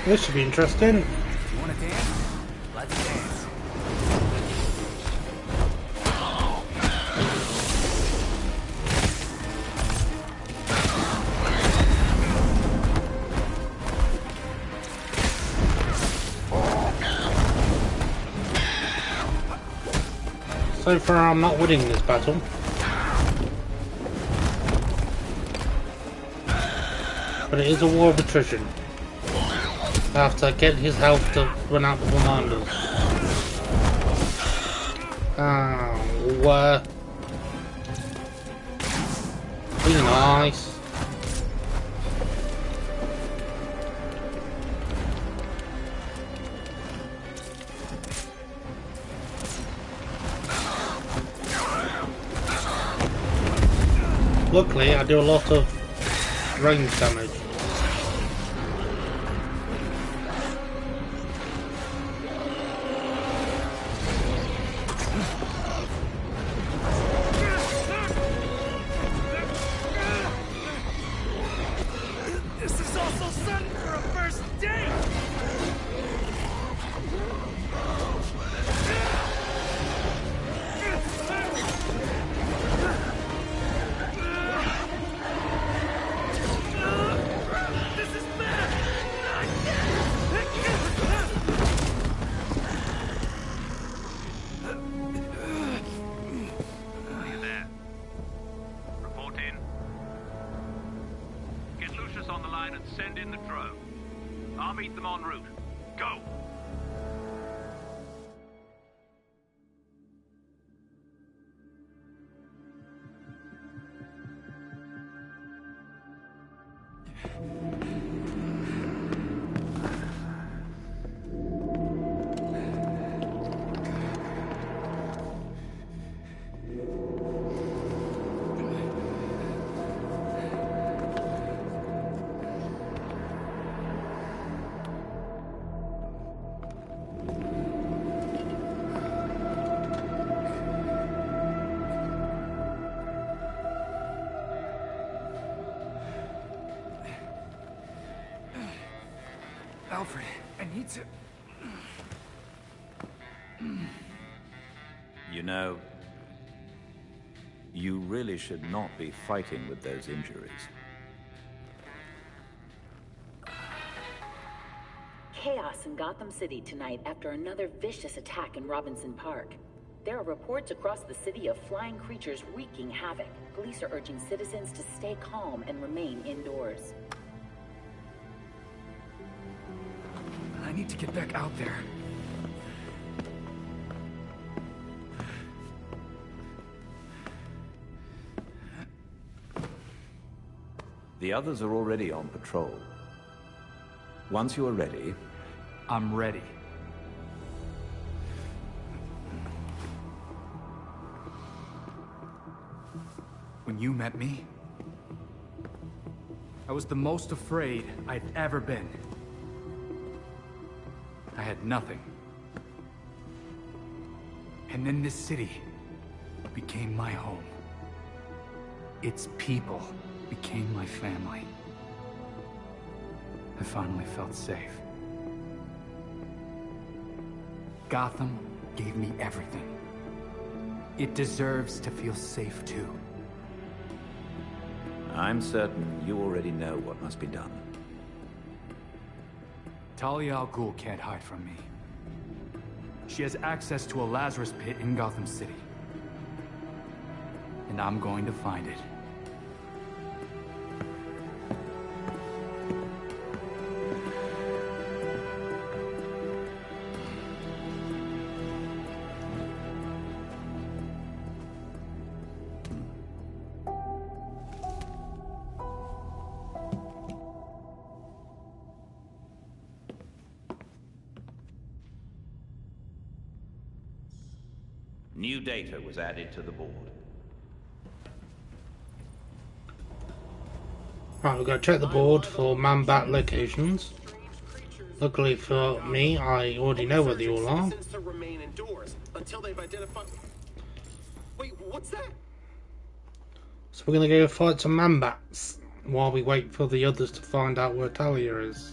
This should be interesting. You want to dance? Let's dance. So far I'm not winning this battle. But it is a war of attrition. I have to get his health to run out before mine does. Oh, be nice. Luckily, I do a lot of range damage. This is all so sudden for a first date! This is bad! Are you there? Report in. Get Lucius on the line and send in the drone. I'll meet them en route. Go! Alfred, I need to... You know, you really should not be fighting with those injuries. Chaos in Gotham City tonight after another vicious attack in Robinson Park. There are reports across the city of flying creatures wreaking havoc. Police are urging citizens to stay calm and remain indoors. I need to get back out there. The others are already on patrol. Once you are ready... I'm ready. When you met me, I was the most afraid I'd ever been. I had nothing. And then this city became my home. Its people became my family. I finally felt safe. Gotham gave me everything. It deserves to feel safe too. I'm certain you already know what must be done. Talia al Ghul can't hide from me. She has access to a Lazarus pit in Gotham City. And I'm going to find it. New data was added to the board. Right, we're going to check the board for man-bat locations. Luckily for me, I already know where they all are. Wait, what's that? So we're going to go fight some man-bats while we wait for the others to find out where Talia is.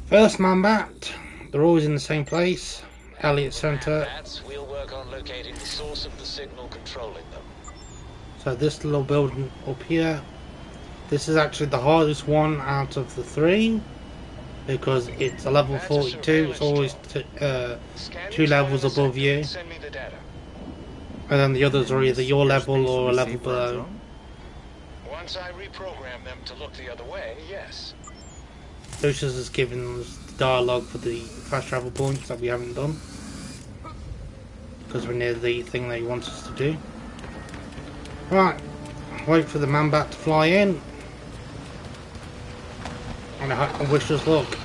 First man-bat, they're always in the same place. Elliott Center. We'll work on locating the source of the signal controlling them. So this little building up here, this is actually the hardest one out of the three because it's a level 42. It's always two levels above you, and then the others are either your level or a level below. Once I reprogram them to look the other way, yes. Lucius has given us the dialogue for the fast travel points that we haven't done because we're near the thing that he wants us to do. Right, wait for the man-bat to fly in, and I wish us luck.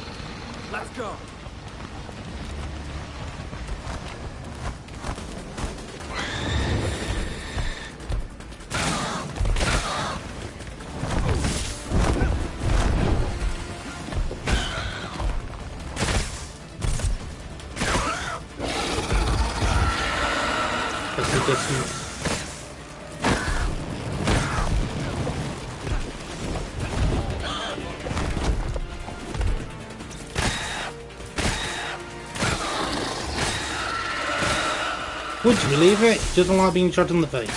Let's go. That's the distance. Would you believe it? He doesn't like being shot in the face.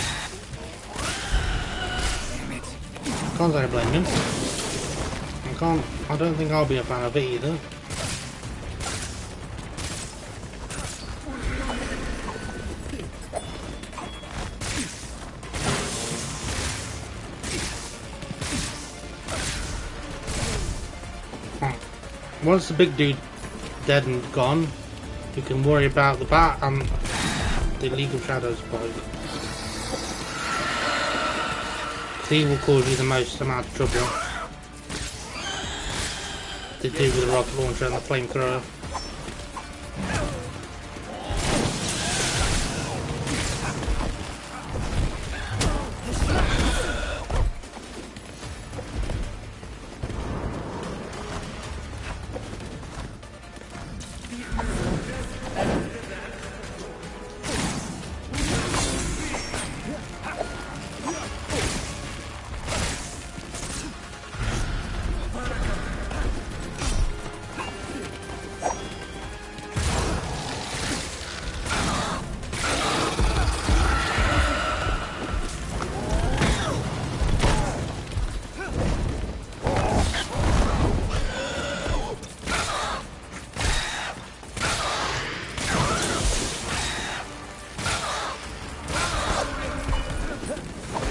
Can't say I blame him. I don't think I'll be a fan of it either. Once the big dude dead and gone, you can worry about the bat and the League of Shadows fight. He will cause you the most amount of trouble. They do with the rocket launcher and the flamethrower.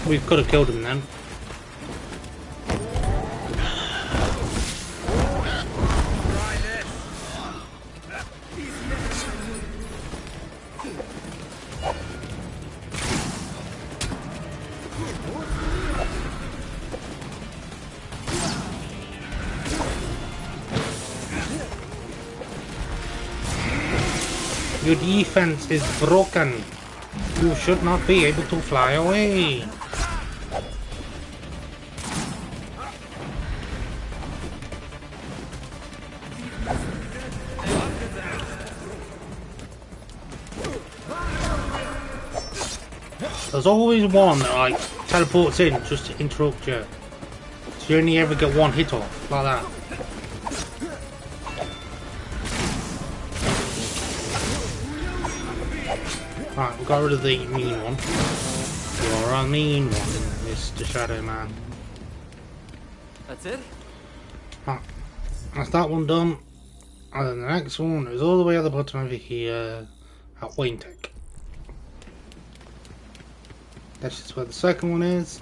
We could have killed him then. Your defense is broken. You should not be able to fly away. There's always one that like teleports in just to interrupt you. So you only ever get one hit off, like that. Right, we got rid of the mean one. You're a mean one, Mr. Shadow Man. That's it? Right, that's that one done. And then the next one is all the way at the bottom over here at Wayne Tech. That's just where the second one is.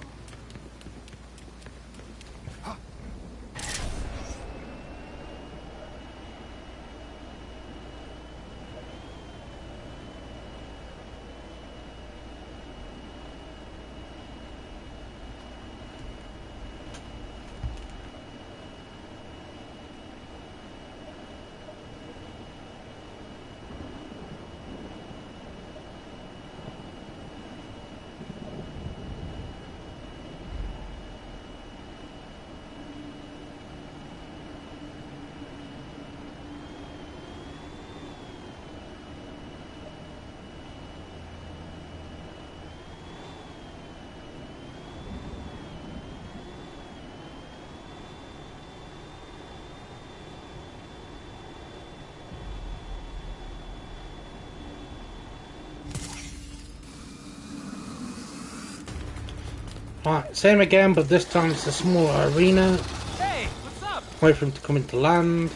Right, same again, but this time it's a smaller arena. Hey, what's up? Wait for him to come into land.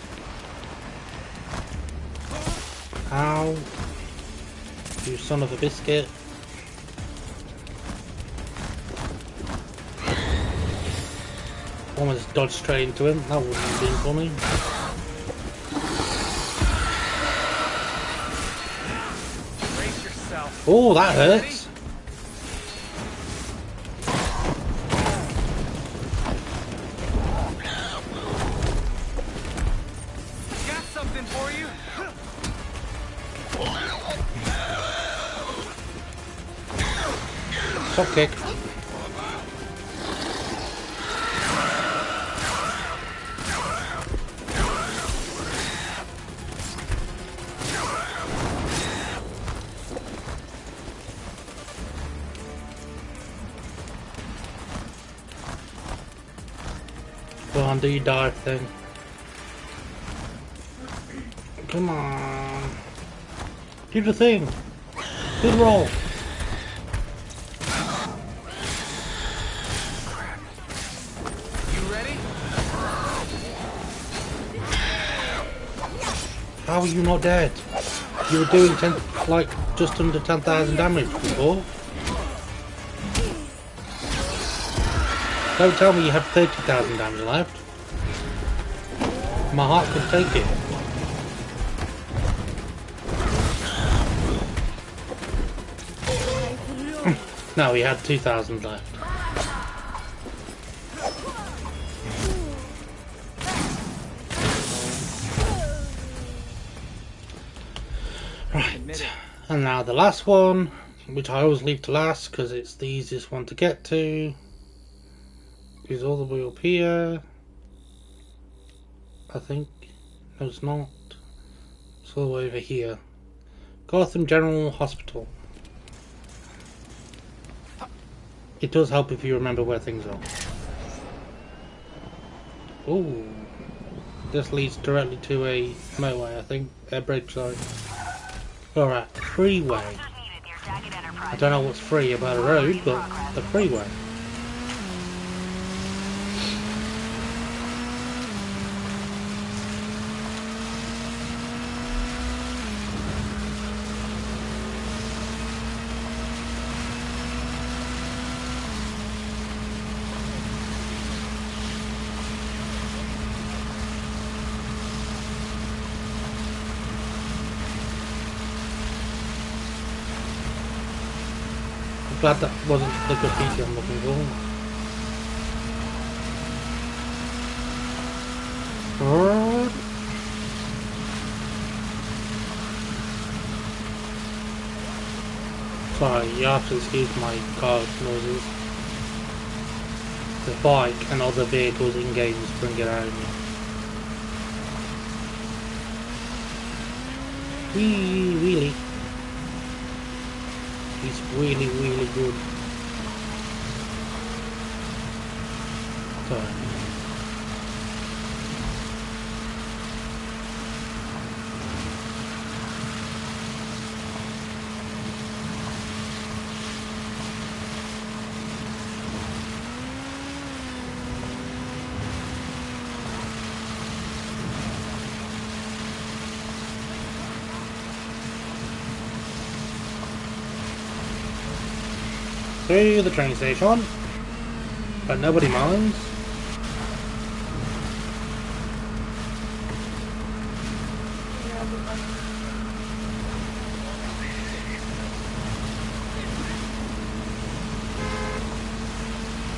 Ow. You son of a biscuit. Almost dodged straight into him. That wouldn't have been funny. Brace yourself. Oh, that hurts. Got something for you. Top kick. Go on, do your dive thing. Come on. Do the thing. Do the roll. You ready? How are you not dead? You were doing like just under 10,000 damage before. Don't tell me you have 30,000 damage left. My heart could take it. No, he had 2,000 left. Right, and now the last one, which I always leave to last because it's the easiest one to get to, is all the way up here. I think. No, it's not. It's all the way over here. Gotham General Hospital. It does help if you remember where things are. Ooh. This leads directly to a motorway, I think. A bridge, sorry. Alright, freeway. I don't know what's free about a road, but the freeway. Glad that wasn't the graffiti I'm looking for. Sorry, you have to excuse my car noises. The bike and other vehicles in games bring it out of me. Really. He's really good. Sorry. To the train station, but nobody minds.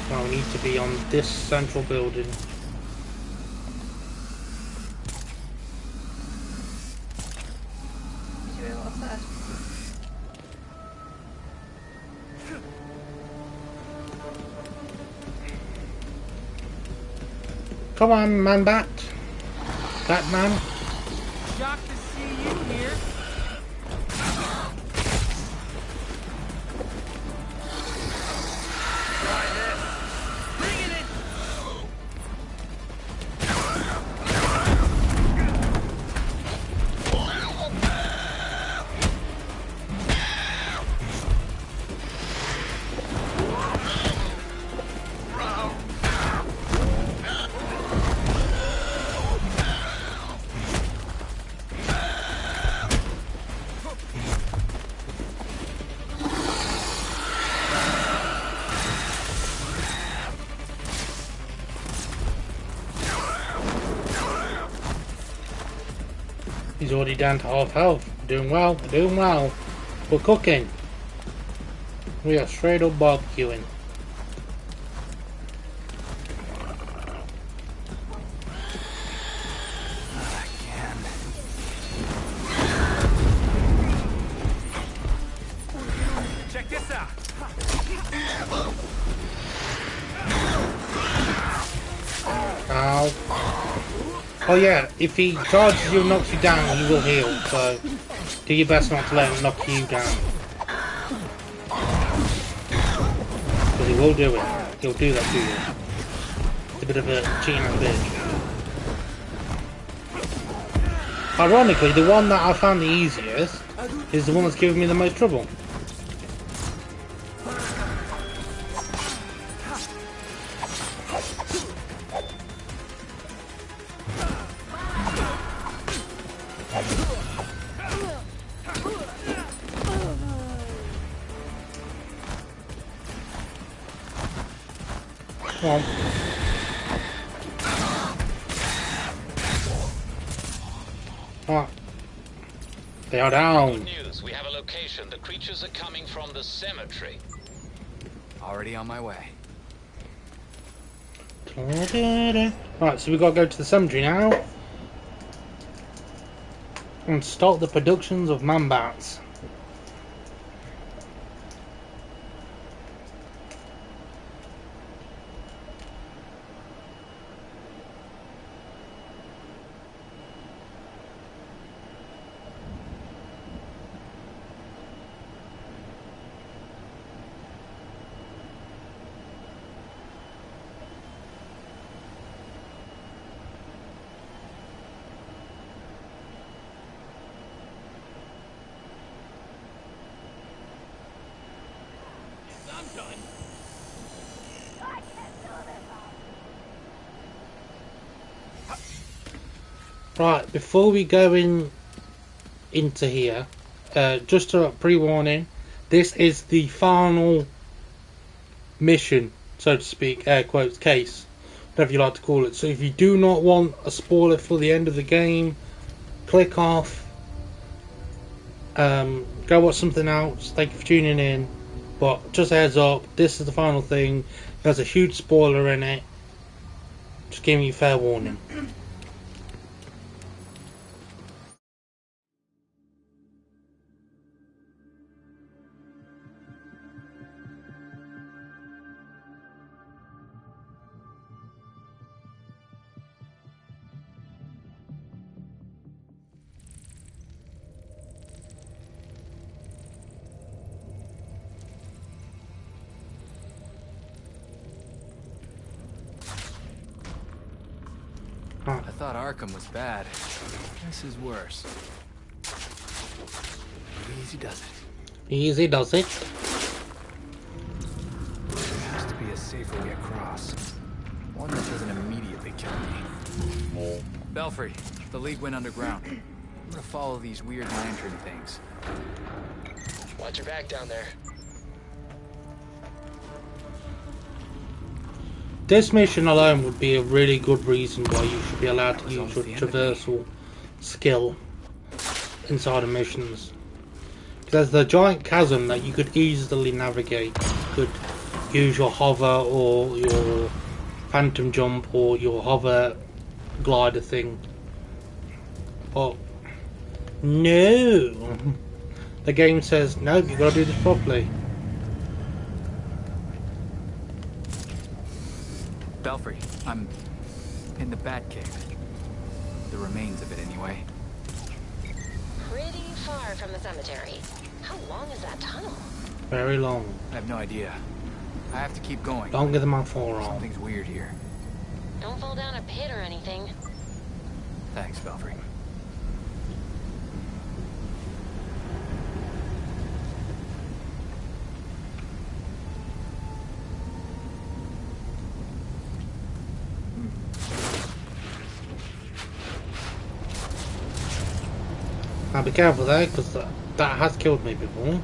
Well, we need to be on this central building. Come on, Man-Bat. Batman. Shocked to see you here. Try this. Bring it in. He's already down to half health. Doing well, doing well. We're cooking. We are straight up barbecuing. Check this out. Ow. Oh yeah, if he charges you and knocks you down, he will heal, so do your best not to let him knock you down. Because he will do it. He'll do that to you. It's a bit of a cheating bitch. Ironically, the one that I found the easiest is the one that's giving me the most trouble. Come on. Ah. They are down. Good news. We have a location. The creatures are coming from the cemetery. Already on my way. Right, so we've got to go to the cemetery now and start the productions of Man-Bats. Right, before we go into here, just a pre-warning, this is the final mission, so to speak, air quotes, case, whatever you like to call it. So if you do not want a spoiler for the end of the game, click off, go watch something else. Thank you for tuning in, But just a heads up, this is the final thing. There's a huge spoiler in it. Just giving you fair warning. I thought Arkham was bad. This is worse. Easy does it. Easy does it. There has to be a safer way across. One that doesn't immediately kill me. Belfry, the League went underground. I'm gonna follow these weird lantern things. Watch your back down there. This mission alone would be a really good reason why you should be allowed to use your traversal skill inside of missions. There's the giant chasm that you could easily navigate. You could use your hover or your phantom jump or your hover glider thing. But no, the game says no, you've got to do this properly. Belfry, I'm in the Batcave. The remains of it, anyway. Pretty far from the cemetery. How long is that tunnel? Very long. I have no idea. I have to keep going. Longer than my forearm. Something's weird here. Don't fall down a pit or anything. Thanks, Belfry. Now be careful there, because that has killed me before.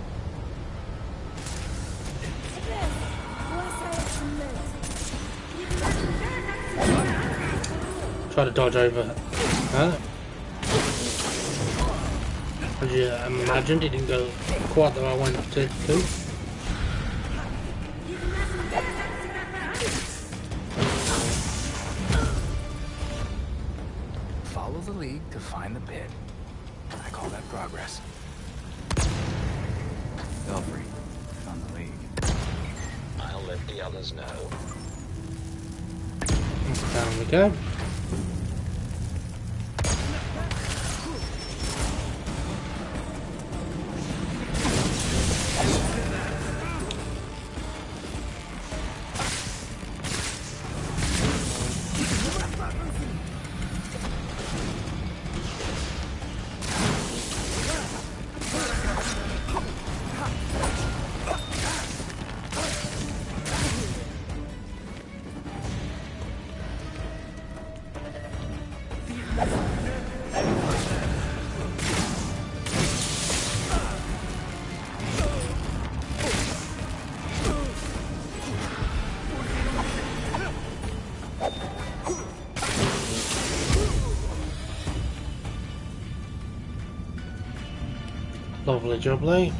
Try to dodge over. Huh? As you imagined, it didn't go quite the way I wanted it to. Follow the League to find the pit. I call that progress. Belfry, found the League. I'll let the others know. Down we go. Lovely jubbly.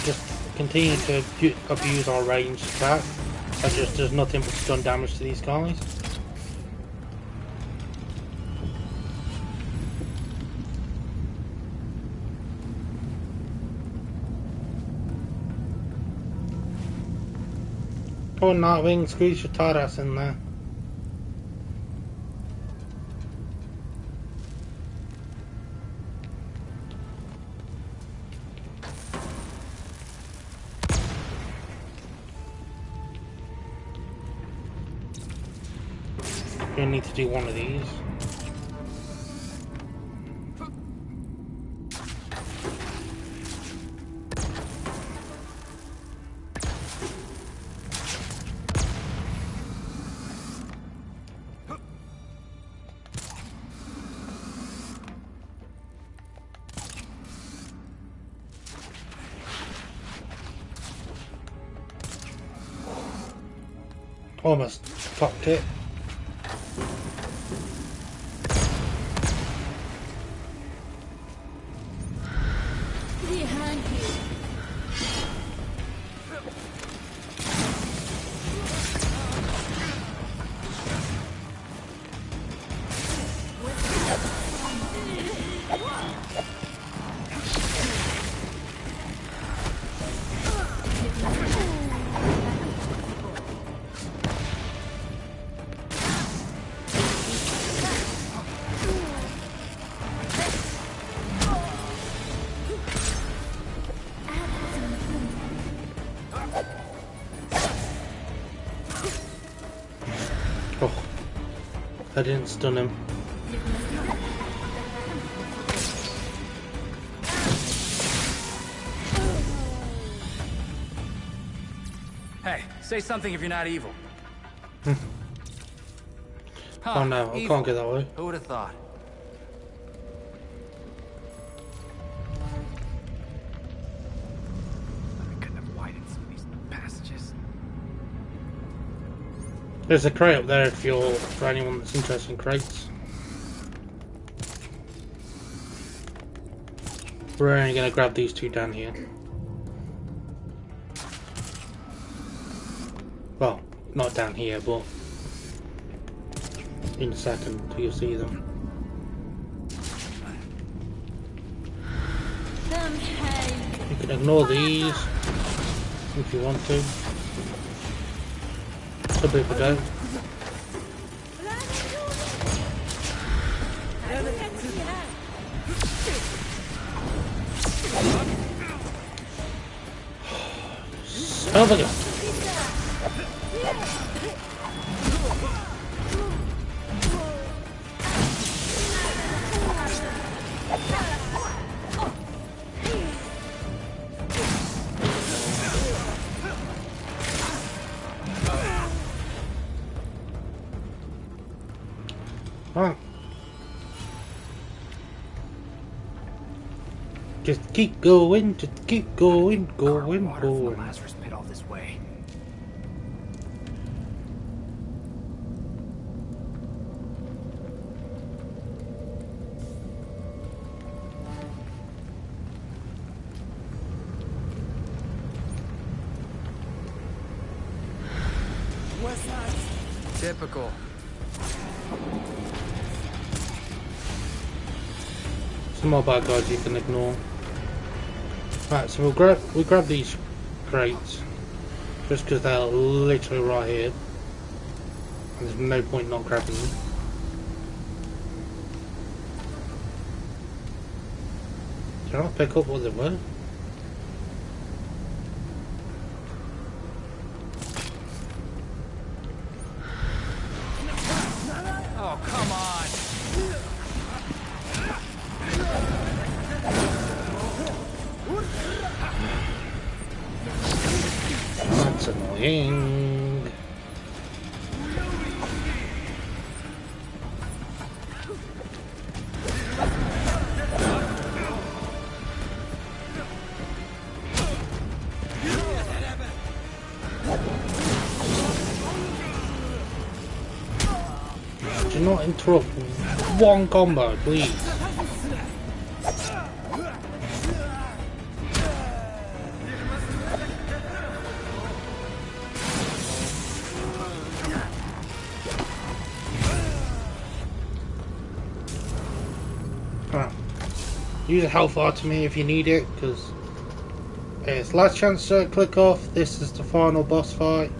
just continue to abuse our ranged attack. That just does nothing but stun damage to these guys. Come on, Nightwing, squeeze your tight ass in there. You need to do one of these. Almost fucked it. Behind you. Oh, I didn't stun him. Hey, say something if you're not evil. Oh no, I can't get that way. Who would have thought? We couldn't have widened some of these passages. There's a crate up there if you're, for anyone that's interested in crates. We're only going to grab these two down here. Well, not down here, but in a second you'll see them. You can ignore these if you want to. Some people don't. Son of a gun. Just keep going, just keep going, going. Lazarus pit all this way. What's that? Typical. Some more bad guys you can ignore. Right, so we grab these crates just because they're literally right here. And there's no point not grabbing them. Can I pick up what they were? Oh, come on. That's annoying. Do not interrupt one combo, please. Right. Use a health bar to me if you need it, because it's last chance to click off. This is the final boss fight.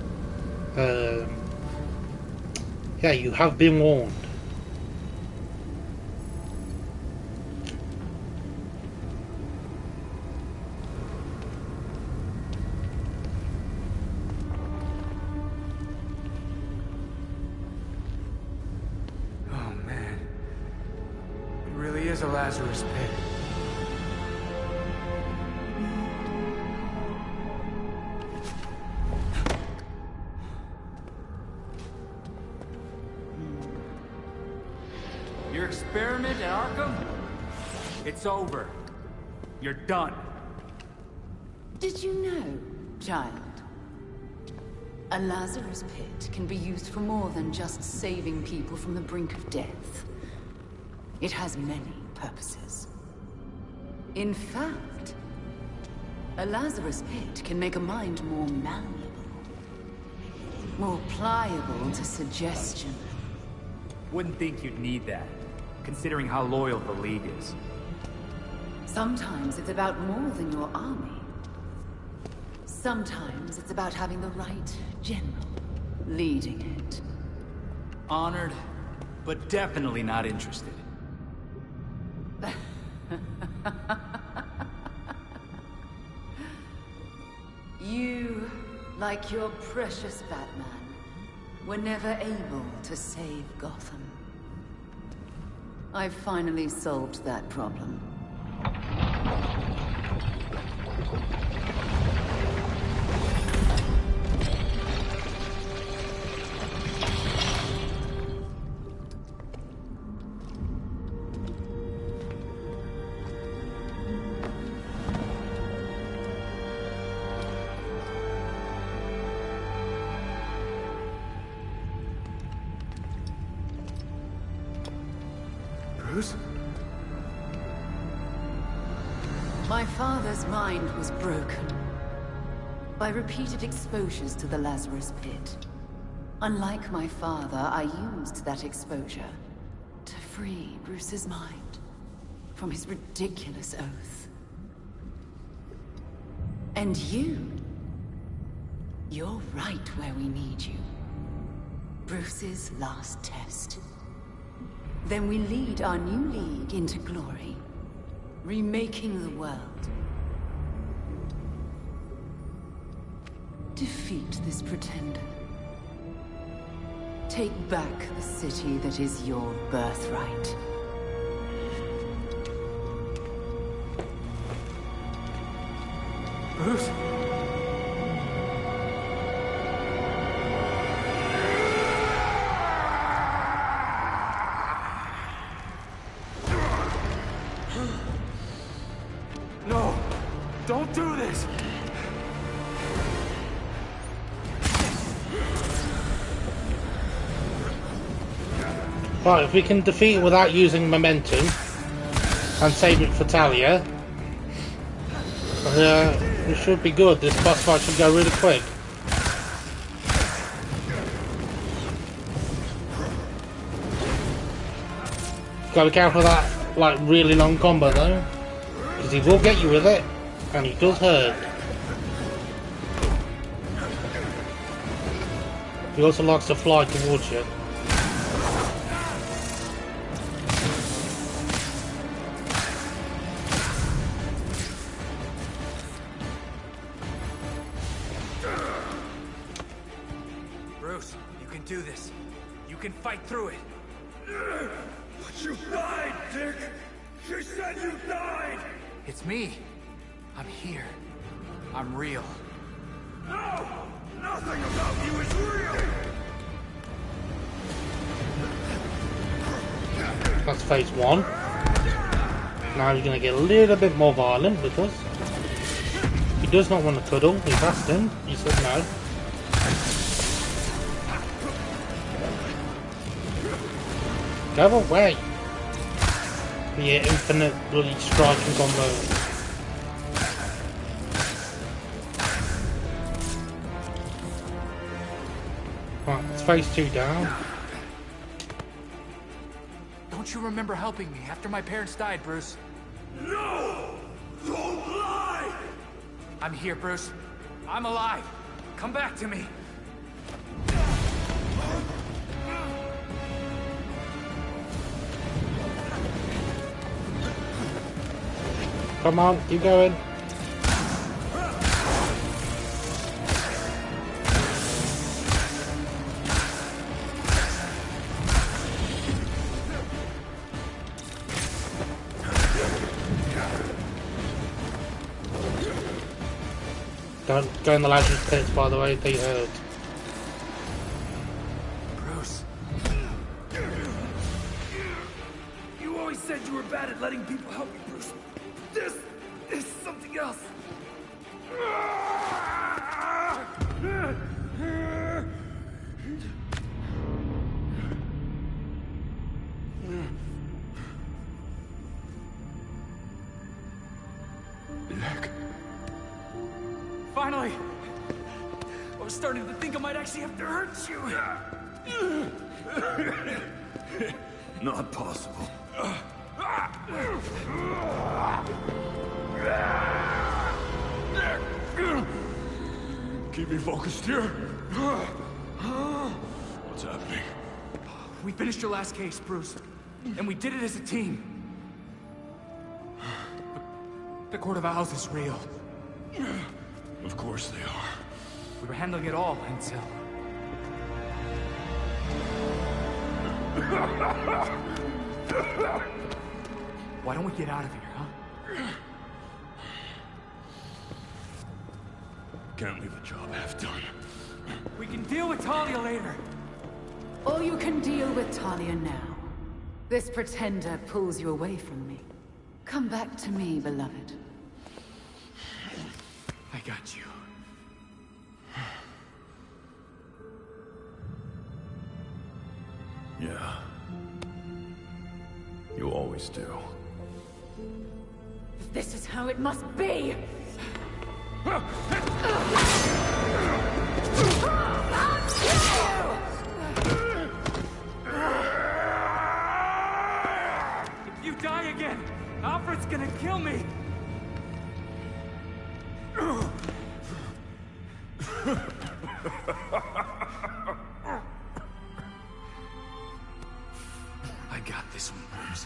Yeah, you have been warned. Oh man. It really is a Lazarus pit. Your experiment at Arkham? It's over. You're done. Did you know, child? A Lazarus pit can be used for more than just saving people from the brink of death. It has many purposes. In fact, a Lazarus pit can make a mind more malleable, more pliable to suggestion. Wouldn't think you'd need that, considering how loyal the League is. Sometimes it's about more than your army. Sometimes it's about having the right general leading it. Honored, but definitely not interested. You, like your precious Batman, were never able to save Gotham. I've finally solved that problem. Bruce? My father's mind was broken by repeated exposures to the Lazarus Pit. Unlike my father, I used that exposure to free Bruce's mind from his ridiculous oath. And you're right where we need you. Bruce's last test. Then we lead our new league into glory, remaking the world. Defeat this pretender. Take back the city that is your birthright. Bruce? No! Don't do this! Right, if we can defeat it without using momentum and save it for Talia, we should be good. This boss fight should go really quick. Gotta be careful of that, like, really long combo though, because he will get you with it, and he does hurt. He also likes to fly towards you. Bruce, you can do this. You can fight through it. But you died, Dick! She said you died! It's me. I'm here. I'm real. No! Nothing about you is real! That's phase one. Now he's gonna get a little bit more violent because he does not want to cuddle. We've asked him. He said no. Go away! The infinite bloody striking combo. Right, it's phase two down. Don't Don't you remember helping me after my parents died, Bruce? No! Don't lie! I'm here, Bruce. I'm alive. Come back to me. Come on, keep going. Don't go in the ladder's pits, by the way, they hurt. Bruce. You always said you were bad at letting people help you, Bruce. This is something else. Nick. Finally! I was starting to think I might actually have to hurt you. Not possible. Keep me focused here. What's happening? We finished your last case, Bruce. And we did it as a team. The Court of Owls is real. Of course they are. We were handling it all until... Why don't we get out of here, huh? Can't leave a job half done. We can deal with Talia later. Or you can deal with Talia now. This pretender pulls you away from me. Come back to me, beloved. I got you. Yeah. You always do. This is how it must be! If you die again, Alfred's gonna kill me! I got this one, Bruce.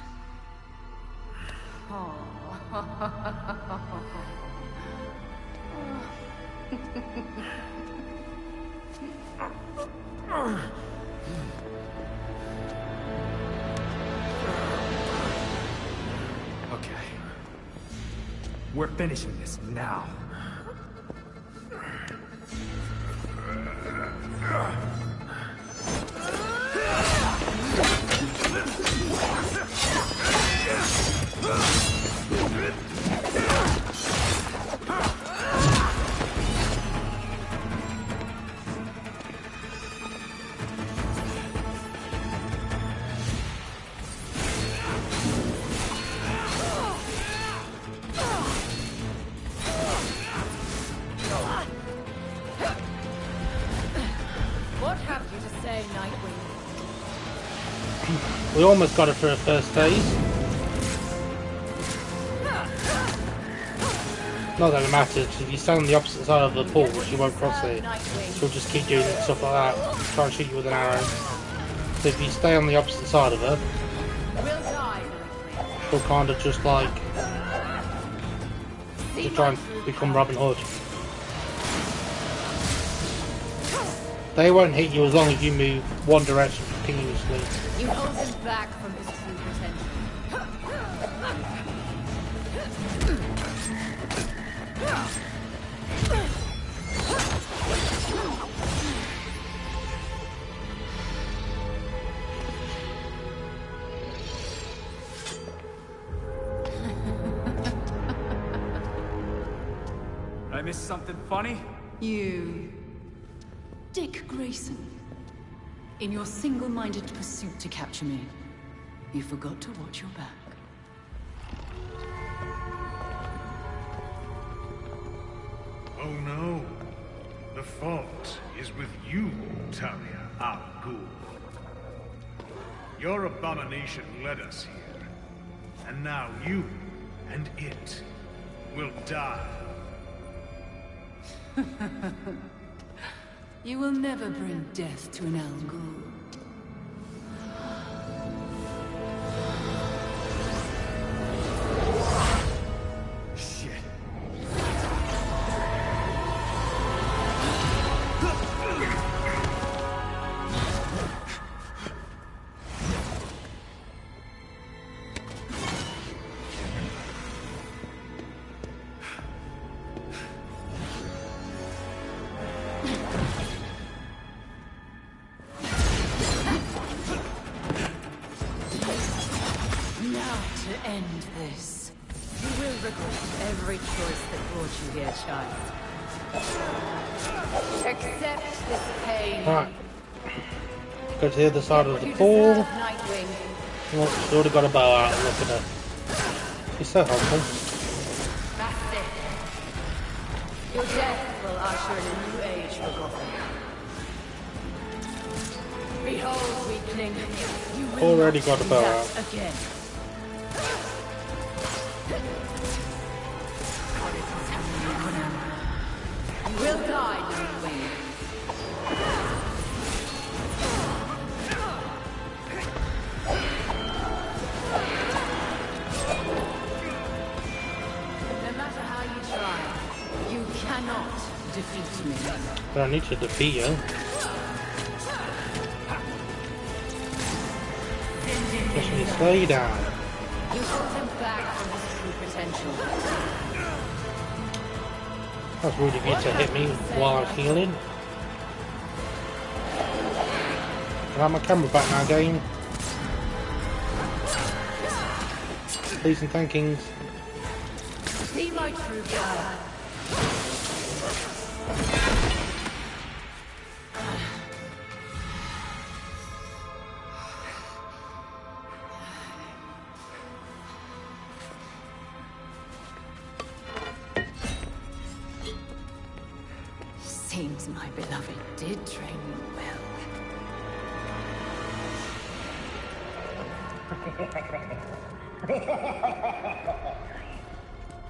Okay. We're finishing this now. What have you to say, Nightwing? We almost got it for a first phase. Not that it matters, if you stand on the opposite side of the pool, she won't cross it. She'll just keep doing stuff like that, try and shoot you with an arrow. So if you stay on the opposite side of her, she'll kind of just like, to try and become Robin Hood. They won't hit you as long as you move one direction continuously. You hold him back from his true potential. Did I miss something funny? You... Dick Grayson. In your single-minded pursuit to capture me, you forgot to watch your back. Oh no. The fault is with you, Talia al Ghul. Your abomination led us here. And now you and it will die. You will never bring death to an Al Ghul. End this. You will regret every choice that brought you here, child. Accept this pain. Right. Go to the other side of the pool. Nightwing. Well, she's already got a bow out. Look at her. She's so helpful. That's it. Your death will usher in a new age for Gotham. Behold, weakling. You will Already not got a do bow that out. again. You will die, Nightwing. No matter how you try, you cannot defeat me. I don't need to defeat you. Just need to slow you down. You hold him back from his true potential. That's rude of you to hit me while I was healing. I have my camera back now, game. Please and thankings. See my true power. Seems my beloved did train you well.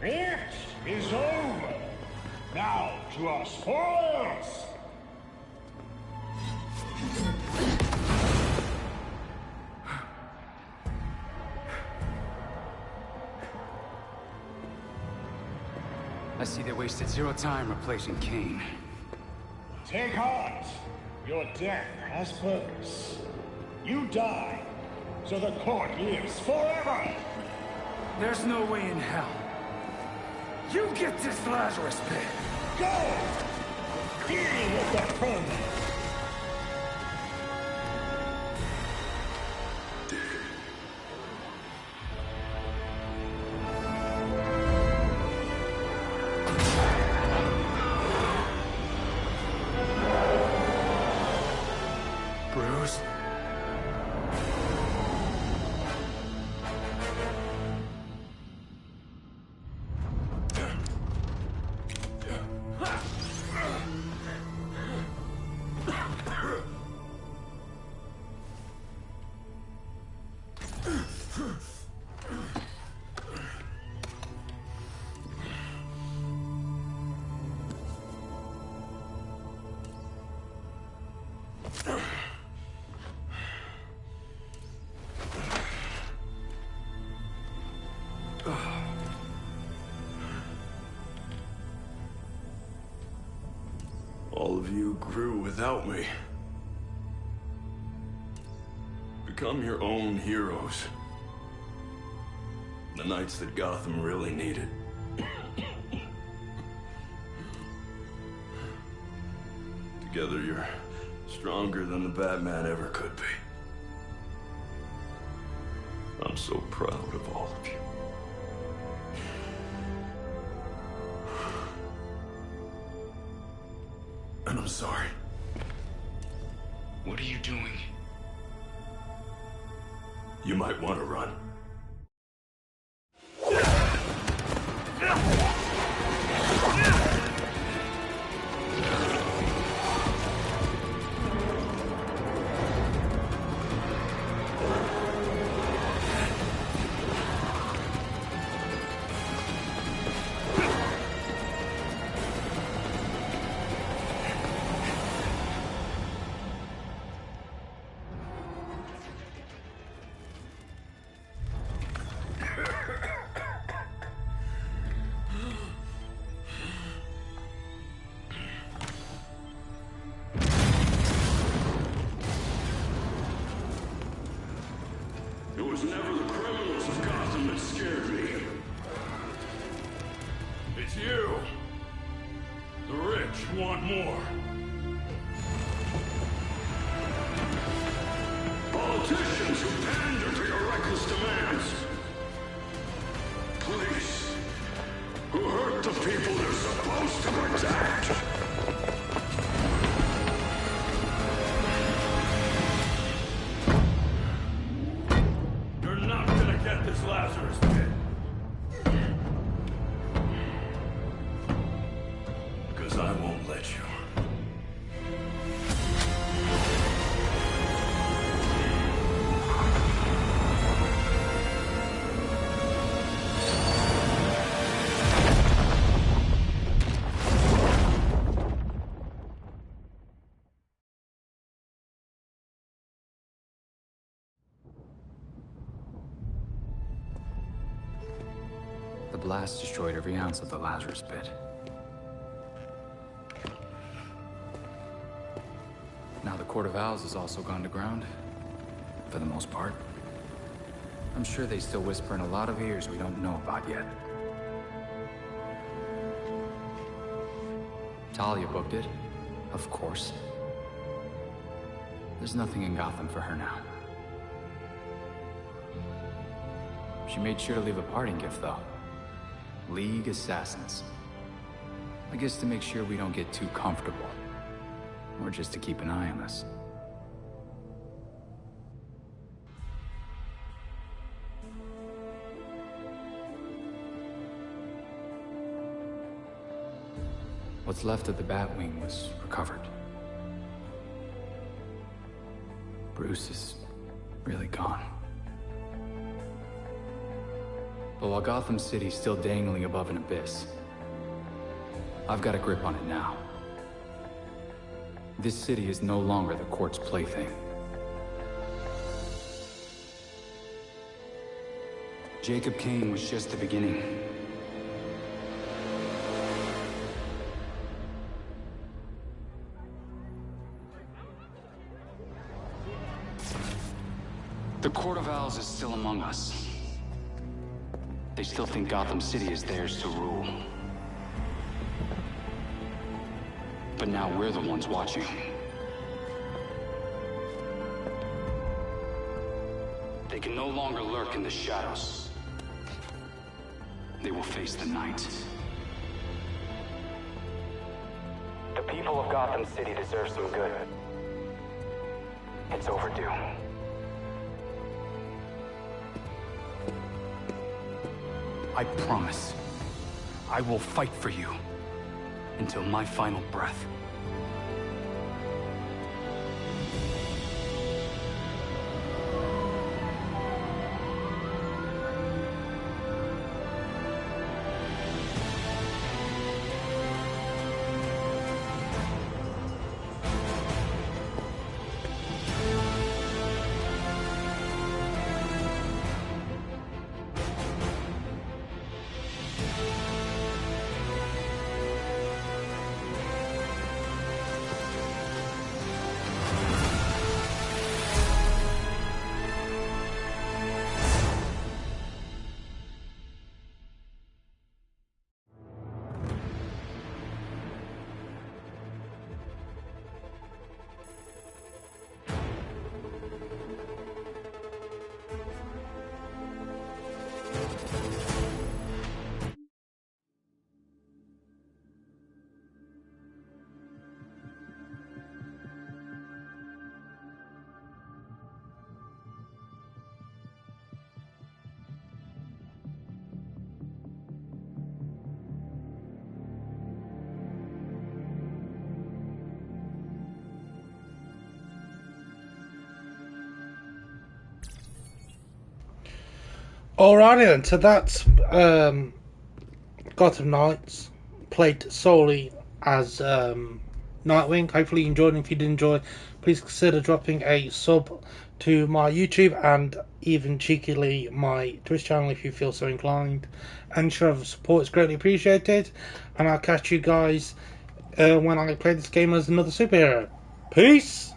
It is over. Now to our spoils. I see they wasted zero time replacing Kane. Take heart. Your death has purpose. You die, so the court lives forever. There's no way in hell. You get this Lazarus pit. Go! Deal with the vermin. Bruce? All of you grew without me. Become your own heroes. The knights that Gotham really needed. Together you're stronger than the Batman ever could be. I'm so proud of all of you. And I'm sorry. What are you doing? You might want to run. more. Politicians who pander to your reckless demands. Police who hurt the people they're supposed to protect. You're not gonna get this Lazarus pit. Because I won't let you. The blast destroyed every ounce of the Lazarus pit. Now the Court of Owls has also gone to ground. For the most part. I'm sure they still whisper in a lot of ears we don't know about yet. Talia booked it. Of course. There's nothing in Gotham for her now. She made sure to leave a parting gift, though. League Assassins. I guess to make sure we don't get too comfortable. Or just to keep an eye on us. What's left of the Batwing was recovered. Bruce is really gone. But while Gotham City's still dangling above an abyss, I've got a grip on it now. This city is no longer the court's plaything. Jacob Kane was just the beginning. The Court of Owls is still among us. They still think Gotham City is theirs to rule. But now we're the ones watching. They can no longer lurk in the shadows. They will face the night. The people of Gotham City deserve some good. It's overdue. I promise, I will fight for you until my final breath. Alrighty then, so that's Gotham Knights, played solely as Nightwing. Hopefully you enjoyed, and if you did enjoy, please consider dropping a sub to my YouTube and even cheekily my Twitch channel if you feel so inclined. And show of support is greatly appreciated, and I'll catch you guys when I play this game as another superhero. Peace!